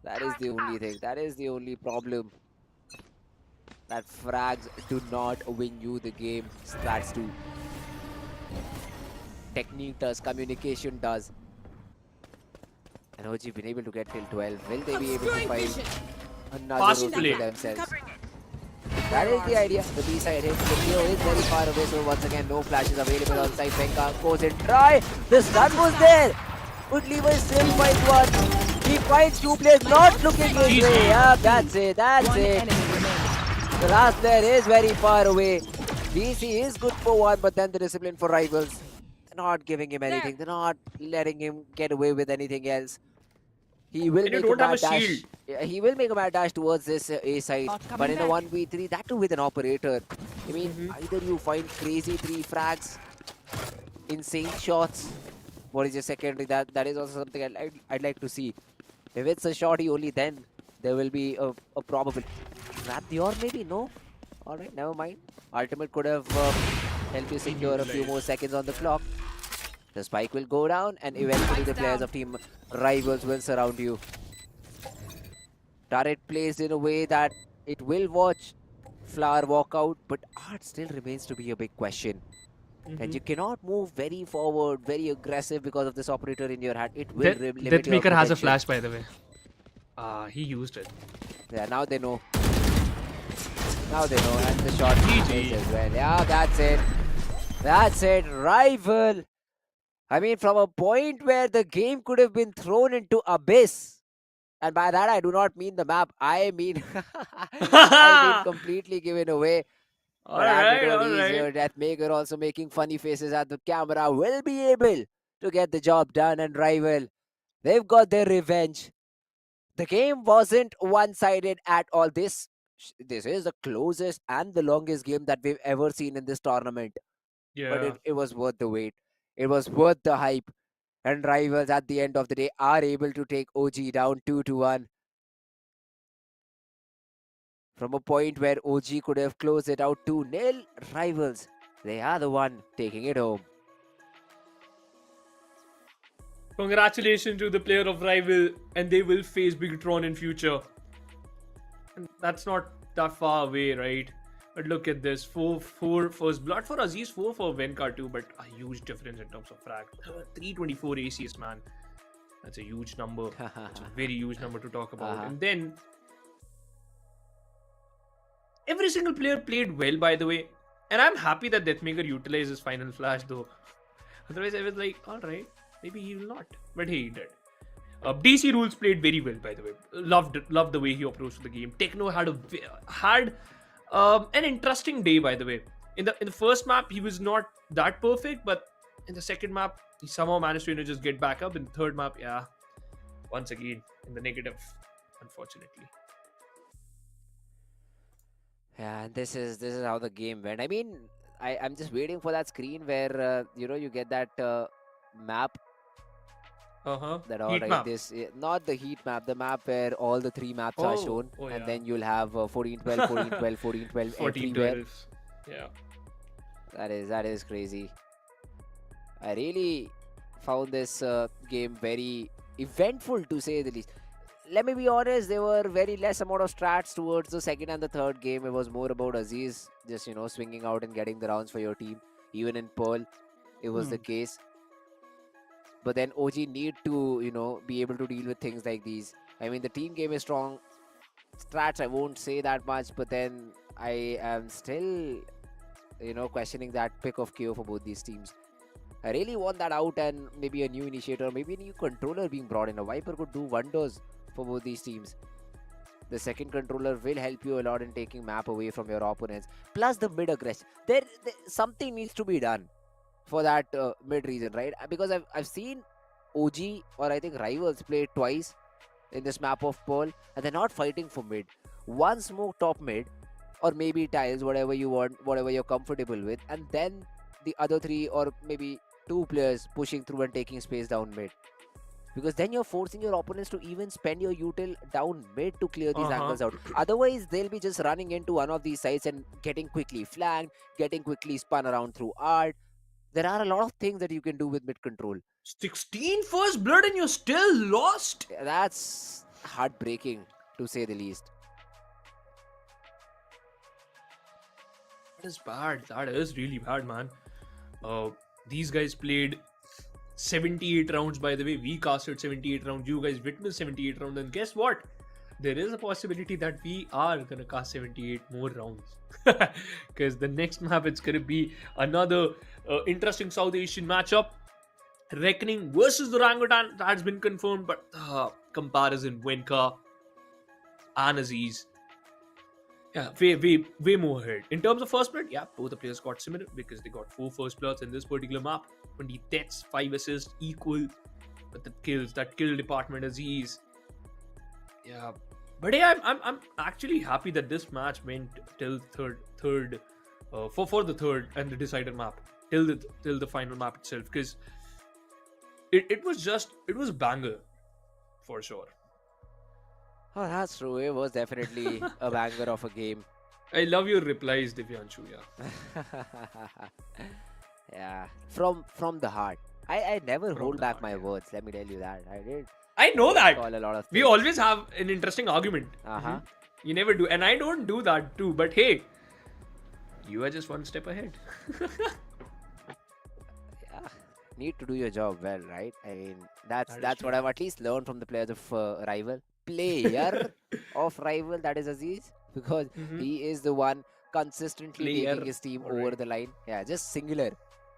that is the only thing. That is the only problem. That frags do not win you the game. Strats do. Technique does. Communication does. And OG been able to get till 12. Will they be able to Obscuring find vision. another Fast OT play. for themselves? That is the idea. The B-side hit. The Neo is very far away, so once again, no flashes available on side. Venka goes in. Try! The stun was there! But Lever still finds one. He finds 2 players not looking his way. Yeah, that's it. That's One it. enemy remaining. The last player is very far away. DC is good for 1, but then the discipline for Rivals. They're not giving him anything. They're not letting him get away with anything else. He will And you make a don't have mad a dash. shield. Yeah, he will make a mad dash towards this A side. Bot But coming in a back. 1v3, that too with an operator. I mean, either you find crazy 3 frags, insane shots. What is your secondary? That is also something I'd like to see. If it's a shorty, only then there will be a probable. Grab the or maybe? No? Alright, never mind. Ultimate could have helped you secure a few more seconds on the clock. The spike will go down and eventually the players of team Rivals will surround you. Turret placed in a way that it will watch Flower walk out, but Art still remains to be a big question. And you cannot move very forward, very aggressive because of this operator in your hand. It will limit your Deathmaker has a potential. flash, by the way. He used it. Yeah, now they know. Now they know, and the shot GG. is as well. Yeah, that's it. That's it. Rival. I mean, from a point where the game could have been thrown into abyss. And by that, I do not mean the map. I mean, I mean completely given away. But Alright, Antidote is alright. here. Deathmaker also making funny faces at the camera. Will be able to get the job done, and Rival, they've got their revenge. The game wasn't one-sided at all. This is the closest and the longest game that we've ever seen in this tournament. But Yeah. it was worth the wait. It was worth the hype. And Rivals at the end of the day are able to take OG down 2-1. From a point where OG could have closed it out 2-0, Rivals, they are the one taking it home. Congratulations to the player of Rival, and they will face Bigatron in future. And that's not that far away, right? But look at this: 4 first blood for Aziz, 4 for Venka too, but a huge difference in terms of frag. 324 ACS, man. That's a huge number. It's a very huge number to talk about. And then every single player played well, by the way. And I'm happy that Deathmaker utilized his final flash, though. Otherwise, I was like, alright, maybe he will not. But hey, he did. DC Rules played very well, by the way. Loved the way he approached the game. Techno had an interesting day, by the way. In the first map, he was not that perfect, but in the second map, he somehow managed to just get back up. In the third map, yeah, once again in the negative, unfortunately. Yeah, and this is how the game went. I mean, I'm just waiting for that screen where you get that map that all Heat right map. this not the heat map, the map where all the 3 maps are shown, Oh, and yeah. then you'll have 14-12, 14-12, 14-12 everywhere. 14-12. Yeah. That is crazy. I really found this game very eventful, to say the least. Let me be honest, there were very less amount of strats towards the second and the third game. It was more about Aziz just swinging out and getting the rounds for your team. Even in Pearl, it was the case. But then OG need to be able to deal with things like these. I mean, the team game is strong. Strats, I won't say that much, but then I am still questioning that pick of KO for both these teams. I really want that out, and maybe a new initiator, maybe a new controller being brought in. A Viper could do wonders for both these teams. The second controller will help you a lot in taking map away from your opponents. Plus the mid aggression. There something needs to be done for that mid region, right? Because I've seen OG, or I think Rivals, play twice in this map of Pearl, and they're not fighting for mid. One smoke top mid, or maybe tiles, whatever you want, whatever you're comfortable with, and then the other 3 or maybe 2 players pushing through and taking space down mid. Because then you're forcing your opponents to even spend your util down mid to clear these angles out. Otherwise, they'll be just running into one of these sites and getting quickly flanked, getting quickly spun around through art. There are a lot of things that you can do with mid control. 16 first blood and you're still lost? That's heartbreaking, to say the least. That is bad. That is really bad, man. These guys played 78 rounds, by the way. We casted 78 rounds. You guys witnessed 78 rounds. And guess what? There is a possibility that we are going to cast 78 more rounds. Because the next map, it's going to be another interesting South Asian matchup. Reckoning versus the Orangutan. That's been confirmed. But comparison, Wenka and Aziz. Yeah, way more ahead. In terms of first blood, yeah, both the players got similar because they got 4 first bloods in this particular map. 20 deaths, 5 assists, equal. But that kill department, Aziz. Yeah, but yeah, I'm actually happy that this match went till third for the third and the decider map till the final map itself, because it was a banger for sure. Oh, that's true. It was definitely a banger of a game. I love your replies, Divyanshu. Yeah. Yeah, from the heart. I never From hold the back heart, my yeah. words. Let me tell you that. I did I know that. call a lot of We things. always have an interesting argument. Uh-huh. You never do, and I don't do that too. But hey, you are just one step ahead. Yeah, need to do your job well, right? I mean, That is that's true. what I've at least learned from the players of Rival. Player of Rival, that is Aziz, because Mhm. he is the one consistently Player, taking his team over alright. the line. Yeah, just singular.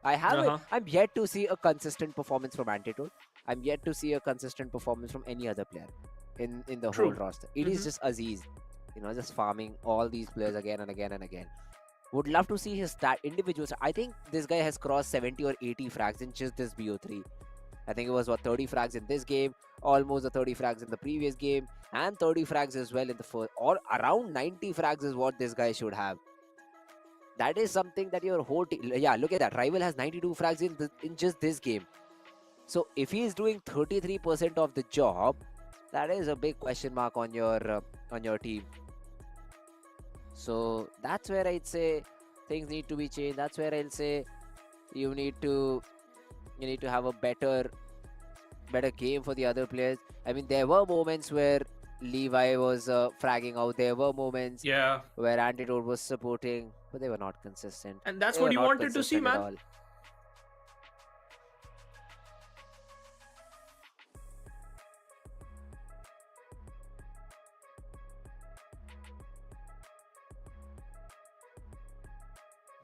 I'm yet to see a consistent performance from Antitold. I'm yet to see a consistent performance from any other player in the whole True. roster. It is Mhm. just Aziz, just farming all these players again and again and again. Would love to see his individual. I think this guy has crossed 70 or 80 frags in just this BO3. I think it was 30 frags in this game, almost the 30 frags in the previous game, and 30 frags as well in the first, or around 90 frags is what this guy should have. That is something that your whole team. Yeah, look at that. Rival has 92 frags in just this game. So if he is doing 33% of the job, that is a big question mark on your team. So that's where I'd say things need to be changed. That's where I'll say you need to have a better game for the other players. I mean, there were moments where Levi was fragging out. There were moments Yeah, where Antidote was supporting, but they were not consistent. and that's They what were you not wanted to see, consistent at man. all.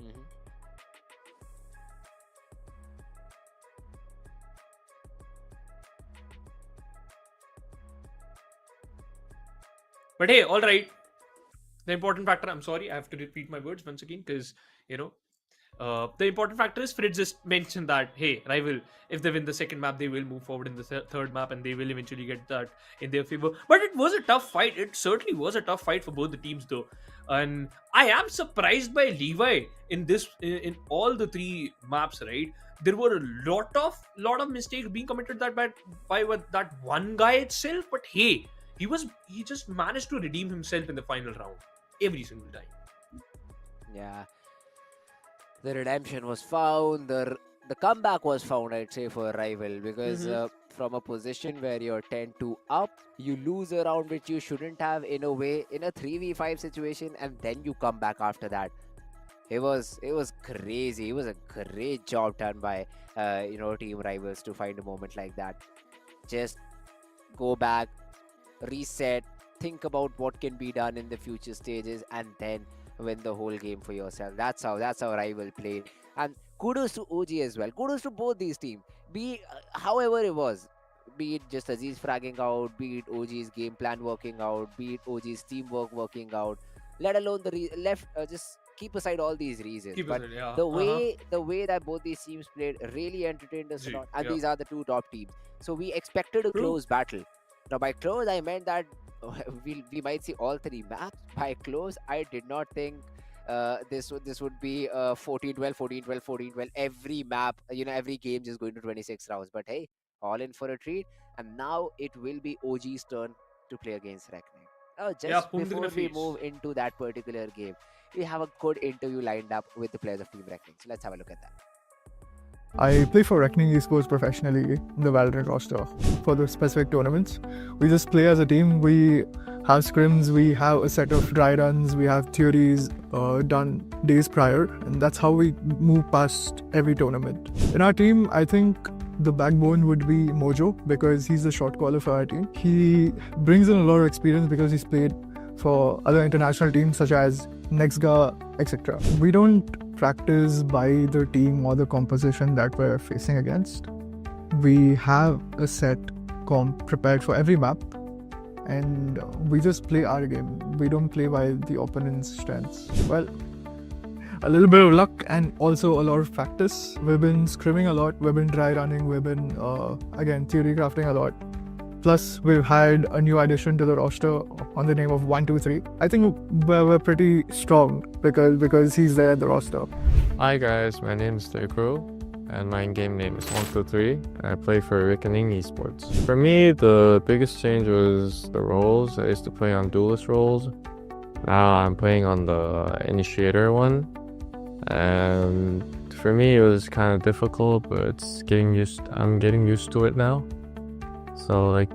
Mhm. But hey, all right. The important factor, I'm sorry, I have to repeat my words once again because, you know, the important factor is Fritz just mentioned that, hey, rival, if they win the second map, they will move forward in the third map and they will eventually get that in their favor. But it was a tough fight. It certainly was a tough fight for both the teams, though. And I am surprised by Levi in this, in all the three maps, right? There were a lot of mistakes being committed by that one guy itself. But hey, he just managed to redeem himself in the final round every single time. Yeah, the redemption was found. The comeback was found, I'd say, for a rival, because Mhm. from a position where you're 10-2 up, you lose a round which you shouldn't have in a way in a 3v5 situation, and then you come back after that. It was crazy. It was a great job done by team rivals to find a moment like that. Just go back, reset, think about what can be done in the future stages, and then win the whole game for yourself. That's how rival played. And kudos to OG as well. Kudos to both these teams. Be however it was, be it just Aziz fragging out, be it OG's game plan working out, be it OG's teamwork working out, let alone the left. Just keep aside all these reasons. Keep But it, yeah. the way that both these teams played really entertained us a Gee, lot. And yeah. these are the two top teams. So we expected a True. close battle. Now, by close, I meant that we might see all three maps. By close, I did not think this would be 14-12, 14-12, 14-12. Every map, every game just going to 26 rounds. But hey, all in for a treat. And now it will be OG's turn to play against Reckoning. Now, Yeah, just whom they're before gonna we face. move into that particular game, we have a good interview lined up with the players of Team Reckoning. So let's have a look at that. I play for Reckoning Esports professionally in the Valorant roster for the specific tournaments. We just play as a team. We have scrims, we have a set of dry runs, we have theories done days prior, and that's how we move past every tournament. In our team, I think the backbone would be Mojo because he's the shot caller for our team. He brings in a lot of experience because he's played for other international teams such as Nexga, etc. We don't practice by the team or the composition that we're facing against. We have a set comp prepared for every map and we just play our game. We don't play by the opponent's strengths. Well, a little bit of luck and also a lot of practice. We've been scrimming a lot, we've been dry running, we've been again theory crafting a lot. Plus, we've had a new addition to the roster on the name of 123. I think we're pretty strong because he's there at the roster. Hi guys, my name is Crow and my in-game name is 123 and I play for Reckoning Esports. For me, the biggest change was the roles. I used to play on duelist roles. Now I'm playing on the initiator one. And for me, it was kind of difficult, but I'm getting used to it now. So like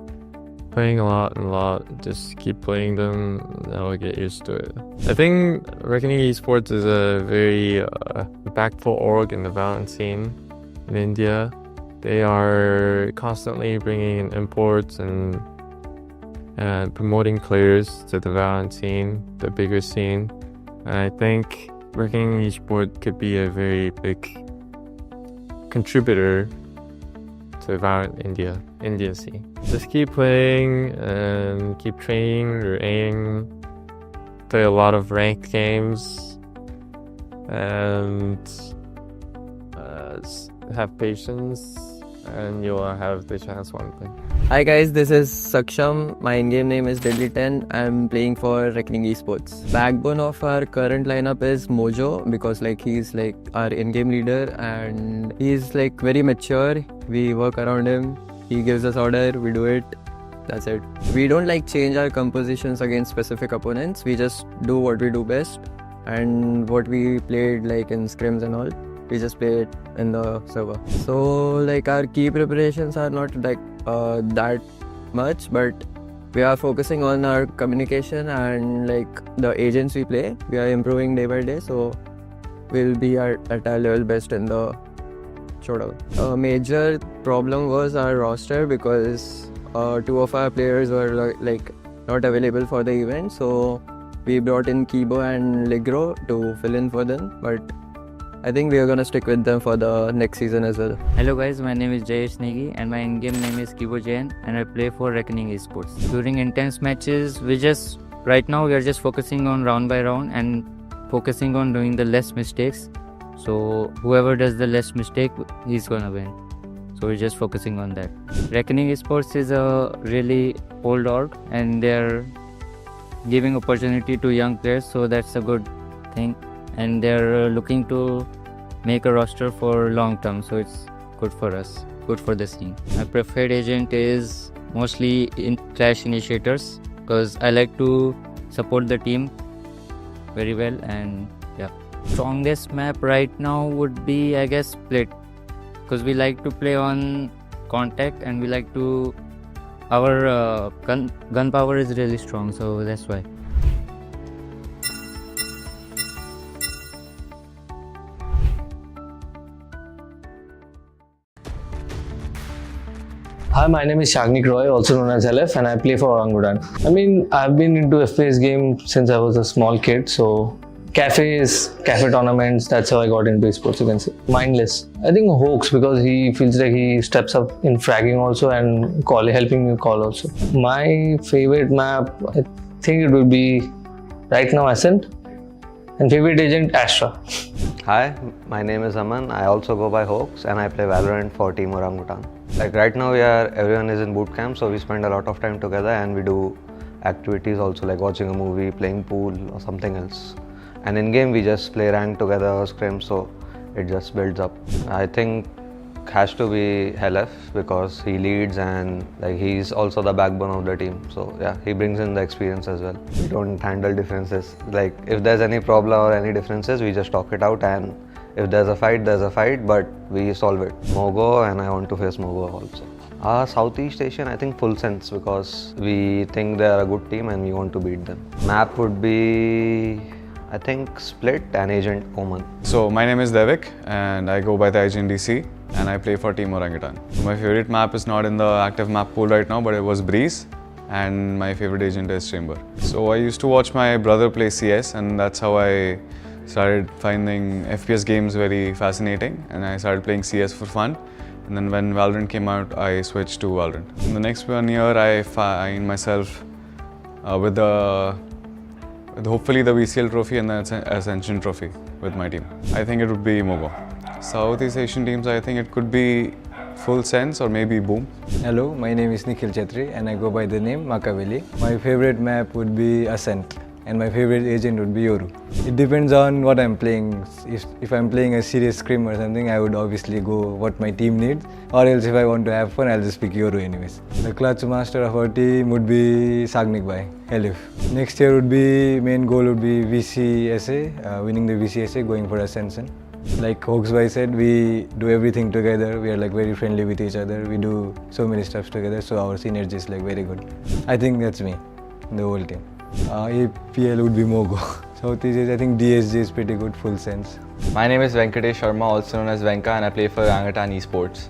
playing a lot, just keep playing them, I'll get used to it. I think Reckoning Esports is a very impactful org in the Valorant scene in India. They are constantly bringing in imports and promoting players to the Valorant scene, the bigger scene. And I think Reckoning Esports could be a very big contributor to Valorant India scene. Just keep playing and keep training or aiming, play a lot of ranked games, and have patience and you will have the chance one thing. Hi guys, this is Saksham. My in-game name is Deadly10. I'm playing for Reckoning Esports. Backbone of our current lineup is Mojo because like he's like our in-game leader and he's like very mature. We work around him. He gives us order, we do it. That's it. We don't like change our compositions against specific opponents. We just do what we do best and what we played like in scrims and all. We just play it in the server. So like our key preparations are not like that much, but we are focusing on our communication and like the agents we play. We are improving day by day, so we'll be at our level best in the showdown. A major problem was our roster because two of our players were like not available for the event, so we brought in Kibo and Ligro to fill in for them, but I think we are gonna stick with them for the next season as well. Hello guys, my name is Jayesh Negi and my in-game name is Kibo Jain and I play for Reckoning Esports. During intense matches, right now we are just focusing on round by round and focusing on doing the less mistakes. So whoever does the less mistake, he's gonna win. So we're just focusing on that. Reckoning Esports is a really old org and they're giving opportunity to young players, so that's a good thing. And they're looking to make a roster for long term, so it's good for us, good for the scene. My preferred agent is mostly in Clash Initiators because I like to support the team very well, and yeah. Strongest map right now would be, I guess, Split, because we like to play on contact and we like to, our gun power is really strong, so that's why. Hi, my name is Shagnik Roy, also known as LF, and I play for Orangutan. I mean, I've been into FPS game since I was a small kid, so cafe tournaments, that's how I got into esports, you can say. Mindless. I think Hoax, because he feels like he steps up in fragging also and helping me call also. My favorite map, I think it would be right now Ascent, and favorite agent Astra. Hi, my name is Aman. I also go by Hoax and I play Valorant for Team Orangutan. Like right now everyone is in boot camp, so we spend a lot of time together and we do activities also, like watching a movie, playing pool or something else. And in game we just play rank together or scrim, so it just builds up. I think has to be LF because he leads and like he's also the backbone of the team. So yeah, he brings in the experience as well. We don't handle differences. Like if there's any problem or any differences, we just talk it out, and if there's a fight, but we solve it. Mogo, and I want to face Mogo also. Southeast Asian, I think Full Sense, because we think they're a good team and we want to beat them. Map would be, I think, Split and Agent Oman. So my name is Devik and I go by the Agent DC and I play for Team Orangutan. My favorite map is not in the active map pool right now, but it was Breeze, and my favorite agent is Chamber. So I used to watch my brother play CS, and that's how I started finding FPS games very fascinating, and I started playing CS for fun. And then when Valorant came out, I switched to Valorant. In the next 1 year, I find myself with hopefully the VCL trophy and the Ascension trophy with my team. I think it would be Mogo. Southeast Asian teams, I think it could be Full Sense or maybe Boom. Hello, my name is Nikhil Chetri and I go by the name Makaveli. My favorite map would be Ascent and my favorite agent would be Yoru. It depends on what I'm playing. If I'm playing a serious scrim or something, I would obviously go what my team needs, or else if I want to have fun, I'll just pick Yoru anyways. The clutch master of our team would be Sagnik Bhai, Elif. Next year would be, main goal would be VCSA, winning the VCSA, going for Ascension. Like Hoax Bhai said, we do everything together. We are like very friendly with each other. We do so many stuff together, so our synergy is like very good. I think that's me, the whole team. APL would be Mogo. Southeast Asia, I think DSG is pretty good, Full Sense. My name is Venkatesh Sharma, also known as Venka, and I play for ORANGUTAN Esports.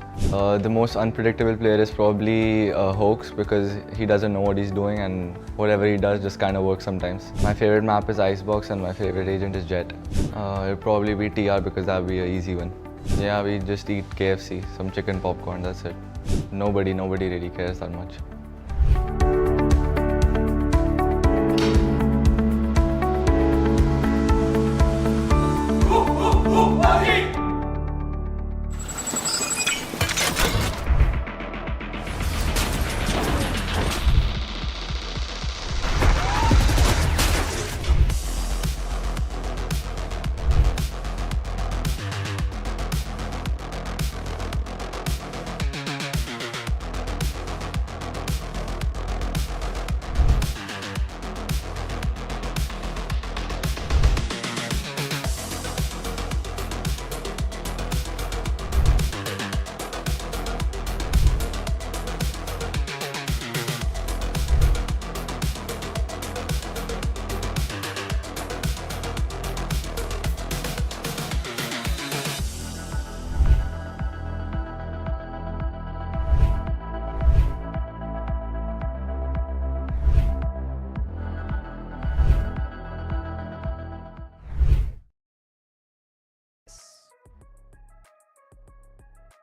The most unpredictable player is probably Hoax, because he doesn't know what he's doing and whatever he does just kind of works sometimes. My favorite map is Icebox and my favorite agent is Jet. It'll probably be TR because that would be an easy one. Yeah, we just eat KFC, some chicken popcorn, that's it. Nobody really cares that much.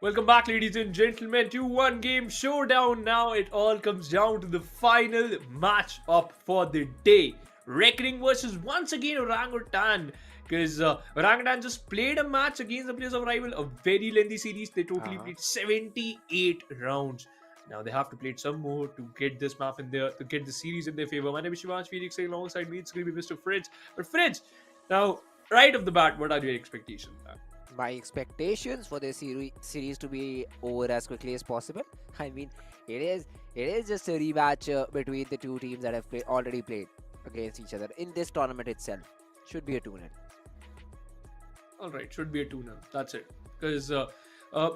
Welcome back, ladies and gentlemen, to OneGame Showdown. Now it all comes down to the final match up for the day. Reckoning versus once again Orangutan. Because Orangutan just played a match against the players of Rival, a very lengthy series. They totally played 78 rounds. Now they have to play it some more to get this map in there, to get the series in their favor. My name is Shivansh Felix, alongside me it's going to be Mr. Fridge. But Fridge, now right off the bat, what are your expectations, man? My expectations for this series to be over as quickly as possible. I mean, it is just a rematch between the two teams that have already played against each other in this tournament itself. Should be a 2-0. All right, should be a 2-0. That's it. Because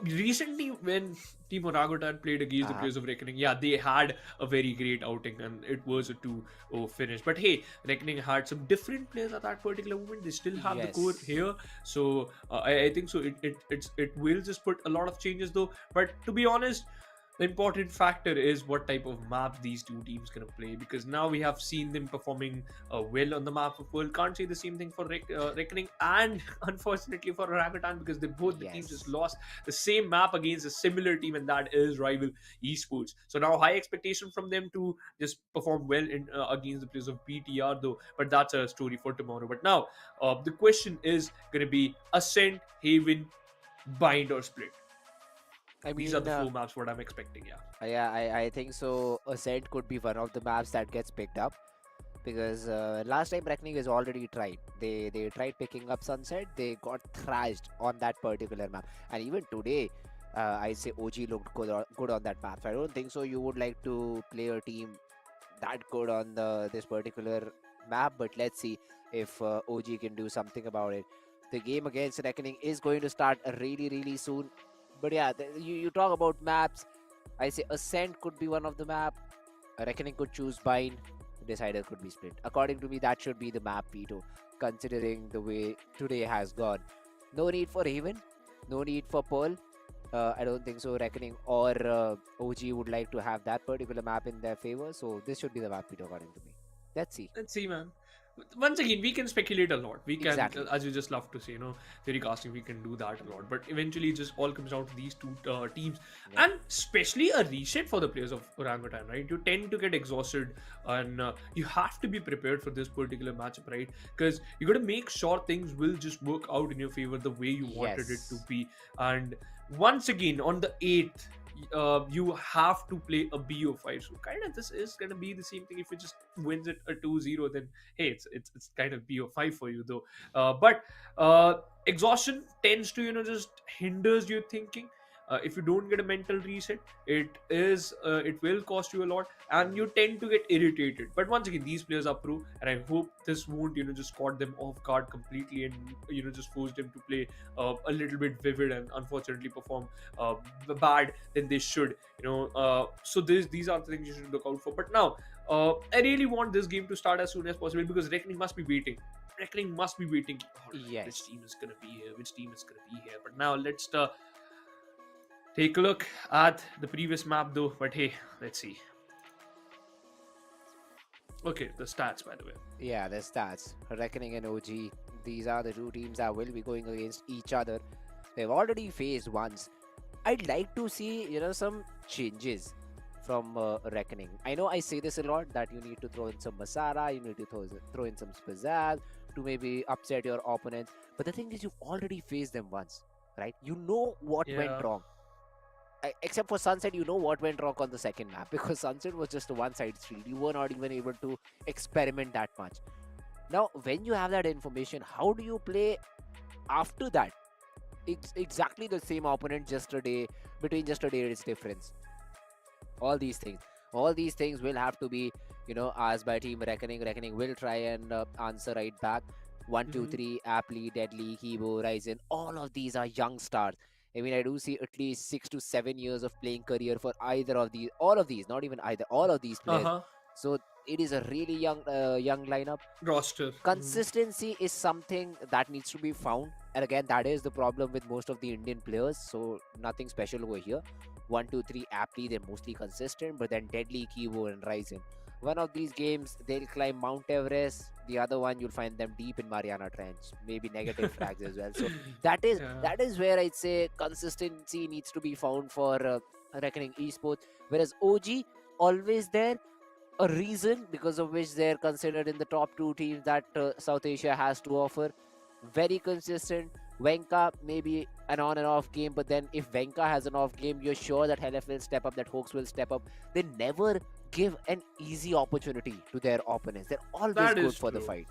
recently, when Team Orangutan played against the players of Reckoning, yeah, they had a very great outing and it was a 2-0 finish. But hey, Reckoning had some different players at that particular moment. They still have the core here. So I think so. It will just put a lot of changes though. But to be honest, the important factor is what type of map these two teams gonna play, because now we have seen them performing well on the map of World. Can't say the same thing for Reckoning and unfortunately for Orangutan, because both the teams just lost the same map against a similar team, and that is Rival Esports. So now high expectation from them to just perform well in against the players of BTR though, but that's a story for tomorrow. But now the question is gonna be Ascent, Haven, Bind or Split. These are the 4 maps what I'm expecting. I think so. Ascent could be one of the maps that gets picked up, because last time Reckoning has already tried. They tried picking up Sunset. They got thrashed on that particular map, and even today, I say OG looked good on that map. So I don't think so. You would like to play a team that good on this particular map, but let's see if OG can do something about it. The game against Reckoning is going to start really soon. But yeah, you talk about maps. I say Ascent could be one of the map. Reckoning could choose Bind. Decider could be Split. According to me, that should be the map, Pito, considering the way today has gone. No need for Haven. No need for Pearl. I don't think so. Reckoning or OG would like to have that particular map in their favor. So this should be the map, Pito, according to me. Let's see. Let's see, man. Once again, we can speculate a lot. We can, as you just love to say, theory casting, we can do that a lot. But eventually, it just all comes down to these two teams. And especially a reset for the players of Orangutan, right? You tend to get exhausted and you have to be prepared for this particular matchup, right? Because you got to make sure things will just work out in your favor the way you wanted it to be. And once again, on the 8th, you have to play a BO5. So kind of this is gonna be the same thing. If it just wins it a 2-0, then hey, it's kind of BO5 for you though. But exhaustion tends to just hinders your thinking. If you don't get a mental reset, it will cost you a lot, and you tend to get irritated. But once again, these players are pro, and I hope this won't just caught them off guard completely, and just force them to play a little bit vivid and unfortunately perform bad than they should. So these are the things you should look out for. But now, I really want this game to start as soon as possible, because Reckoning must be waiting. Reckoning must be waiting. Which team is gonna be here? Which team is gonna be here? But now let's take a look at the previous map though. But hey, let's see. Okay, the stats, by the way. Yeah, the stats. Reckoning and OG. These are the two teams that will be going against each other. They've already faced once. I'd like to see, some changes from Reckoning. I know I say this a lot, that you need to throw in some Masara, you need to throw in some Spizzazz to maybe upset your opponents. But the thing is, you've already faced them once, right? You know what went wrong. Except for Sunset, you know what went wrong on the second map, because Sunset was just a one-side street. You were not even able to experiment that much. Now, when you have that information, how do you play after that? It's exactly the same opponent, between just a day's difference. All these things will have to be, asked by Team Reckoning. Reckoning will try and answer right back. 1, 2, 3, Apply, Deadly, Kibo, Ryzen, all of these are young stars. I mean, I do see at least 6 to 7 years of playing career for all of these, not even either, all of these players. So it is a really young lineup. Roster. Consistency is something that needs to be found. And again, that is the problem with most of the Indian players. So nothing special over here. 1, 2, 3, Apply, they're mostly consistent. But then Deadly, Kibo, and Ryzen One of these games, they'll climb Mount Everest. The other one, you'll find them deep in Mariana Trench. Maybe negative frags as well. So that is Yeah. that is where I'd say consistency needs to be found for Reckoning Esports. Whereas OG, always there, a reason because of which they're considered in the top two teams that South Asia has to offer. Very consistent. Venka, maybe an on and off game, but then if Venka has an off game, you're sure that Helef will step up, that Hawks will step up. They never give an easy opportunity to their opponents. They're always That good is for the true. fight.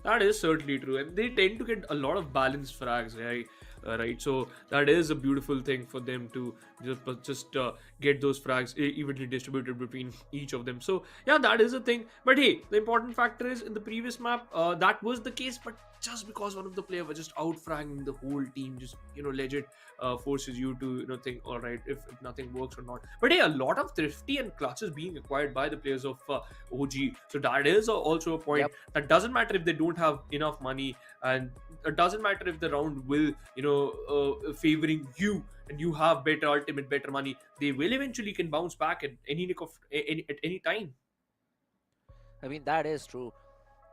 That is certainly true, and they tend to get a lot of balanced frags, right? Right. So that is a beautiful thing for them to just get those frags evenly distributed between each of them. So yeah, that is a thing. But hey, the important factor is in the previous map, that was the case, but just because one of the players was just out fragging the whole team, just legit forces you to think, all right, if nothing works or not. But hey, a lot of thrifty and clutches being acquired by the players of OG. So that is also a point. Yep. That doesn't matter if they don't have enough money, and it doesn't matter if the round will favoring you and you have better ultimate, better money. They will eventually can bounce back at any nick of at any time. I mean, that is true.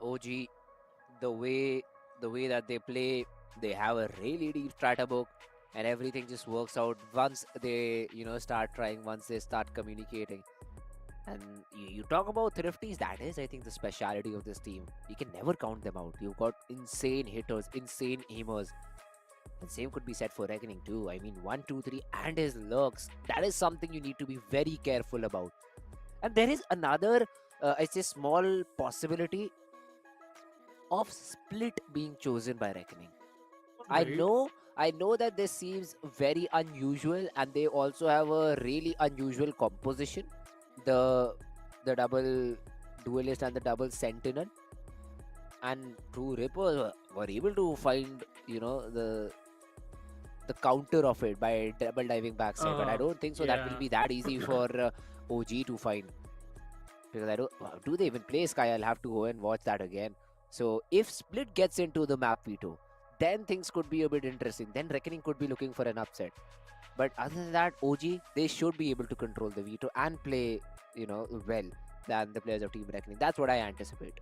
OG, the way that they play, they have a really deep strata book, and everything just works out once they start trying, once they start communicating. And you talk about thrifties, that is, I think, the speciality of this team. You can never count them out. You've got insane hitters, insane aimers. And same could be said for Reckoning too. I mean, 1, 2, 3, and his lurks. That is something you need to be very careful about. And there is another, I'd say, small possibility of split being chosen by Reckoning. I Right. know that this seems very unusual, and they also have a really unusual composition. The double duelist and the double sentinel, and True Ripper were able to find the counter of it by double diving backside, but I don't think so that will Yeah. be that easy for OG to find, because I don't do they even play Sky? I'll have to go and watch that again. So if Split gets into the map veto, then things could be a bit interesting. Then Reckoning could be looking for an upset. But other than that, OG, they should be able to control the veto and play, well than the players of Team Reckoning. That's what I anticipate.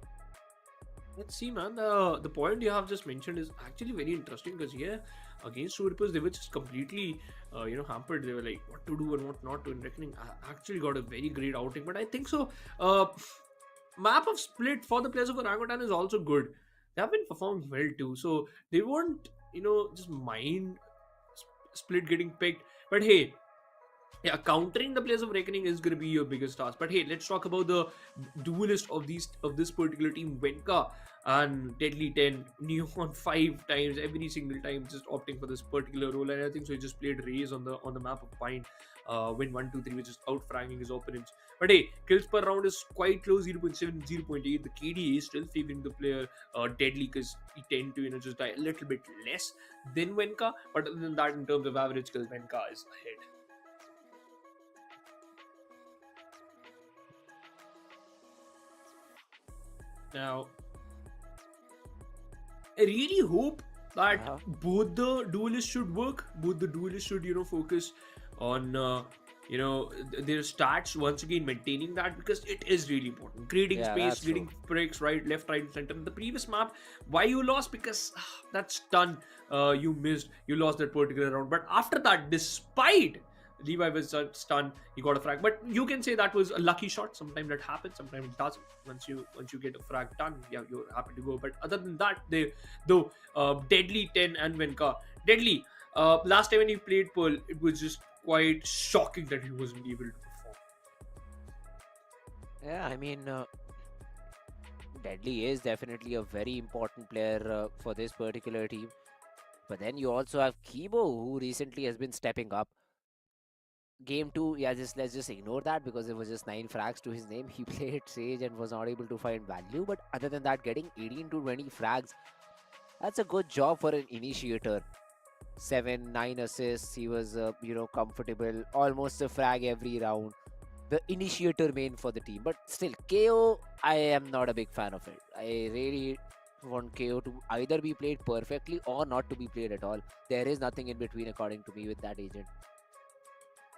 Let's see, man. The point you have just mentioned is actually very interesting because yeah, against Two Rippers, they were just completely, hampered. They were like, what to do and what not to. And Reckoning actually got a very great outing. But I think so. Map of Split for the players of Orangutan is also good. They have been performing well too. So they won't, just mind Split getting picked. But hey, yeah, countering the players of Reckoning is going to be your biggest task. But hey, let's talk about the duelist of this particular team, Venka and Deadly 10, Neon 5 times, every single time just opting for this particular role. And I think so he just played Raze on the map of Pine, win 1-2-3, which is out fragging his opponents. But hey, kills per round is quite close, 0.7, 0.8. The KDA is still favoring the player Deadly, because he tend to just die a little bit less than Venka. But other than that, in terms of average kills, Venka is ahead. Now, I really hope that both the duelists should work. Both the duelists should, focus on, their stats once again, maintaining that, because it is really important. Creating Yeah, space, that's true. getting breaks right, left, right, and center. In the previous map, why you lost? Because that stun you missed. You lost that particular round. But after that, despite Levi was stunned, he got a frag. But you can say that was a lucky shot. Sometimes that happens, sometimes it doesn't. Once you get a frag done, yeah, you're happy to go. But other than that, Deadly 10 and Venka. Deadly, last time when he played Pearl, it was just quite shocking that he wasn't able to perform. Yeah, I mean, Deadly is definitely a very important player for this particular team. But then you also have Kibo, who recently has been stepping up. Game 2, yeah, let's just ignore that because it was just 9 frags to his name. He played Sage and was not able to find value. But other than that, getting 18 to 20 frags, that's a good job for an initiator. 7, 9 assists. He was, comfortable. Almost a frag every round. The initiator main for the team. But still, KO, I am not a big fan of it. I really want KO to either be played perfectly or not to be played at all. There is nothing in between, according to me, with that agent.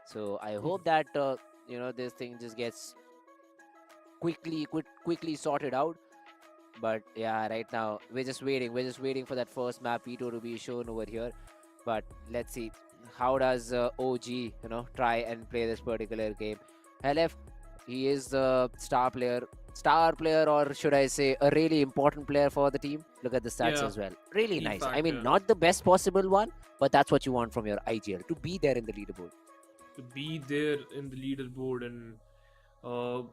So I hope that this thing just gets quickly sorted out. But yeah, right now we're just waiting. We're just waiting for that first map veto to be shown over here. But let's see how does OG try and play this particular game. LF, he is the star player, or should I say a really important player for the team. Look at the stats Yeah, as well. Really key nice. I mean, factor. not the best possible one, but that's what you want from your IGL, to be there in the leaderboard. To be there in the leaderboard and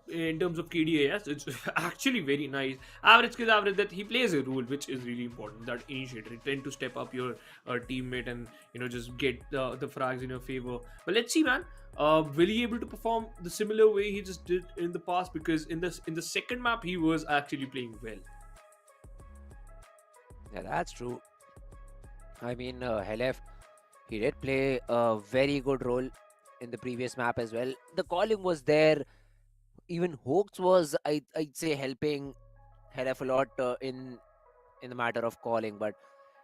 in terms of KDAS, it's actually very nice. Average skills, average that he plays a role which is really important. That initiator, you tend to step up your teammate and just get the frags in your favor. But let's see, man. Will he able to perform the similar way he just did in the past? Because in the second map he was actually playing well. Yeah, that's true. I mean, Helef, he did play a very good role in the previous map as well. The calling was there. Even Hoax was, I'd say, helping Helef a lot in the matter of calling. But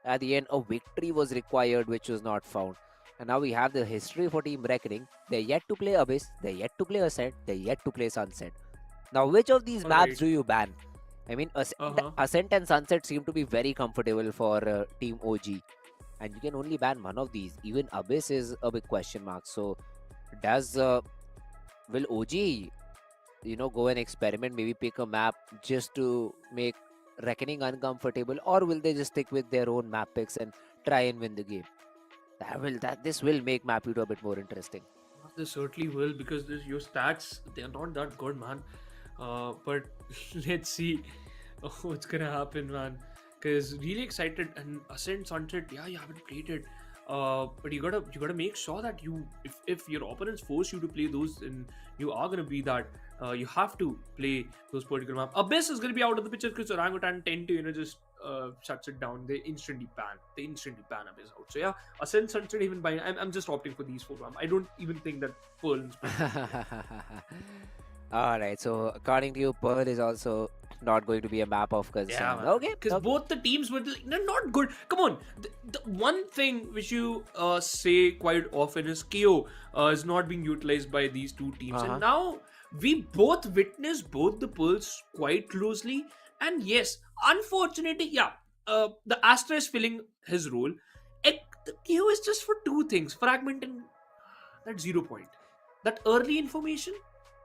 at the end, a victory was required, which was not found. And now we have the history for Team Reckoning. They're yet to play Abyss. They're yet to play Ascent. They're yet to play Sunset. Now, which of these maps Alright. do you ban? I mean, Ascent and Sunset seem to be very comfortable for Team OG. And you can only ban one of these. Even Abyss is a big question mark. So, will OG, go and experiment, maybe pick a map just to make Reckoning uncomfortable, or will they just stick with their own map picks and try and win the game? This will make map a bit more interesting. They certainly will, because your stats, they are not that good, man. But let's see what's gonna happen, man. Because really excited. And Ascent, Sunset, yeah, you haven't played it. But you gotta make sure that if your opponents force you to play those, and you are gonna be that, you have to play those particular maps. Abyss is gonna be out of the picture because Orangutan tend to just shuts it down. They instantly ban Abyss out. So yeah, Ascent, Sunset, even by I'm just opting for these four maps. I don't even think that Pearl is Alright, so according to you, Pearl is also not going to be a map of concern. Yeah, man. Okay. Because both the teams were they're not good. Come on, the one thing which you say quite often is KO is not being utilized by these two teams, and now we both witnessed both the Pearls quite closely. And yes, unfortunately, yeah, the Astra is filling his role. The KO is just for two things: fragmenting that 0 point, that early information,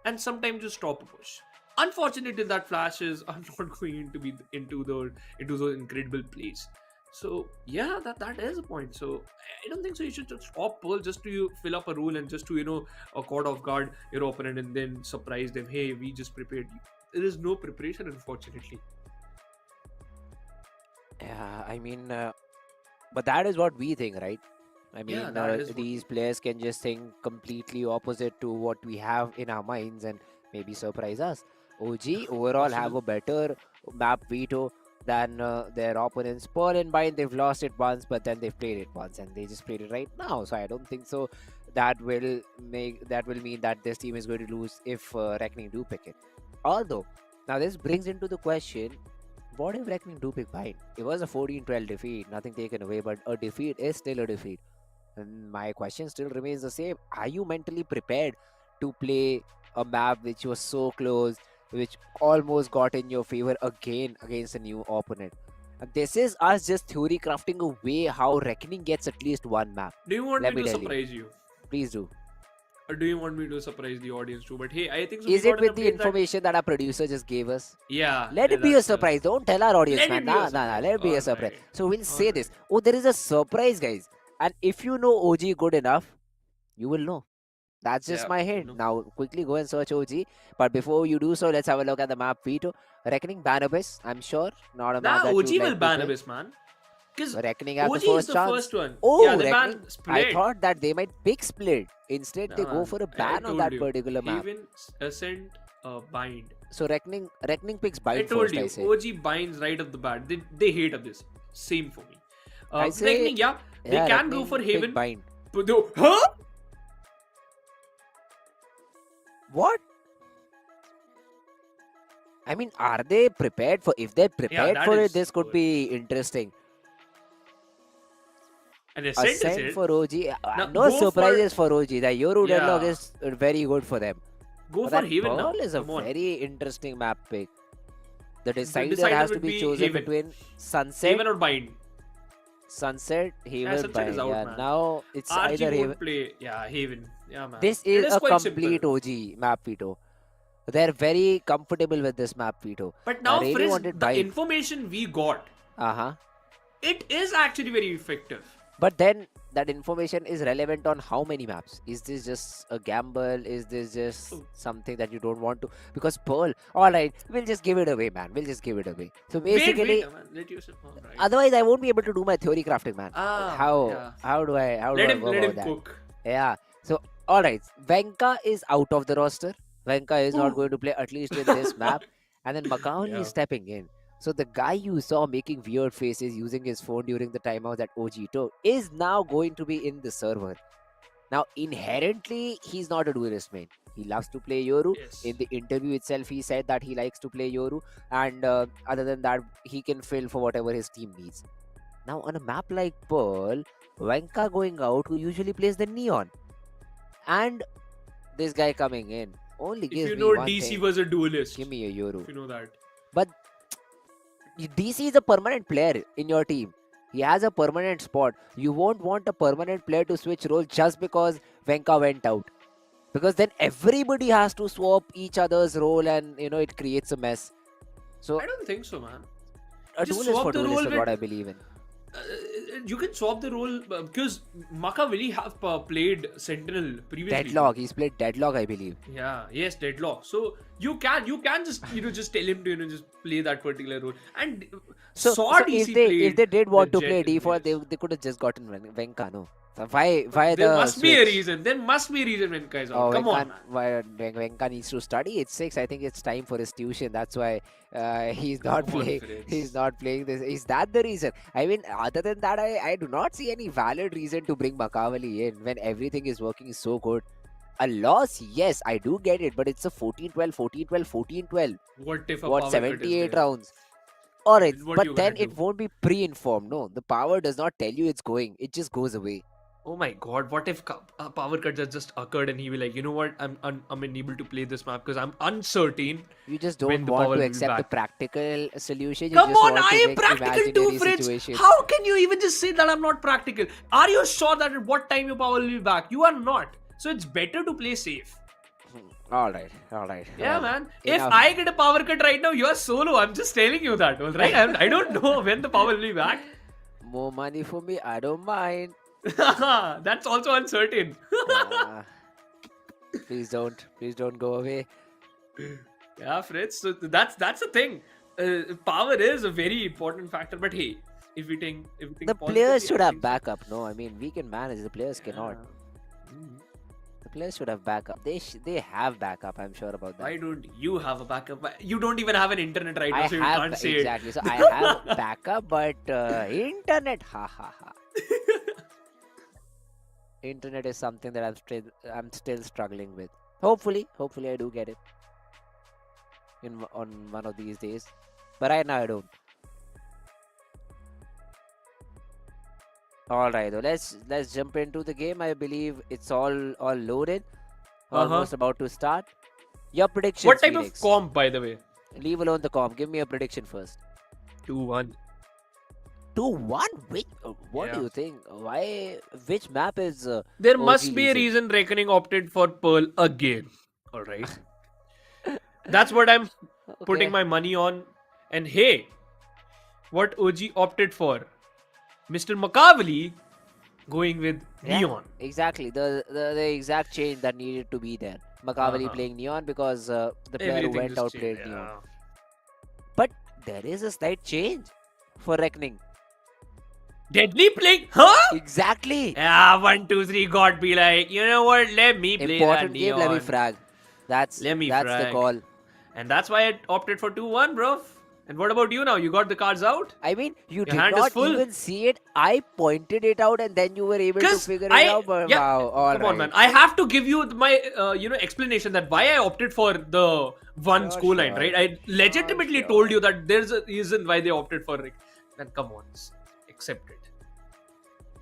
and sometimes just stop a push. Unfortunately, that flashes are not going to be into those incredible plays. So yeah, that is a point. So I don't think so. You should just stop Pearl just to fill up a role and just to caught off guard your opponent and then surprise them. Hey, we just prepared you. There is no preparation, unfortunately. Yeah, I mean, but that is what we think, right? I mean, Yeah, that is what these players can just think completely opposite to what we have in our minds and maybe surprise us. OG overall have Possible. a better map veto than their opponents. Pearl and Bind, they've lost it once, but then they've played it once, and they just played it right now. So I don't think so. That will mean that this team is going to lose if Reckoning do pick it. Although, now this brings into the question: what if Reckoning do pick Bind? It was a 14-12 defeat, nothing taken away, but a defeat is still a defeat. And my question still remains the same. Are you mentally prepared to play a map which was so close, which almost got in your favor again against a new opponent? And this is us just theory crafting a way how Reckoning gets at least one map. Do you want Let me to tell surprise you? Please do. Or do you want me to surprise the audience too? But hey, I think so. Is we it got with an the update that- information that our producer just gave us? Yeah. Let it be a that's- surprise. Don't tell our audience, Let man. it be a Nah, surprise. let it be a surprise. Alright. So we'll say this. Oh, there is a surprise, guys. And if you know OG good enough, you will know. That's just Yeah, my hint. Now, quickly go and search OG. But before you do so, let's have a look at the map veto. Reckoning ban Abyss, I'm sure. Not a map Nah, that OG you'd will like to ban play. Abyss, man. Because Reckoning has OG the first is the chance. first one. Oh, Yeah, they Reckoning. ban I Split. thought that they might pick Split. Instead, they Nah, go man. for a I ban on told that you. particular map. Even Ascent, Bind. So Reckoning picks I Bind told first, you, I say. OG binds right off the bat. They hate Abyss. Same for me. I say, Reckoning, yeah, they yeah, can go Reckoning for pick Haven. Bind. But huh? What? I mean, are they prepared for? If they're prepared that for it, is this could be interesting. And Ascent is Ascent it. for OG. Now No go surprises for OG. The Euro Yeah. deadlock is very good for them. Go But for that Haven now. Pearl is a Come on. very interesting map pick. The decider decider has to would be be chosen Haven. between Sunset, Haven or Bind. Sunset, Haven, Sunset Bind. is out, Yeah, man. now it's RG either Haven. won't play. Yeah, Haven. Yeah, man. This It is is a quite complete simple. OG map, Vito. They're very comfortable with this map, Vito. But I now, really Frizz, wanted the Bind. information we got, it is actually very effective. But then that information is relevant on how many maps? Is this just a gamble? Is this just something that you don't want to? Because Pearl, alright, we'll just give it away, man. We'll just give it away. So basically, wait, man. Let you sit. Oh, right. otherwise I won't be able to do my theory crafting, man. Yeah. How do I Let go him about that? cook. Yeah. So alright, Venka is out of the roster. Venka is not going to play at least in this map, and then Makavali is stepping in. So the guy you saw making weird faces using his phone during the timeout that OG took is now going to be in the server. Now inherently he's not a duelist main. He loves to play Yoru. In the interview itself, he said that he likes to play Yoru, and other than that, he can fill for whatever his team needs. Now on a map like Pearl, Venka going out, who usually plays the Neon, and this guy coming in only gives If you me know one DC thing. was a duelist. Give me a Yoru. If you know that. But DC is a permanent player in your team. He has a permanent spot. You won't want a permanent player to switch roles just because Venka went out. Because then everybody has to swap each other's role and it creates a mess. So I don't think so, man. a Just duelist swap for the duelist role is what with- I believe in. You can swap the role because Makavali have played Sentinel previously. Deadlock. He's played Deadlock, I believe. Yeah, yes, Deadlock. So you can just just tell him to just play that particular role. And So DC if they did want the to play Jet in D4, they could have just gotten Venka, no? So why There the must be a switch? reason. There must be a reason when Venka is out. Oh, Come on, man. Venka needs to study. It's 6. I think it's time for his tuition. That's why he's not Come on, playing. Fritz. He's not playing this. Is that the reason? I mean, other than that, I do not see any valid reason to bring Makavali in when everything is working so good. A loss, yes, I do get it, but it's a 14-12, 14-12, 14-12. What if a What, power cut is 78 there? rounds? Alright, What but you then gonna it won't be pre-informed. No, the power does not tell you it's going. It just goes away. Oh my God! What if a power cut just occurred and he will like, you know what? I'm unable to play this map because I'm uncertain. You just when don't the want power to will be accept the back. practical solution. You Come just on, want I to am make practical too, imaginary Fritz. situations. How can you even just say that I'm not practical? Are you sure that at what time your power will be back? You are not. So it's better to play safe. Alright. Yeah, man. Enough. If I get a power cut right now, you're solo. I'm just telling you that, all right? I don't know when the power will be back. More money for me, I don't mind. That's also uncertain. Please don't go away. Yeah, Fritz. So that's the thing. Power is a very important factor. But hey, if we think The players should have backup. No, I mean we can manage. The players cannot. The players should have backup. They have backup. I'm sure about that. Why don't you have a backup? You don't even have an internet right now, I so you have can't say exactly. it. So I have backup, but internet, ha ha ha. Internet is something that I'm still struggling with. Hopefully I do get it on one of these days, but right now I don't. All right, though. Let's jump into the game. I believe it's all loaded. Almost about to start. Your predictions. What type Felix. of comp, by the way? Leave alone the comp. Give me a prediction first. 2-1. 2-1? What do you think? Why? Which map is? There OG must be a losing? reason Reckoning opted for Pearl again. All right. That's what I'm putting my money on. And hey, what OG opted for? Mr. Makavali going with Neon. Exactly. The exact change that needed to be there. Makavali playing Neon because the player who Everything went just out changed, played Neon. yeah. But there is a slight change for Reckoning. Deadly playing? Huh? Exactly. Yeah, 1, 2, 3. God be like, you know what? Let me play Important that game. Neon. Let me frag. That's the frag. call. And that's why I opted for 2-1, bro. And what about you now? You got the cards out? I mean, you Your did hand is not full? even see it. I pointed it out and then you were able to figure it out. But wow, all Come right. on, man. I have to give you my explanation that why I opted for the one scoreline, sure. right? I legitimately told you that there's a reason why they opted for it. Man, come on. Accept it.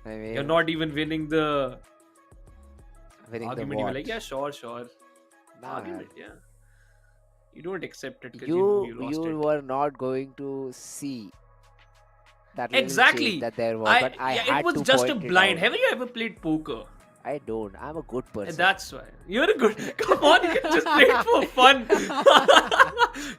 I mean, You're not even winning the winning argument. the You're what? like, yeah, sure. Nah, Argument, yeah. You don't accept it because you know you lost it. were not going to see that little change Exactly. that there was, but I It had was to just a point it blind. out. Haven't you ever played poker? I don't. I'm a good person. That's why. You're a good. Come on, you can just play it for fun.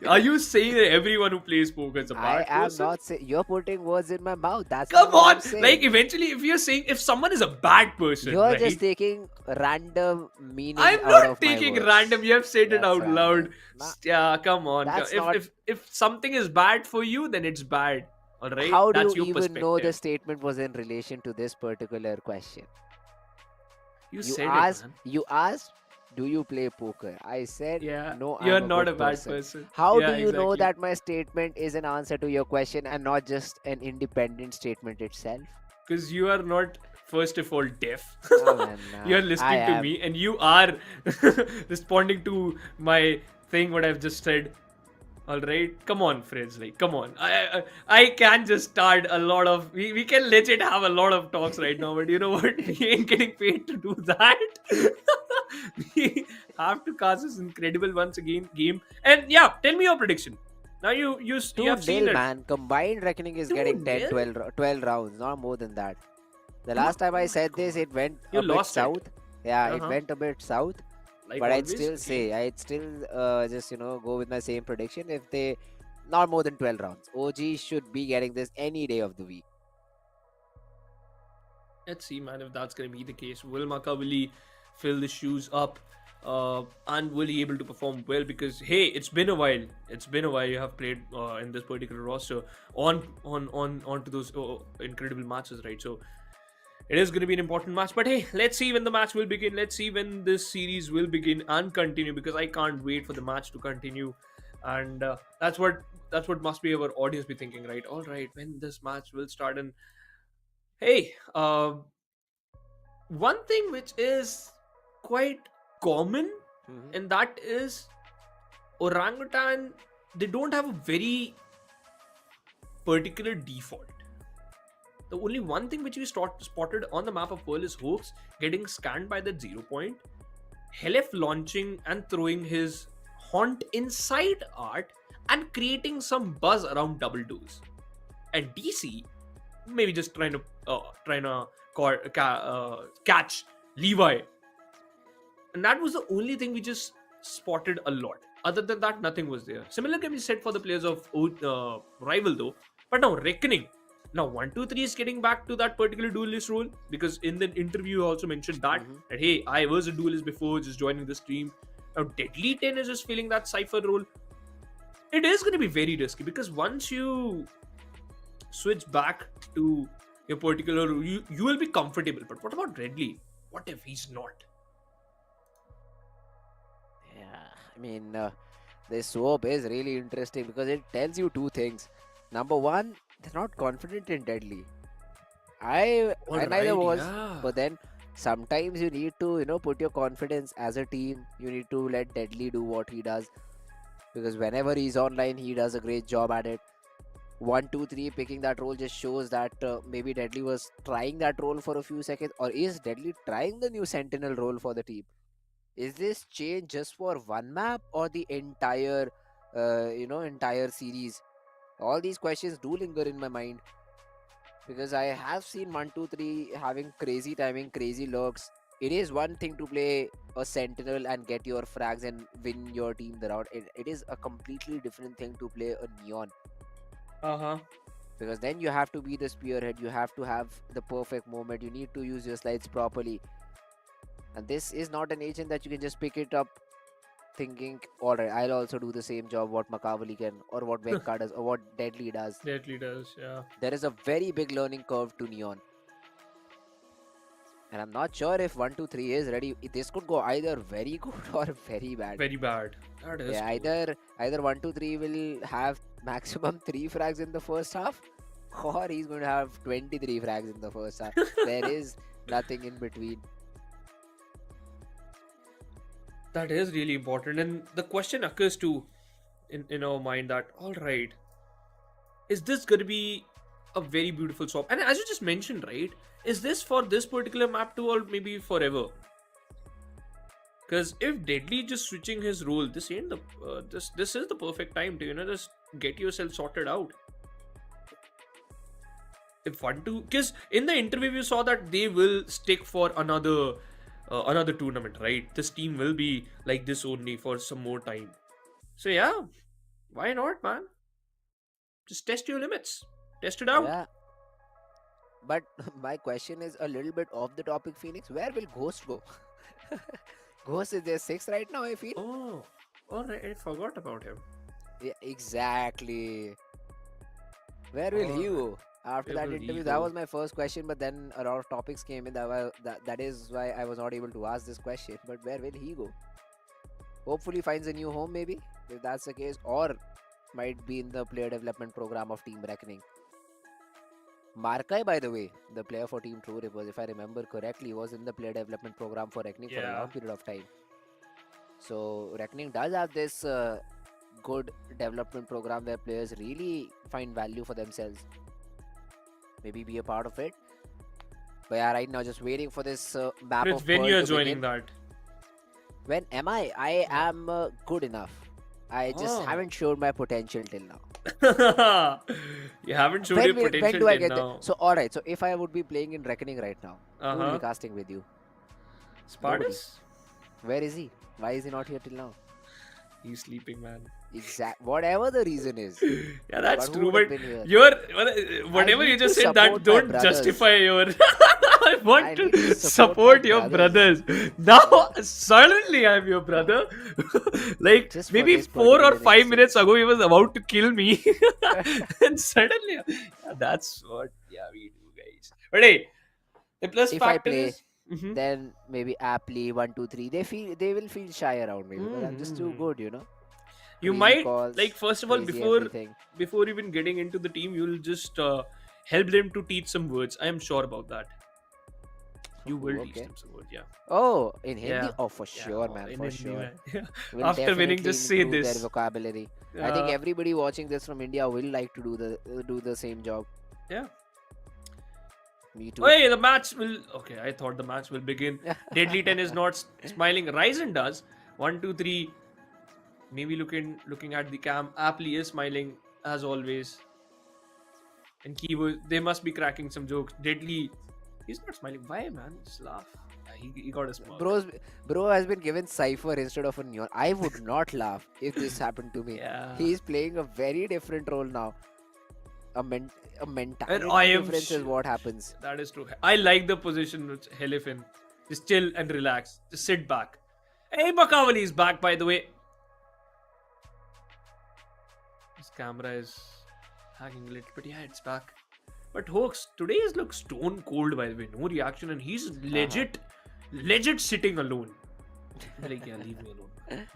Are you saying that everyone who plays poker is a I bad am person? not saying. You're putting words in my mouth. That's Come not what on. I'm saying. Like, eventually, if you're saying if someone is a bad person, You're right? just taking random meaning I'm out not of my taking words. random. You have said it That's out random. loud. Nah, Yeah, come on. that's not. If something is bad for you, then it's bad. All right. How do That's you your even know the perspective. statement was in relation to this particular question? You said it, man. You asked, do you play poker? I said, Yeah. no, You're I'm a not good a bad person. person. How Yeah, do you know exactly. that my statement is an answer to your question and not just an independent statement itself? Because you are not, first of all, deaf. Oh, man, You're nah, I listening to am. me and you are responding to my thing, what I've just said. All right, come on, friends. Like, come on. I can just start a lot of. We can legit have a lot of talks right now, but you know what? We ain't getting paid to do that. We have to cast this incredible once again game. And yeah, tell me your prediction. Now you 2 have seen nil, it. man. Combined reckoning is 2 getting 10, nil. 12 rounds, not more than that. The Dude, last time oh I my said this, God. it went You a bit lost it. south. Yeah, it Uh-huh. went a bit south. Like But I'd always. still Okay. say, I'd still just, go with my same prediction. If they, not more than 12 rounds. OG should be getting this any day of the week. Let's see, man, if that's going to be the case. Will Makaveli fill the shoes up? And will he able to perform well? Because hey, it's been a while. It's been a while you have played in this particular roster on to those incredible matches, right? So it is going to be an important match. But hey, let's see when the match will begin. Let's see when this series will begin and continue. Because I can't wait for the match to continue, and that's what must be our audience be thinking, right? All right, when this match will start, and hey, one thing which is quite common, and that is orangutan, they don't have a very particular default. The only one thing which we spotted on the map of Pearl is Hoax getting scanned by that 0 point, Helef launching and throwing his haunt inside art and creating some buzz around double doors, and DC maybe just trying to catch Levi. And that was the only thing we just spotted a lot. Other than that, nothing was there. Similar can be said for the players of Rival though. But now Reckoning. Now 123 is getting back to that particular duelist role, because in the interview you also mentioned that hey, I was a duelist before just joining this team. Now Deadly 10 is just filling that Cypher role. It is going to be very risky, because once you switch back to your particular role, you will be comfortable. But what about Redley? What if he's not? Yeah, I mean, this swap is really interesting because it tells you two things. Number one, they're not confident in Deadly. I neither was, yeah. but then sometimes you need to, put your confidence as a team. You need to let Deadly do what he does, because whenever he's online, he does a great job at it. 123 picking that role just shows that maybe Deadly was trying that role for a few seconds, or is Deadly trying the new Sentinel role for the team? Is this change just for one map or the entire, entire series? All these questions do linger in my mind, because I have seen 123 having crazy timing, crazy lurks. It is one thing to play a Sentinel and get your frags and win your team the round. It is a completely different thing to play a Neon. Because then you have to be the spearhead, you have to have the perfect moment, you need to use your slides properly. And this is not an agent that you can just pick it up thinking, alright, I'll also do the same job what Makaveli can, or what Venka does, or what Deadly does. Deadly does, yeah. There is a very big learning curve to Neon. And I'm not sure if 123 is ready. This could go either very good or very bad. Very bad. That is either 123 will have maximum 3 frags in the first half, or he's going to have 23 frags in the first half. There is nothing in between. That is really important, and the question occurs too in our mind that, all right, is this going to be a very beautiful swap? And as you just mentioned, right, is this for this particular map too, or maybe forever? Because if Deadly just switching his role, this ain't the this is the perfect time to just get yourself sorted out. If 1-2, because in the interview you saw that they will stick for another tournament, right? This team will be like this only for some more time. So yeah, why not, man? Just test your limits, test it out. Yeah. But my question is a little bit off the topic, Phoenix. Where will Ghost go? Ghost is there 6 right now, I feel. Oh, alright, I forgot about him. Yeah, exactly. Where will he go? After Where that will he interview, that go? was my first question, but then a lot of topics came in. That is why I was not able to ask this question. But where will he go? Hopefully finds a new home, maybe, if that's the case, or might be in the player development program of Team Reckoning. Markai, by the way, the player for Team True Rippers, if I remember correctly, was in the player development program for Reckoning for a Yeah. long period of time. So Reckoning does have this good development program where players really find value for themselves. Maybe be a part of it. But yeah, right now just waiting for this map Prince, of when Pearl you are to joining begin. that? When am I? I am good enough. I just Oh. haven't showed my potential till now. You haven't showed your When potential do I till get there? now. So alright, so if I would be playing in Reckoning right now, who will Uh-huh. be casting with you? Spartus? Where is he? Why is he not here till now? He's sleeping, man. Whatever the reason is. Yeah, that's But who true. would have But been here? whatever I you need just to said, that support my don't brothers. justify your. I want I to need to support my your brothers. Now, suddenly I'm your brother. Like Just for maybe this 4 or particular 5 instance. minutes ago, he was about to kill me, and suddenly, yeah, that's what we do, guys. But hey, the plus If I factor play, is. Mhm. then maybe aptly 1, 2, 3. They will feel shy around me because I'm just too Mhm. good, you know. You Crazy might calls, like first of all crazy before everything. even getting into the team, you'll just help them to teach some words. I am sure about that. You will teach Okay. them some words, yeah. Oh, in Hindi? Yeah. Oh, for sure, man, in for Hindi, sure. man. Yeah. Will After winning, definitely just say improve their this. vocabulary. I think everybody watching this from India will like to do the same job. Yeah. Me too. Hey, the match will. Okay, I thought the match will begin. Deadly 10 is not smiling. Ryzen does. 1, 2, 3. Maybe looking at the cam. Aptly is smiling as always. And Keyboard, they must be cracking some jokes. Deadly, he's not smiling. Why, man? Just laugh. He got a smirk. Bro has been given Cypher instead of a neon. I would not laugh if this happened to me. Yeah. He's playing a very different role now. A mentality And I am difference is what happens. That is true. I like the position which Helif in. Just chill and relax. Just sit back. Hey, Makavali is back, by the way. His camera is hanging a little, but yeah, it's back. But Hoax, today looks stone cold, by the way. No reaction, and he's legit sitting alone. Like, yeah, leave me alone.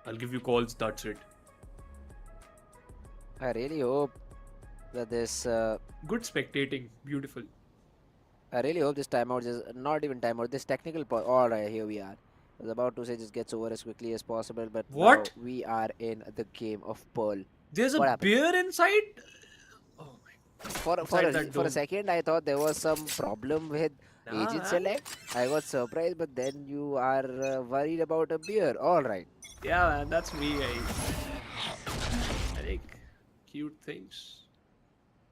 I'll give you calls, that's it. I really hope that this good spectating, beautiful. I really hope this timeout is not even timeout. This technical alright, here we are. I was about to say just gets over as quickly as possible, but What? now we are in the game of Pearl. There's What a happened? bear inside? For Inside that a dome. second, I thought there was some problem with agent select. I got surprised, but then you are worried about a beer. All right. Yeah, man, that's me. I like cute things.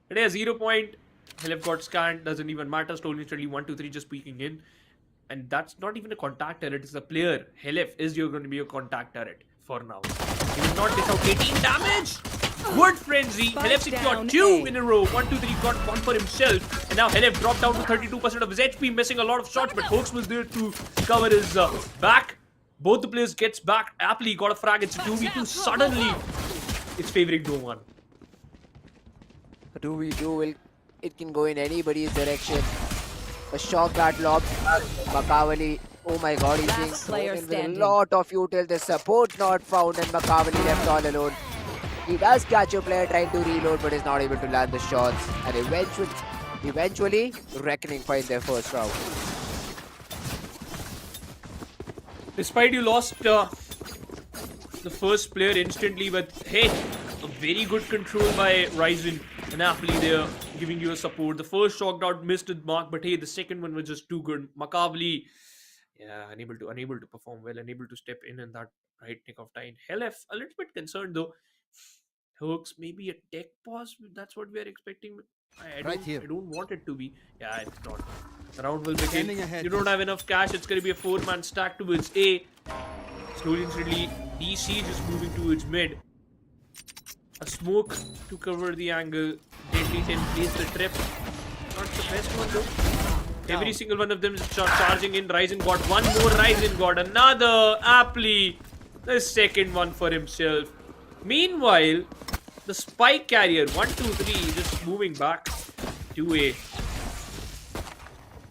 Today, a 0 point. Helif got scanned. Doesn't even matter. Stone instantly 1, 2, 3 just peeking in. And that's not even a contact turret. It's a player. Helif is going to be a contact turret for now. He will not dish out 18 damage. Good frenzy. Helif secured 2 in a row. 1, 2, 3 got one for himself. And now Helif dropped down to 32% of his HP, missing a lot of shots. But Hoax was there to cover his back. Both the players gets back. Aptly got a frag. It's a 2v2. Suddenly, it's favoring no one. 2v2 it can go in anybody's direction. A shock that lob. Makavali. Oh my god, he's being thrown in with a lot of util. The support not found and Makavali left all alone. He does catch a player trying to reload but is not able to land the shots. And eventually, Reckoning find their first round. Despite you lost the first player instantly, but hey, a very good control by Ryzen and aptly there giving you a support. The first shock dart missed the mark, but hey, the second one was just too good. Makavali, Yeah, unable to perform well, unable to step in that right nick of time. LF a little bit concerned though. Hooks maybe a tech pause. That's what we are expecting. I don't want it to be. Yeah, it's not. The round will begin. Scanning ahead. You don't have enough cash. It's gonna be a 4-man stack towards A. Slowly and steadily, DC just moving towards mid. A smoke to cover the angle. Deadly 10 plays the trip. Not the best one though. Every single one of them is charging in. Ryzen got one more. Ryzen got another. Aptly, the second one for himself. Meanwhile, the spike carrier 1, 2, 3 just moving back to A.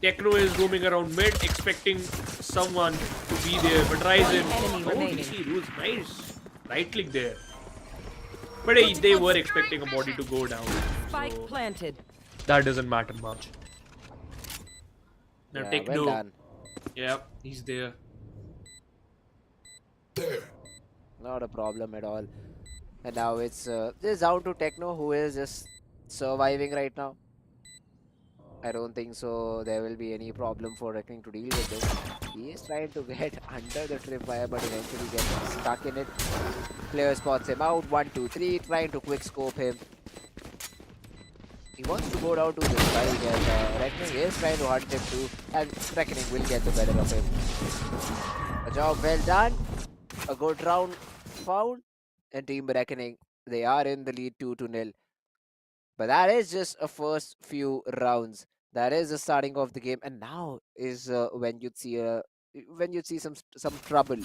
Techno is roaming around mid, expecting someone to be there, but Ryzen. DC rules nice. Right click there. But they were expecting a body to go down. Spike planted. That doesn't matter much. Now Yeah, Techno. well done. Yeah, he's there. Not a problem at all. And now it's just down to Techno, who is just surviving right now. I don't think so there will be any problem for Reckoning to deal with this. He is trying to get under the tripwire, but eventually gets stuck in it. Player spots him out. 1, 2, 3, trying to quick scope him. He wants to go down to this side, and Reckoning is trying to hunt him too, and Reckoning will get the better of him. A job well done. A good round found, and Team Reckoning, they are in the lead 2-0. But that is just a first few rounds. That is the starting of the game, and now is when you'd see some trouble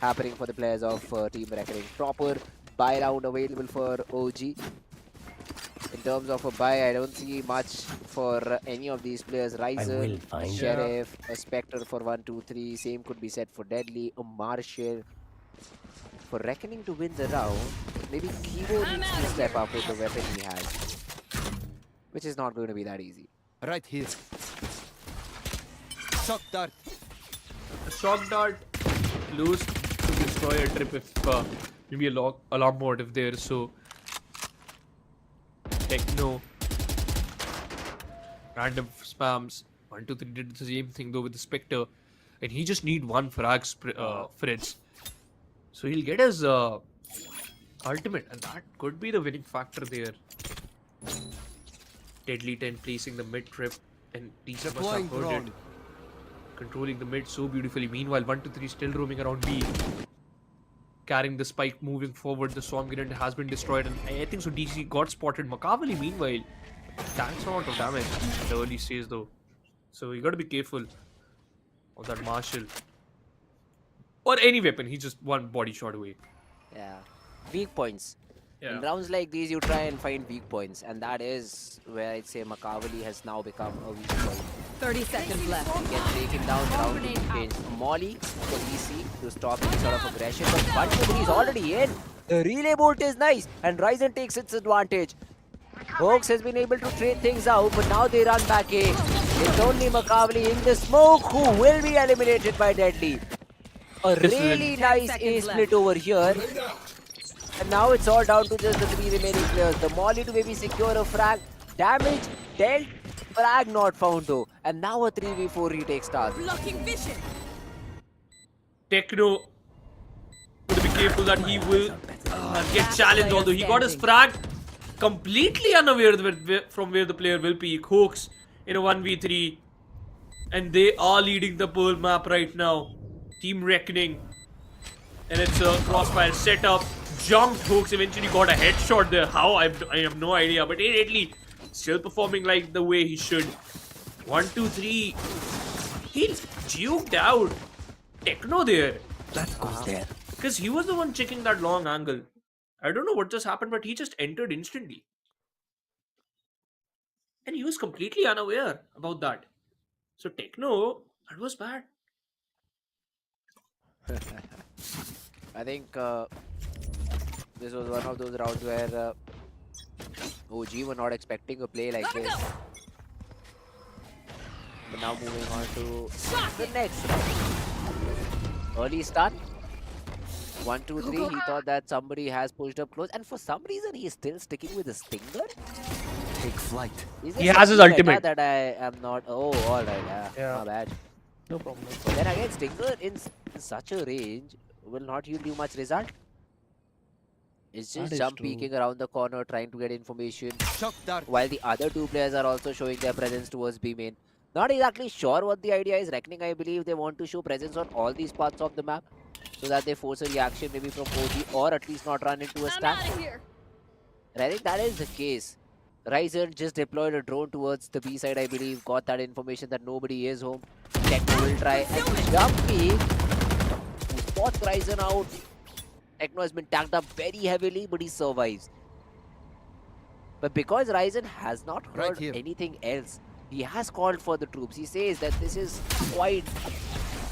happening for the players of Team Reckoning. Proper buy round available for OG. In terms of a buy, I don't see much for any of these players. Ryzen, a Sheriff, a Spectre for 1, 2, 3. Same could be said for Deadly, a Marshall. For Reckoning to win the round, maybe Kivo needs to step up with the weapon he has, which is not going to be that easy. Right here. Shock dart. A shock dart close to destroy a trip if maybe a lot more if there. So Techno random spams. 1, 2, 3 did the same thing though with the Spectre, and he just need one frag Fritz. So he'll get his ultimate, and that could be the winning factor there. Deadly 10 placing the mid trip, and DC must have heard it. Controlling the mid so beautifully. Meanwhile, 1, 2, 3 still roaming around B. Carrying the spike, moving forward. The Swarm Grenade has been destroyed, and I think so DC got spotted. Makavali, meanwhile, tanks amount of damage at the early stage though. So you gotta be careful of that Marshall. Or any weapon, he's just one body shot away. Yeah. Weak points. Yeah. In rounds like these, you try and find weak points, and that is where I'd say Makavali has now become a weak point. 30 seconds left. He gets taken down, round to change. Molly for EC to stop any sort of aggression, but 1, 2, 3 is already in. The relay bolt is nice, and Ryzen takes its advantage. Hoax has been able to trade things out, but now they run back A. It's only Makavali in the smoke who will be eliminated by Deadly. A really nice A split over here. And now it's all down to just the 3 remaining players. The Molly to maybe secure a frag. Damage dealt. Frag not found though. And now a 3v4 retake starts. Blocking vision. Techno to be careful that he will get challenged, although he got his frag completely unaware from where the player will peek. Hooks in a 1v3, and they are leading the Pearl map right now. Team Reckoning, and it's a crossfire setup. Jumped. Hooks eventually got a headshot there. How? I have no idea, but Deadly still performing like the way he should. 1, 2, 3. He juked out Techno there. That goes there. Because he was the one checking that long angle. I don't know what just happened, but he just entered instantly. And he was completely unaware about that. So Techno, that was bad. I think this was one of those rounds where OG were not expecting a play like this. But now moving on to the next round. Early start. 1, 2, 3. He thought that somebody has pushed up close, and for some reason he is still sticking with the stinger. Take flight. He has his ultimate. That I am not. Oh, all right. Yeah, my bad. No problem. But then again, Stinger in such a range will not yield you much result. It's That just is jump true. peeking around the corner, trying to get information. While the other two players are also showing their presence towards B main. Not exactly sure what the idea is. Reckoning, I believe they want to show presence on all these parts of the map so that they force a reaction maybe from OG or at least not run into a stack. And I think that is the case. Ryzen just deployed a drone towards the B side, I believe. Got that information that nobody is home. Techno will try and jump peek. Who spots Ryzen out. Techno has been tagged up very heavily, but he survives. But because Ryzen has not heard anything else, he has called for the troops. He says that this is quite,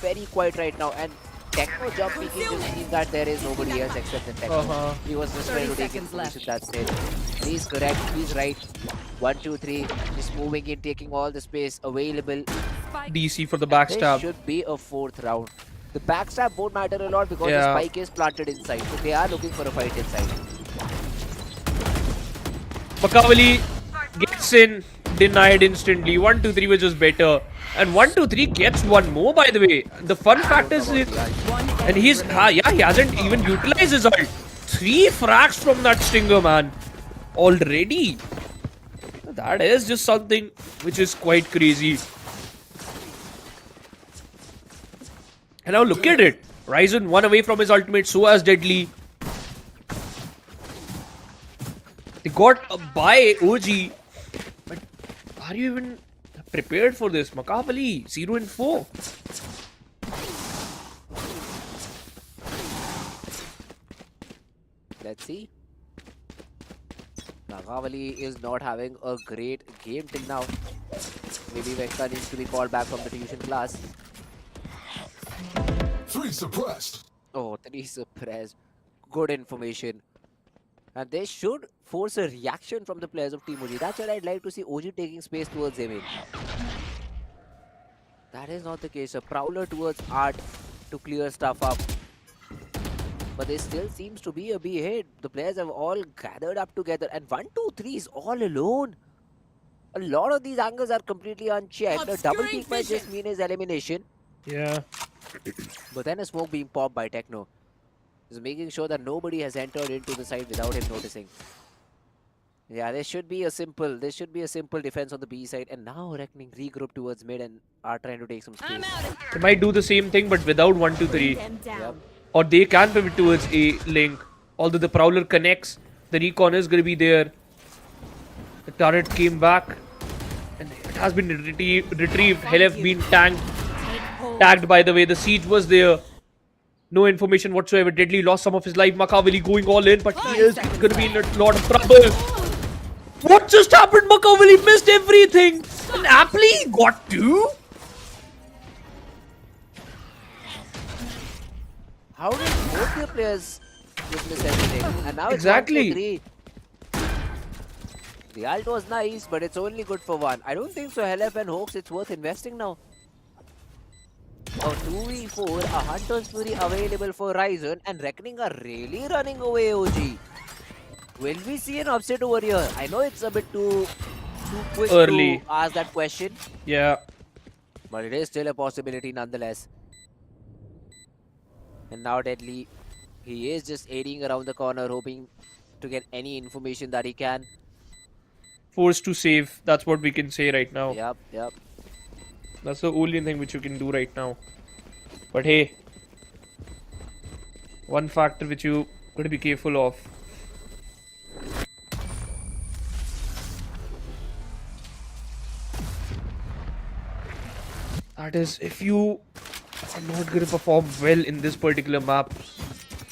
very quiet right now. And Techno jump peeking just means that there is nobody else except the Techno. He was just trying to take information, that's it. He's correct, he's right. 1, 2, 3, just moving in, taking all the space available. DC for the This backstab. should be a 4th round. The backstab won't matter a lot because the spike is planted inside. So they are looking for a fight inside. Makavali gets in, denied instantly. 1, 2, 3 was just better. And 1, 2, 3 gets one more, by the way. The fun fact is, and he's, he hasn't even utilized his ult. 3 frags from that Stinger, man. Already. That is just something which is quite crazy. And now look at it. Ryzen 1 away from his ultimate, so as Deadly. They got a buy OG. But are you even prepared for this? Makavali, 0 and 4. Let's see. Makavali is not having a great game till now. Maybe Venka needs to be called back from the tuition class. 3 suppressed. Oh, 3 suppressed. Good information. And they should force a reaction from the players of Team OG. That's what I'd like to see OG taking space towards Emin. That is not the case. A prowler towards Art to clear stuff up. But there still seems to be a B hit. The players have all gathered up together. And 1, 2, 3 is all alone. A lot of these angles are completely unchecked. A double peek might just mean his elimination. Yeah. But then a smoke being popped by Techno. Just making sure that nobody has entered into the side without him noticing. Yeah, there should be a simple defense on the B side. And now Reckoning regroup towards mid and are trying to take some space. They might do the same thing, but without 1, 2, 3. Yep. Or they can pivot towards A link. Although the Prowler connects, the recon is going to be there. The turret came back. And it has been retrieved. Helef been tagged, by the way. The siege was there. No information whatsoever. Deadly lost some of his life. Makavali going all in, but he is going to be in a lot of trouble. What just happened? Makavali missed everything. And Aptly got 2. How did both the players just miss everything? And now it's Exactly. 1, 2, 3. The ult was nice, but it's only good for 1. I don't think so. Helef and Hoax, it's worth investing now. A 2v4, a Hunter's Fury available for Ryzen, and Reckoning are really running away, OG. Will we see an upset over here? I know it's a bit too quick Early to ask that question. Yeah. But it is still a possibility nonetheless. And now Deadly, he is just aiding around the corner, hoping to get any information that he can. Forced to save. That's what we can say right now. Yep. That's the only thing which you can do right now. But hey, one factor which you got to be careful of. That is, if you are not going to perform well in this particular map,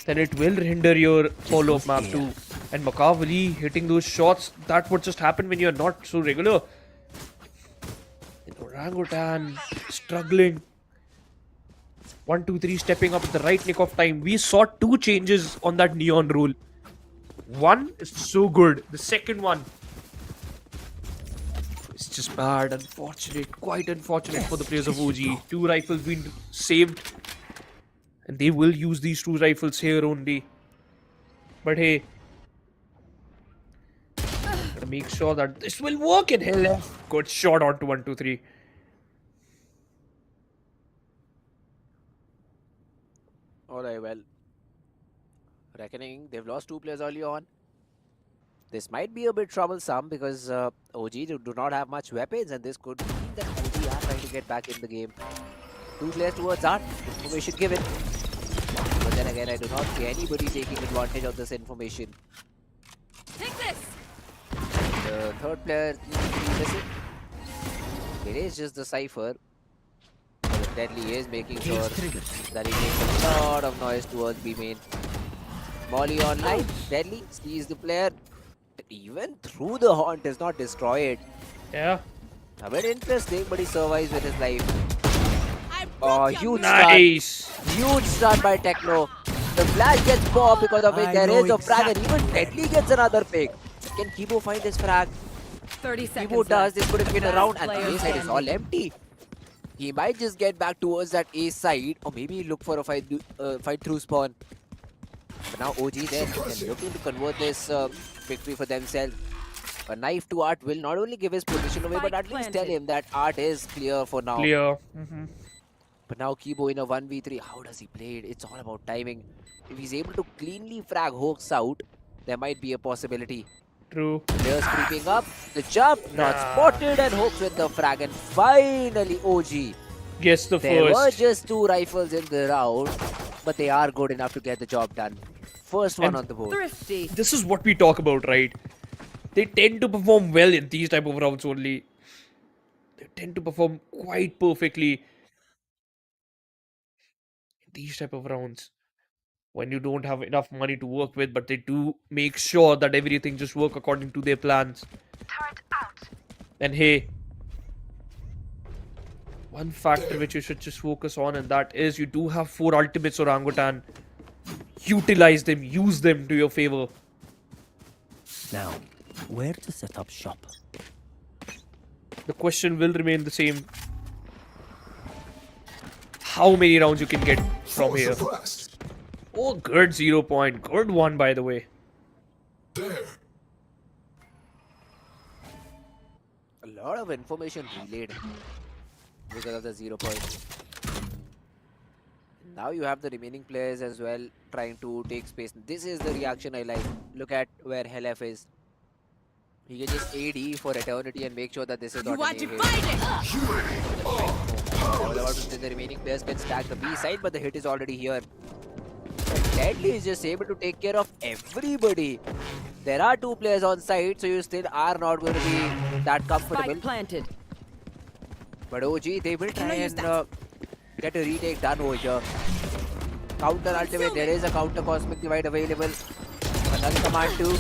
then it will hinder your follow-up map too. And Makavali hitting those shots, that's what just happened when you're not so regular. Orangutan struggling. 1, 2, 3 stepping up at the right nick of time. We saw 2 changes on that neon rule. One is so good. The second one is just bad. Unfortunate. Quite unfortunate for the players of OG. 2 rifles being saved. And they will use these 2 rifles here only. But hey, gotta make sure that this will work in hell. Good shot onto 1, 2, 3. Alright, well. Reckoning, they've lost 2 players early on. This might be a bit troublesome because OG do not have much weapons, and this could mean that OG are trying to get back in the game. 2 players towards art, information given. But then again, I do not see anybody taking advantage of this information. Take this. The third player needs to be missing. It is just the Cypher. But Deadly is making sure that he makes a lot of noise towards B main. Molly online. Deadly sees the player. Even through the haunt is not destroyed. Yeah. A bit interesting, but he survives with his life. Oh, huge Nice. start. Huge start by Techno. The flash gets popped because of it. There is a frag, and even Deadly gets another pick. Can Kibo find this frag? 30 seconds. Kibo does. This could have been Last around, and player the A side is all standing. empty. He might just get back towards that A side, or maybe look for a fight through spawn. But now OG there can looking to convert this victory for themselves. A knife to Art will not only give his position away, but at least tell him that Art is clear for now. Clear. But now Kibo in a 1v3, how does he play it? It's all about timing. If he's able to cleanly frag Hoax out, there might be a possibility. True. Players creeping up, the jump, not spotted, and Hoax with the frag. And finally OG. Guess the There were first. just 2 rifles in the round, but they are good enough to get the job done. First one And on the board. Thrifty. This is what we talk about, right? They tend to perform well in these type of rounds only. They tend to perform quite perfectly in these type of rounds when you don't have enough money to work with, but they do make sure that everything just work according to their plans. And hey, one factor which you should just focus on, and that is you do have 4 ultimates orangutan. Utilize them, use them to your favor. Now, where to set up shop? The question will remain the same. How many rounds you can get from here? Oh, good 0 point. Good one, by the way. A lot of information relayed because of the 0 point. Now you have the remaining players as well trying to take space. This is the reaction I like. Look at where Helef is. He can just AD for eternity and make sure that this is not an A hit. The remaining players can stack the B side, but the hit is already here. Deadly is just able to take care of everybody. There are 2 players on site, so you still are not going to be that comfortable. Spike planted. But OG, they will try and get a retake done over here. Counter ultimate, there is a counter cosmic divide available. Another command too.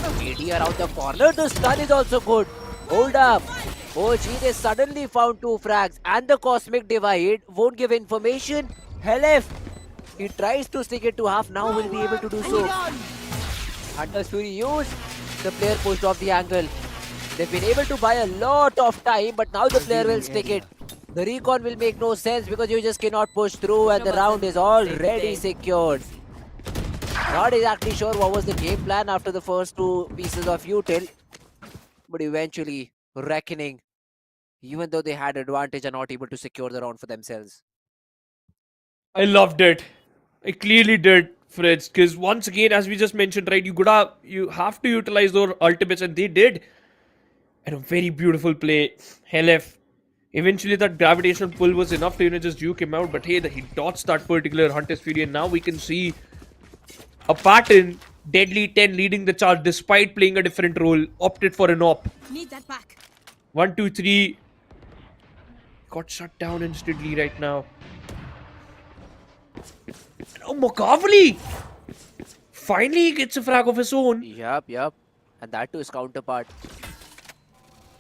AD around the corner, the stun is also good. Hold up. OG, they suddenly found 2 frags and the cosmic divide won't give information. Helef, he tries to stick it to half, now will be able to do so. Hunter's Fury used, the player pushed off the angle. They've been able to buy a lot of time, but now the player will stick it. The recon will make no sense because you just cannot push through and the round is already secured. Not exactly sure what was the game plan after the first 2 pieces of util, but eventually Reckoning, even though they had advantage, are not able to secure the round for themselves. I loved it. I clearly did, Fritz, because once again, as we just mentioned, right, you have to utilize those ultimates, and they did. And a very beautiful play. Helef. Eventually, that gravitational pull was enough to just juke him out, but hey, he dodged that particular Hunter's Fury, and now we can see a pattern. Deadly 10 leading the charge despite playing a different role. Opted for an op. Need that back. 1, 2, 3. Got shut down instantly right now. Oh, Makavali! Finally, he gets a frag of his own. Yup. And that too is counterpart.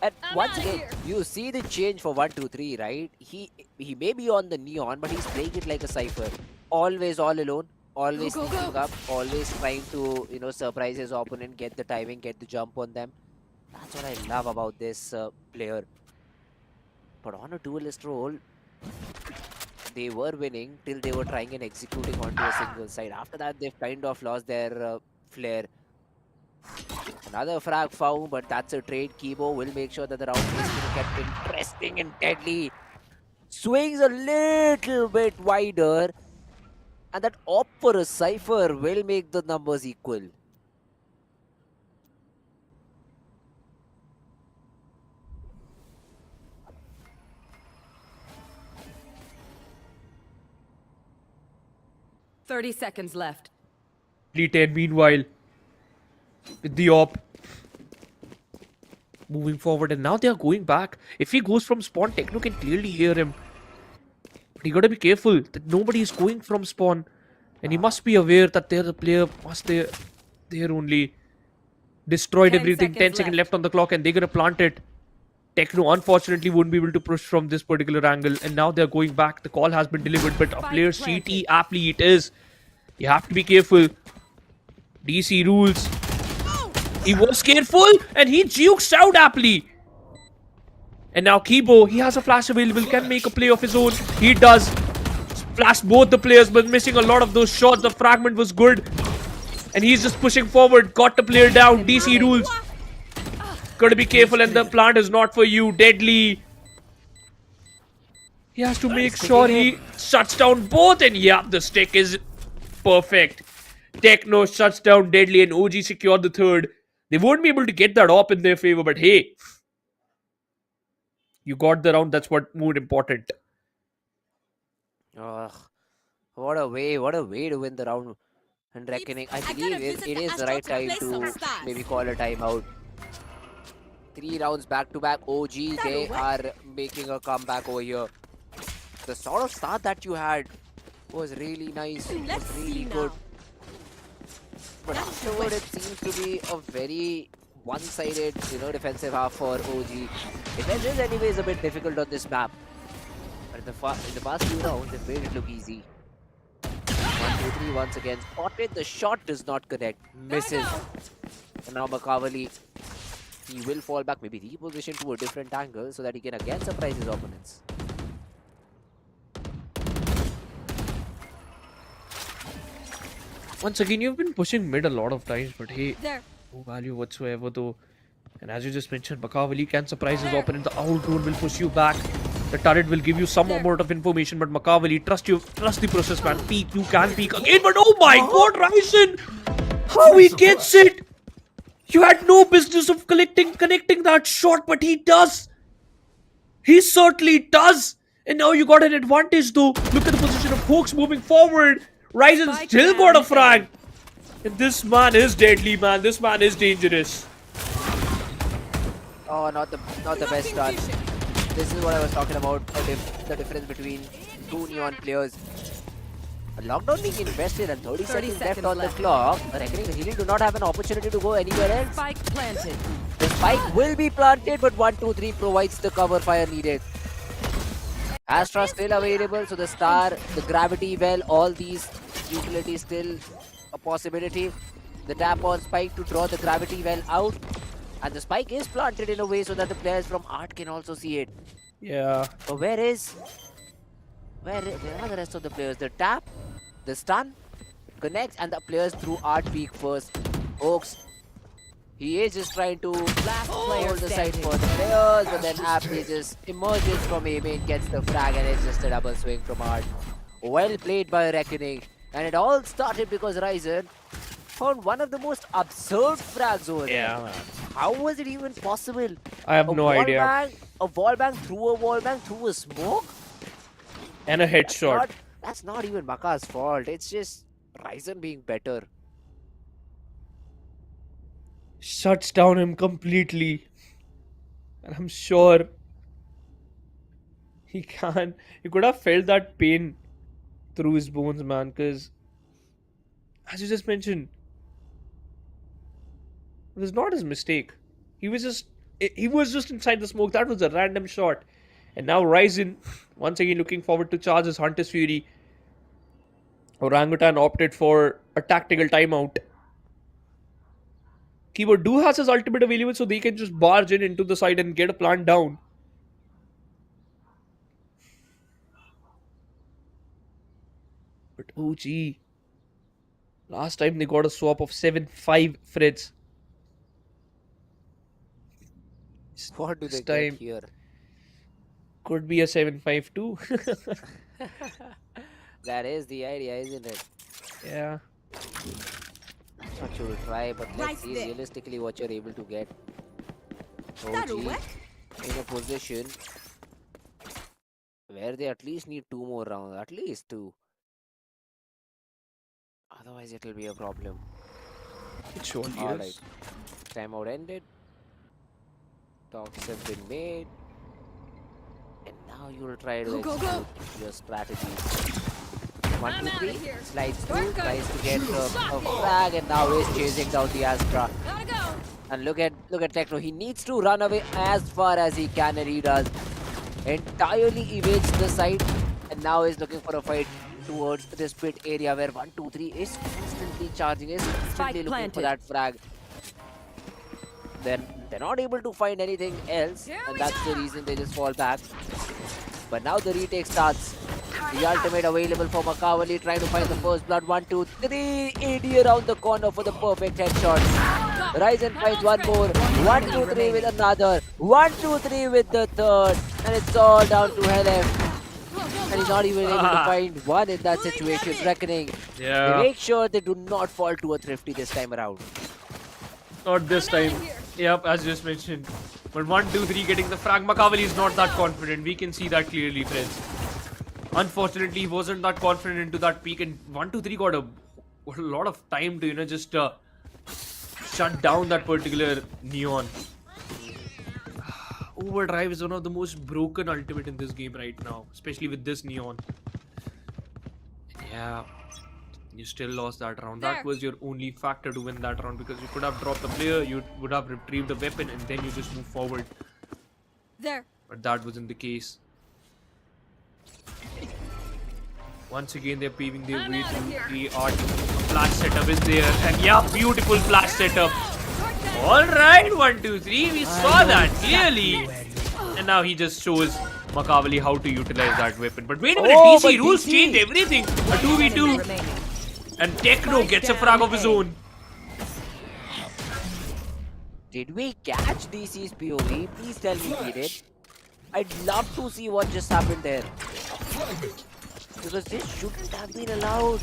And once again, you see the change for 1, 2, 3, right? He may be on the neon, but he's playing it like a Cypher. Always all alone. Always sneaking up, always trying to, surprise his opponent, get the timing, get the jump on them. That's what I love about this player. But on a duelist role, they were winning till they were trying and executing onto a single side. After that, they've kind of lost their flair. Another frag found, but that's a trade. Kibo will make sure that the round is kept interesting and deadly. Swings a little bit wider. And that op for a Cypher will make the numbers equal. $30 left. D10 meanwhile with the op moving forward, and now they are going back. If he goes from spawn, Techno can clearly hear him. But you gotta be careful that nobody is going from spawn. And he must be aware that they're the player must they're only destroyed 10 everything. 10 seconds seconds left. left on the clock and they're gonna plant it. Techno unfortunately won't be able to push from this particular angle, and now they're going back. The call has been delivered, but a Spike player's planted. CT aptly it is. You have to be careful. DC rules. He was careful and he jukes out aptly. And now Kibo, he has a flash available, can make a play of his own. He does. Flash both the players, but missing a lot of those shots. The fragment was good. And he's just pushing forward. Got the player down. DC rules. Gotta be careful, and the plant is not for you. Deadly. He has to make sure he shuts down both. And yeah, the stick is perfect. Techno shuts down Deadly, and OG secured the third. They won't be able to get that op in their favor, but hey, you got the round. That's what more important. Ugh, what a way to win the round. And Reckoning, I believe it is the right time to maybe call a timeout. 3 rounds back to back. OG, they are making a comeback over here. The sort of start that you had was really nice, was really good. But afterward, it seems to be a very one-sided, defensive half for OG. Defense is anyways a bit difficult on this map. But in the past few rounds, they've made it look easy. 1, 2, 3 once again. Spotted, the shot does not connect. Misses. And now Makavali, he will fall back, maybe reposition to a different angle so that he can again surprise his opponents. Once again, you've been pushing mid a lot of times, but hey, There. no value whatsoever though. And as you just mentioned, Makavali can surprise his opponent. The owl drone will push you back. The turret will give you some amount of information, but Makavali, trust the process, man. Peek, you can peek again, but oh my god, Ryzen! How he gets it! You had no business of connecting that shot, but he does! He certainly does! And now you got an advantage though. Look at the position of Hawks moving forward. Ryzen still got a frag. And this man is deadly, man. This man is dangerous. Oh, not the best start. This is what I was talking about, the difference between two Neon players. A lockdown being invested and 30 seconds left on the clock. Reckoning, Healing do not have an opportunity to go anywhere else. Spike planted. The spike will be planted, but 1, 2, 3 provides the cover fire needed. Astra still available, so the Star, the Gravity Well, all these utilities still a possibility. The tap on Spike to draw the Gravity Well out. And the spike is planted in a way so that the players from Art can also see it. Yeah. But where are the rest of the players? The tap, the stun, connects, and the players through Art peak first. Oaks, he is just trying to hold the side for the players, but then aptly just emerges from A main, gets the frag, and it's just a double swing from Art. Well played by Reckoning. And it all started because Ryzen found one of the most absurd frags over there. Yeah, man. How was it even possible? I have no idea. A wall bang through a wall bang through a smoke? And a headshot. That's not even Maka's fault. It's just Ryzen being better. Shuts down him completely. And I'm sure he could have felt that pain through his bones, man, because as you just mentioned, it was not his mistake. He was just inside the smoke. That was a random shot. And now Ryzen, once again looking forward to charge his Hunter's Fury. Orangutan opted for a tactical timeout. Keyboard do has his ultimate available, so they can just barge into the side and get a plant down. But OG, last time they got a swap of 7-5 Freds. What do This they time get here? could be a 7-5 too. That is the idea, isn't it? Yeah. That's what you'll try, but let's Right see there. realistically what you're able to get. That'll OG work. in a position where they at least need 2 more rounds, at least 2. Otherwise, it'll be a problem. It surely All is. right, timeout ended. Talks have been made, and now you'll try to Go, go, go. execute your strategies. One, I'm two, outta three. here. Slides through, Shortcut. tries to get a frag, and now is chasing down the Astra. Gotta go. And look at Techno. He needs to run away as far as he can, and he does. Entirely evades the side, and now is looking for a fight towards this pit area where 1, 2, 3 is constantly charging, is constantly looking for that frag. Then they're not able to find anything else, and that's the reason they just fall back. But now the retake starts. The ultimate available for Makavali, trying to find the first blood. 1, 2, 3. AD around the corner for the perfect headshot. Ryzen finds one more. 1, 2, 3 with another. 1, 2, 3 with the third. And it's all down to LF. And he's not even able to find one in that situation. Reckoning. Yeah. They make sure they do not fall to a thrifty this time around. Not this time. Yep, as just mentioned. But 1, 2, 3 getting the frag. Makavali is not that confident. We can see that clearly, friends. Unfortunately, he wasn't that confident into that peak, and 1, 2, 3 got a lot of time to just shut down that particular Neon. Overdrive is one of the most broken ultimate in this game right now, especially with this Neon. Yeah, you still lost that round. That was your only factor to win that round, because you could have dropped the player, you would have retrieved the weapon, and then you just move forward. There. But that wasn't the case. Once again, they're paving their way through the art. Flash setup is there, and yeah, beautiful flash setup. Alright, 1, 2, 3, we saw that clearly. And now he just shows Makavali how to utilize that weapon. But wait a minute, DC rules changed everything. A 2v2. And Techno gets a frag of his own. Did we catch DC's POV? Please tell me we did. I'd love to see what just happened there. Because this shouldn't have been allowed.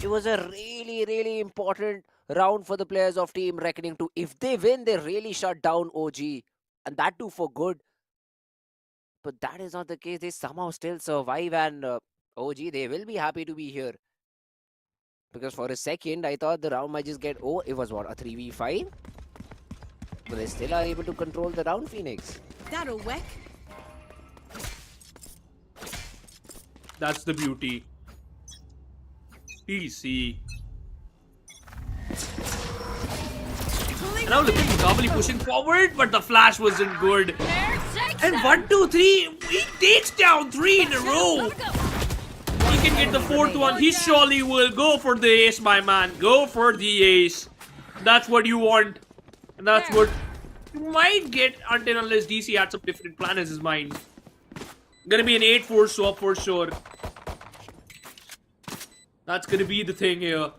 It was a really, really important round for the players of Team Reckoning too. If they win, they really shut down OG. And that too for good. But that is not the case. They somehow still survive, and OG, they will be happy to be here. Because for a second, I thought the round might just get... Oh, it was what? A 3v5? But they still are able to control the round, Phoenix. That'll work. That's the beauty. DC. And now look at Makavali pushing forward, but the flash wasn't good. And 1, 2, 3, he takes down 3 in a row. He can get the 4th one. He surely will. Go for the ace, my man. Go for the ace. That's what you want. And that's what you might get until unless DC had some different plan in his mind. Gonna be an 8-4 swap for sure. That's gonna be the thing here.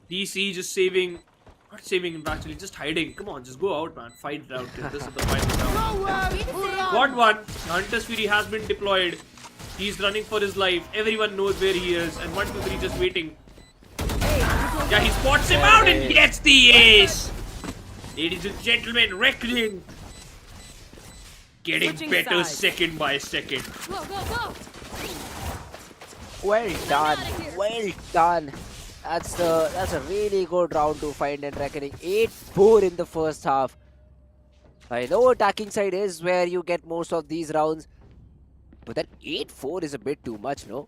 DC just saving... Not saving him actually, just hiding. Come on, just go out, man. Fight it out. This is the final round. Got one. Hunter's Fury has been deployed. He's running for his life. Everyone knows where he is. And 1, 2, 3 just waiting. Yeah, he spots him out and gets the ace. Ladies and gentlemen, Reckoning. Getting Switching better sides. second by second. Go, go, go. Well done. Well done. That's a really good round to find in Reckoning. 8-4 in the first half. I know attacking side is where you get most of these rounds. But that 8-4 is a bit too much, no?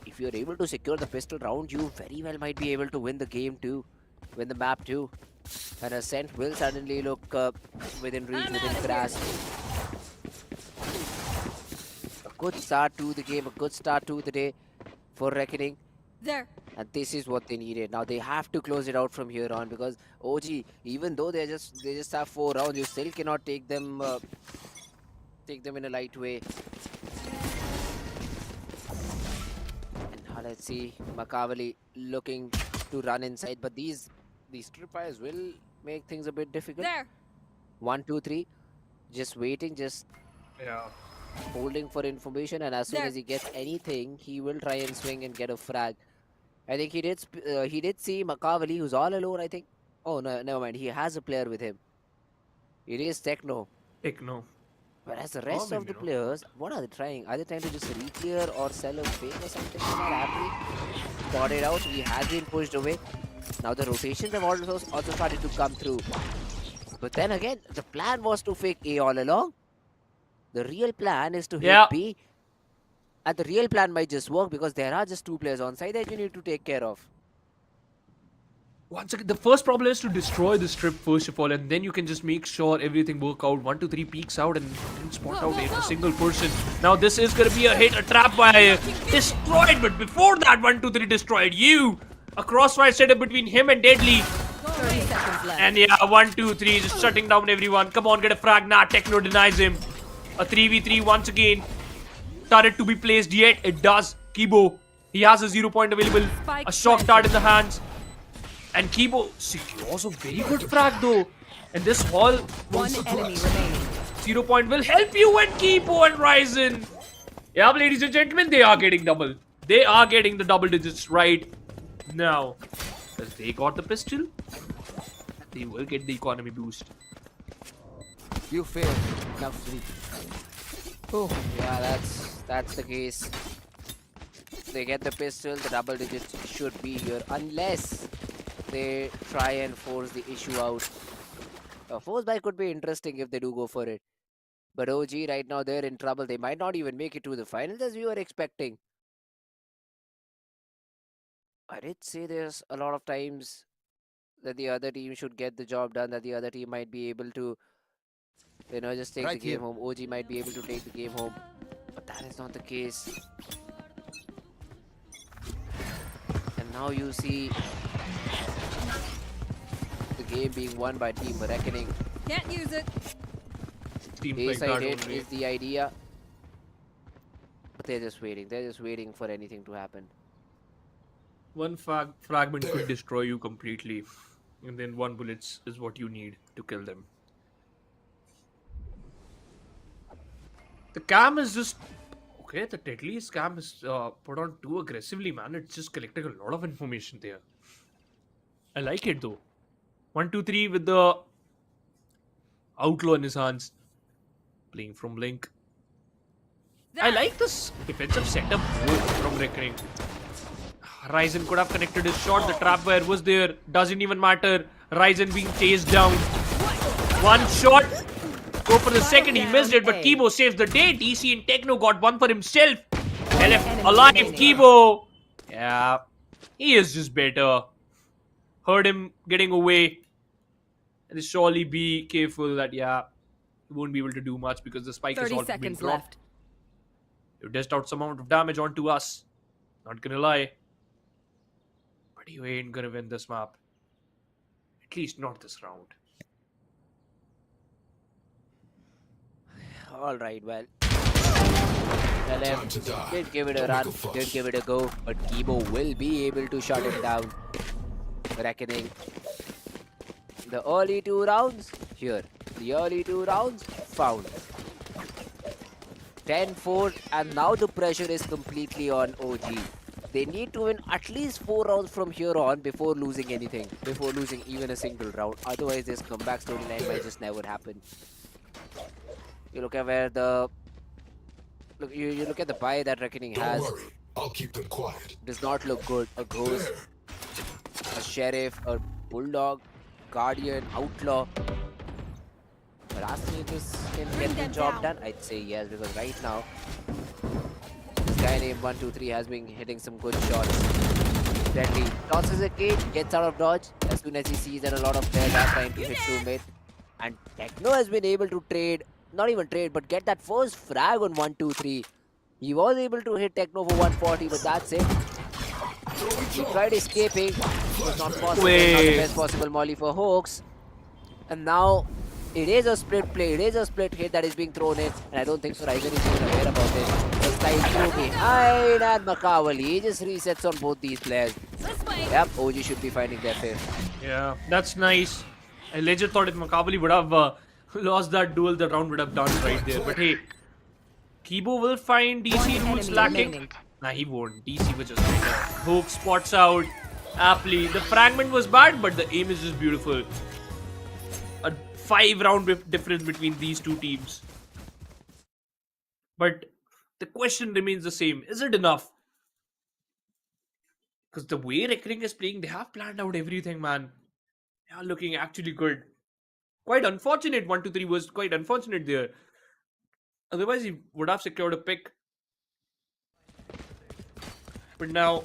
If you're able to secure the pistol round, you very well might be able to win the game too. Win the map too. And Ascent will suddenly look within reach, within grasp. A good start to the game, a good start to the day for Reckoning. There. And this is what they needed. Now they have to close it out from here on, because OG, even though they just have 4 rounds, you still cannot take them in a light way. And now let's see Makavali looking to run inside, but these tripwires will make things a bit difficult. There. 1, 2, 3, just waiting, just Yeah. holding for information, and as soon as he gets anything, he will try and swing and get a frag. I think he did see Makavali, who's all alone, I think. Oh, no, never mind. He has a player with him. It is Techno. Techno. Whereas the rest of the players, what are they trying? Are they trying to just re-clear or sell a fake or something like that? Apri got it out. He has been pushed away. Now the rotations have also started to come through. But then again, the plan was to fake A all along. The real plan is to hit B. And the real plan might just work because there are just 2 players on side that you need to take care of. Once again, the first problem is to destroy the strip first of all, and then you can just make sure everything work out. 1, 2, 3 peeks out and didn't spot out a single person. Now this is gonna be a hit, a trap by destroyed, but before that 1, 2, 3 destroyed you. A crossfire setup between him and Deadly. 30 seconds left. And yeah, 1, 2, 3 just shutting down everyone. Come on, get a frag. Nah, Techno denies him. A 3v3 once again. Turret to be placed yet. It does. Kibo, he has a 0 point available. A shock dart in the hands. And Kibo secures a very good frag though. And this hall, one enemy remaining. 0 point will help you when Kibo and Ryzen. Yeah, ladies and gentlemen, they are getting double. They are getting the double digits right now. Because they got the pistol, they will get the economy boost. You fail. Now sleep. Oh, yeah, that's the case. They get the pistol, the double digits should be here. Unless they try and force the issue out. A force buy could be interesting if they do go for it. But OG right now they're in trouble. They might not even make it to the finals as we were expecting. I did say there's a lot of times that the other team should get the job done, that the other team might be able to, you know, just take the game home. OG might be able to take the game home. But that is not the case. And now you see the game being won by Team Reckoning. Can't use it. A-side hit is the idea. But they're just waiting. They're just waiting for anything to happen. One fragment could destroy you completely. And then 1 bullet is what you need to kill them. The cam is just... Okay, the Deadly's cam is put on too aggressively, man. It's just collecting a lot of information there. I like it though. 1, 2, 3 with the outlaw in his hands. Playing from Link. I like this defensive setup from Reckoning. Ryzen could have connected his shot. The trap wire was there. Doesn't even matter. Ryzen being chased down. 1 shot. Go for the second. He missed it, but Kibo saves the day. DC and Techno got 1 for himself. LF alive. Kibo. Yeah. He is just better. Heard him getting away. And surely be careful that, yeah, he won't be able to do much because the spike is all been dropped. You dished out some amount of damage onto us. Not gonna lie. But you ain't gonna win this map. At least not this round. Alright, well. LF did give it a run, did give it a go, but Kibo will be able to shut him down. Reckoning. The early 2 rounds, here. The early 2 rounds, found. 10-4, and now the pressure is completely on OG. They need to win at least 4 rounds from here on before losing anything. Before losing even a single round. Otherwise, this comeback storyline might just never happen. You look at where the... Look, you look at the buy that Reckoning has. Don't worry, I'll keep them quiet. Does not look good. A Ghost, a Sheriff, a Bulldog, Guardian, Outlaw. But ask me if this can get the job done. I'd say yes, because right now this guy named 123 has been hitting some good shots. Deadly tosses a cage, gets out of dodge as soon as he sees that a lot of players are trying to hit roommate. And Techno has been able to trade, not even trade, but get that first frag on 123. He was able to hit Techno for 140, but that's it. He tried escaping. It was not possible. Not the best possible molly for Hawks. And now it is a split play. It is a split hit that is being thrown in. And I don't think so Ryzen is even aware about it. The slide through behind and Makavali. He just resets on both these players. Yep, OG should be finding their fifth. Yeah, that's nice. I legit thought if Makavali would have lost that duel, the round would have done right there. But hey, Kibo will find DC One roots enemy lacking. remaining. Nah, he won't. DC was just better. Hook spots out aptly. The fragment was bad, but the aim is just beautiful. A 5-round difference between these two teams. But the question remains the same. Is it enough? Because the way Reckoning is playing, they have planned out everything, man. They are looking actually good. Quite unfortunate. 1-2-3 was quite unfortunate there. Otherwise, he would have secured a pick. But now,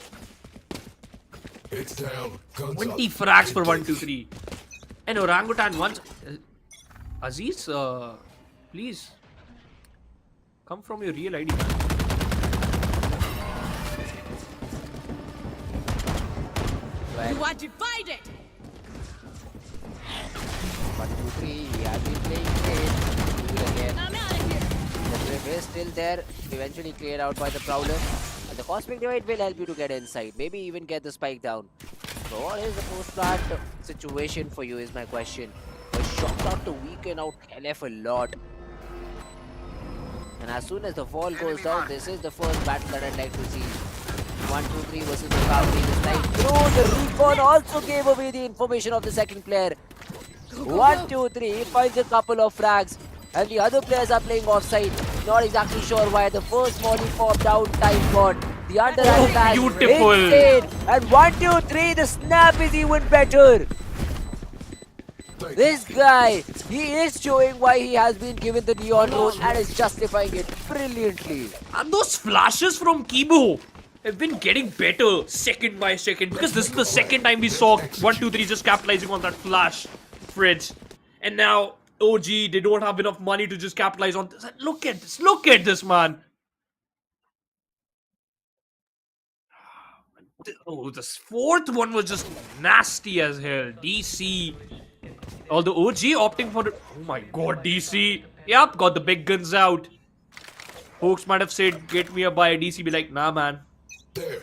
It's down. Guns 20 up. frags for 1-2-3. And Orangutan once. Aziz, please come from your real ID, man. You are divided. 1, 2, 3. He has been playing great. Do it again. I'm out of here. The trip is still there. Eventually cleared out by the Prowler. And the Cosmic Divide will help you to get inside. Maybe even get the spike down. So what is the post-plant situation for you is my question. A shot out to weaken out LF a lot. And as soon as the wall goes down, this is the first battle that I'd like to see. 1, 2, 3 versus the Kavri this time. Through the recon also gave away the information of the second player. 1, 2, 3 finds a couple of frags. And the other players are playing offside. Not exactly sure why. The first molly popped down, time bot. The underhand flag, beautiful. insane. And 1, 2, 3, the snap is even better. This guy, he is showing why he has been given the neon role and is justifying it brilliantly. And those flashes from Kibo have been getting better second by second. Because this is the second time we saw 1-2-3 just capitalizing on that flash, Fridge. And now OG, they don't have enough money to just capitalize on this. Look at this, man. Oh, this fourth one was just nasty as hell. DC. Although OG opting for it. Oh my god, DC. Yep, got the big guns out. Folks might have said, get me a buy. DC be like, nah, man. There.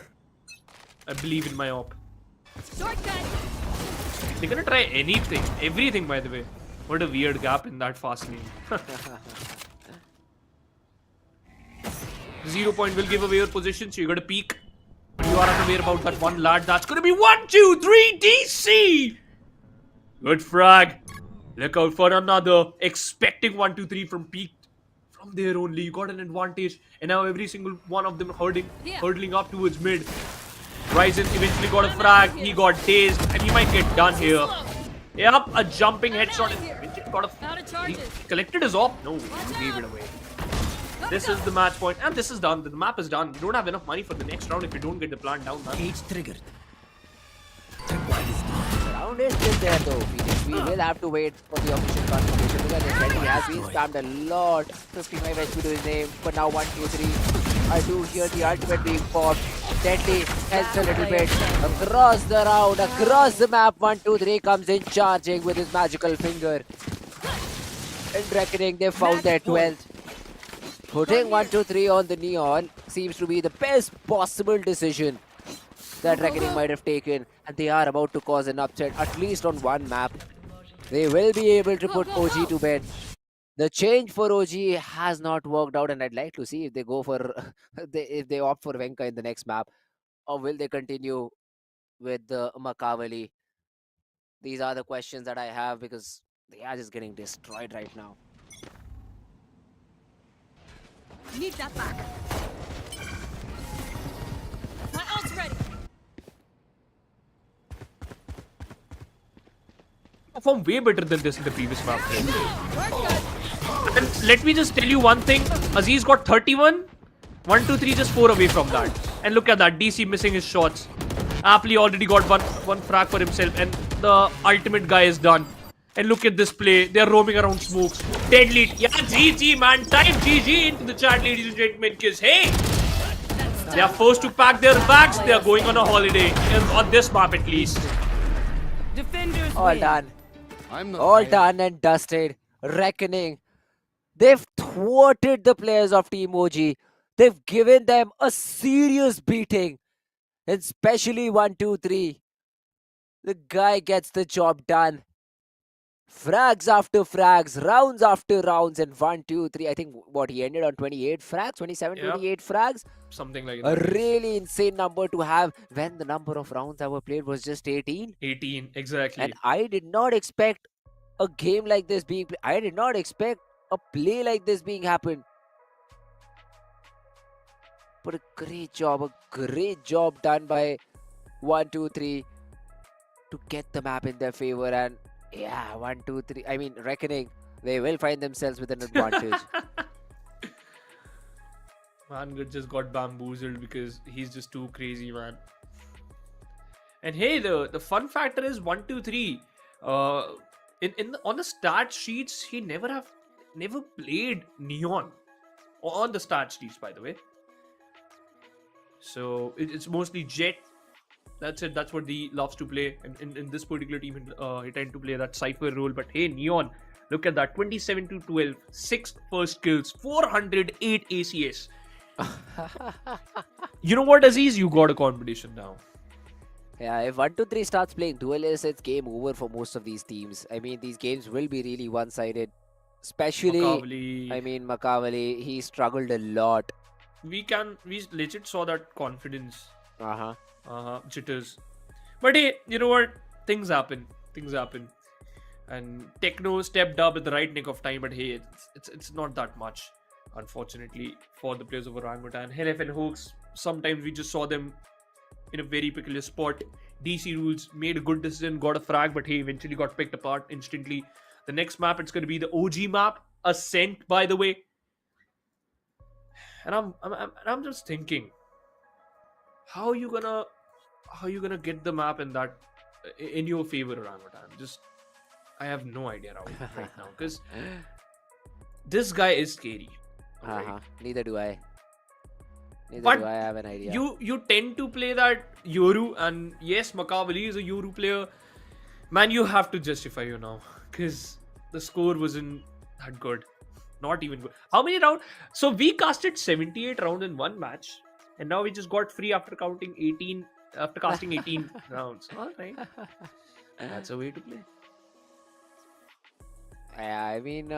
I believe in my op. Shortcut. They're gonna try anything. Everything, by the way. What a weird gap in that fast lane. 0 point will give away your position, so you gotta peek. But you are unaware about that one lad. That's gonna be 1, 2, 3 DC! Good frag. Look out for another. Expecting 1, 2, 3 from peak. From there only. You got an advantage. And now every single one of them hurdling up towards mid. Ryzen eventually got a frag. He got dazed. And he might get done here. Yep, a jumping headshot. He collected his op. No, he gave it away. This is the match point, and this is done. The map is done. You don't have enough money for the next round if you don't get the plant down. Cage triggered. The round is still there though, Phoenix. We will have to wait for the official confirmation because the Teddy has been spammed a lot. 55 HP to his name, but now 1, 2, 3. I do hear the ultimate being popped. Deadly helps a little bit. Across the round, across the map, 1, 2, 3 comes in charging with his magical finger. And Reckoning, they found their 12th. Putting 1, 2, 3 on the neon seems to be the best possible decision that Reckoning might have taken, and they are about to cause an upset, at least on one map. They will be able to put OG to bed. The change for OG has not worked out, and I'd like to see if they go for, if they opt for Venka in the next map, or will they continue with the Makavali? These are the questions that I have because they are just getting destroyed right now. Need that back. My ult's ready. Perform way better than this in the previous map. And let me just tell you one thing. Aziz got 31. 1, 2, 3 just 4 away from that. And look at that. DC missing his shots. Aptly already got one frag for himself. And the ultimate guy is done. And look at this play. They're roaming around smokes. Deadly. Yeah, GG, man. Type GG into the chat, ladies and gentlemen. Because, hey, they are forced to pack their bags. They are going on a holiday. On this map, at least. Defenders All win. done. All done and dusted. Reckoning. They've thwarted the players of Team OG. They've given them a serious beating. Especially 1, 2, 3. The guy gets the job done. Frags after frags, rounds after rounds, and 1, 2, 3. I think what he ended on 28 frags, 27, Yep. 28 frags. Something like A that. Yes. really insane number to have when the number of rounds that were played was just 18. 18, exactly. And I did not expect a game like this being. I did not expect a play like this being happened. But a great job done by 1, 2, 3 to get the map in their favor. And yeah, 1, 2, 3. I mean, reckoning, they will find themselves with an advantage. Man just got bamboozled because he's just too crazy, man. And hey, the fun factor is 1, 2, 3. On the stat sheets, he never played Neon on the stat sheets, by the way. So it's mostly Jet. That's it. That's what he loves to play. And in this particular team, he tend to play that Cypher role. But hey, Neon, look at that. 27 to 12. 6 first kills. 408 ACS. You know what, Aziz? You got a competition now. Yeah, if 1, 2, 3 starts playing duelists, it's game over for most of these teams. I mean, these games will be really one-sided. Especially, Makavali. I mean, Makavali, he struggled a lot. We legit saw that confidence. Jitters. But hey, you know what? Things happen. And Techno stepped up at the right nick of time, but hey, it's not that much, unfortunately, for the players of Orangutan. Helef and Hawks, sometimes we just saw them in a very peculiar spot. DC Rules made a good decision, got a frag, but hey, eventually got picked apart instantly. The next map, it's going to be the OG map, Ascent, by the way. And I'm just thinking, how are you gonna get the map in your favor, Orangutan? I have no idea right now, because this guy is scary. Right? Neither do I. But do I have an idea. You tend to play that Yoru, and yes, Makavali is a Yoru player. Man, you have to justify you now, because the score wasn't that good. Not even good. How many rounds? So we casted 78 rounds in one match, and now we just got free after casting 18 rounds. All right, that's a way to play. I mean,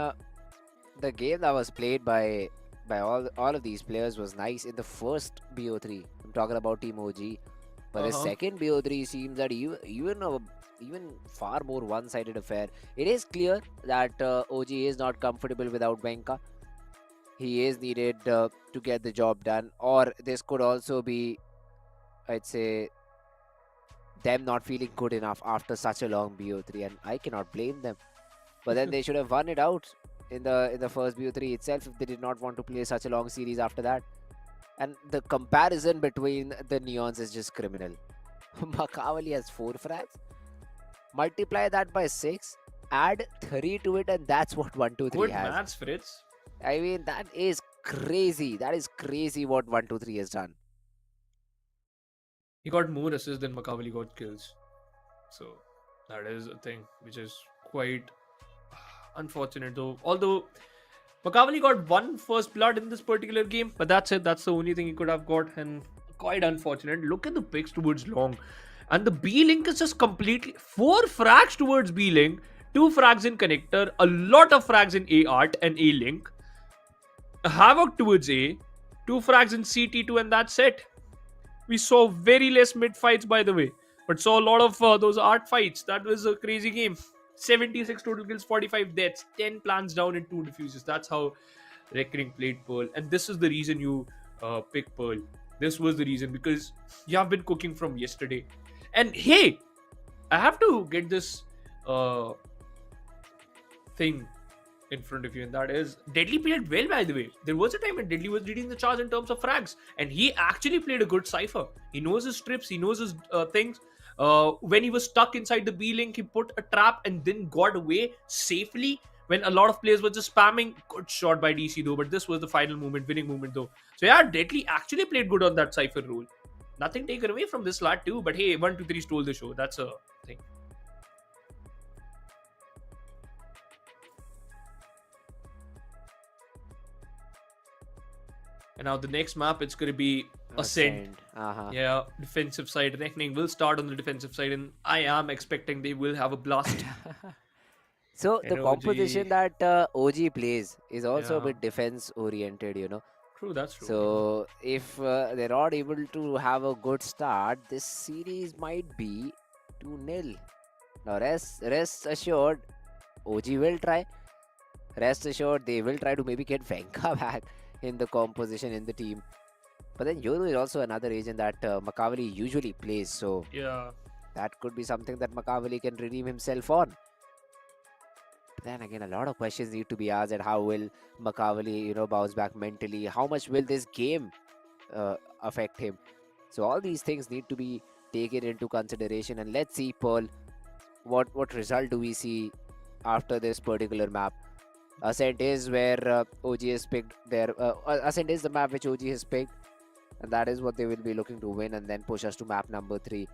the game that was played by all of these players was nice in the first BO3. I'm talking about Team OG, but the second BO3 seems that even far more one-sided affair. It is clear that OG is not comfortable without Venka. He is needed to get the job done, or this could also be, I'd say, them not feeling good enough after such a long BO3, and I cannot blame them. But then they should have won it out in the first BO3 itself if they did not want to play such a long series after that. And the comparison between the Neons is just criminal. Makavali has 4 frags. Multiply that by 6, add 3 to it, and that's what 1, 2, 3 Good has. maths, Fritz. I mean, that is crazy. That is crazy what 1, 2, 3 has done. He got more assists than Makavali got kills. So that is a thing which is quite unfortunate, though. Although Makavali got 1 first blood in this particular game, but that's it. That's the only thing he could have got, and quite unfortunate. Look at the picks towards long. And the B-Link is just completely 4 frags towards B-Link, 2 frags in connector, a lot of frags in A-Art and A-Link, a Havoc towards A, 2 frags in CT2, and that's it. We saw very less mid fights, by the way, but saw a lot of those art fights. That was a crazy game. 76 total kills, 45 deaths, 10 plants down and 2 defuses. That's how Reckoning played Pearl, and this is the reason you pick Pearl. This was the reason, because you have been cooking from yesterday. And hey, I have to get this thing in front of you, and that is Deadly played well, by the way. There was a time when Deadly was leading the charge in terms of frags, and he actually played a good cypher. He knows his strips, he knows his things. When he was stuck inside the B-Link, he put a trap and then got away safely when a lot of players were just spamming. Good shot by DC though, but this was the final moment, winning moment though. So yeah, Deadly actually played good on that cypher role. Nothing taken away from this lad too, but hey, 1, 2, 3 stole the show. That's a thing. And now the next map, it's going to be Ascent. Yeah, defensive side. Reckoning will start on the defensive side, and I am expecting they will have a blast. So the composition that OG plays is also a Yeah. bit defense oriented, you know. True, that's true. So if they're not able to have a good start, this series might be 2-0. Now rest assured, OG will try. Rest assured, they will try to maybe get Venka back in the composition in the team. But then Yoru is also another agent that Makavali usually plays, so Yeah. that could be something that Makavali can redeem himself on. But then again, a lot of questions need to be asked at how will Makavali, bounce back mentally? How much will this game affect him? So all these things need to be taken into consideration. And let's see, Paul, what result do we see after this particular map? Ascent is where OG has picked their. Ascent is the map which OG has picked, and that is what they will be looking to win, and then push us to map number 3.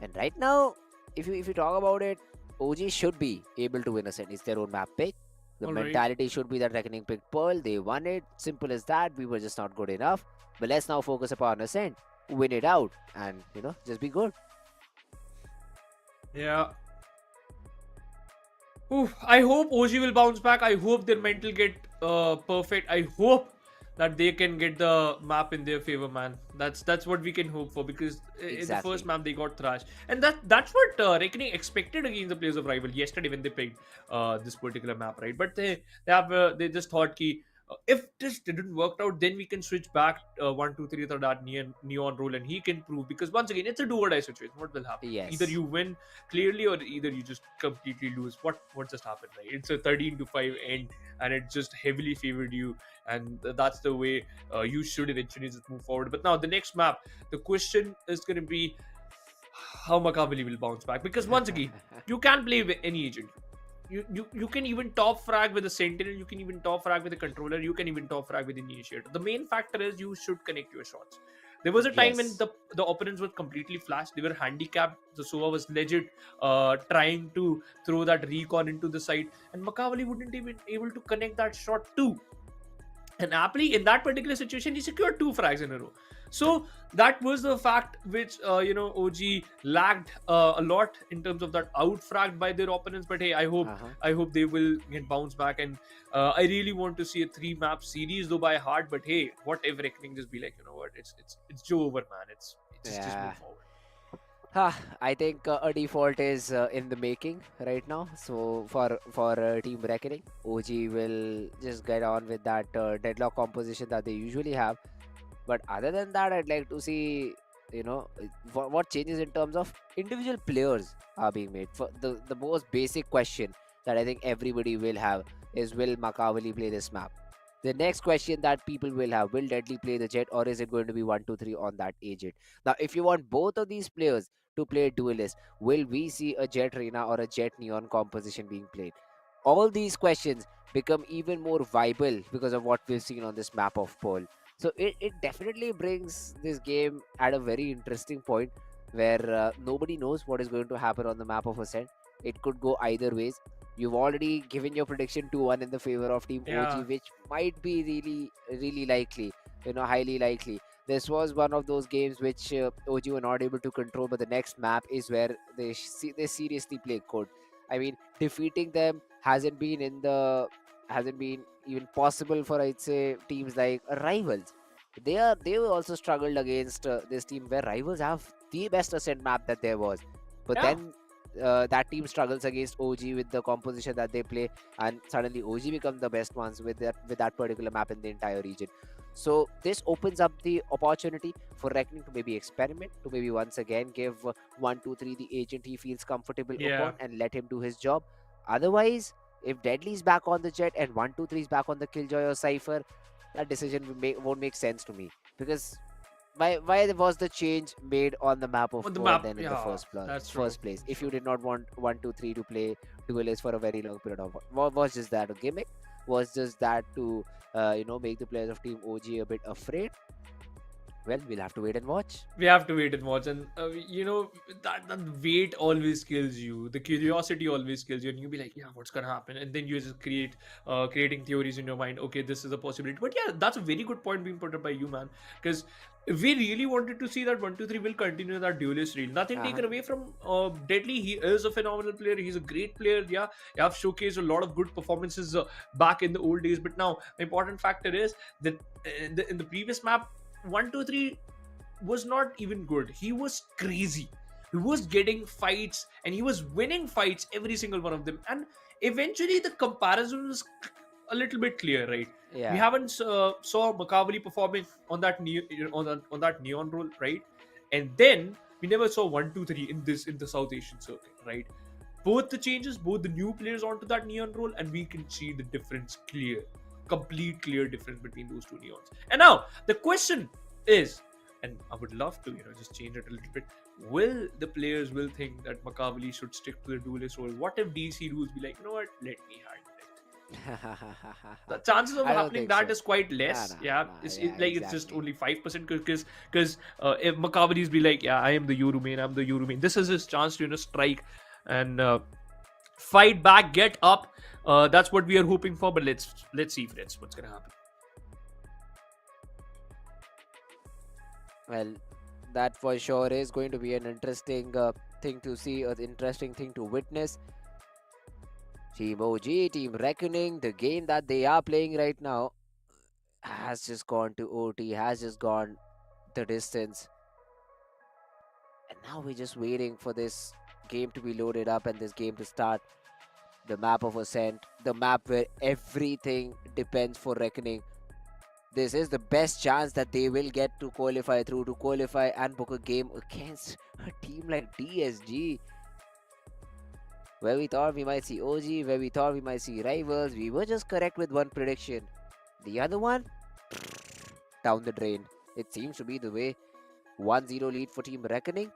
And right now, if you talk about it, OG should be able to win Ascent. It's their own map pick. The All right. mentality should be that Reckoning picked Pearl. They won it. Simple as that. We were just not good enough. But let's now focus upon Ascent, win it out, and just be good. Yeah. Oof, I hope OG will bounce back. I hope their mental get perfect. I hope that they can get the map in their favor, man. That's what we can hope for, because in the Exactly. first map they got thrashed, and that's what Reckoning expected against the players of Rival yesterday when they picked this particular map, right? But they just thought ki if this didn't work out, then we can switch back 1, 2, 3 to that neon role, and he can prove, because once again it's a do or die situation. What will happen? Yes. Either you win clearly or either you just completely lose. What just happened, right? It's a 13-5 end, and it just heavily favored you, and that's the way you should eventually just move forward. But now the next map, the question is going to be how Makavali will bounce back, because once again you can play with any agent. You can even top frag with a sentinel, you can even top frag with a controller, you can even top frag with an initiator. The main factor is you should connect your shots. There was a time when Yes. the opponents were completely flashed, they were handicapped. The Sova was legit trying to throw that recon into the side, and Makavali wouldn't even able to connect that shot too. And aptly in that particular situation, he secured 2 frags in a row. So that was the fact which OG lagged a lot in terms of that out fragged by their opponents. But hey, I hope they will get bounced back, and I really want to see a 3 map series, though by heart. But hey, what if Reckoning just be like, you know what, it's Joe over, man. It's just Yeah. move forward. I think a default is in the making right now. So for Team Reckoning, OG will just get on with that deadlock composition that they usually have. But other than that, I'd like to see what changes in terms of individual players are being made. For the most basic question that I think everybody will have is, will Makavali play this map? The next question that people will have, will Deadly play the Jet, or is it going to be 1, 2, 3 on that agent? Now, if you want both of these players to play duelist, will we see a Jet Reina or a Jet Neon composition being played? All these questions become even more viable because of what we've seen on this map of Pearl. So it definitely brings this game at a very interesting point where nobody knows what is going to happen on the map of Ascent. It could go either ways. You've already given your prediction 2-1 in the favor of Team Yeah. OG, which might be really, really likely, highly likely. This was one of those games which OG were not able to control, but the next map is where they seriously play good. I mean, defeating them hasn't been even possible for, I'd say, teams like Rivals. They also struggled against this team where Rivals have the best Ascent map that there was, but Yeah. then that team struggles against OG with the composition that they play, and suddenly OG become the best ones with that particular map in the entire region. So this opens up the opportunity for Reckoning to maybe experiment, to maybe once again give 1, 2, 3 the agent he feels comfortable Yeah. upon, and let him do his job. Otherwise, if Deadly's back on the Jet and 1, 2, 3 is back on the Killjoy or Cypher, that decision won't make sense to me, because why was the change made on the map of On the Pearl map, then in the yeah, first that's true. place? If you did not want 1, 2, 3 to play duelist for a very long period of, was just that a gimmick? Was just that to make the players of Team OG a bit afraid? Well, we'll have to wait and watch. We have to wait and watch, and that wait always kills you. The curiosity always kills you, and you'll be like, yeah, what's gonna happen? And then you just creating theories in your mind. Okay, this is a possibility. But yeah, that's a very good point being put up by you, man. Because we really wanted to see that 123 will continue that duelist reel. Nothing taken away from Deadly. He is a phenomenal player. He's a great player. Yeah, you have showcased a lot of good performances back in the old days. But now the important factor is that in the previous map, 123 was not even good. He was crazy. He was getting fights and he was winning fights, every single one of them. And eventually the comparison was a little bit clear, right? Yeah. We haven't saw Makavali performing on that on that neon role, right? And then we never saw 123 in the South Asian circuit, right? Both the changes, both the new players onto that neon role, and we can see the difference clear, complete clear difference between those two neons. And now the question is, and I would love to just change it a little bit. Will the players will think that Makavali should stick to the duelist role? What if DC rules be like, you know what, let me handle it? The chances of happening that is quite less. It's just only 5% because if Makavali's be like, yeah, I am the Yoru main, I'm the Yoru main. This is his chance to strike and fight back, get up. That's what we are hoping for. But let's see, friends, what's gonna happen. Well, that for sure is going to be an interesting thing to see, an interesting thing to witness. Team OG, Team Reckoning, the game that they are playing right now has just gone to OT, has just gone the distance. And now we're just waiting for this game to be loaded up and this game to start. The map of Ascent, the map where everything depends for Reckoning. This is the best chance that they will get to qualify through, to qualify and book a game against a team like DSG. Where we thought we might see OG, where we thought we might see rivals, we were just correct with one prediction. The other one, down the drain. It seems to be the way. 1-0 lead for Team Reckoning.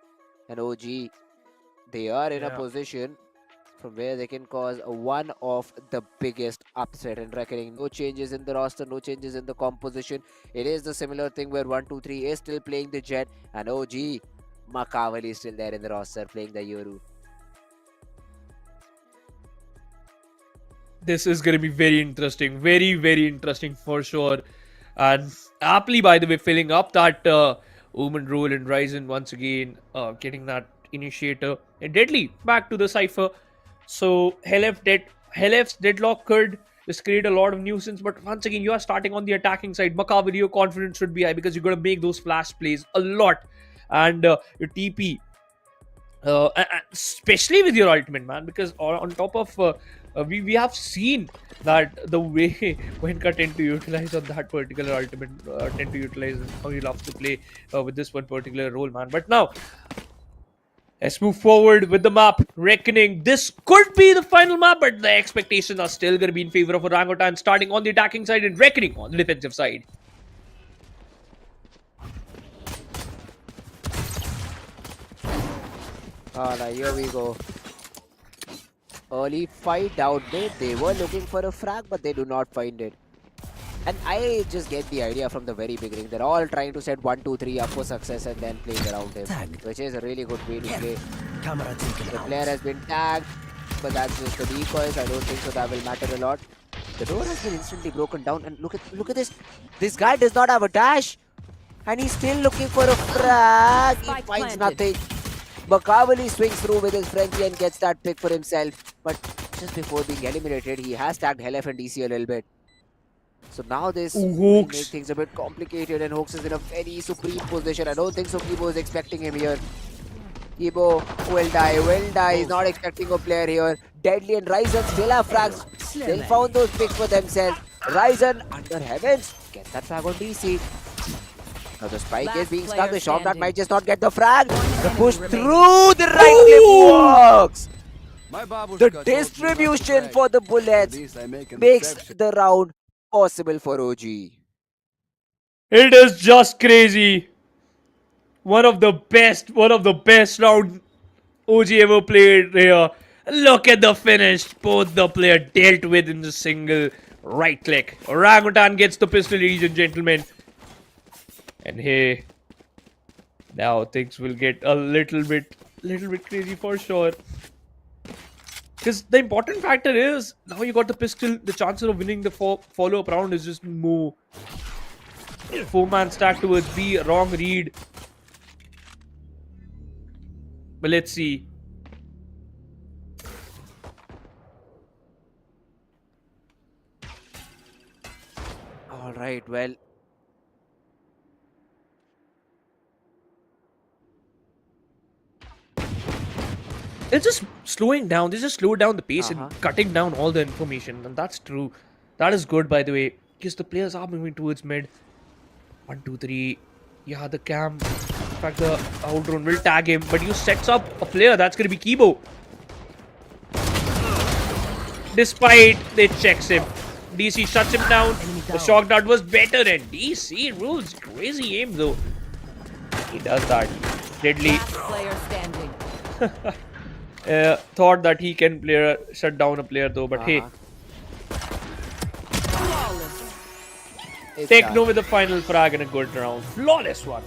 And OG, they are in a position from where they can cause one of the biggest upset in Reckoning. No changes in the roster, no changes in the composition. It is the similar thing where 123 is still playing the Jet, and OG, Makavali is still there in the roster playing the Yoru. This is going to be very interesting, very, very interesting for sure. And aptly, by the way, filling up that Omen role in Ryzen once again, getting that initiator. And Deadly back to the Cypher. So Helef's deadlock could just create a lot of nuisance, but once again, you are starting on the attacking side. Makavali, your confidence should be high because you're going to make those flash plays a lot. And your TP, especially with your ultimate, man, because on top of we have seen that the way Wenka tend to utilize on that particular ultimate, tend to utilize how he loves to play with this one particular role, man. But now, let's move forward with the map. Reckoning. This could be the final map, but the expectations are still going to be in favor of Orangutan, starting on the attacking side and Reckoning on the defensive side. Alright, here we go. Early fight down mid. They were looking for a frag, but they do not find it. And I just get the idea from the very beginning. They're all trying to set 1, 2, 3 up for success and then playing around him. Which is a really good way to play. The player has been tagged, but that's just the decoys. I don't think so that will matter a lot. The door has been instantly broken down, and look at this. This guy does not have a dash, and he's still looking for a frag. He finds nothing. Makavali swings through with his frenzy and gets that pick for himself. But just before being eliminated, he has tagged Helef and DC a little bit. So now this will make things a bit complicated, and Hoax is in a very supreme position. I don't think so Kibo is expecting him here. Kibo will die. He's not expecting a player here. Deadly and Ryzen still have frags. They found those picks for themselves. Ryzen under Heavens gets that frag on DC. Now the spike is being stuck. The shot that might just not get the frag. The push through the right clip works. The distribution for the bullets makes the round possible for OG. It is just crazy. One of the best round OG ever played here. Look at the finish. Both the player dealt with in the single right click. Orangutan gets the pistol, ladies and gentlemen. And hey, Now things will get a little bit crazy for sure. Because the important factor is now you got the pistol. The chances of winning the follow-up round is just more. 4-man stack towards B, wrong read. But let's see. All right, well. They're just slowing down. They just slow down the pace and cutting down all the information. And that's true. That is good, by the way. Because the players are moving towards mid. 1, 2, 3. Yeah, the cam. In fact, the outrun will tag him. But you sets up a player. That's going to be Kibo. Despite they checks him. DC shuts him down. The shock dart was better. And DC rules. Crazy aim, though. He does that. Deadly. Last player standing. Thought that he can shut down a player though, but hey. Techno with the final frag in a good round. Flawless one.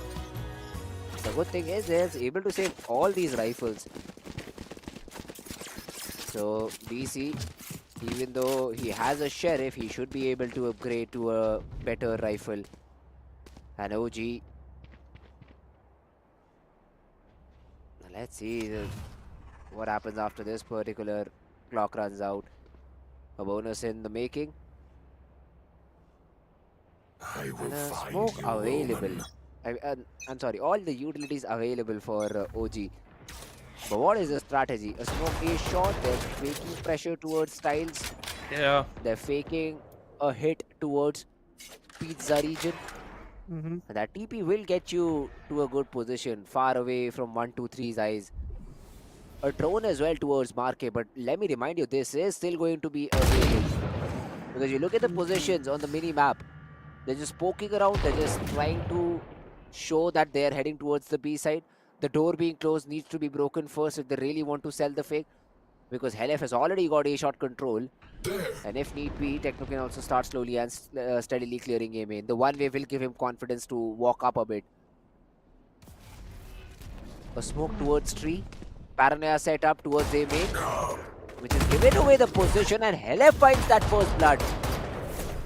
The good thing is they're able to save all these rifles. So DC, even though he has a sheriff, he should be able to upgrade to a better rifle. And OG. Let's see what happens after this particular clock runs out. A bonus in the making. And a smoke available. I'm sorry, all the utilities available for OG. But what is the strategy? A smoke is shot, they're faking pressure towards Styles. Yeah. They're faking a hit towards Pizza region. And that TP will get you to a good position, far away from 1, 2, 3's eyes. A drone as well towards Marke, but let me remind you, this is still going to be a game. Because you look at the positions on the mini-map, they're just poking around, they're just trying to show that they're heading towards the B side. The door being closed needs to be broken first if they really want to sell the fake. Because Helef has already got A-shot control. And if need be, Techno can also start slowly and steadily clearing A main. The one way will give him confidence to walk up a bit. A smoke towards tree. Paranoia set up towards A main, which is giving away the position, and Helef finds that first blood.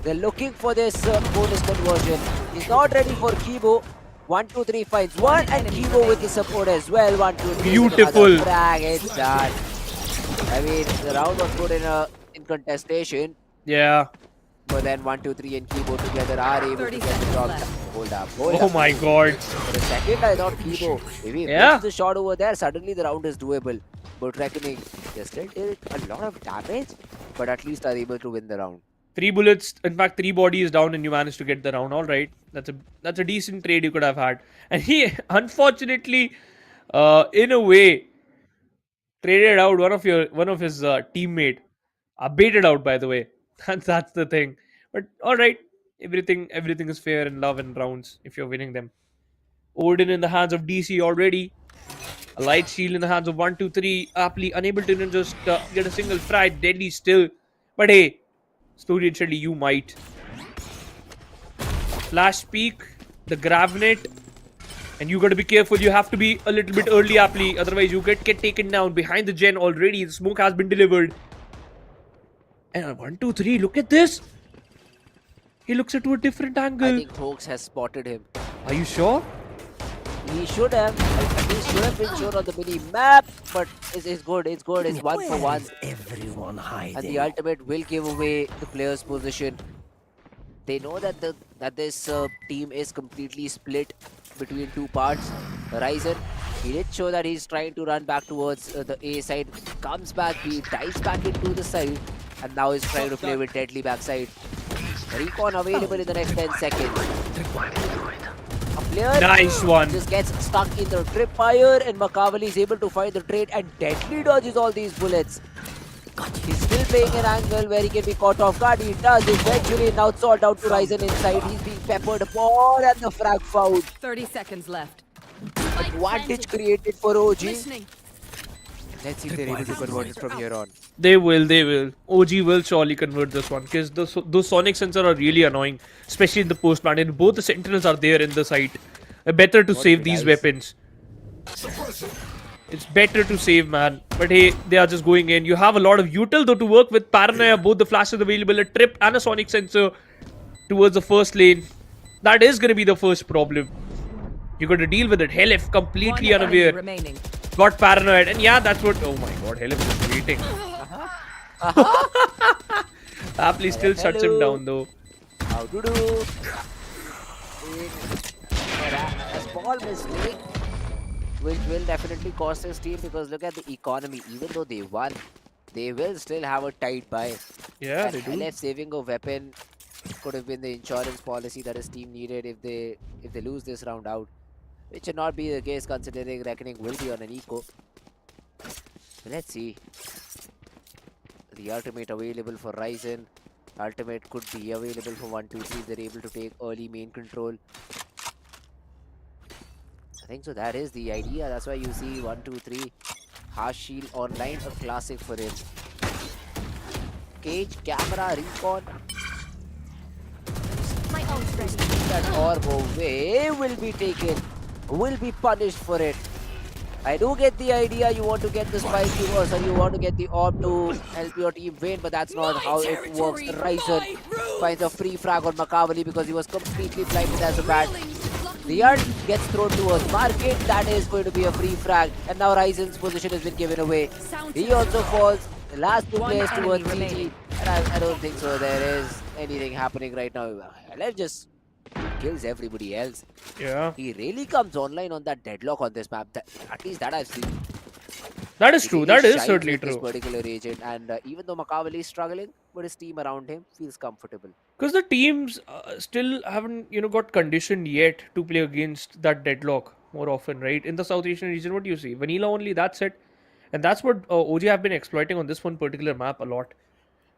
They're looking for this bonus conversion. He's not ready for Kibo. 1, 2, 3 finds one, and Kibo with the support as well. 1, 2, 3. Beautiful. Frag, it's done. I mean, the round was put in contestation. Yeah. But then 1, 2, 3 and Kibo together are able to get the job done. Hold up. Oh my god. For a second, I thought Kibo, if he missed the shot over there, suddenly the round is doable. But reckoning, they still did a lot of damage, but at least are able to win the round. 3 bullets, in fact 3 bodies down, and you managed to get the round. Alright. That's a decent trade you could have had. And he unfortunately, in a way, traded out one of his teammate. Baited out, by the way. That's the thing. But alright. Everything is fair in love and rounds if you're winning them. Odin in the hands of DC already. A light shield in the hands of 1, 2, 3. Aptly unable to even just get a single frag. Deadly still. But hey, slowly and steadily you might. Flash peek. The Gravnet. And you got to be careful. You have to be a little bit early, Aptly. Otherwise you get taken down. Behind the gen already. The smoke has been delivered. And 1, 2, 3. Look at this. He looks into a different angle. I think Hoax has spotted him. Are you sure? He should have. He should have been sure on the mini map, but it's good. It's good. It's 1 for 1. Everyone hiding. And the ultimate will give away the player's position. They know that this team is completely split between 2 parts. Ryzen, he did show that he's trying to run back towards the A side. Comes back, he dives back into the side, and now he's trying to play with deadly backside. Recon available in the next 10 seconds. A player nice one. Just gets stuck in the trip fire, and Makavali is able to find the trade and deadly dodges all these bullets. He's still playing an angle where he can be caught off guard. He does eventually now sort out to Ryzen inside. He's being peppered upon, and the frag found. 30 seconds left. Advantage created for OG. Let's see if they're able to convert it from here on. They will. OG will surely convert this one because those sonic sensors are really annoying, especially in the post plant. And both the sentinels are there in the site. better to What save did these I weapons. It's better to save, man. But hey, they are just going in. You have a lot of util though to work with. Paranoia, both the flashes available, a trip and a sonic sensor towards the first lane. That is going to be the first problem. You got to deal with it. Helif completely One enemy unaware. remaining. Got paranoid. And yeah, that's what... Oh my god, Helif is waiting. Aptly still shuts him down though. How to do? A small mistake, which will definitely cost his team, because look at the economy. Even though they won, they will still have a tight buy. Yeah, and they do. LF saving a weapon could have been the insurance policy that his team needed if they lose this round out, which should not be the case considering Reckoning will be on an eco. Let's see. The ultimate available for Ryzen. Ultimate could be available for 1-2-3 if they're able to take early main control. I think so. That is the idea. That's why you see 1-2-3 Harsh Shield online, a classic for him. Cage, camera, recon. My ult's ready. That orb away will be taken. Will be punished for it. I do get the idea. You want to get the spike, or sorry, you want to get the orb to help your team win, but that's not how it works. Ryzen finds a free frag on Makavali because he was completely blinded as a bat. The ult gets thrown towards Market. That is going to be a free frag, and now Ryzen's position has been given away. He also falls. The last two players towards CT, and I don't think so. There is anything happening right now. Let's just kills everybody else. Yeah. He really comes online on that deadlock on this map. At least that I've seen. That is true. That is certainly true. This particular agent, and even though Makavali is struggling, but his team around him feels comfortable. Because the teams still haven't, got conditioned yet to play against that deadlock more often, right? In the South Asian region, what do you see? Vanilla only, that's it. And that's what OG have been exploiting on this one particular map a lot.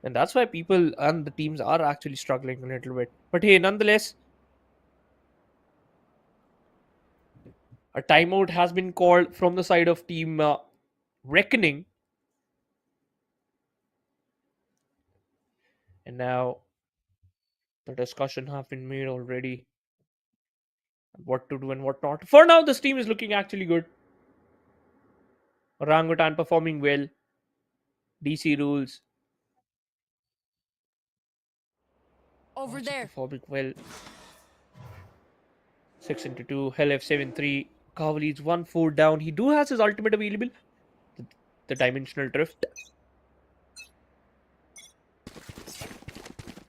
And that's why people and the teams are actually struggling a little bit. But hey, nonetheless, a timeout has been called from the side of team Reckoning. And now the discussion have been made already. What to do and what not. For now, this team is looking actually good. Orangutan performing well. DC rules. Over there. Performing well. 6-2. Hell F7-3. Kavali's 1-4 down. He do has his ultimate available. The dimensional drift.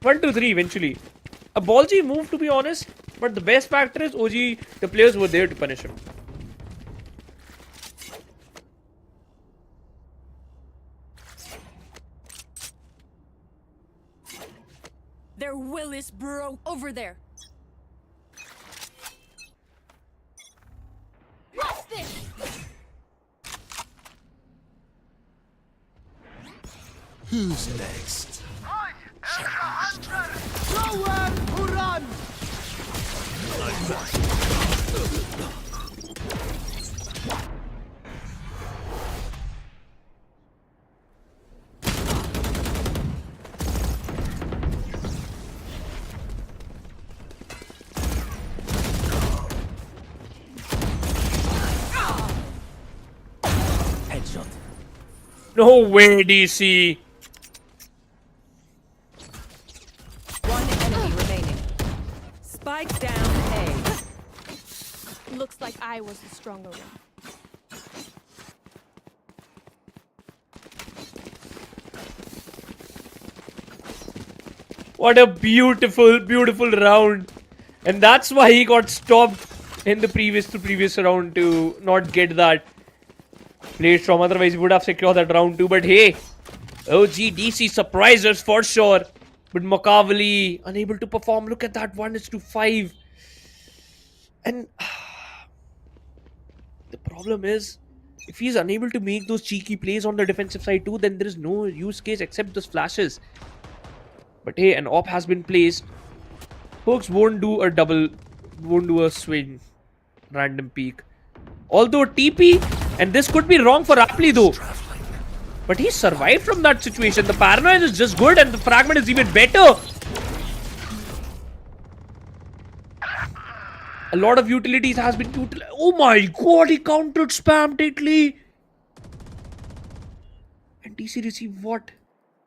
1-3 eventually. A ballsy move, to be honest. But the best factor is OG, the players were there to punish him. Their will is bro. Over there. What's this? Who's next? Nowhere to run! Headshot. No way, DC. One enemy remaining. Spike down A. Looks like I was the stronger one. What a beautiful, beautiful round. And that's why he got stopped in the previous round to not get that play from. Otherwise, he would have secured that round too. But hey, OG DC surprised us for sure. But Makavali unable to perform. Look at that, 1-5. And the problem is, if he's unable to make those cheeky plays on the defensive side too, then there is no use case except those flashes. But hey, an op has been placed. Folks won't do a swing. Random peek. Although TP, and this could be wrong for Apli though. But he survived from that situation. The paranoia is just good and the fragment is even better. A A lot of utilities has been utilized. Oh my god, he countered spam deadly. And DC received what?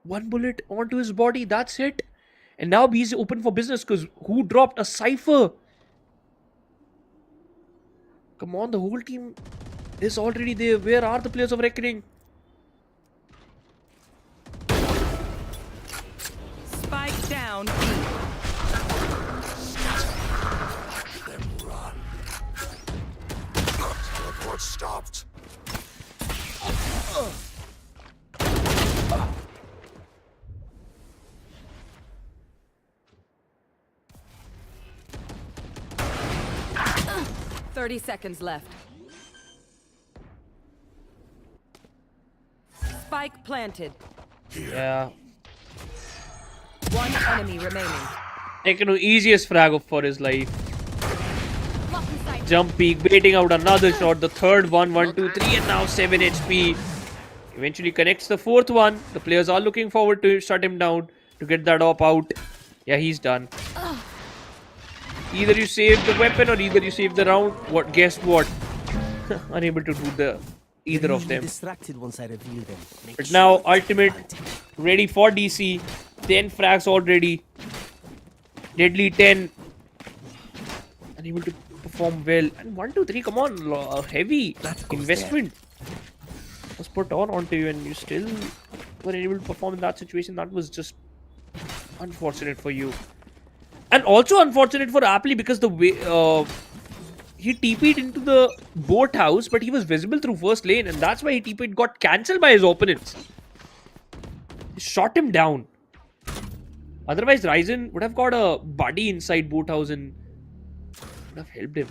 One bullet onto his body. That's it. And now he's open for business because who dropped a cipher? Come on, the whole team is already there. Where are the players of Reckoning? Spike down. Them run. Teleport stopped. 30 seconds left. Spike planted. Yeah. One enemy remaining. Taking the easiest frag up for his life. Jump peek, baiting out another shot. The third one, 1, 2, 3, and now 7 HP. Eventually connects the fourth one. The players are looking forward to shut him down to get that op out. Yeah, he's done. Either you save the weapon or either you save the round. What? Guess what? Unable to do either of them. Distracted once I reveal them. But now ultimate ready for DC. 10 frags already. Deadly 10. Unable to perform well. And 1, 2, 3. Come on, heavy investment was put onto you, and you still were able to perform in that situation. That was just unfortunate for you. And also unfortunate for Apple because the way he TP'd into the boat house, but he was visible through first lane, and that's why he TP'd got cancelled by his opponents. He shot him down. Otherwise, Ryzen would have got a buddy inside boat house and would have helped him.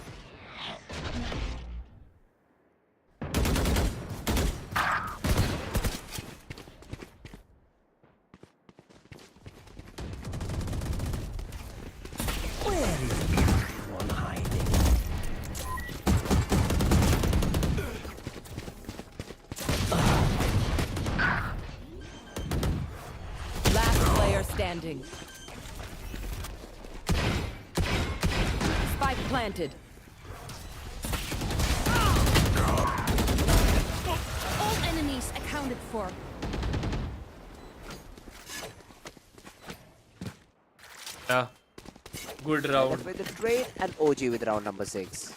Standing. Spike planted. All enemies accounted for. Yeah. Good round. With the trade and OG with round number 6.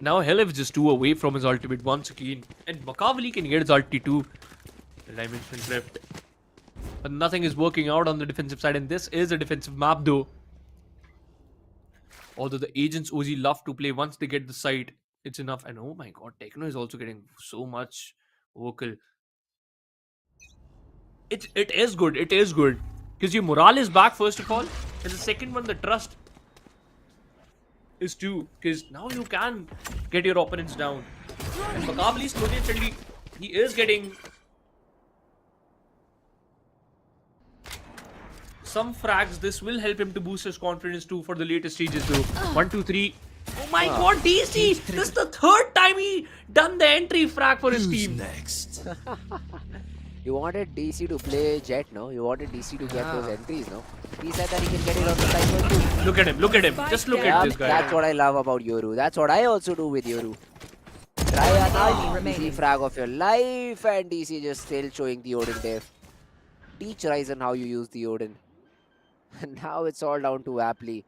Now Helev is just 2 away from his ultimate once again. And Makavali can get his ulti too. The dimension drift. But nothing is working out on the defensive side, and this is a defensive map though. Although the agents OZ love to play once they get the site, it's enough. And oh my god, Techno is also getting so much vocal. It is good. It is good. Because your morale is back first of all. And the second one, the trust is too. Because now you can get your opponents down. And Makavali slowly and steadily, he is getting some frags. This will help him to boost his confidence too for the later stages though. 1, 2, 3. Oh my god, DC! This is the third time he done the entry frag for his team. Next? You wanted DC to play Jet, no? You wanted DC to get those entries, no? He said that he can get it on the side too. Look at him, look at him. Just look at this guy. That's what I love about Yoru. That's what I also do with Yoru. Try an easy frag of your life, and DC just still showing the Odin def. Teach Ryzen how you use the Odin. And now it's all down to Apple.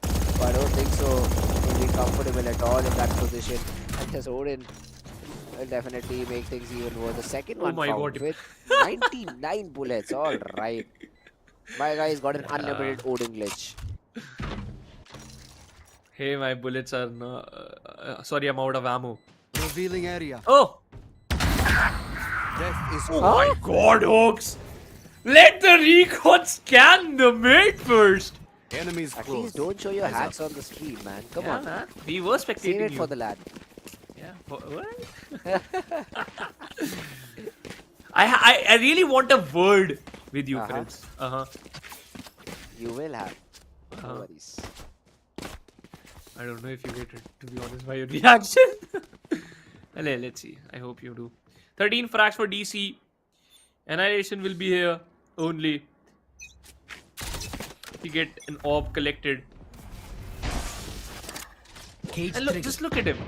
But I don't think so he'll be comfortable at all in that position. And his Odin will definitely make things even worse. The second one found with 99 bullets. All right. My guy's got an unlimited Odin glitch. Hey, my bullets are sorry, I'm out of ammo. Revealing area. Oh! Death is oh my god, Hawks! Let the recon scan the mid first! Enemies At least don't show your hacks on the stream, man. Come on. Man. We were spectating Save it you. for the lad. Yeah, what? I really want a word with you, friends. You will have. No worries. I don't know if you get it, to be honest, by your reaction. Let's see. I hope you do. 13 frags for DC. Annihilation will be here only. You get an orb collected. And look, just look at him.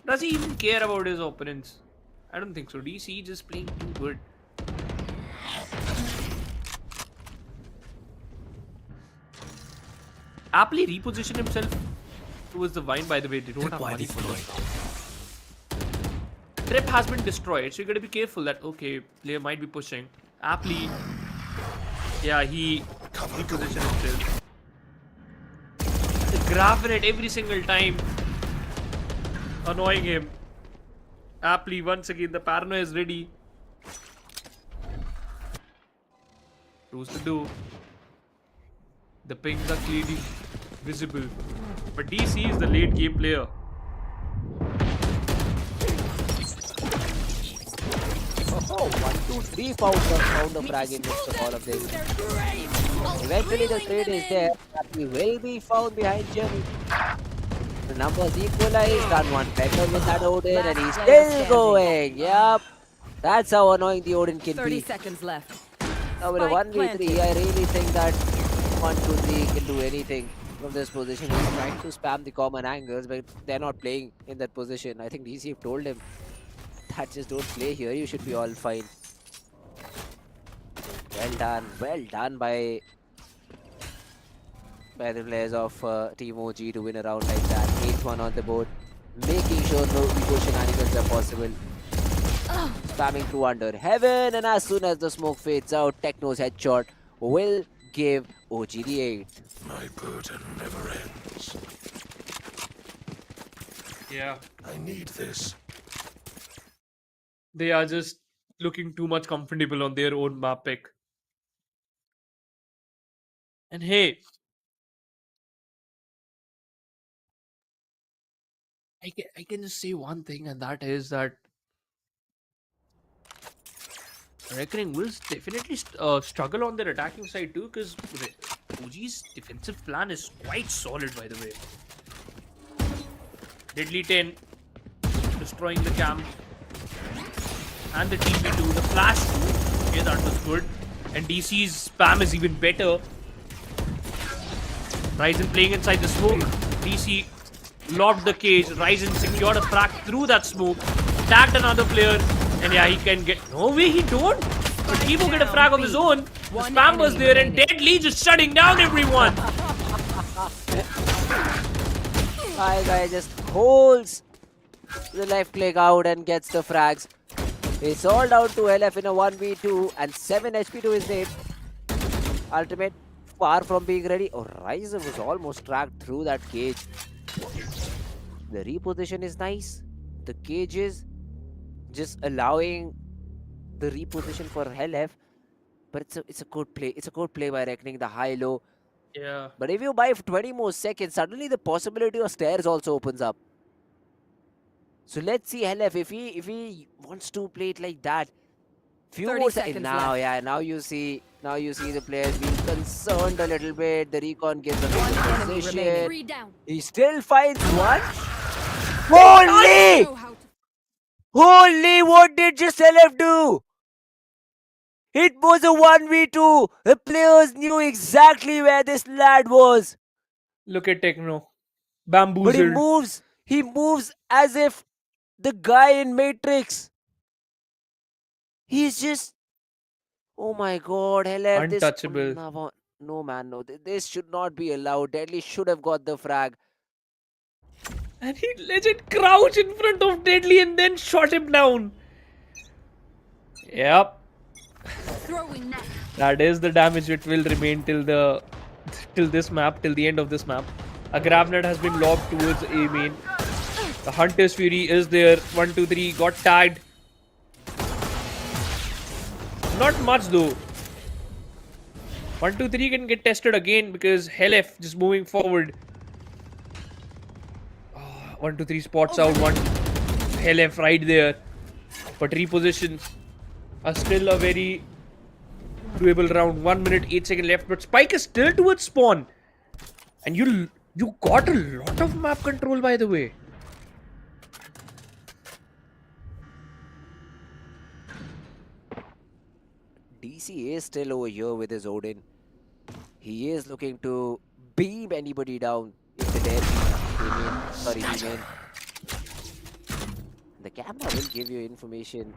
Does he even care about his opponents? I don't think so. DC just playing too good. Aptly reposition himself towards the vine, by the way. They don't have money for this. Trip has been destroyed, so you gotta be careful that, okay, player might be pushing. Aptly, yeah, he repositioned himself. Grabbing it every single time, annoying him. Aptly, once again, the paranoia is ready. Close the door. The pings are clearly visible. But DC is the late game player. Oh, 1, 2, 3 found the frag in midst of all of this. Eventually the trade is there. He will be found behind Jerry. The numbers equalized. Done one better with that Odin, and he's still going. Yep. That's how annoying the Odin can 30 be. seconds left. Now with a 1v3, I really think that 1, 2, 3 can do anything from this position. He's trying to spam the common angles, but they're not playing in that position. I think DC have told him that just don't play here. You should be all fine. Well done by the players of Team OG to win a round like that. 8th one on the board, making sure no ego shenanigans are possible. Spamming through under heaven, and as soon as the smoke fades out, Techno's headshot will give OG the 8th. My burden never ends. Yeah. I need this. They are just looking too much comfortable on their own map pick. And hey, I can just say one thing, and that is that Reckoning will definitely struggle on their attacking side too, because OG's defensive plan is quite solid, by the way. Deadly 10 destroying the camp and the TP2, the flash 2. Okay, that was good. And DC's spam is even better. Ryzen playing inside the smoke. DC locked the cage. Ryzen secured a frag through that smoke. Tagged another player. And yeah, he can get... No way, he don't. But Evo get a frag of his own. The spam was there and Deadly just shutting down everyone. My guy just holds the left click out and gets the frags. It's all down to LF in a 1v2 and 7 HP to his name. Ultimate far from being ready. Oh, Ryzen was almost tracked through that cage. The reposition is nice. The cage is just allowing the reposition for LF. But it's a good play. It's a good play by Reckoning, the high-low. Yeah. But if you buy 20 more seconds, suddenly the possibility of stairs also opens up. So let's see LF if he wants to play it like that. Few more seconds now, yeah. Now you see the players being concerned a little bit. The recon gives a good position. He still finds one. Holy! Holy! What did just LF do? It was a 1v2. The players knew exactly where this lad was. Look at Techno. Bamboozled. But he moves as if the guy in Matrix. He's just... Oh my god, LF. Untouchable. No man, no. This should not be allowed. Deadly should have got the frag. And he legit crouched in front of Deadly and then shot him down. Yep. That is the damage which will remain till the end of this map. A Gravnet has been lobbed towards A main. The Hunter's Fury is there. 1, 2, 3 got tagged. Not much though. 1, 2, 3 can get tested again because Helef just moving forward. 1, 2, 3 spots out. One Helef right there. But repositions are still a very doable round. 1 minute 8 seconds left. But Spike is still towards spawn. And you got a lot of map control, by the way. DC is still over here with his Odin. He is looking to beam anybody down if the dare Sorry, B-main. The camera will give you information.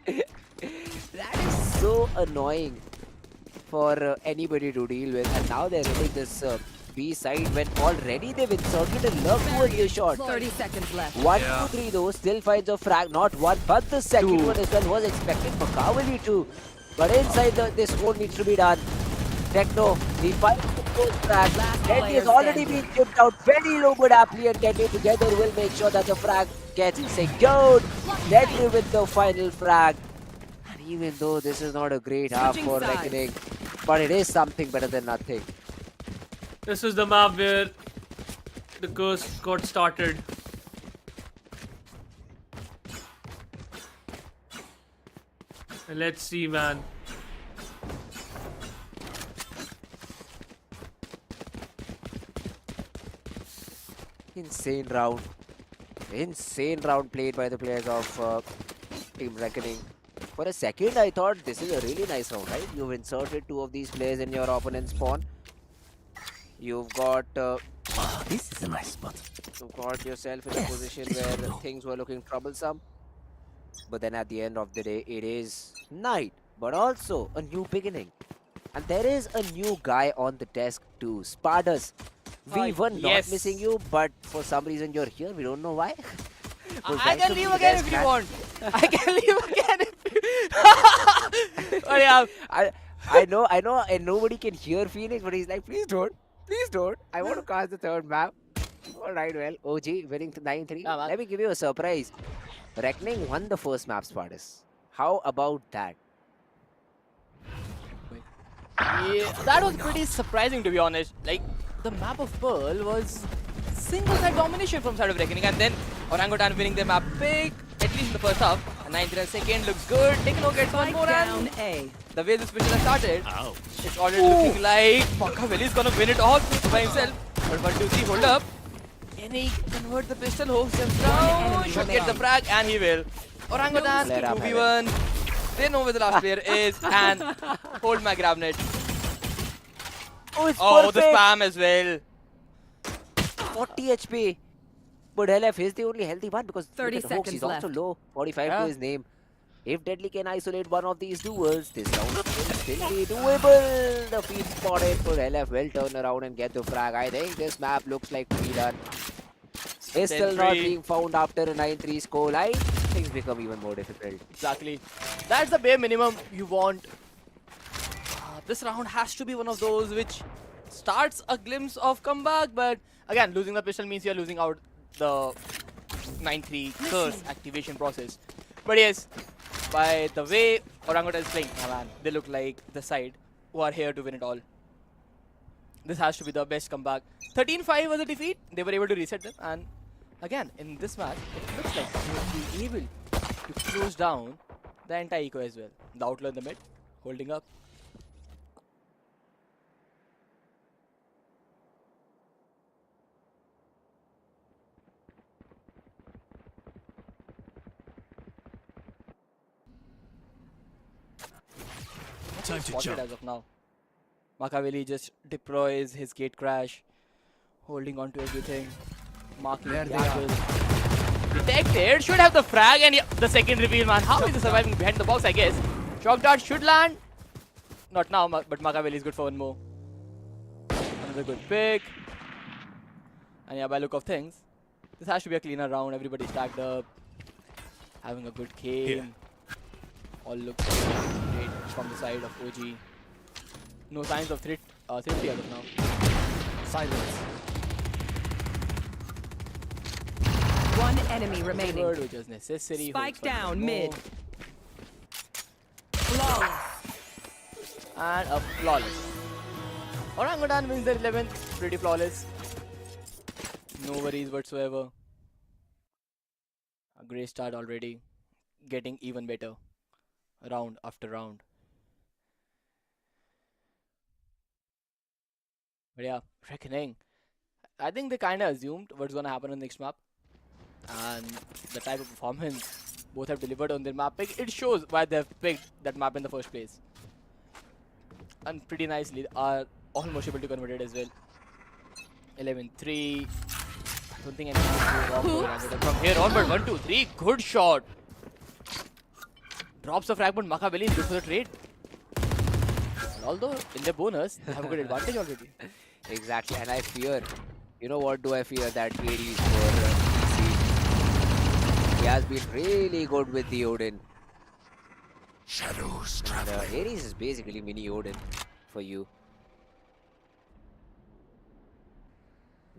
That is so annoying for anybody to deal with. And now they're hitting this B side when already they've inserted a love towards the shot. 30 seconds left. 1, 2, 3 though, still finds a frag. Not one, but the second one as well was expected for Kavali too. But inside this hole needs to be done. Techno, he finds the first frag. Dendy has already been chipped out very low, but Aptly and Dendy together will make sure that the frag gets secured. Dendy with the final frag. And even though this is not a great half for Reckoning, but it is something better than nothing. This is the map where the curse got started. And let's see, man. Insane round. Insane round played by the players of Team Reckoning. For a second, I thought this is a really nice round, right? You've inserted 2 of these players in your opponent's spawn. You've got... this is a nice spot. You've got yourself in a position where things were looking troublesome. But then at the end of the day, it is night, but also a new beginning. And there is a new guy on the desk too, Spardas. We were not missing you, but for some reason you're here. We don't know why. I can leave again if you want. I can leave again if you... But yeah, I know, and nobody can hear Phoenix, but he's like, please don't. I want to cast the third map. Alright, well, OG winning 9-3. Let me give you a surprise. Reckoning won the first map, Spardas. How about that? Yeah, that was pretty surprising, to be honest. Like, the map of Pearl was single-side domination from side of Reckoning, and then Orangutan winning their map big, at least in the first half. And 9-3 second looks good. Tekno gets one more, and the way this pistol has started, it's already looking like Makaveli is gonna win it all by himself. But 1, 2, 3, hold up. Can he convert the pistol? Hooks jumps down, should get the frag, and he will. Orangutan 2v1. They know where the last player is, and hold my grabnet. Oh, the spam as well. 40 HP. But LF is the only healthy one because 30 Hawks is seconds also left. low. 45 to his name. If Deadly can isolate one of these duels, this round will still be doable. The feed spotted for LF will turn around and get the frag. I think this map looks like to be done. It's still not being found after a 9-3 score line. Things become even more difficult. Exactly. That's the bare minimum you want. This round has to be one of those which starts a glimpse of comeback, but again, losing the pistol means you're losing out the 9-3 curse activation process. But yes, by the way Orangutan is playing, they look like the side who are here to win it all. This has to be the best comeback. 13-5 was a defeat. They were able to reset them, and again, in this match, it looks like they will be able to close down the entire eco as well. The outlaw in the mid, holding up. Time to Spotted jump. as of now. Makaveli just deploys his gate crash, holding on to everything, marking the angle. Detected, should have the frag, and the second reveal, man. How is he surviving behind the box, I guess? Shock dart should land. Not now, but Makaveli is good for one more. Another good pick. And yeah, by look of things, this has to be a cleaner round. Everybody stacked up, having a good game. All looks great from the side of OG. No signs of safety as of now. Silence. One enemy remaining. Which is necessary. Spike down mid. Flawless. And a flawless. Orangutan wins their 11th. Pretty flawless. No worries whatsoever. A great start already. Getting even better. Round after round. But yeah, Reckoning. I think they kind of assumed what's going to happen on the next map. And the type of performance both have delivered on their map pick, it shows why they've picked that map in the first place. And pretty nicely are almost able to convert it as well. 11-3. I don't think anything will go wrong for Orangutan from here on, but 1-2-3. Good shot. Drops the fragment. Makaveli is good for the trade. Although in the bonus, they have a good advantage already. Exactly, and I fear, you know what do I fear? That AD for DC. He has been really good with the Odin. Shadows And traveling. Ares is basically mini Odin for you.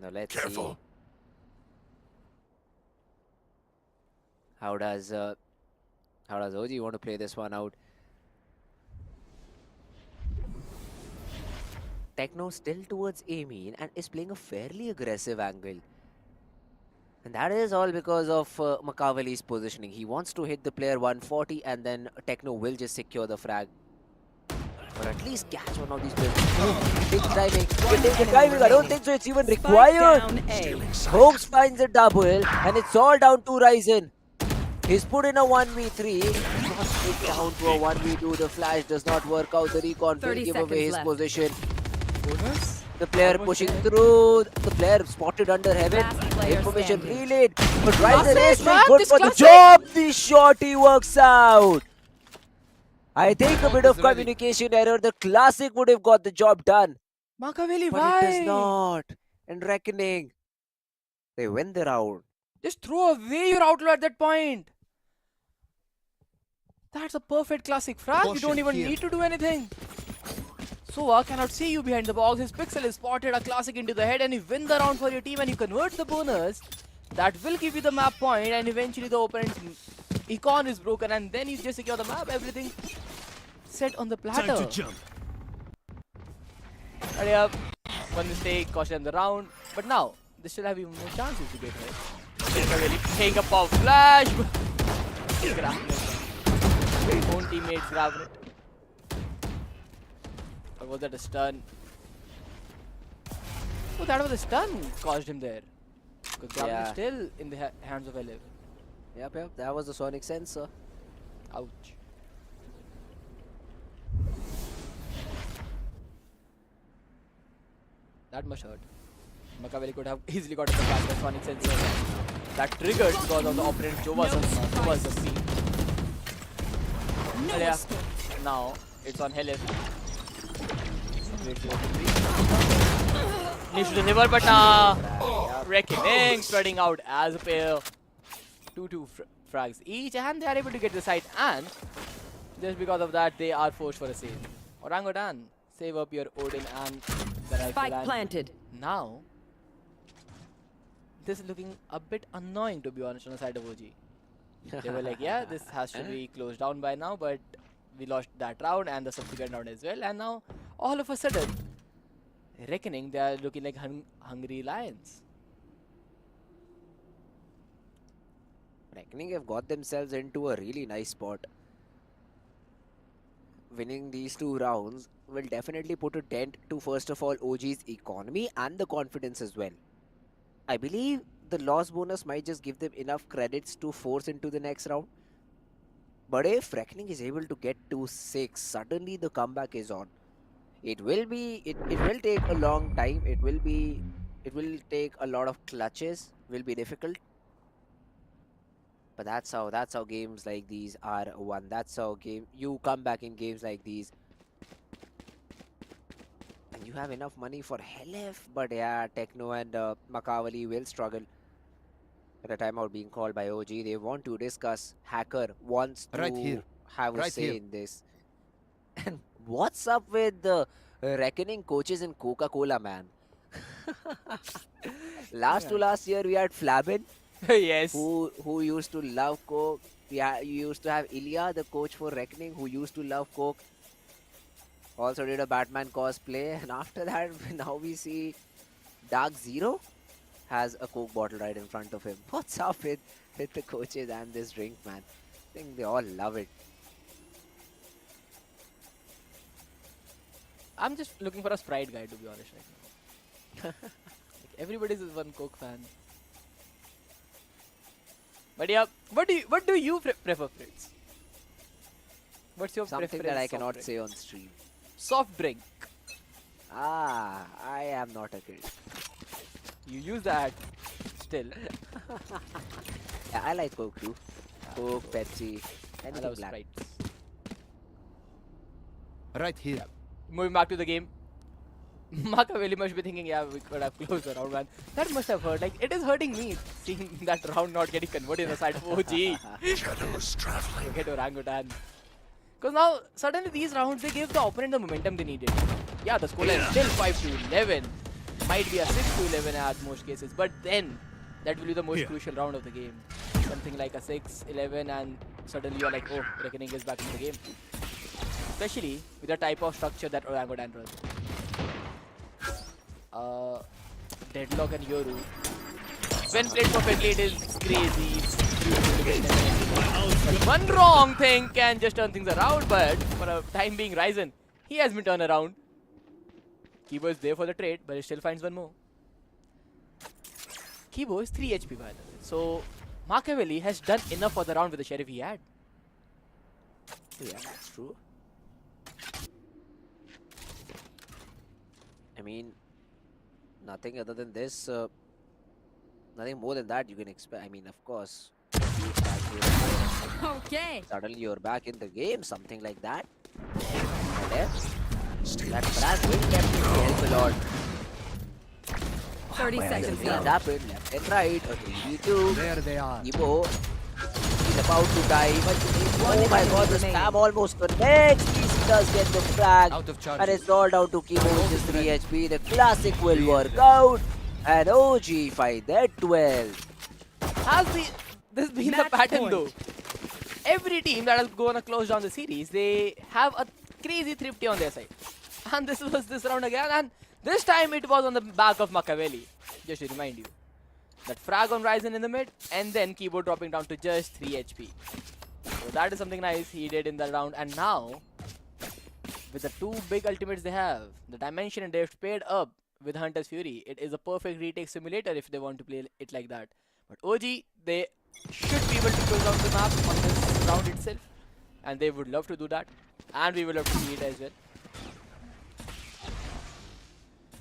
Now let's Careful. see. How does OG want to play this one out? Techno still towards Amin and is playing a fairly aggressive angle. And that is all because of Makaveli's positioning. He wants to hit the player 140 and then Techno will just secure the frag. Or at least catch one of these players. Take the timing. Take the timing. I don't think so. It's even required. Hoax finds a double and it's all down to Ryzen. He's put in a 1v3. Not straight down to a 1v2. The flash does not work out. The recon will give away his position. Bonus. The player pushing through. The player spotted under heaven. Information relayed. But Ryzen is being good for the job. The shorty works out. I think a bit of communication error. The classic would have got the job done. Makaveli, But why? it does not. And reckoning. They win the round. Just throw away your outlaw at that point. That's a perfect classic frag. You don't even need to do anything. Sova cannot see you behind the box. His pixel is spotted, a classic into the head, and you win the round for your team and you convert the bonus. That will give you the map point, and eventually the opponent's econ is broken, and then you just secure the map. Everything set on the platter. Time to jump. Hurry up. One mistake, cost them the round. But now, they still have even more chances to get hit. Take a power flash. Grabbing it. Own teammates grabbing it. Or was that a stun? Oh, that was a stun caused him there. Because Gavin is still in the hands of 11. Yep, that was the sonic sensor. Ouch. That much hurt. Makaveli could have easily got the flash by sonic sensor. That triggered because of the opponent Jova's the scene. No escape. Now it's on Helif. Needs to deliver, but Reckoning spreading out as a pair. 2-2 frags each, and they are able to get the side, and just because of that, they are forced for a save. Orangutan, save up your Odin and the rifle. Spike planted. Now, this is looking a bit annoying, to be honest, on the side of OG. They were like, yeah, this has to be closed down by now, but we lost that round and the subsequent round as well, and now all of a sudden, Reckoning, they are looking like hungry lions. Reckoning have got themselves into a really nice spot. Winning these 2 rounds will definitely put a dent to, first of all, OG's economy and the confidence as well. I believe the loss bonus might just give them enough credits to force into the next round. But if Reckoning is able to get to 6, suddenly the comeback is on. It will take a long time. It will take a lot of clutches. Will be difficult. But that's how games like these are won. That's how you come back in games like these. And you have enough money for Helif, but yeah, Techno and Makaveli will struggle. At a timeout being called by OG, they want to discuss. Hacker wants to have a say in this. And what's up with the Reckoning coaches in Coca-Cola, man? Last year we had Flabin. Yes. Who used to love Coke. You used to have Ilya, the coach for Reckoning, who used to love Coke. Also did a Batman cosplay. And after that, now we see Dark Zero has a Coke bottle right in front of him. What's up with the coaches and this drink, man? I think they all love it. I'm just looking for a Sprite guy, to be honest, right now. Like, everybody's one Coke fan. But yeah, what do you prefer, Fritz? What's your Something preference? that I cannot say on stream. Soft drink. I am not a kid. You use that still. Yeah, I like Coke too. Coke, Pepsi, I anything love black. Sprites. Right here. Moving back to the game. Machiavelli must be thinking, yeah, we could have closed the round, man. That must have hurt. Like, it is hurting me seeing that round not getting converted in the side of OG. Shadows traveling. Get Orangutan. Because now, suddenly these rounds, they gave the opponent the momentum they needed. Yeah, the scoreline is still 5-11. Might be a 6-11 at most cases. But then, that will be the most crucial round of the game. Something like a 6-11 and suddenly you're like, oh, Reckoning is back in the game. Especially with the type of structure that Orangutan runs. Deadlock and Yoru. When played perfectly, it is crazy. But one wrong thing can just turn things around. But for a time being, Ryzen, he has been turned around. Kibo is there for the trade, but he still finds one more. Kibo is 3 HP by the way. So Machiavelli has done enough for the round with the sheriff he had. Yeah, that's true. I mean, nothing other than this. Nothing more than that you can expect. I mean, of course. Okay. Suddenly you're back in the game, something like that. That frag will definitely help a lot. 30 seconds left. Happened left and right. A 3v2. There they are. Ibo. He's about to die. But oh my god, the spam almost connects. PC does get the frag. Out of charge. And it's all down to Kibo with his 3 HP. The classic will work out. And OG fight that 12. Has this been the pattern though? Every team that is going to close down the series, they have a crazy thrifty on their side. And this was this round again. And this time it was on the back of Machiavelli. Just to remind you. That frag on Ryzen in the mid. And then Keyboard dropping down to just 3 HP. So that is something nice he did in that round. And now, with the two big ultimates they have, the Dimension and they've paired up with Hunter's Fury. It is a perfect retake simulator if they want to play it like that. But OG, they should be able to close down the map on this round itself. And they would love to do that. And we will love to see it as well.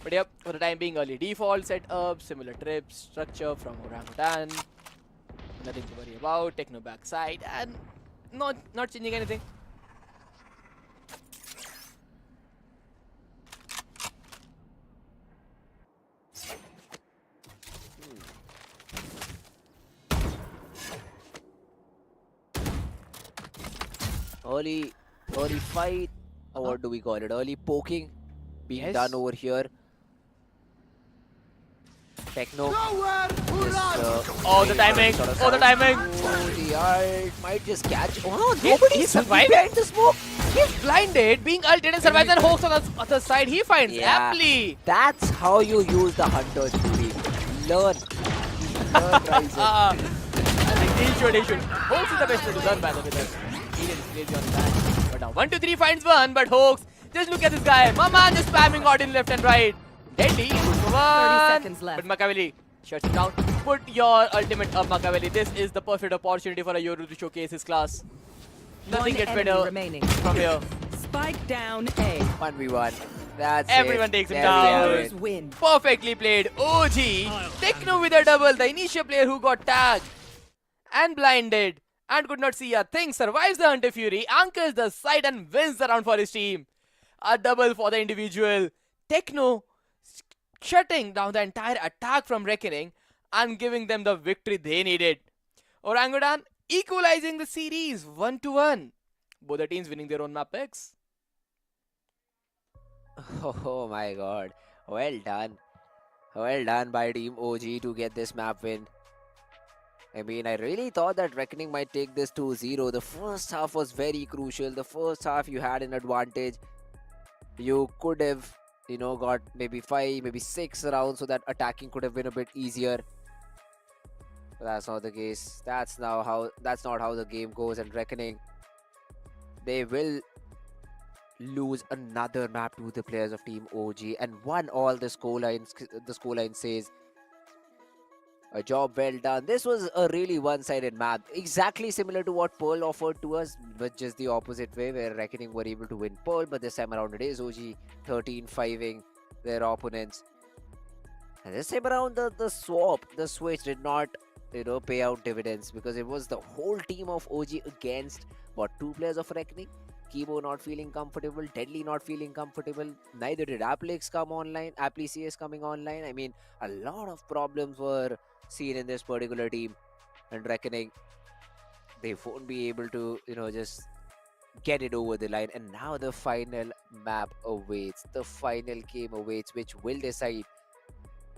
But yep, for the time being, early default setup, similar trips, structure from Orangutan. Nothing to worry about. Techno backside and not changing anything. Early fight, or what do we call it? Early poking being done over here. Techno. Oh, the timing! Oh, the timing! Oh, the ult might just catch. Oh, nobody survived behind the smoke. He's blinded, being ulted and survives, and Hawks on the other side. He finds aptly. That's how you use the Hunter's Fury. Learn. He should. Hawks is the best way to learn, by the way. He is crazy on that. But now 1, 2, 3 finds one, but Hawks, just look at this guy. My man just spamming out in left and right. Deadly, good for 30 seconds left. But Machiavelli shuts it down. Put your ultimate up, Machiavelli. This is the perfect opportunity for a Yoru to showcase his class. Nothing gets better remaining. from here. Spike down A. 1v1. That's Everyone it. takes him There down. we have it. Win. Perfectly played. OG. Techno with a double. The initial player who got tagged and blinded and could not see a thing survives the Hunter Fury, anchors the side and wins the round for his team. A double for the individual. Techno shutting down the entire attack from Reckoning and giving them the victory they needed. Orangutan equalizing the series 1-1. Both the teams winning their own map picks. Oh my god. Well done. Well done by Team OG to get this map win. I mean, I really thought that Reckoning might take this 2-0. The first half was very crucial. The first half you had an advantage. You could have, got maybe 5, maybe 6 rounds so that attacking could have been a bit easier. But that's not the case. That's not how the game goes. And Reckoning, they will lose another map to the players of Team OG. And 1-1 the scoreline says. A job well done. This was a really one-sided map. Exactly similar to what Pearl offered to us, but just the opposite way, where Reckoning were able to win Pearl, but this time around it is OG 13-5ing their opponents. And this time around, the switch did not, pay out dividends because it was the whole team of OG against what, two players of Reckoning. Kibo not feeling comfortable, Deadly not feeling comfortable. Neither did Applix come online. Applix coming online. I mean, a lot of problems were seen in this particular team, and Reckoning they won't be able to, just get it over the line. And now the final map awaits. The final game awaits, which will decide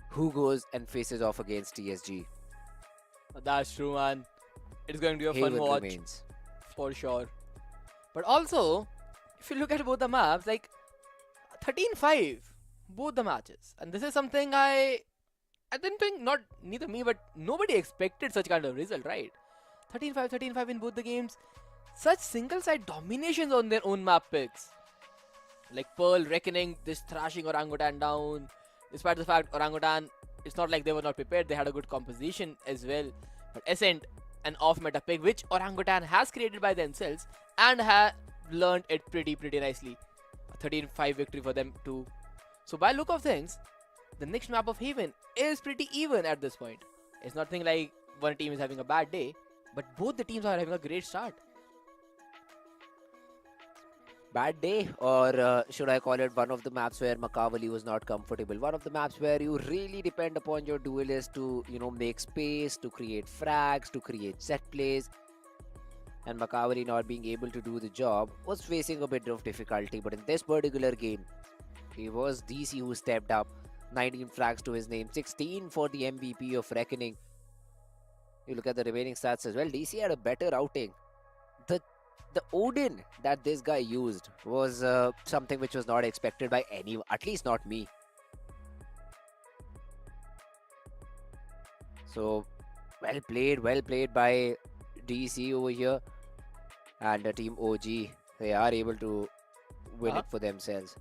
who goes and faces off against TSG. That's true, man. It's going to be a fun Haven watch remains. for sure. But also, if you look at both the maps, like 13-5, both the matches, and this is something I didn't think, not neither me, but nobody expected such kind of result, right? 13-5, 13-5 in both the games. Such single-side dominations on their own map picks. Like Pearl Reckoning, this thrashing Orangutan down. Despite the fact Orangutan, it's not like they were not prepared, they had a good composition as well. But Ascent, an off-meta pick, which Orangutan has created by themselves and have learned it pretty nicely. A 13-5 victory for them too. So by look of things, the next map of Haven is pretty even at this point. It's nothing like one team is having a bad day, but both the teams are having a great start. Bad day, or should I call it one of the maps where Makavali was not comfortable? One of the maps where you really depend upon your duelist to, make space, to create frags, to create set plays. And Makavali not being able to do the job was facing a bit of difficulty. But in this particular game, it was DC who stepped up. 19 frags to his name, 16 for the MVP of Reckoning. You look at the remaining stats as well. DC had a better outing. The Odin that this guy used was something which was not expected by anyone, at least not me. So, well played by DC over here. And the team OG, they are able to win it for themselves.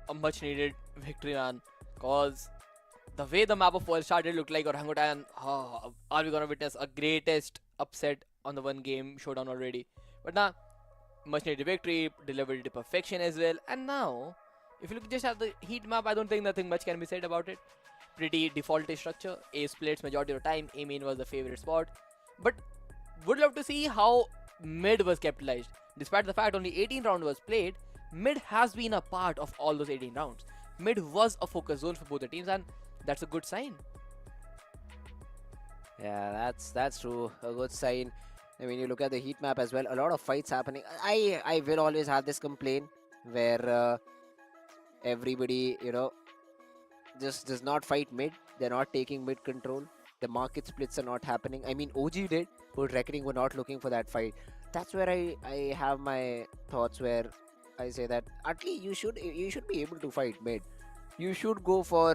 A much needed victory, man. Cause the way the map of Pearl started looked like Orangutan. Are we gonna witness a greatest upset on the OneGame Showdown already? But now, much needed victory, delivered it to perfection as well. And now, if you look just at the heat map, I don't think nothing much can be said about it. Pretty defaulty structure. A splits majority of the time. A main was the favorite spot. But would love to see how mid was capitalized. Despite the fact only 18 rounds was played, mid has been a part of all those 18 rounds. Mid was a focus zone for both the teams, and that's a good sign. Yeah, that's true. A good sign. I mean, you look at the heat map as well. A lot of fights happening. I will always have this complaint where everybody, just does not fight mid. They're not taking mid control. The market splits are not happening. I mean, OG did, but Reckoning were not looking for that fight. That's where I have my thoughts where I say that at least you should be able to fight mid. You should go for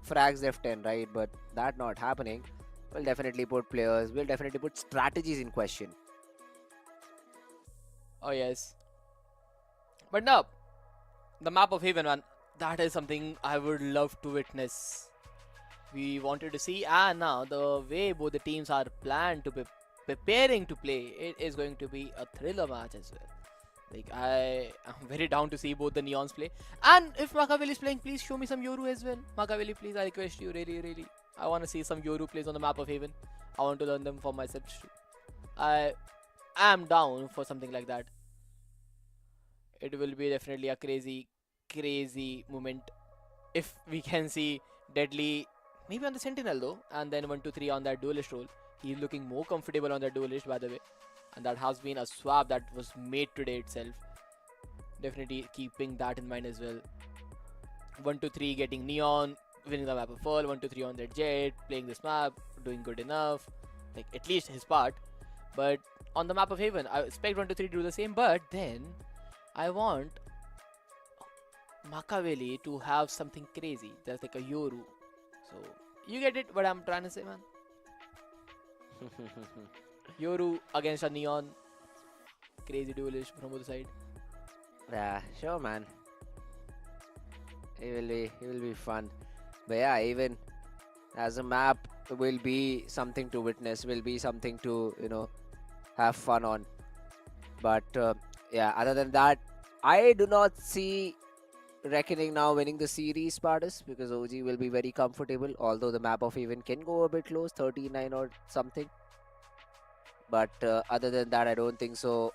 frags F10, right? But that not happening. Will definitely put players, will definitely put strategies in question. Oh yes. But now, the map of Haven, man, that is something I would love to witness. We wanted to see, and now the way both the teams are planned to be preparing to play, it is going to be a thriller match as well. Like, I am very down to see both the Neons play. And if Makaveli is playing, please show me some Yoru as well. Makaveli, please, I request you, really. I want to see some Yoru plays on the map of Haven. I want to learn them for myself too. I am down for something like that. It will be definitely a crazy moment if we can see Deadly maybe on the Sentinel though, and then 1-2-3 on that duelist role. He's looking more comfortable on that duelist, by the way, and that has been a swap that was made today itself. Definitely keeping that in mind as well. 1-2-3 getting Neon, winning the map of Pearl, 1-2-3 on that Jet, playing this map, doing good enough, like at least his part. But on the map of Haven, I expect 1-2-3 to do the same, but then I want Makaveli to have something crazy, that's like a Yoru. So you get it what I'm trying to say, man. Yoru against a Neon, crazy duelist from both side. Yeah, sure, man. It will be fun. But yeah, even as a map, will be something to witness. Will be something to have fun on. But yeah, other than that, I do not see Reckoning now winning the series, Spartus, because OG will be very comfortable, although the map of even can go a bit close, 39 or something. But other than that, I don't think so.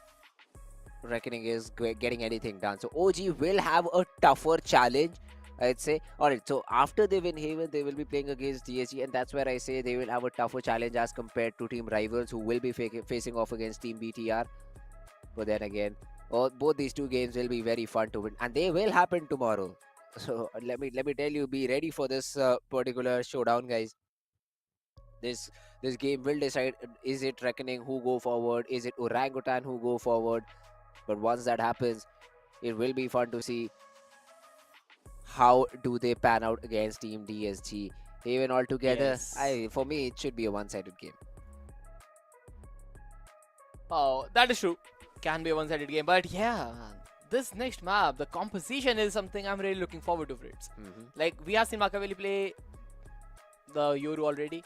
Reckoning is getting anything done. So OG will have a tougher challenge, I'd say. Alright, so after they win Haven, they will be playing against DSG, and that's where I say they will have a tougher challenge as compared to team rivals who will be facing off against team BTR. But then again, both these two games will be very fun to win, and they will happen tomorrow. So let me tell you, be ready for this particular showdown, guys. This game will decide: is it Reckoning who go forward? Is it Orangutan who go forward? But once that happens, it will be fun to see how do they pan out against Team DSG. Even altogether, Yes. for me, it should be a one-sided game. Oh, that is true. Can be a one-sided game, but yeah, man, this next map, the composition is something I'm really looking forward to, Fritz. Like, we have seen Machiavelli play the Yoru already,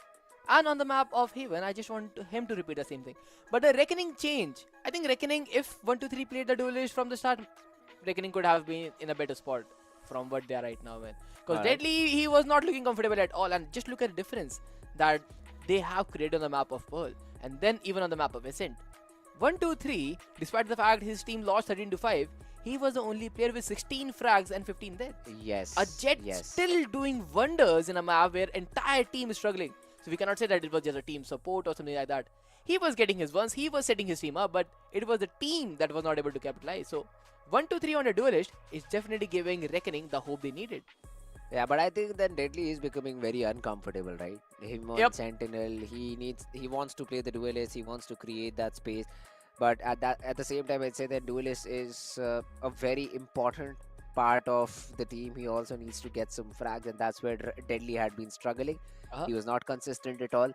and on the map of Haven, I just want him to repeat the same thing. But the Reckoning change, I think Reckoning, if 123 played the duelist from the start, Reckoning could have been in a better spot from what they are right now in. Because Alright. Deadly, he was not looking comfortable at all, and just look at the difference that they have created on the map of Pearl, and then even on the map of Ascent. 123, despite the fact his team lost 13-5, he was the only player with 16 frags and 15 deaths. Yes. A Jet still doing wonders in a map where entire team is struggling. So we cannot say that it was just a team support or something like that. He was getting his ones, he was setting his team up, but it was the team that was not able to capitalize. So 123 on a duelist is definitely giving Reckoning the hope they needed. Yeah, but I think then Deadly is becoming very uncomfortable, right? Him on Yep. Sentinel, he wants to play the duelist, he wants to create that space. But at the same time, I'd say that duelist is a very important part of the team. He also needs to get some frags, and that's where Deadly had been struggling. He was not consistent at all.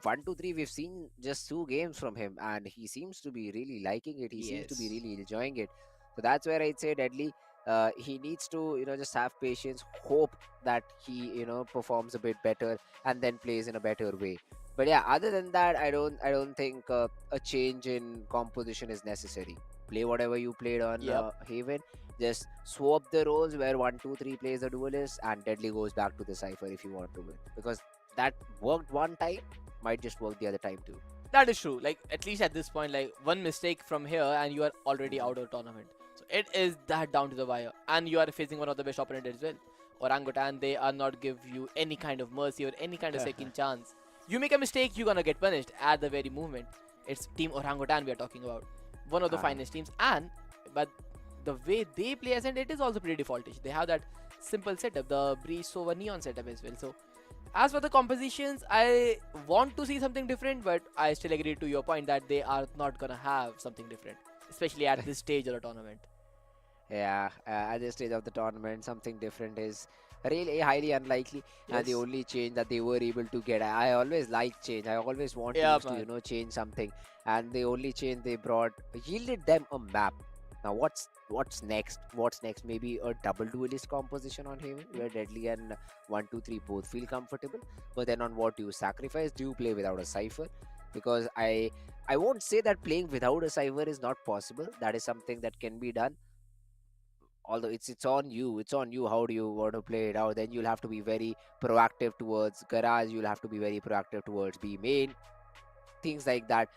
1-2-3, we've seen just 2 games from him, and he seems to be really liking it. He seems to be really enjoying it. So that's where I'd say Deadly. He needs to just have patience, hope that he performs a bit better, and then plays in a better way. But yeah, other than that, I don't think a change in composition is necessary. Play whatever you played on Haven. Just swap the roles where 1-2-3 plays the duelist and Deadly goes back to the Cypher if you want to win. Because that worked one time, might just work the other time too. That is true. Like, at least at this point, like, one mistake from here and you are already out of the tournament. So it is that down to the wire. And you are facing one of the best opponents as well. Orangutan, they are not give you any kind of mercy or any kind of second chance. You make a mistake, you're gonna get punished at the very moment. It's Team Orangutan we are talking about. One of the finest teams. But the way they play Ascent, it is also pretty defaultish. They have that simple setup, the Breeze over Neon setup as well. So as for the compositions, I want to see something different, but I still agree to your point that they are not gonna have something different, especially at this stage of the tournament. Yeah, at this stage of the tournament, something different is really highly unlikely. And the Yes. only change that they were able to get, I always like change. I always want Yeah, teams to man. change something. And the only change they brought yielded them a map. Now what's next? What's next? Maybe a double duelist composition on Haven where Deadly and 1-2-3 both feel comfortable. But then on what do you sacrifice? Do you play without a Cypher? Because I won't say that playing without a Cypher is not possible. That is something that can be done, although it's on you how do you want to play it out. Then you'll have to be very proactive towards garage, you'll have to be very proactive towards B main, things like that.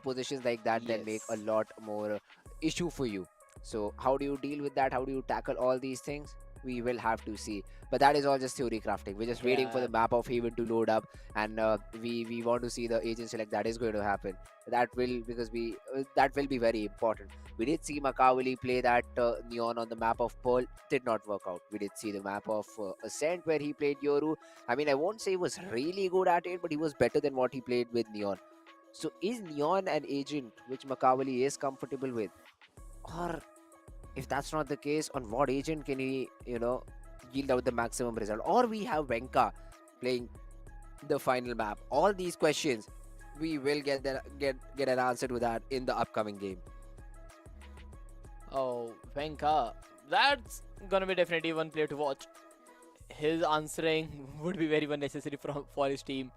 Positions like that then make a lot more issue for you. So how do you deal with that? How do you tackle all these things? We will have to see, but that is all just theory crafting. We're just waiting for the map of Haven to load up, and we want to see the agent select. That is going to happen. That will, because that will be very important. We did see Machiavelli play that Neon on the map of Pearl. Did not work out. We did see the map of Ascent where he played Yoru. I mean, I won't say he was really good at it, but he was better than what he played with Neon. So is Neon an agent which Machiavelli is comfortable with? Or if that's not the case, on what agent can he, yield out the maximum result? Or we have Venka playing the final map. All these questions, we will get an answer to that in the upcoming game. Oh, Venka. That's gonna be definitely one player to watch. His answering would be very unnecessary for his team.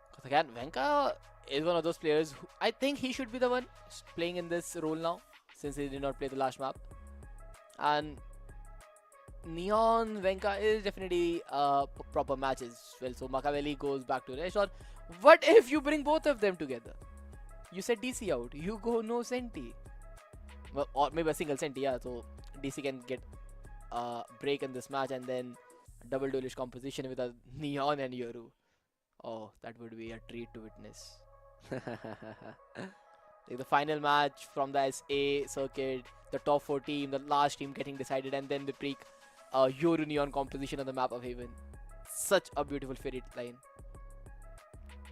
Because again, Venka is one of those players who I think he should be the one playing in this role now, since he did not play the last map. And Neon Venka is definitely proper matches. Well, so Makaveli goes back to Resh. Or what if you bring both of them together? You said DC out. You go no Senti. Well, or maybe a single Senti, yeah. So DC can get a break in this match and then a double duelish composition with a Neon and Yoru. Oh, that would be a treat to witness. Like the final match from the SA circuit, the top 4 team, the last team getting decided, and then the peak Yoru Neon composition on the map of Haven. Such a beautiful fairy line.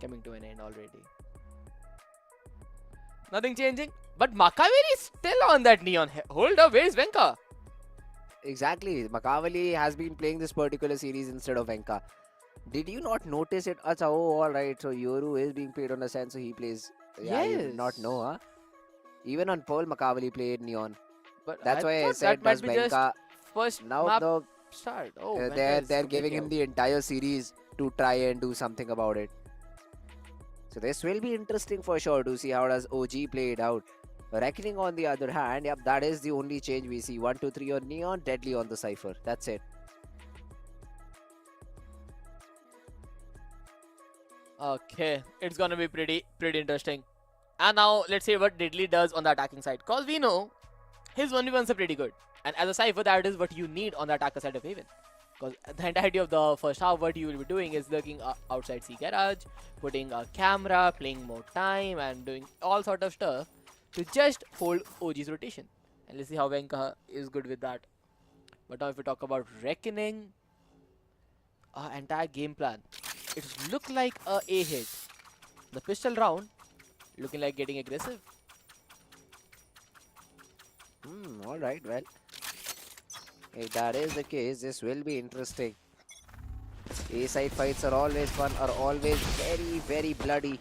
Coming to an end already. Nothing changing. But Makaveli is still on that Neon. Hold up, where's Venka? Exactly. Makaveli has been playing this particular series instead of Venka. Did you not notice it? Acha, oh, alright. So Yoru is being played on Ascent, so he plays. Yeah, you did not know, huh? Even on Pearl, Makaveli played Neon. But That's why I thought said that might does be just Venka. first Now map the start. Oh, Venka they're is giving completely him out. the entire series to try and do something about it. So this will be interesting for sure to see how does OG play it out. Reckoning on the other hand, yep, that is the only change we see. 1, 2, 3 on Neon, Deadly on the Cypher. That's it. Okay, it's gonna be pretty interesting. And now let's see what Deadly does on the attacking side. Cause we know his 1v1s are pretty good. And as a Cypher, that is what you need on the attacker side of Haven. Because the entirety of the first half, what you will be doing is lurking outside C garage, putting a camera, playing more time, and doing all sort of stuff to just hold OG's rotation. And let's see how Venka is good with that. But now if we talk about Reckoning, entire game plan, it looked like a hit. The pistol round looking like getting aggressive. Alright, well. If that is the case, this will be interesting. A-side fights are always fun, are always very, very bloody.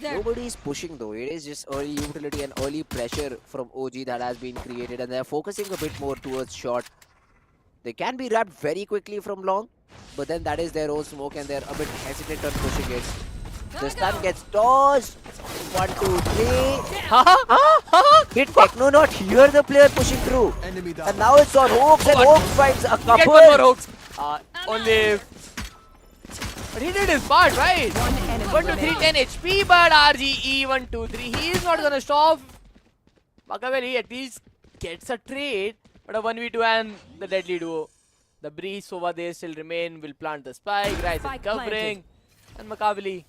Nobody is pushing though. It is just early utility and early pressure from OG that has been created, and they are focusing a bit more towards short. They can be wrapped very quickly from long, but then that is their own smoke and they're a bit hesitant on pushing it. The stun gets dodged. 1, 2, 3. Did Techno not hear the player pushing through? And now it's on Hoax, and Hoax finds a couple. Get one more Hoax. Only. But he did his part, right? 1, 2, 3, 10 HP, but RGE 1, 2, 3. He is not gonna stop. Makaveli at least gets a trade, but a 1v2 and the Deadly duo. The Breeze over there still remain, will plant the spike, Rise is covering, and Makaveli.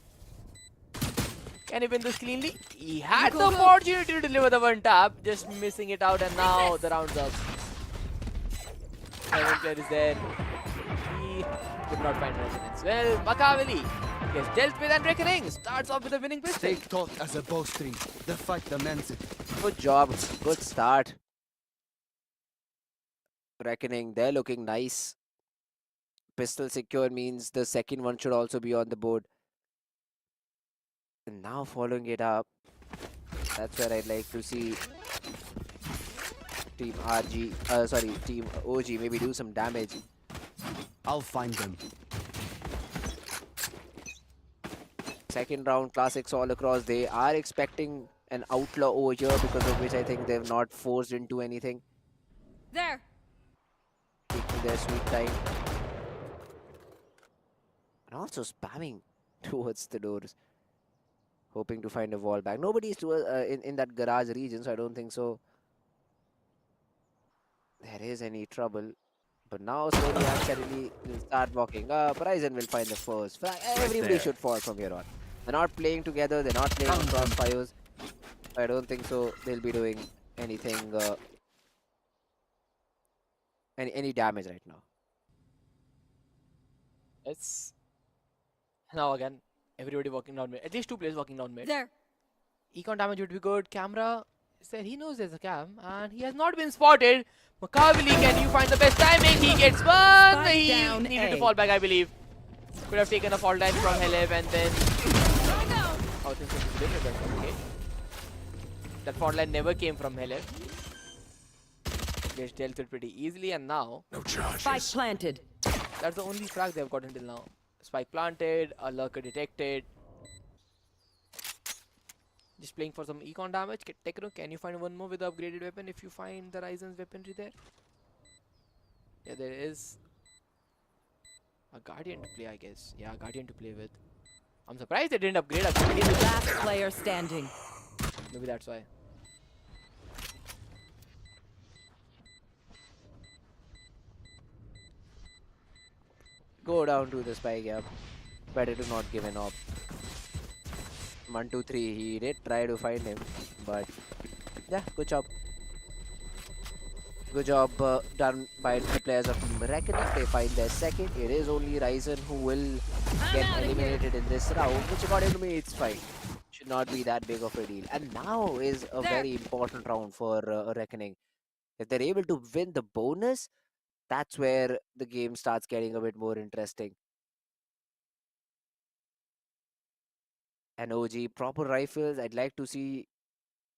Can he win this cleanly? He had the opportunity to deliver the one tap, just missing it out, and now the round's up. Seven player is there. He could not find resonance. Well, Makaveli gets dealt with, and Reckoning starts off with a winning pistol. Take talk as a bowstring. The fight demands it. Good job. Good start. Reckoning, they're looking nice. Pistol secure means the second one should also be on the board. And now following it up, that's where I'd like to see Team Team OG maybe do some damage. I'll find them. Second round classics all across. They are expecting an outlaw over here, because of which I think they've not forced into anything. There. Taking their sweet time. And also spamming towards the doors, hoping to find a wall back. Nobody's in that garage region, so I don't think so there is any trouble. But now slowly and steadily will start walking up. Ryzen will find the first frag. Everybody should fall from here on. They're not playing together. They're not playing across fires. I don't think so they'll be doing anything, any damage right now. It's now again everybody walking down mid. At least 2 players walking down mid. There. Econ damage would be good. Camera is there. He knows there's a cam and he has not been spotted. Makaveli, can you find the best timing? He gets one. He needed to fall back, I believe. Could have taken a fall time from Helev and then. Oh, this is okay. That fall line never came from Helev. Gets dealt with pretty easily, and now. No charges. Spike planted. That's the only frag they've gotten till now. Spike planted, a lurker detected. Just playing for some econ damage. Techno, can you find one more with the upgraded weapon if you find the Ryzen's weaponry there? Yeah, there is a Guardian to play, I guess. Yeah, Guardian to play with. I'm surprised they didn't upgrade a Guardian. Last player standing. Maybe that's why. Go down to the spy gap. Better to not give an op. 1, 2, 3. He did try to find him, but yeah, good job. Good job done by the players of Team Reckoning. They find their second. It is only Ryzen who will get eliminated in this round, which according to me, it's fine. Should not be that big of a deal. And now is a very important round for Reckoning. If they're able to win the bonus, that's where the game starts getting a bit more interesting. And OG, proper rifles. I'd like to see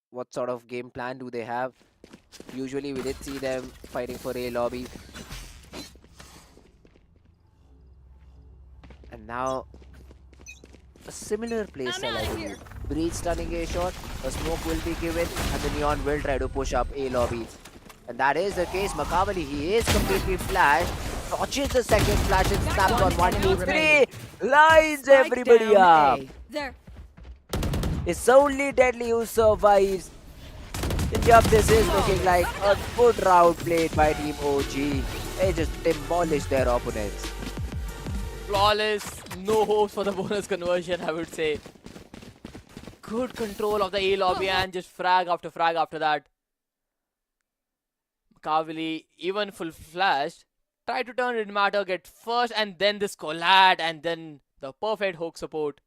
what sort of game plan do they have. Usually we did see them fighting for A lobby. And now a similar playstyle, I believe. Breach stunning A shot, a smoke will be given, and the Neon will try to push up A lobby. And that is the case. Makavali, he is completely flashed. Dodges the second flash and snaps on 1, 2, 3. Lines everybody up. There. It's only Deadly who survives. Yup, this is looking like a good round played by Team OG. They just demolished their opponents. Flawless, no hopes for the bonus conversion, I would say. Good control of the A lobby and just frag after that. Makavali, even full flashed, tried to turn, didn't matter, get first, and then this collide, and then the perfect hook support.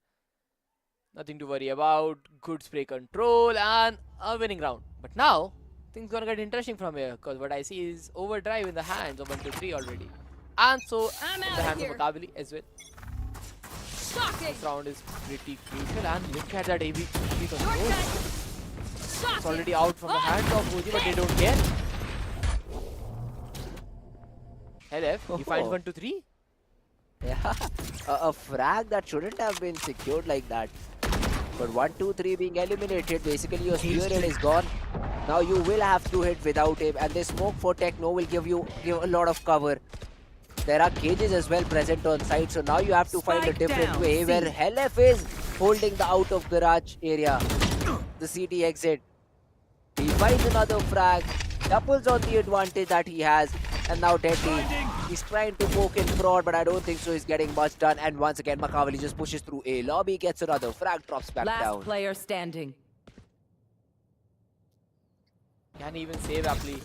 Nothing to worry about, good spray control, and a winning round. But now, things gonna get interesting from here, because what I see is overdrive in the hands of 1, 2, 3 already. And so, in the hands of Makavali as well. This round is pretty crucial, and look at that AB control. It's already out from the hands of OG, but they don't care. LF, he finds 1, 2, 3. Yeah, a frag that shouldn't have been secured like that. But 1, 2, 3 being eliminated, basically your spearhead is gone. Now you will have to hit without him, and this smoke for Techno will give a lot of cover. There are cages as well present on site, so now you have to find a different way where LF is holding the out of garage area, the CT exit. He finds another frag, doubles on the advantage that he has, and now Deadly. He's trying to poke in fraud, but I don't think so. He's getting much done, and once again, Makavali just pushes through A lobby, gets another frag, drops back down. Last player standing. Can he even save Aptly?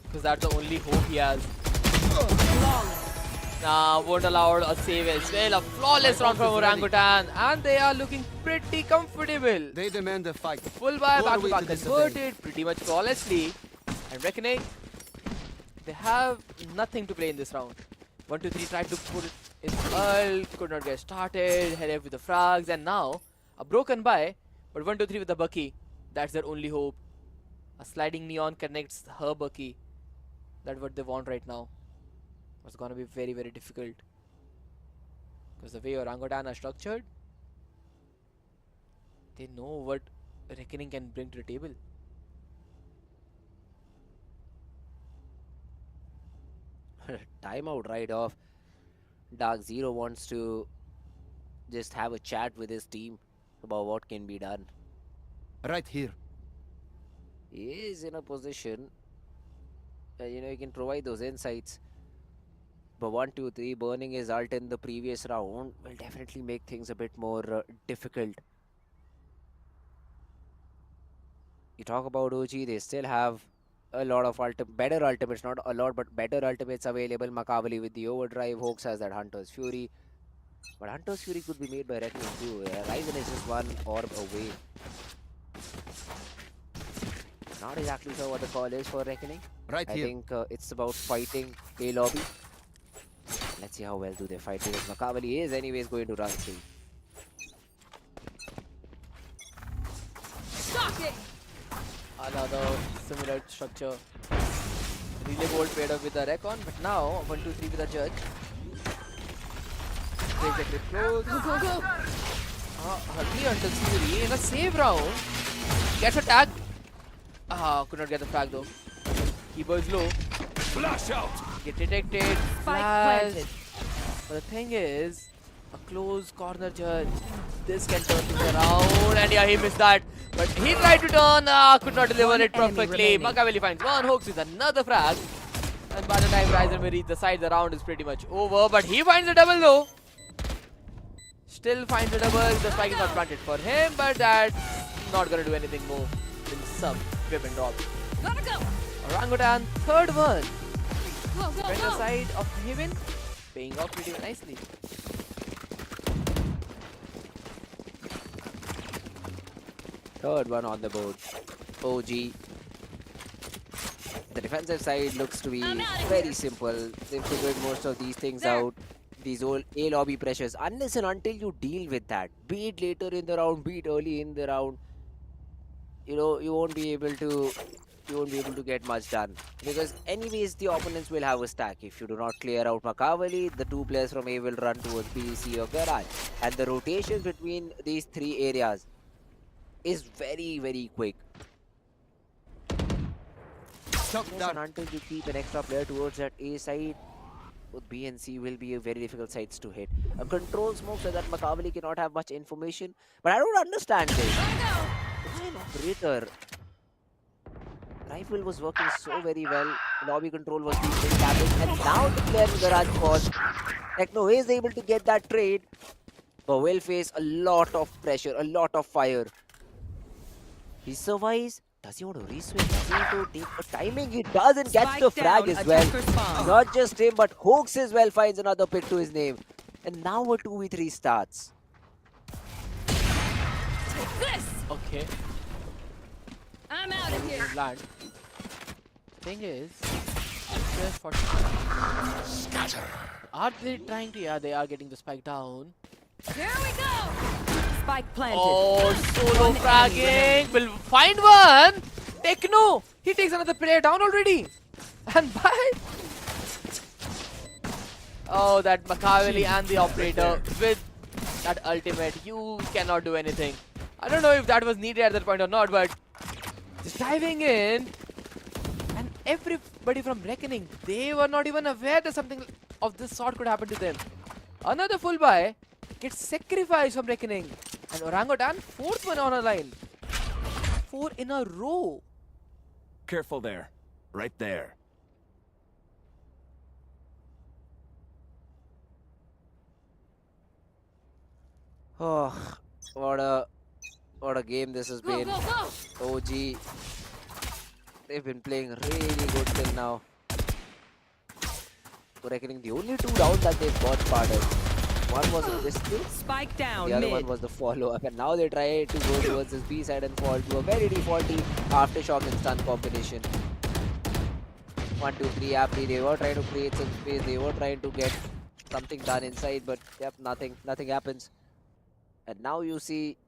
Because that's the only hope he has. Nah, won't allow a save as well. A flawless round from Orangutan, and they are looking pretty comfortable. They demand a fight. Full buy, back to back converted pretty much flawlessly. And Reckoning, they have nothing to play in this round. 1, 2, 3 tried to put it in Hull, could not get started, head with the frags, and now a broken buy, but 1, 2, 3 with the Bucky. That's their only hope. A sliding Neon connects her Bucky. That's what they want right now. It's gonna be very, very difficult. Because the way Orangutan are structured, they know what Reckoning can bring to the table. Timeout right off. Dark Zero wants to just have a chat with his team about what can be done. Right here. He is in a position, he can provide those insights. But 1, 2, 3 burning his ult in the previous round will definitely make things a bit more difficult. You talk about OG, they still have a lot of better ultimates, not a lot, but better ultimates available. Makavali with the overdrive, Hoax has that Hunter's Fury. But Hunter's Fury could be made by Reckoning too. Ryzen is just one orb away. Not exactly sure what the call is for Reckoning. Right I here. think it's about fighting A lobby. Let's see how well do they fight, because Makavali is anyways going to run through. Another similar structure. Relay Bolt paired up with the Recon, but now 1, 2, 3 with the Judge. Takes the grip close. Go. Hardly until Fury in a save round. Gets a tag. Could not get the frag though. Keeper is low. Flash out. Get detected. Spike Flash. planted. But the thing is, a close corner judge. This can turn things around. And yeah, he missed that. But he tried to turn. Could not deliver it perfectly. Makaveli finds one. Hooks with another frag. And by the time Ryzen will reach the side, the round is pretty much over. But he finds a double though. Still finds a double. The spike is not planted for him. But that's not going to do anything more in some weapon drop. Gotta go. Orangutan, third one. Go, go, Defender go. side of Heaven, paying off pretty nicely. Third one on the board. OG. The defensive side looks to be very simple. They've figured most of these things out. These old A lobby pressures. Unless and until you deal with that, be it later in the round, be it early in the round, you know, you won't be able to get much done, because anyways the opponents will have a stack. If you do not clear out Makaveli, the two players from A will run towards B, C or garage, and the rotation between these three areas is very, very quick. Unless and until you keep an extra player towards that A side, both B and C will be a very difficult sides to hit. A control smoke so that Makaveli cannot have much information, but I don't understand this. Why an operator? Rifle was working so very well, lobby control was being established, and now the player in garage pause. Techno is able to get that trade, but will face a lot of pressure, a lot of fire. He survives. Does he want to reswitch? Does he want to take a timing? He does and gets the frag as well. Not just him, but Hoax as well finds another pick to his name. And now a 2v3 starts. Take this. Okay. I'm out of here. Land. Thing is, there's 40. Scatter. Are they trying to? Yeah, they are getting the spike down. Here we go. Spike planted. Oh, solo fragging. Will find one. Techno. He takes another player down already. And bye. Oh, that Makaveli and the operator with that ultimate. You cannot do anything. I don't know if that was needed at that point or not, but just diving in. And everybody from Reckoning, they were not even aware that something of this sort could happen to them. Another full buy gets sacrificed from Reckoning. And Orangutan, fourth one on a line. 4 in a row. Careful there. Right there. Oh, what a game this has been. OG, they've been playing really good till now. Reckoning the only 2 rounds that they've got started. One was a pistol, Spike down. the other mid. one was the follow-up, and now they try to go towards this B side and fall to a very defaulty aftershock and stun combination. 1, 2, 3 aptly. They were trying to create some space. They were trying to get something done inside, but yep, nothing happens. And now you see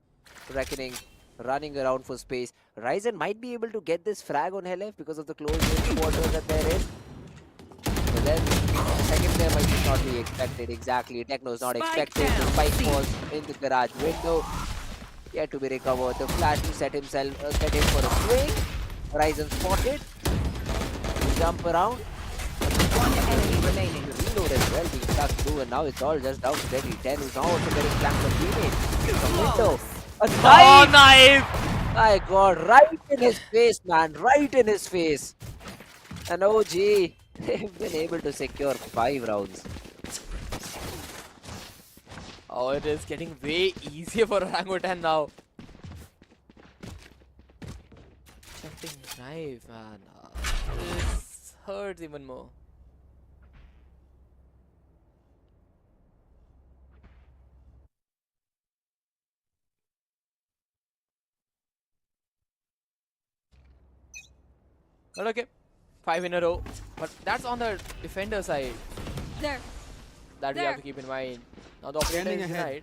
Reckoning running around for space. Ryzen might be able to get this frag on LF because of the close range quarters that they're in. But then the second player might not be expected. Exactly. Techno's not expected. The spike falls in the garage window. Yet to be recovered. The flash to set him for a swing. Ryzen spotted. Jump around. One enemy remaining. Reload as well being stuck through, and now it's all just down to Deadly 10, who's now also getting flanked from teammates. From window. A knife! Oh, knife! My god, right in his face, man. Right in his face. And OG, they've been able to secure 5 rounds. Oh, it is getting way easier for Orangutan now. Jumping knife, man. This hurts even more. But okay, 5 in a row. But that's on the defender side. There. That we have to keep in mind. Now the operator is denied.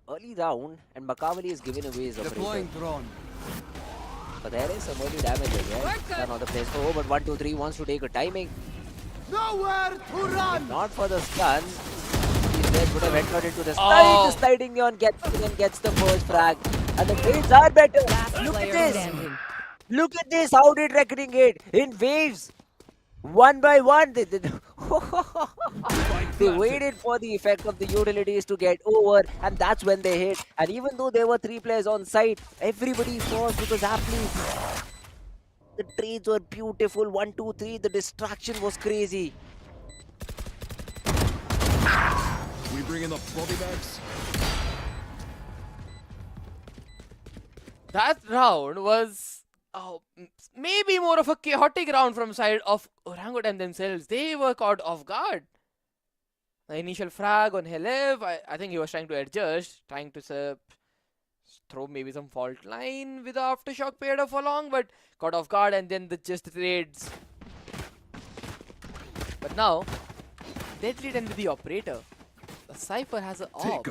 Early round, and Makaveli is given away his operator. Deploying drone. But there is some early damage as well. Done on the place. Oh, but 1, 2, 3 wants to take a timing. Nowhere to run! If not for the stun, these guys would have entered into the slide. The sliding neon gets in and gets the first frag. And the trades are better. Look at this. Look at this. How did Reckoning it? In waves. One by one. They waited for the effect of the utilities to get over. And that's when they hit. And even though there were 3 players on site, everybody paused because aptly. The trades were beautiful. 1, 2, 3. The distraction was crazy. We bring in the bobby bags. That round was maybe more of a chaotic round from side of Orangutan themselves. They were caught off guard. The initial frag on Helev, I think he was trying to adjust, trying to throw maybe some fault line with the aftershock pair for long, but caught off guard, and then just trades. But now, Deadly and with the operator. The Cypher has an op.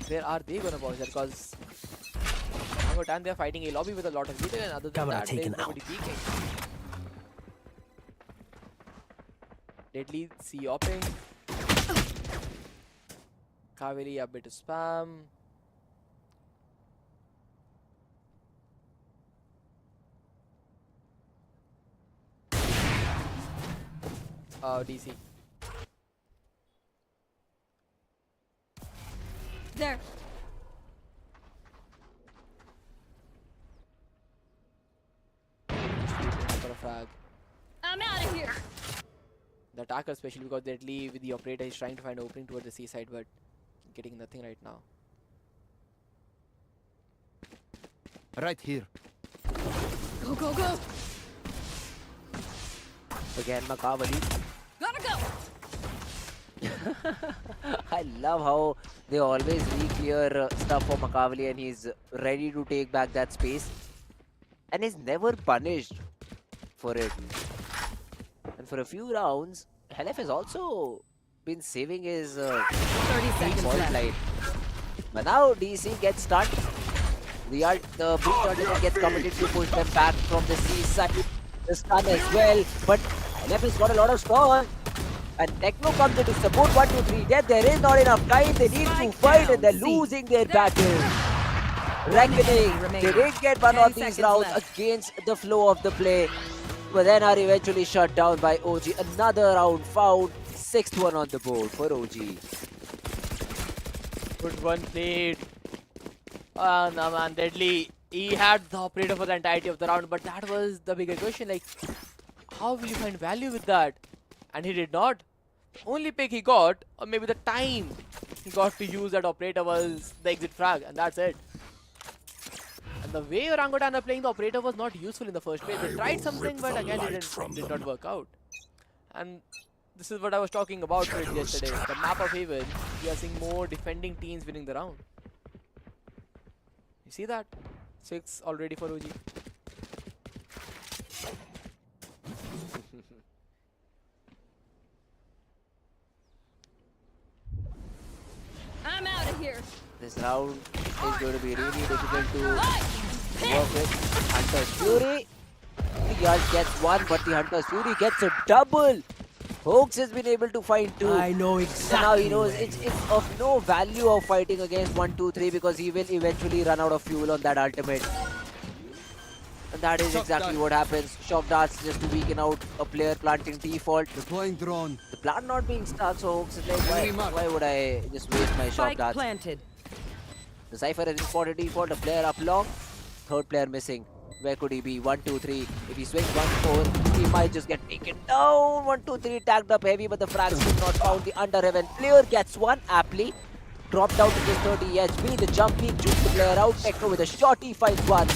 Where are they gonna bounce that? Because Orangutan, they're fighting a lobby with a lot of util, and other than that, there's nobody peeking. Deadly C-opping. Kaveri a bit of spam. Oh, DC. There. For a frag. I'm out of here. The attacker, especially because Deadly with the operator is trying to find an opening towards the seaside, but getting nothing right now. Right here. Go, go, go. Again, Makavali. Gotta go. I love how they always re-clear stuff for Makavali, and he's ready to take back that space. And is never punished for it. And for a few rounds, Helef has also been saving his 30 seconds left. line. But now DC gets stunned. The breach ultimate gets committed to push them back from the seaside. The stun as well. But Helef has got a lot of spawn. And Techno comes in to support 1, 2, 3 death. There is not enough time. They need to fight and they're losing their battle. Reckoning. They did get one of these rounds against the flow of the play. But then are eventually shut down by OG. Another round found. 6th one on the board for OG. Good one played. Oh no man, Deadly. He had the operator for the entirety of the round, but that was the bigger question. Like, how will you find value with that? And he did not. The only pick he got, or maybe the time he got to use that operator, was the exit frag, and that's it. And the way Orangutan are playing, the operator was not useful in the first place. They tried something, but again it did not work out. And this is what I was talking about for it yesterday. The map of Haven, we are seeing more defending teams winning the round. You see that? 6 already for OG. I'm out of here. This round is going to be really difficult to work with. Hunter's Fury. The Ult gets one, but the Hunter's Fury gets a double. Hoax has been able to find 2. I know exactly. And now he knows it's of no value of fighting against 1, 2, 3 because he will eventually run out of fuel on that ultimate. And that is exactly what happens. Shock darts just to weaken out a player planting default. Deploying drone. The plant not being stuck, so Hoax is like, why would I just waste my shock darts? Planted. The Cypher has spotted default, a player up long, 3rd player missing. Where could he be? 1, 2, 3. If he swings 1, 4, he might just get taken down. 1, 2, 3 tagged up heavy, but the frags did not found. The under heaven player gets one aptly. Dropped down to just 30 HP. The jump peak jukes the player out. Techno with a shot, he finds one.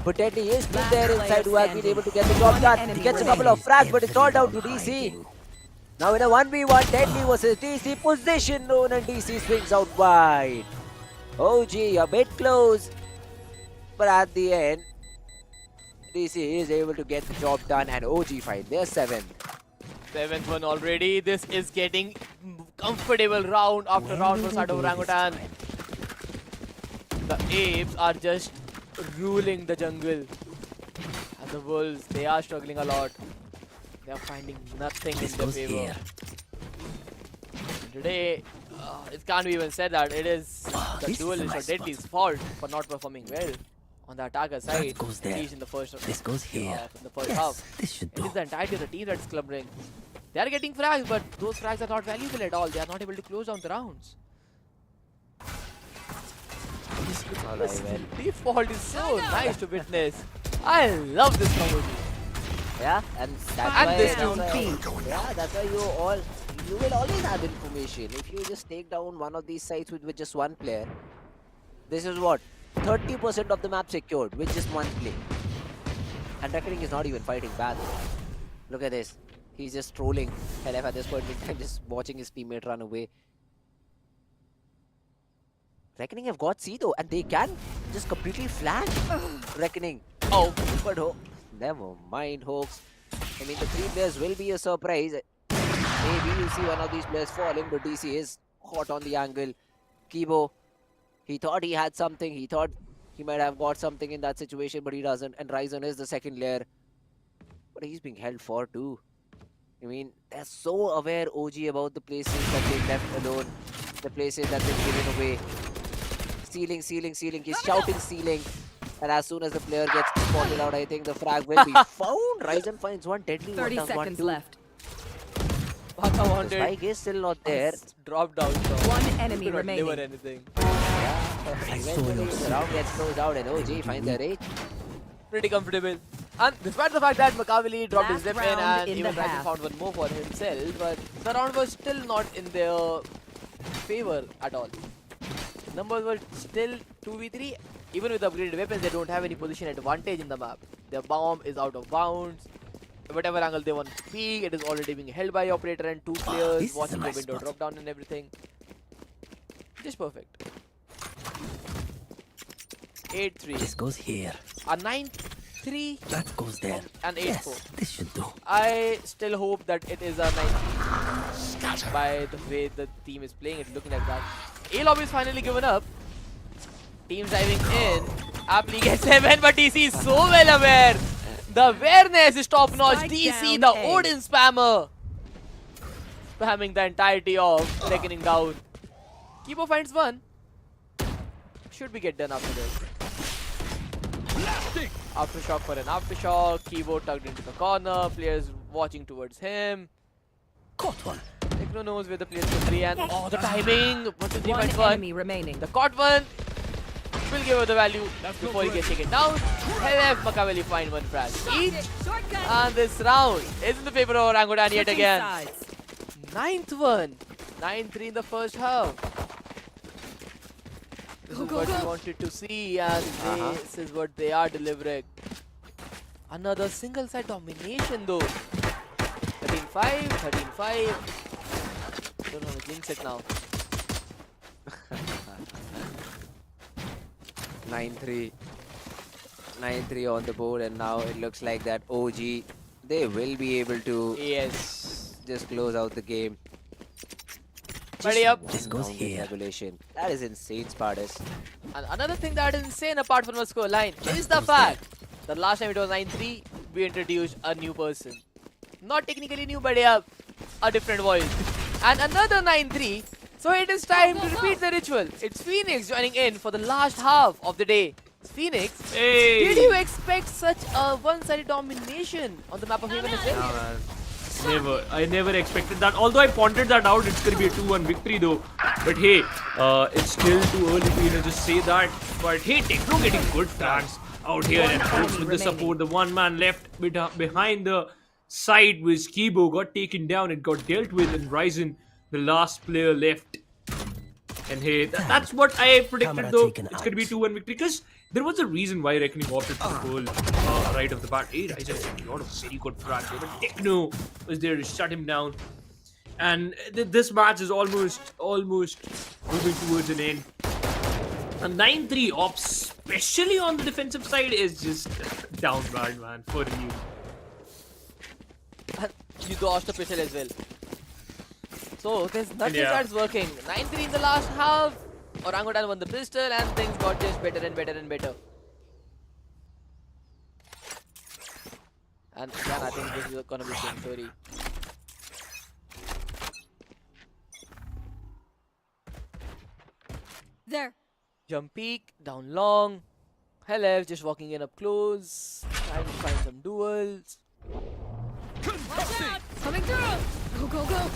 But Deadly is still there inside who has been able to get the job done. He gets a couple of frags, but it's all down to DC. Now in a 1v1, Deadly versus DC. Position known, and DC swings out wide. OG a bit close, but at the end, DC is able to get the job done, and OG find their 7th. 7th one already. This is getting comfortable round after round for side of Orangutan. The Apes are just ruling the jungle. And the Wolves, they are struggling a lot. They are finding nothing in their favor. Today, it can't be even said that it is the duelist or Deadly's fault for not performing well on the attacker side. goes there. At least in the first, This goes here. in the first Yes, half. this should It do. is the entirety of the team that's clubbering. They are getting frags, but those frags are not valuable at all. They are not able to close down the rounds. This default is so nice to witness. I love this combo. Yeah, and that's And why, this that's why you will always have information. If you just take down one of these sites with just one player, this is what 30% of the map secured with just one play. And Reckoning is not even fighting bad. Look at this. He's just trolling LF at this point in time, just watching his teammate run away. Reckoning have got C though, and they can just completely flank Reckoning. Oh, but never mind, Hawks. I mean, the 3 players will be a surprise. Maybe you see one of these players falling, but DC is hot on the angle. Kibo, he thought he had something. He thought he might have got something in that situation, but he doesn't. And Ryzen is the second layer. But he's being held for too. I mean, they're so aware, OG, about the places that they left alone. The places that they've given away. Stealing, stealing, stealing. He's shouting stealing. And as soon as the player gets spotted out, I think the frag will be found. Ryzen finds one deadly. 30 seconds left. Baka The wanted. spike is still not there. Dropped down. One enemy Could not remaining. deliver anything. Eventually, the round gets closed out and OG finds the rage. Pretty comfortable. And despite the fact that Makaveli dropped his Last zip in round and in even the Ryzen half. found one more for himself, but the round was still not in their favor at all. Numbers were still 2v3. Even with upgraded weapons, they don't have any position advantage in the map. Their bomb is out of bounds. Whatever angle they want to peek, it is already being held by operator and 2 players this is watching a the nice window spot. drop down and everything. Just perfect. 8-3. This goes here. A 9-3 That goes there. and 8-4. Yes, this should do. I still hope that it is a 9 by the way the team is playing. It's looking like that. A-Lobby is finally given up. Team diving in. Aptly gets 7, but DC is so well aware. The awareness is top notch. Strike DC, down the A. Odin spammer. Spamming the entirety of Reckoning down. Kibo finds one. Should we get done after this? Aftershock for an aftershock. Kibo tugged into the corner. Players watching towards him. Caught one. Techno knows where the players will be and the timing. 1, 2, 3, One finds one. enemy remaining. The caught one will give her the value before he gets taken down. LF Makaveli find one frag each. And this round is in the favor of Orangutan yet Switching again. sides. 9th one. 9-3 in the first half. This is what we wanted to see and this is what they are delivering. Another single side domination though. 13-5, 13-5. Don't know how to jinx it now. 9-3. 9-3 on the board, and now it looks like that OG, they will be able to just close out the game. Ready up. This goes here. Regulation. That is insane, Spartus. And another thing that is insane apart from the score line is the fact that last time it was 9-3, we introduced a new person. Not technically new, but yeah, a different voice. And another 9-3. So it is time to repeat the ritual. It's Phoenix joining in for the last half of the day. Phoenix, did you expect such a one-sided domination on the map of Haven as well? Never. I never expected that. Although I pointed that out, it's going to be a 2-1 victory though. But hey, it's still too early to just say that. But hey, Techno getting good frags out here and helps with the support. The one man left behind the side was Kibo, got taken down and got dealt with, and Ryzen, the last player left. And hey, that's what I predicted though. It's going to be 2-1 victory because there was a reason why Reckoning opted to goal right off the bat. Hey, Ryzen had a lot of very good frags, but Techno was there to shut him down. And this match is almost moving towards an end. A 9-3 op, especially on the defensive side, is just down bad, man, for you. You dodged the pistol as well. So there's nothing Yeah. that's working. 9-3 in the last half. Orangutan won the pistol and things got just better and better and better. And again, I think this is gonna be the same story. There. Jump peek, down long. Hello, just walking in up close. Trying to find some duels. Watch out! Coming through! Go, go, go!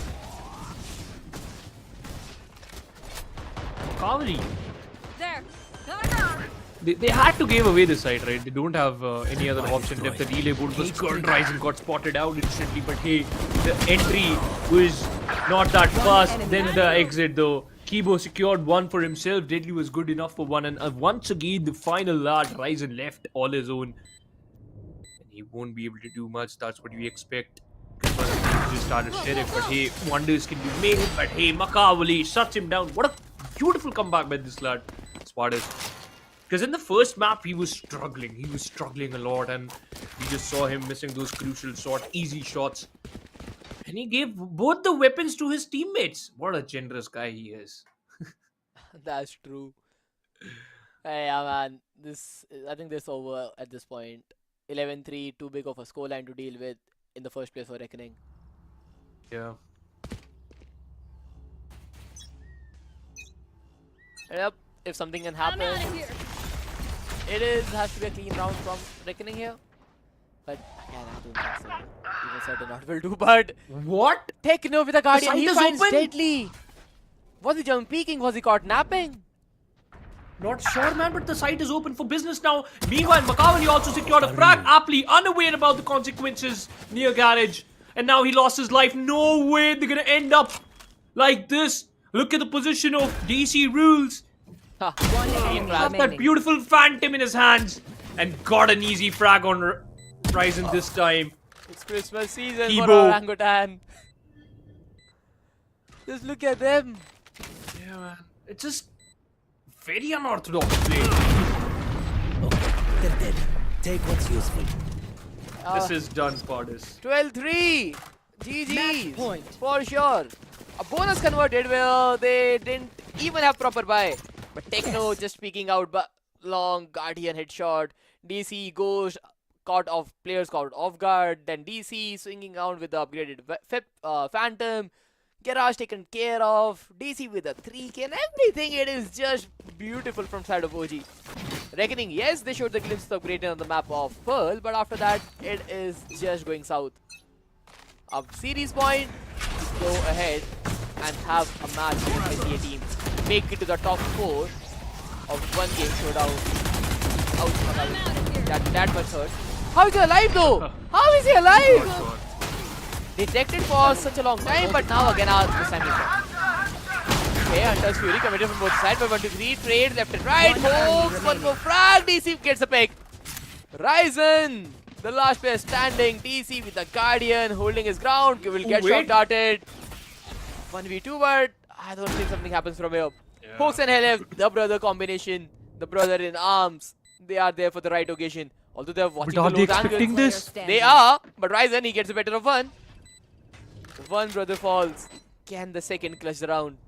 Kavali. There. They had to give away the site, right? They don't have any other option. If the relay board was good, Ryzen got spotted out instantly. But hey, the entry was not that fast. Then the exit, though. Kibo secured one for himself. Deadly was good enough for one. And once again, the final lad, Ryzen left all his own. And he won't be able to do much. That's what we expect. He just started Sheriff. But hey, wonders can be made. But hey, Makavali shuts him down. What a beautiful comeback by this lad, Spartus. Because in the first map, he was struggling. He was struggling a lot. And we just saw him missing those crucial easy shots. And he gave both the weapons to his teammates. What a generous guy he is. That's true. Hey, yeah, man. I think this over at this point. 11-3, too big of a scoreline to deal with in the first place for Reckoning. Yeah. Yep, if something can happen, it has to be a clean round from Reckoning here. But again, I don't think so. Even certain not will do. But what? Techno with a Guardian, site he is finds open? Deadly. Was he jump peeking? Was he caught napping? Not sure, man, but the site is open for business now. Meanwhile, Makavali also secured a frag, aptly unaware about the consequences near garage. And now he lost his life. No way they're gonna end up like this. Look at the position of DC Rules. He got that beautiful phantom in his hands and got an easy frag on Ryzen this time. It's Christmas season Kibo. for Orangutan. Just look at them. Yeah, man. It's just very unorthodox play. They're dead. Take what's useful. This is done, Spartus. 12-3. GG. For sure. A bonus converted where they didn't even have proper buy. But Techno just peeking out, but long Guardian headshot. DC Ghost players caught off guard. Then DC swinging around with the upgraded Phantom. Garage taken care of. DC with a 3K and everything. It is just beautiful from side of OG. Reckoning, yes, they showed the glimpse of upgrading on the map of Pearl, but after that, it is just going south. Up series point, go ahead and have a match with the team. Make it to the top 4 of OneGame Showdown. Ouch, that much hurt. How is he alive though? How is he alive? Detected for such a long time, but now again this time okay, Hunter's Fury committed from both sides by 1-2-3. Trade left and right. Hooks, one more frag. DC gets a pick. Ryzen, the last player standing. DC with the Guardian holding his ground. Will get shot darted. 1v2, but I don't think something happens from here. Yeah. Hooks and Helef, the brother combination. The brother in arms. They are there for the right occasion. Although they are watching the low angles. This? They are, but Ryzen, he gets a better of one. One brother falls. Can the second clutch the round?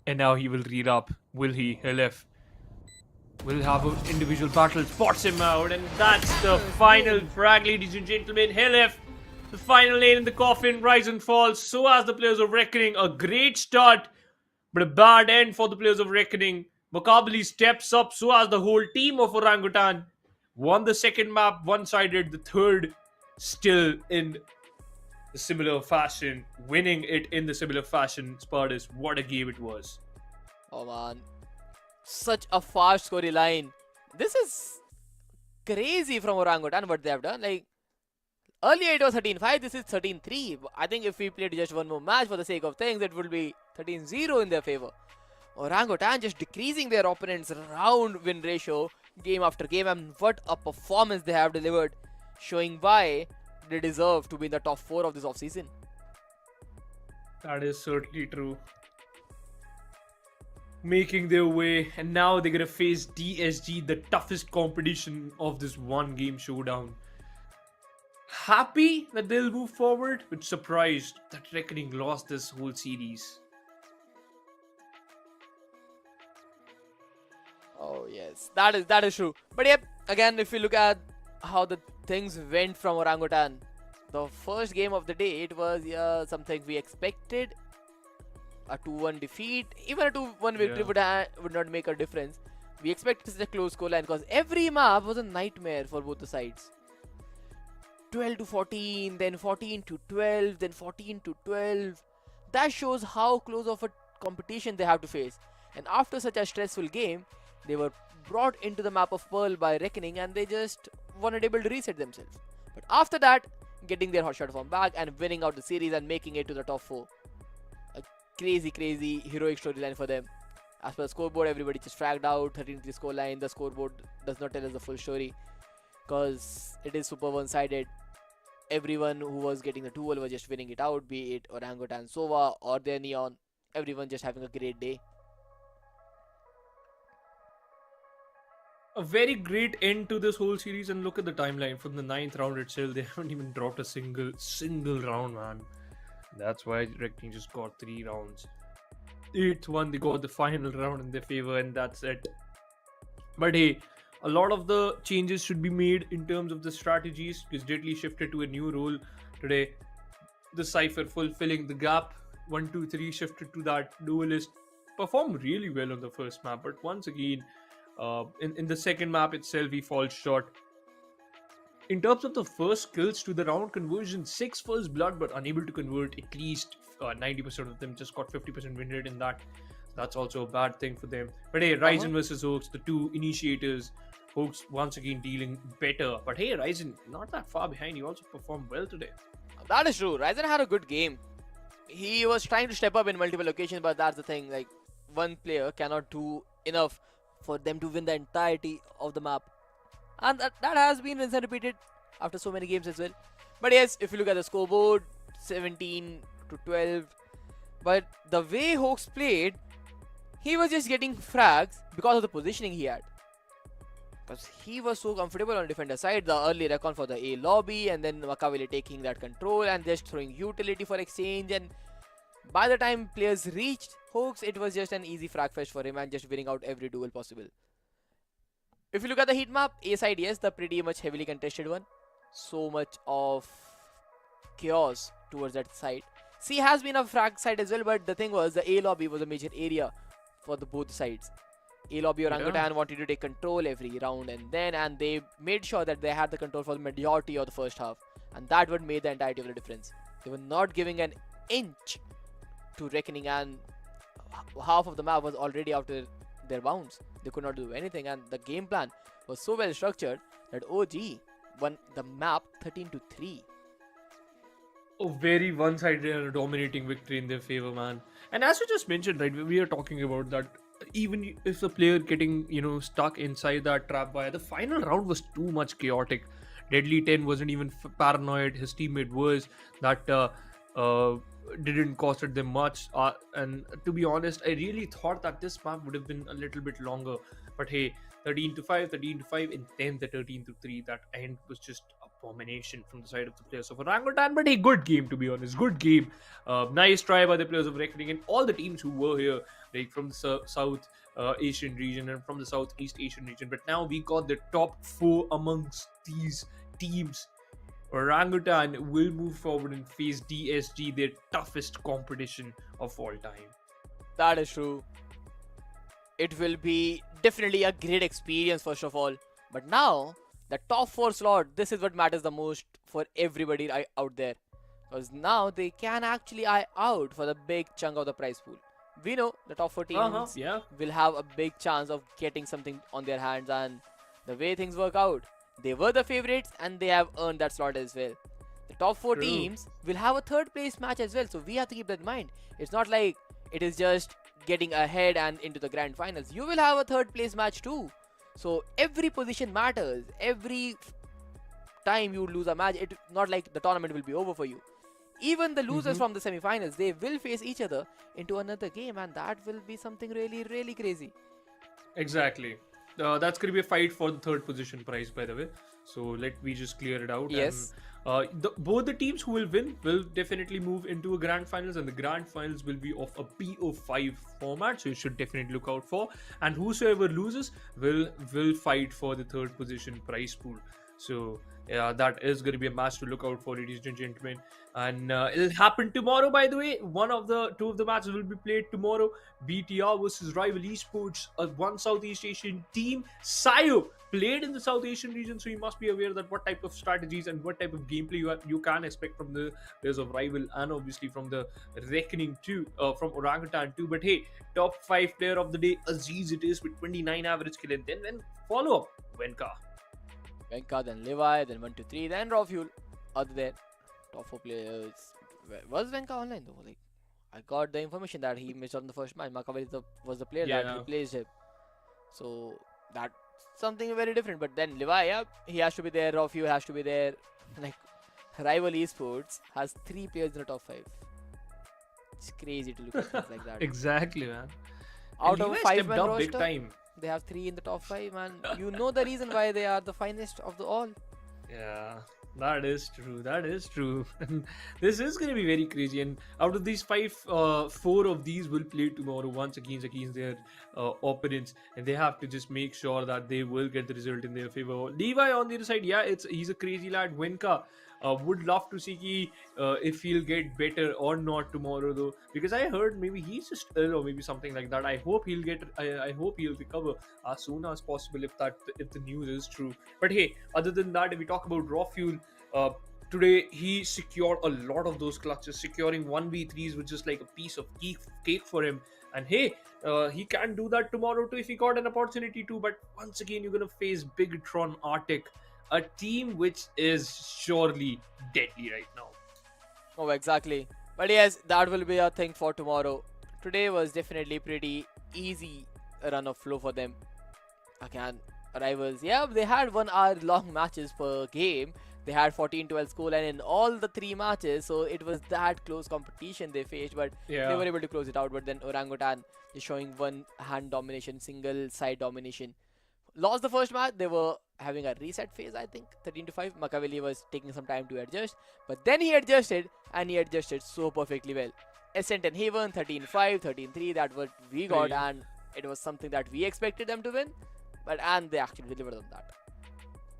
And now he will read up. Will he? LF will have an individual battle, spots him out, and that's the final frag, ladies and gentlemen. LF, the final nail in the coffin. Ryzen falls. So as the players of Reckoning. A great start, but a bad end for the players of Reckoning. Makavali steps up. So as the whole team of Orangutan. Won the second map one-sided. The third still in the similar fashion, winning it in the similar fashion. Spartus, what a game it was. Oh man, such a fast storyline. This is crazy from Orangutan what they have done. Like earlier it was 13-5, this is 13-3. I think if we played just one more match for the sake of things, it would be 13-0 in their favor. Orangutan just decreasing their opponents' round win ratio game after game, and what a performance they have delivered, showing why they deserve to be in the top 4 of this off-season. That is certainly true. Making their way, and now they're gonna face DSG, the toughest competition of this OneGame Showdown. Happy that they'll move forward, but surprised that Reckoning lost this whole series. Oh yes, that is true. But yep, again, if we look at how the things went from Orangutan. The first game of the day, it was something we expected. A 2-1 defeat, even a 2-1 victory would not make a difference. We expected such a close scoreline because every map was a nightmare for both the sides. 12 to 14, then 14 to 12, then 14 to 12. That shows how close of a competition they have to face. And after such a stressful game, they were brought into the map of Pearl by Reckoning and they just weren't able to reset themselves. But after that, getting their hot shot form back and winning out the series and making it to the top 4. A crazy heroic storyline for them. As per the scoreboard, everybody just fragged out, 13-3 scoreline. The scoreboard does not tell us the full story because it is super one-sided. Everyone who was getting the 2-0 was just winning it out, be it Orangutan, Sova or their Neon. Everyone just having a great day. A very great end to this whole series, and look at the timeline. From the 9th round itself, they haven't even dropped a single round, man. That's why Reckoning just got 3 rounds. 8th one, they got the final round in their favor, and that's it. But hey, a lot of the changes should be made in terms of the strategies because Deadly shifted to a new role today. The Cypher fulfilling the gap. 1, 2, 3 shifted to that duelist. Performed really well on the first map, but once again, in the second map itself, he falls short. In terms of the first kills to the round conversion, 6 first blood, but unable to convert. At least 90% of them just got 50% win rate in that. That's also a bad thing for them. But hey, Ryzen versus Hoax, the two initiators. Hoax once again dealing better. But hey, Ryzen, not that far behind. You also performed well today. That is true. Ryzen had a good game. He was trying to step up in multiple locations, but that's the thing. Like, one player cannot do enough for them to win the entirety of the map. And that has been rinse and repeated after so many games as well. But yes, if you look at the scoreboard, 17 to 12. But the way Hoax played, he was just getting frags because of the positioning he had. Because he was so comfortable on the defender side. The early recon for the A lobby, and then Makaveli taking that control and just throwing utility for exchange. And by the time players reached Hoax, it was just an easy frag fest for him and just winning out every duel possible. If you look at the heat map, A side, yes, the pretty much heavily contested one. So much of chaos towards that side. C has been a frag side as well, but the thing was, the A lobby was a major area for both sides. A lobby Orangutan wanted to take control every round and they made sure that they had the control for the majority of the first half. And that would make the entirety of the difference. They were not giving an inch to Reckoning, and half of the map was already out of their bounds. They could not do anything, and the game plan was so well structured that OG won the map 13 to 3. A very one-sided and a dominating victory in their favor, man. And as you just mentioned, right, we are talking about that. Even if the player getting, stuck inside that trap wire, the final round was too much chaotic. Deadly 10 wasn't even paranoid. His teammate was. That didn't cost them much. And to be honest, I really thought that this map would have been a little bit longer. But hey, 13 to 5, and then the 13 to 3. That end was just abomination from the side of the players of Orangutan. But hey, good game, to be honest. Good game. Nice try by the players of Reckoning and all the teams who were here, like from the South Asian region and from the Southeast Asian region. But now we got the top 4 amongst these teams. Orangutan will move forward and face DSG, their toughest competition of all time. That is true. It will be definitely a great experience, first of all. But now, the top 4 slot, this is what matters the most for everybody out there. Because now they can actually eye out for the big chunk of the prize pool. We know the top 4 teams will have a big chance of getting something on their hands, and the way things work out, they were the favorites and they have earned that slot as well. The top 4 teams will have a 3rd place match as well, so we have to keep that in mind. It's not like it is just getting ahead and into the grand finals. You will have a 3rd place match too. So every position matters. Every time you lose a match, it's not like the tournament will be over for you. Even the losers from the semi-finals, they will face each other into another game, and that will be something really, really crazy. Exactly. That's going to be a fight for the 3rd position prize, by the way. So let me just clear it out. Yes. And, both the teams who will win will definitely move into a grand finals, and the grand finals will be of a BO5 format, so you should definitely look out for. And whosoever loses will fight for the 3rd position prize pool. So yeah, that is going to be a match to look out for, ladies and gentlemen. And it'll happen tomorrow, by the way. Two of the matches will be played tomorrow. BTR versus Rival Esports, one Southeast Asian team. Sayo played in the South Asian region, so you must be aware that what type of strategies and what type of gameplay you can expect from the players of Rival, and obviously from the Reckoning too, from Orangutan too. But hey, top 5 player of the day, Aziz it is with 29 average kill, and then follow up Venka. Venka, then Levi, then 1, 2, 3, then Raw Fuel. Other than top 4 players. Was Venka online though? Like, I got the information that he missed on the first match. Makaveli was the player that replaced him. So that's something very different. But then Levi, yeah, he has to be there. Raw Fuel has to be there. Like, Rival Esports has 3 players in the top 5. It's crazy to look at things like that. Exactly, man. Out of a 5-man roster, big time. They have 3 in the top 5, and you know the reason why they are the finest of the all. Yeah, that is true. That is true. This is going to be very crazy. And out of these 5, 4 of these will play tomorrow once against their opponents, and they have to just make sure that they will get the result in their favor. Levi on the other side, yeah, he's a crazy lad. Wenka. Would love to see if he'll get better or not tomorrow though, because I heard maybe he's just ill or maybe something like that. I hope he'll recover as soon as possible if the news is true. But hey, other than that, if we talk about Raw Fuel, today he secured a lot of those clutches. Securing 1v3s was just like a piece of cake for him. And hey, he can do that tomorrow too if he got an opportunity to. But once again, you're gonna face Bigtron Arctic, a team which is surely deadly right now. Oh, exactly. But yes, that will be a thing for tomorrow. Today was definitely pretty easy run of flow for them. Again, Rivals, yeah, they had 1 hour long matches per game. They had 14-12 scoreline in all the 3 matches, so it was that close competition they faced, but they were able to close it out. But then Orangutan is showing one hand domination, single side domination. Lost the first match. They were having a reset phase, I think. 13-5. Makaveli was taking some time to adjust, but then he adjusted, and he adjusted so perfectly well. Ascent and Haven 13-5, 13-3. That's what we got, and it was something that we expected them to win, and they actually delivered on that.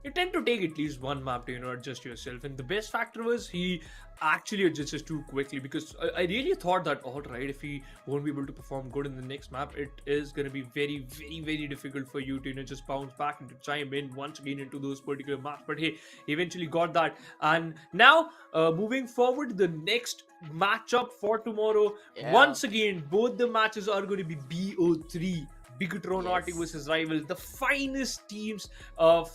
You tend to take at least one map to adjust yourself, and the best factor was he actually adjusted too quickly, because I really thought that alright, if he won't be able to perform good in the next map, it is going to be very, very, very difficult for you to just bounce back and to chime in once again into those particular maps. But hey, he eventually got that. And now moving forward, the next matchup for tomorrow, once again both the matches are going to be BO3. Bigtron Arctic versus Rival, the finest teams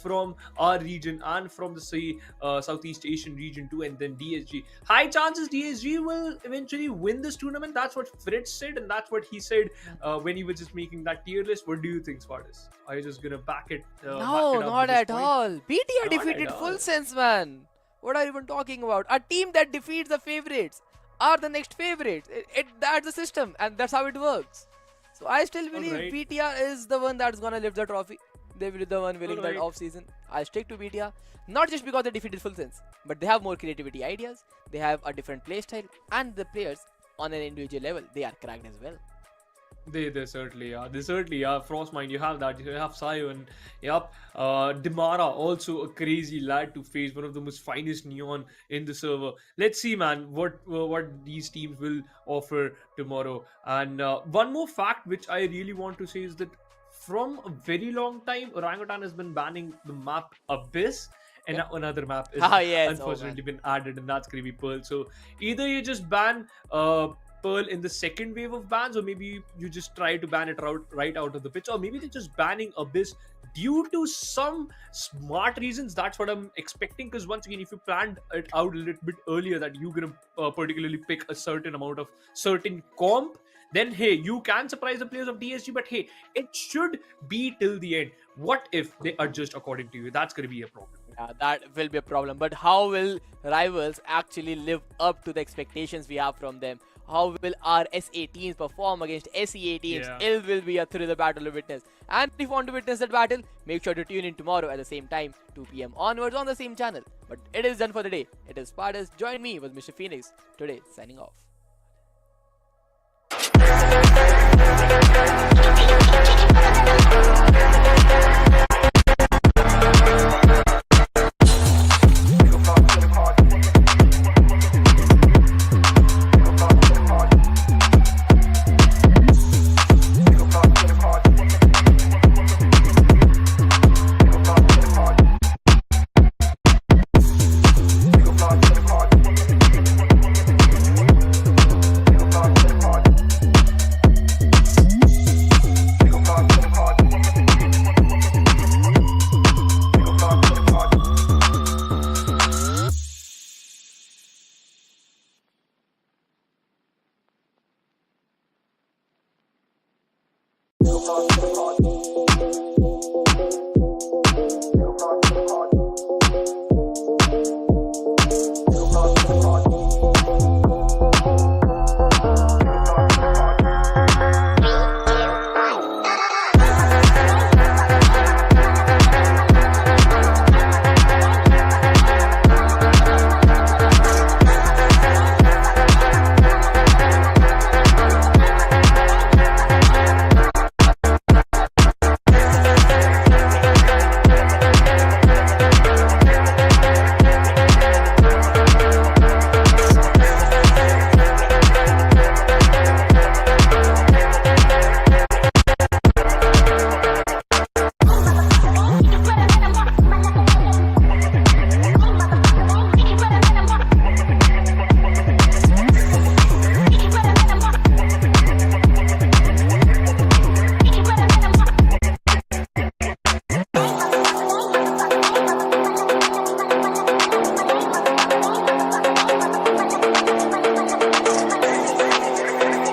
from our region and from the Southeast Asian region too, and then DSG. High chances DSG will eventually win this tournament. That's what Fritz said, and that's what he said when he was just making that tier list. What do you think, Spartus? Are you just gonna back it? No, not at all. BTR defeated Full Sense, man. What are you even talking about? A team that defeats the favorites are the next favorites. That's the system, and that's how it works. So I still believe BTR is the one that's gonna lift the trophy. They will be the one winning that off-season. I stick to BTR, not just because they defeated Full Sense, but they have more creativity ideas, they have a different playstyle, and the players on an individual level, they are cracked as well. They certainly are. They certainly are. Frostmind, you have that. You have Sayo, and Demara, also a crazy lad to face, one of the most finest neon in the server. Let's see, man, what these teams will offer tomorrow. And one more fact which I really want to say is that from a very long time, Orangutan has been banning the map Abyss, and now another map is unfortunately been added, and that's gonna be Pearl. So either you just ban Pearl in the second wave of bans, or maybe you just try to ban it right out of the pitch, or maybe they're just banning Abyss due to some smart reasons. That's what I'm expecting, because once again, if you planned it out a little bit earlier that you're gonna particularly pick a certain amount of certain comp, then hey, you can surprise the players of DSG, but hey, it should be till the end. What if they adjust according to you? That's gonna be a problem. Yeah, that will be a problem. But how will Rivals actually live up to the expectations we have from them? How will our SA teams perform against SEA teams? It will be a thriller battle to witness. And if you want to witness that battle, make sure to tune in tomorrow at the same time, 2 PM onwards on the same channel. But it is done for the day. It is Spartus. Join me with Mr. Phoenix today, signing off.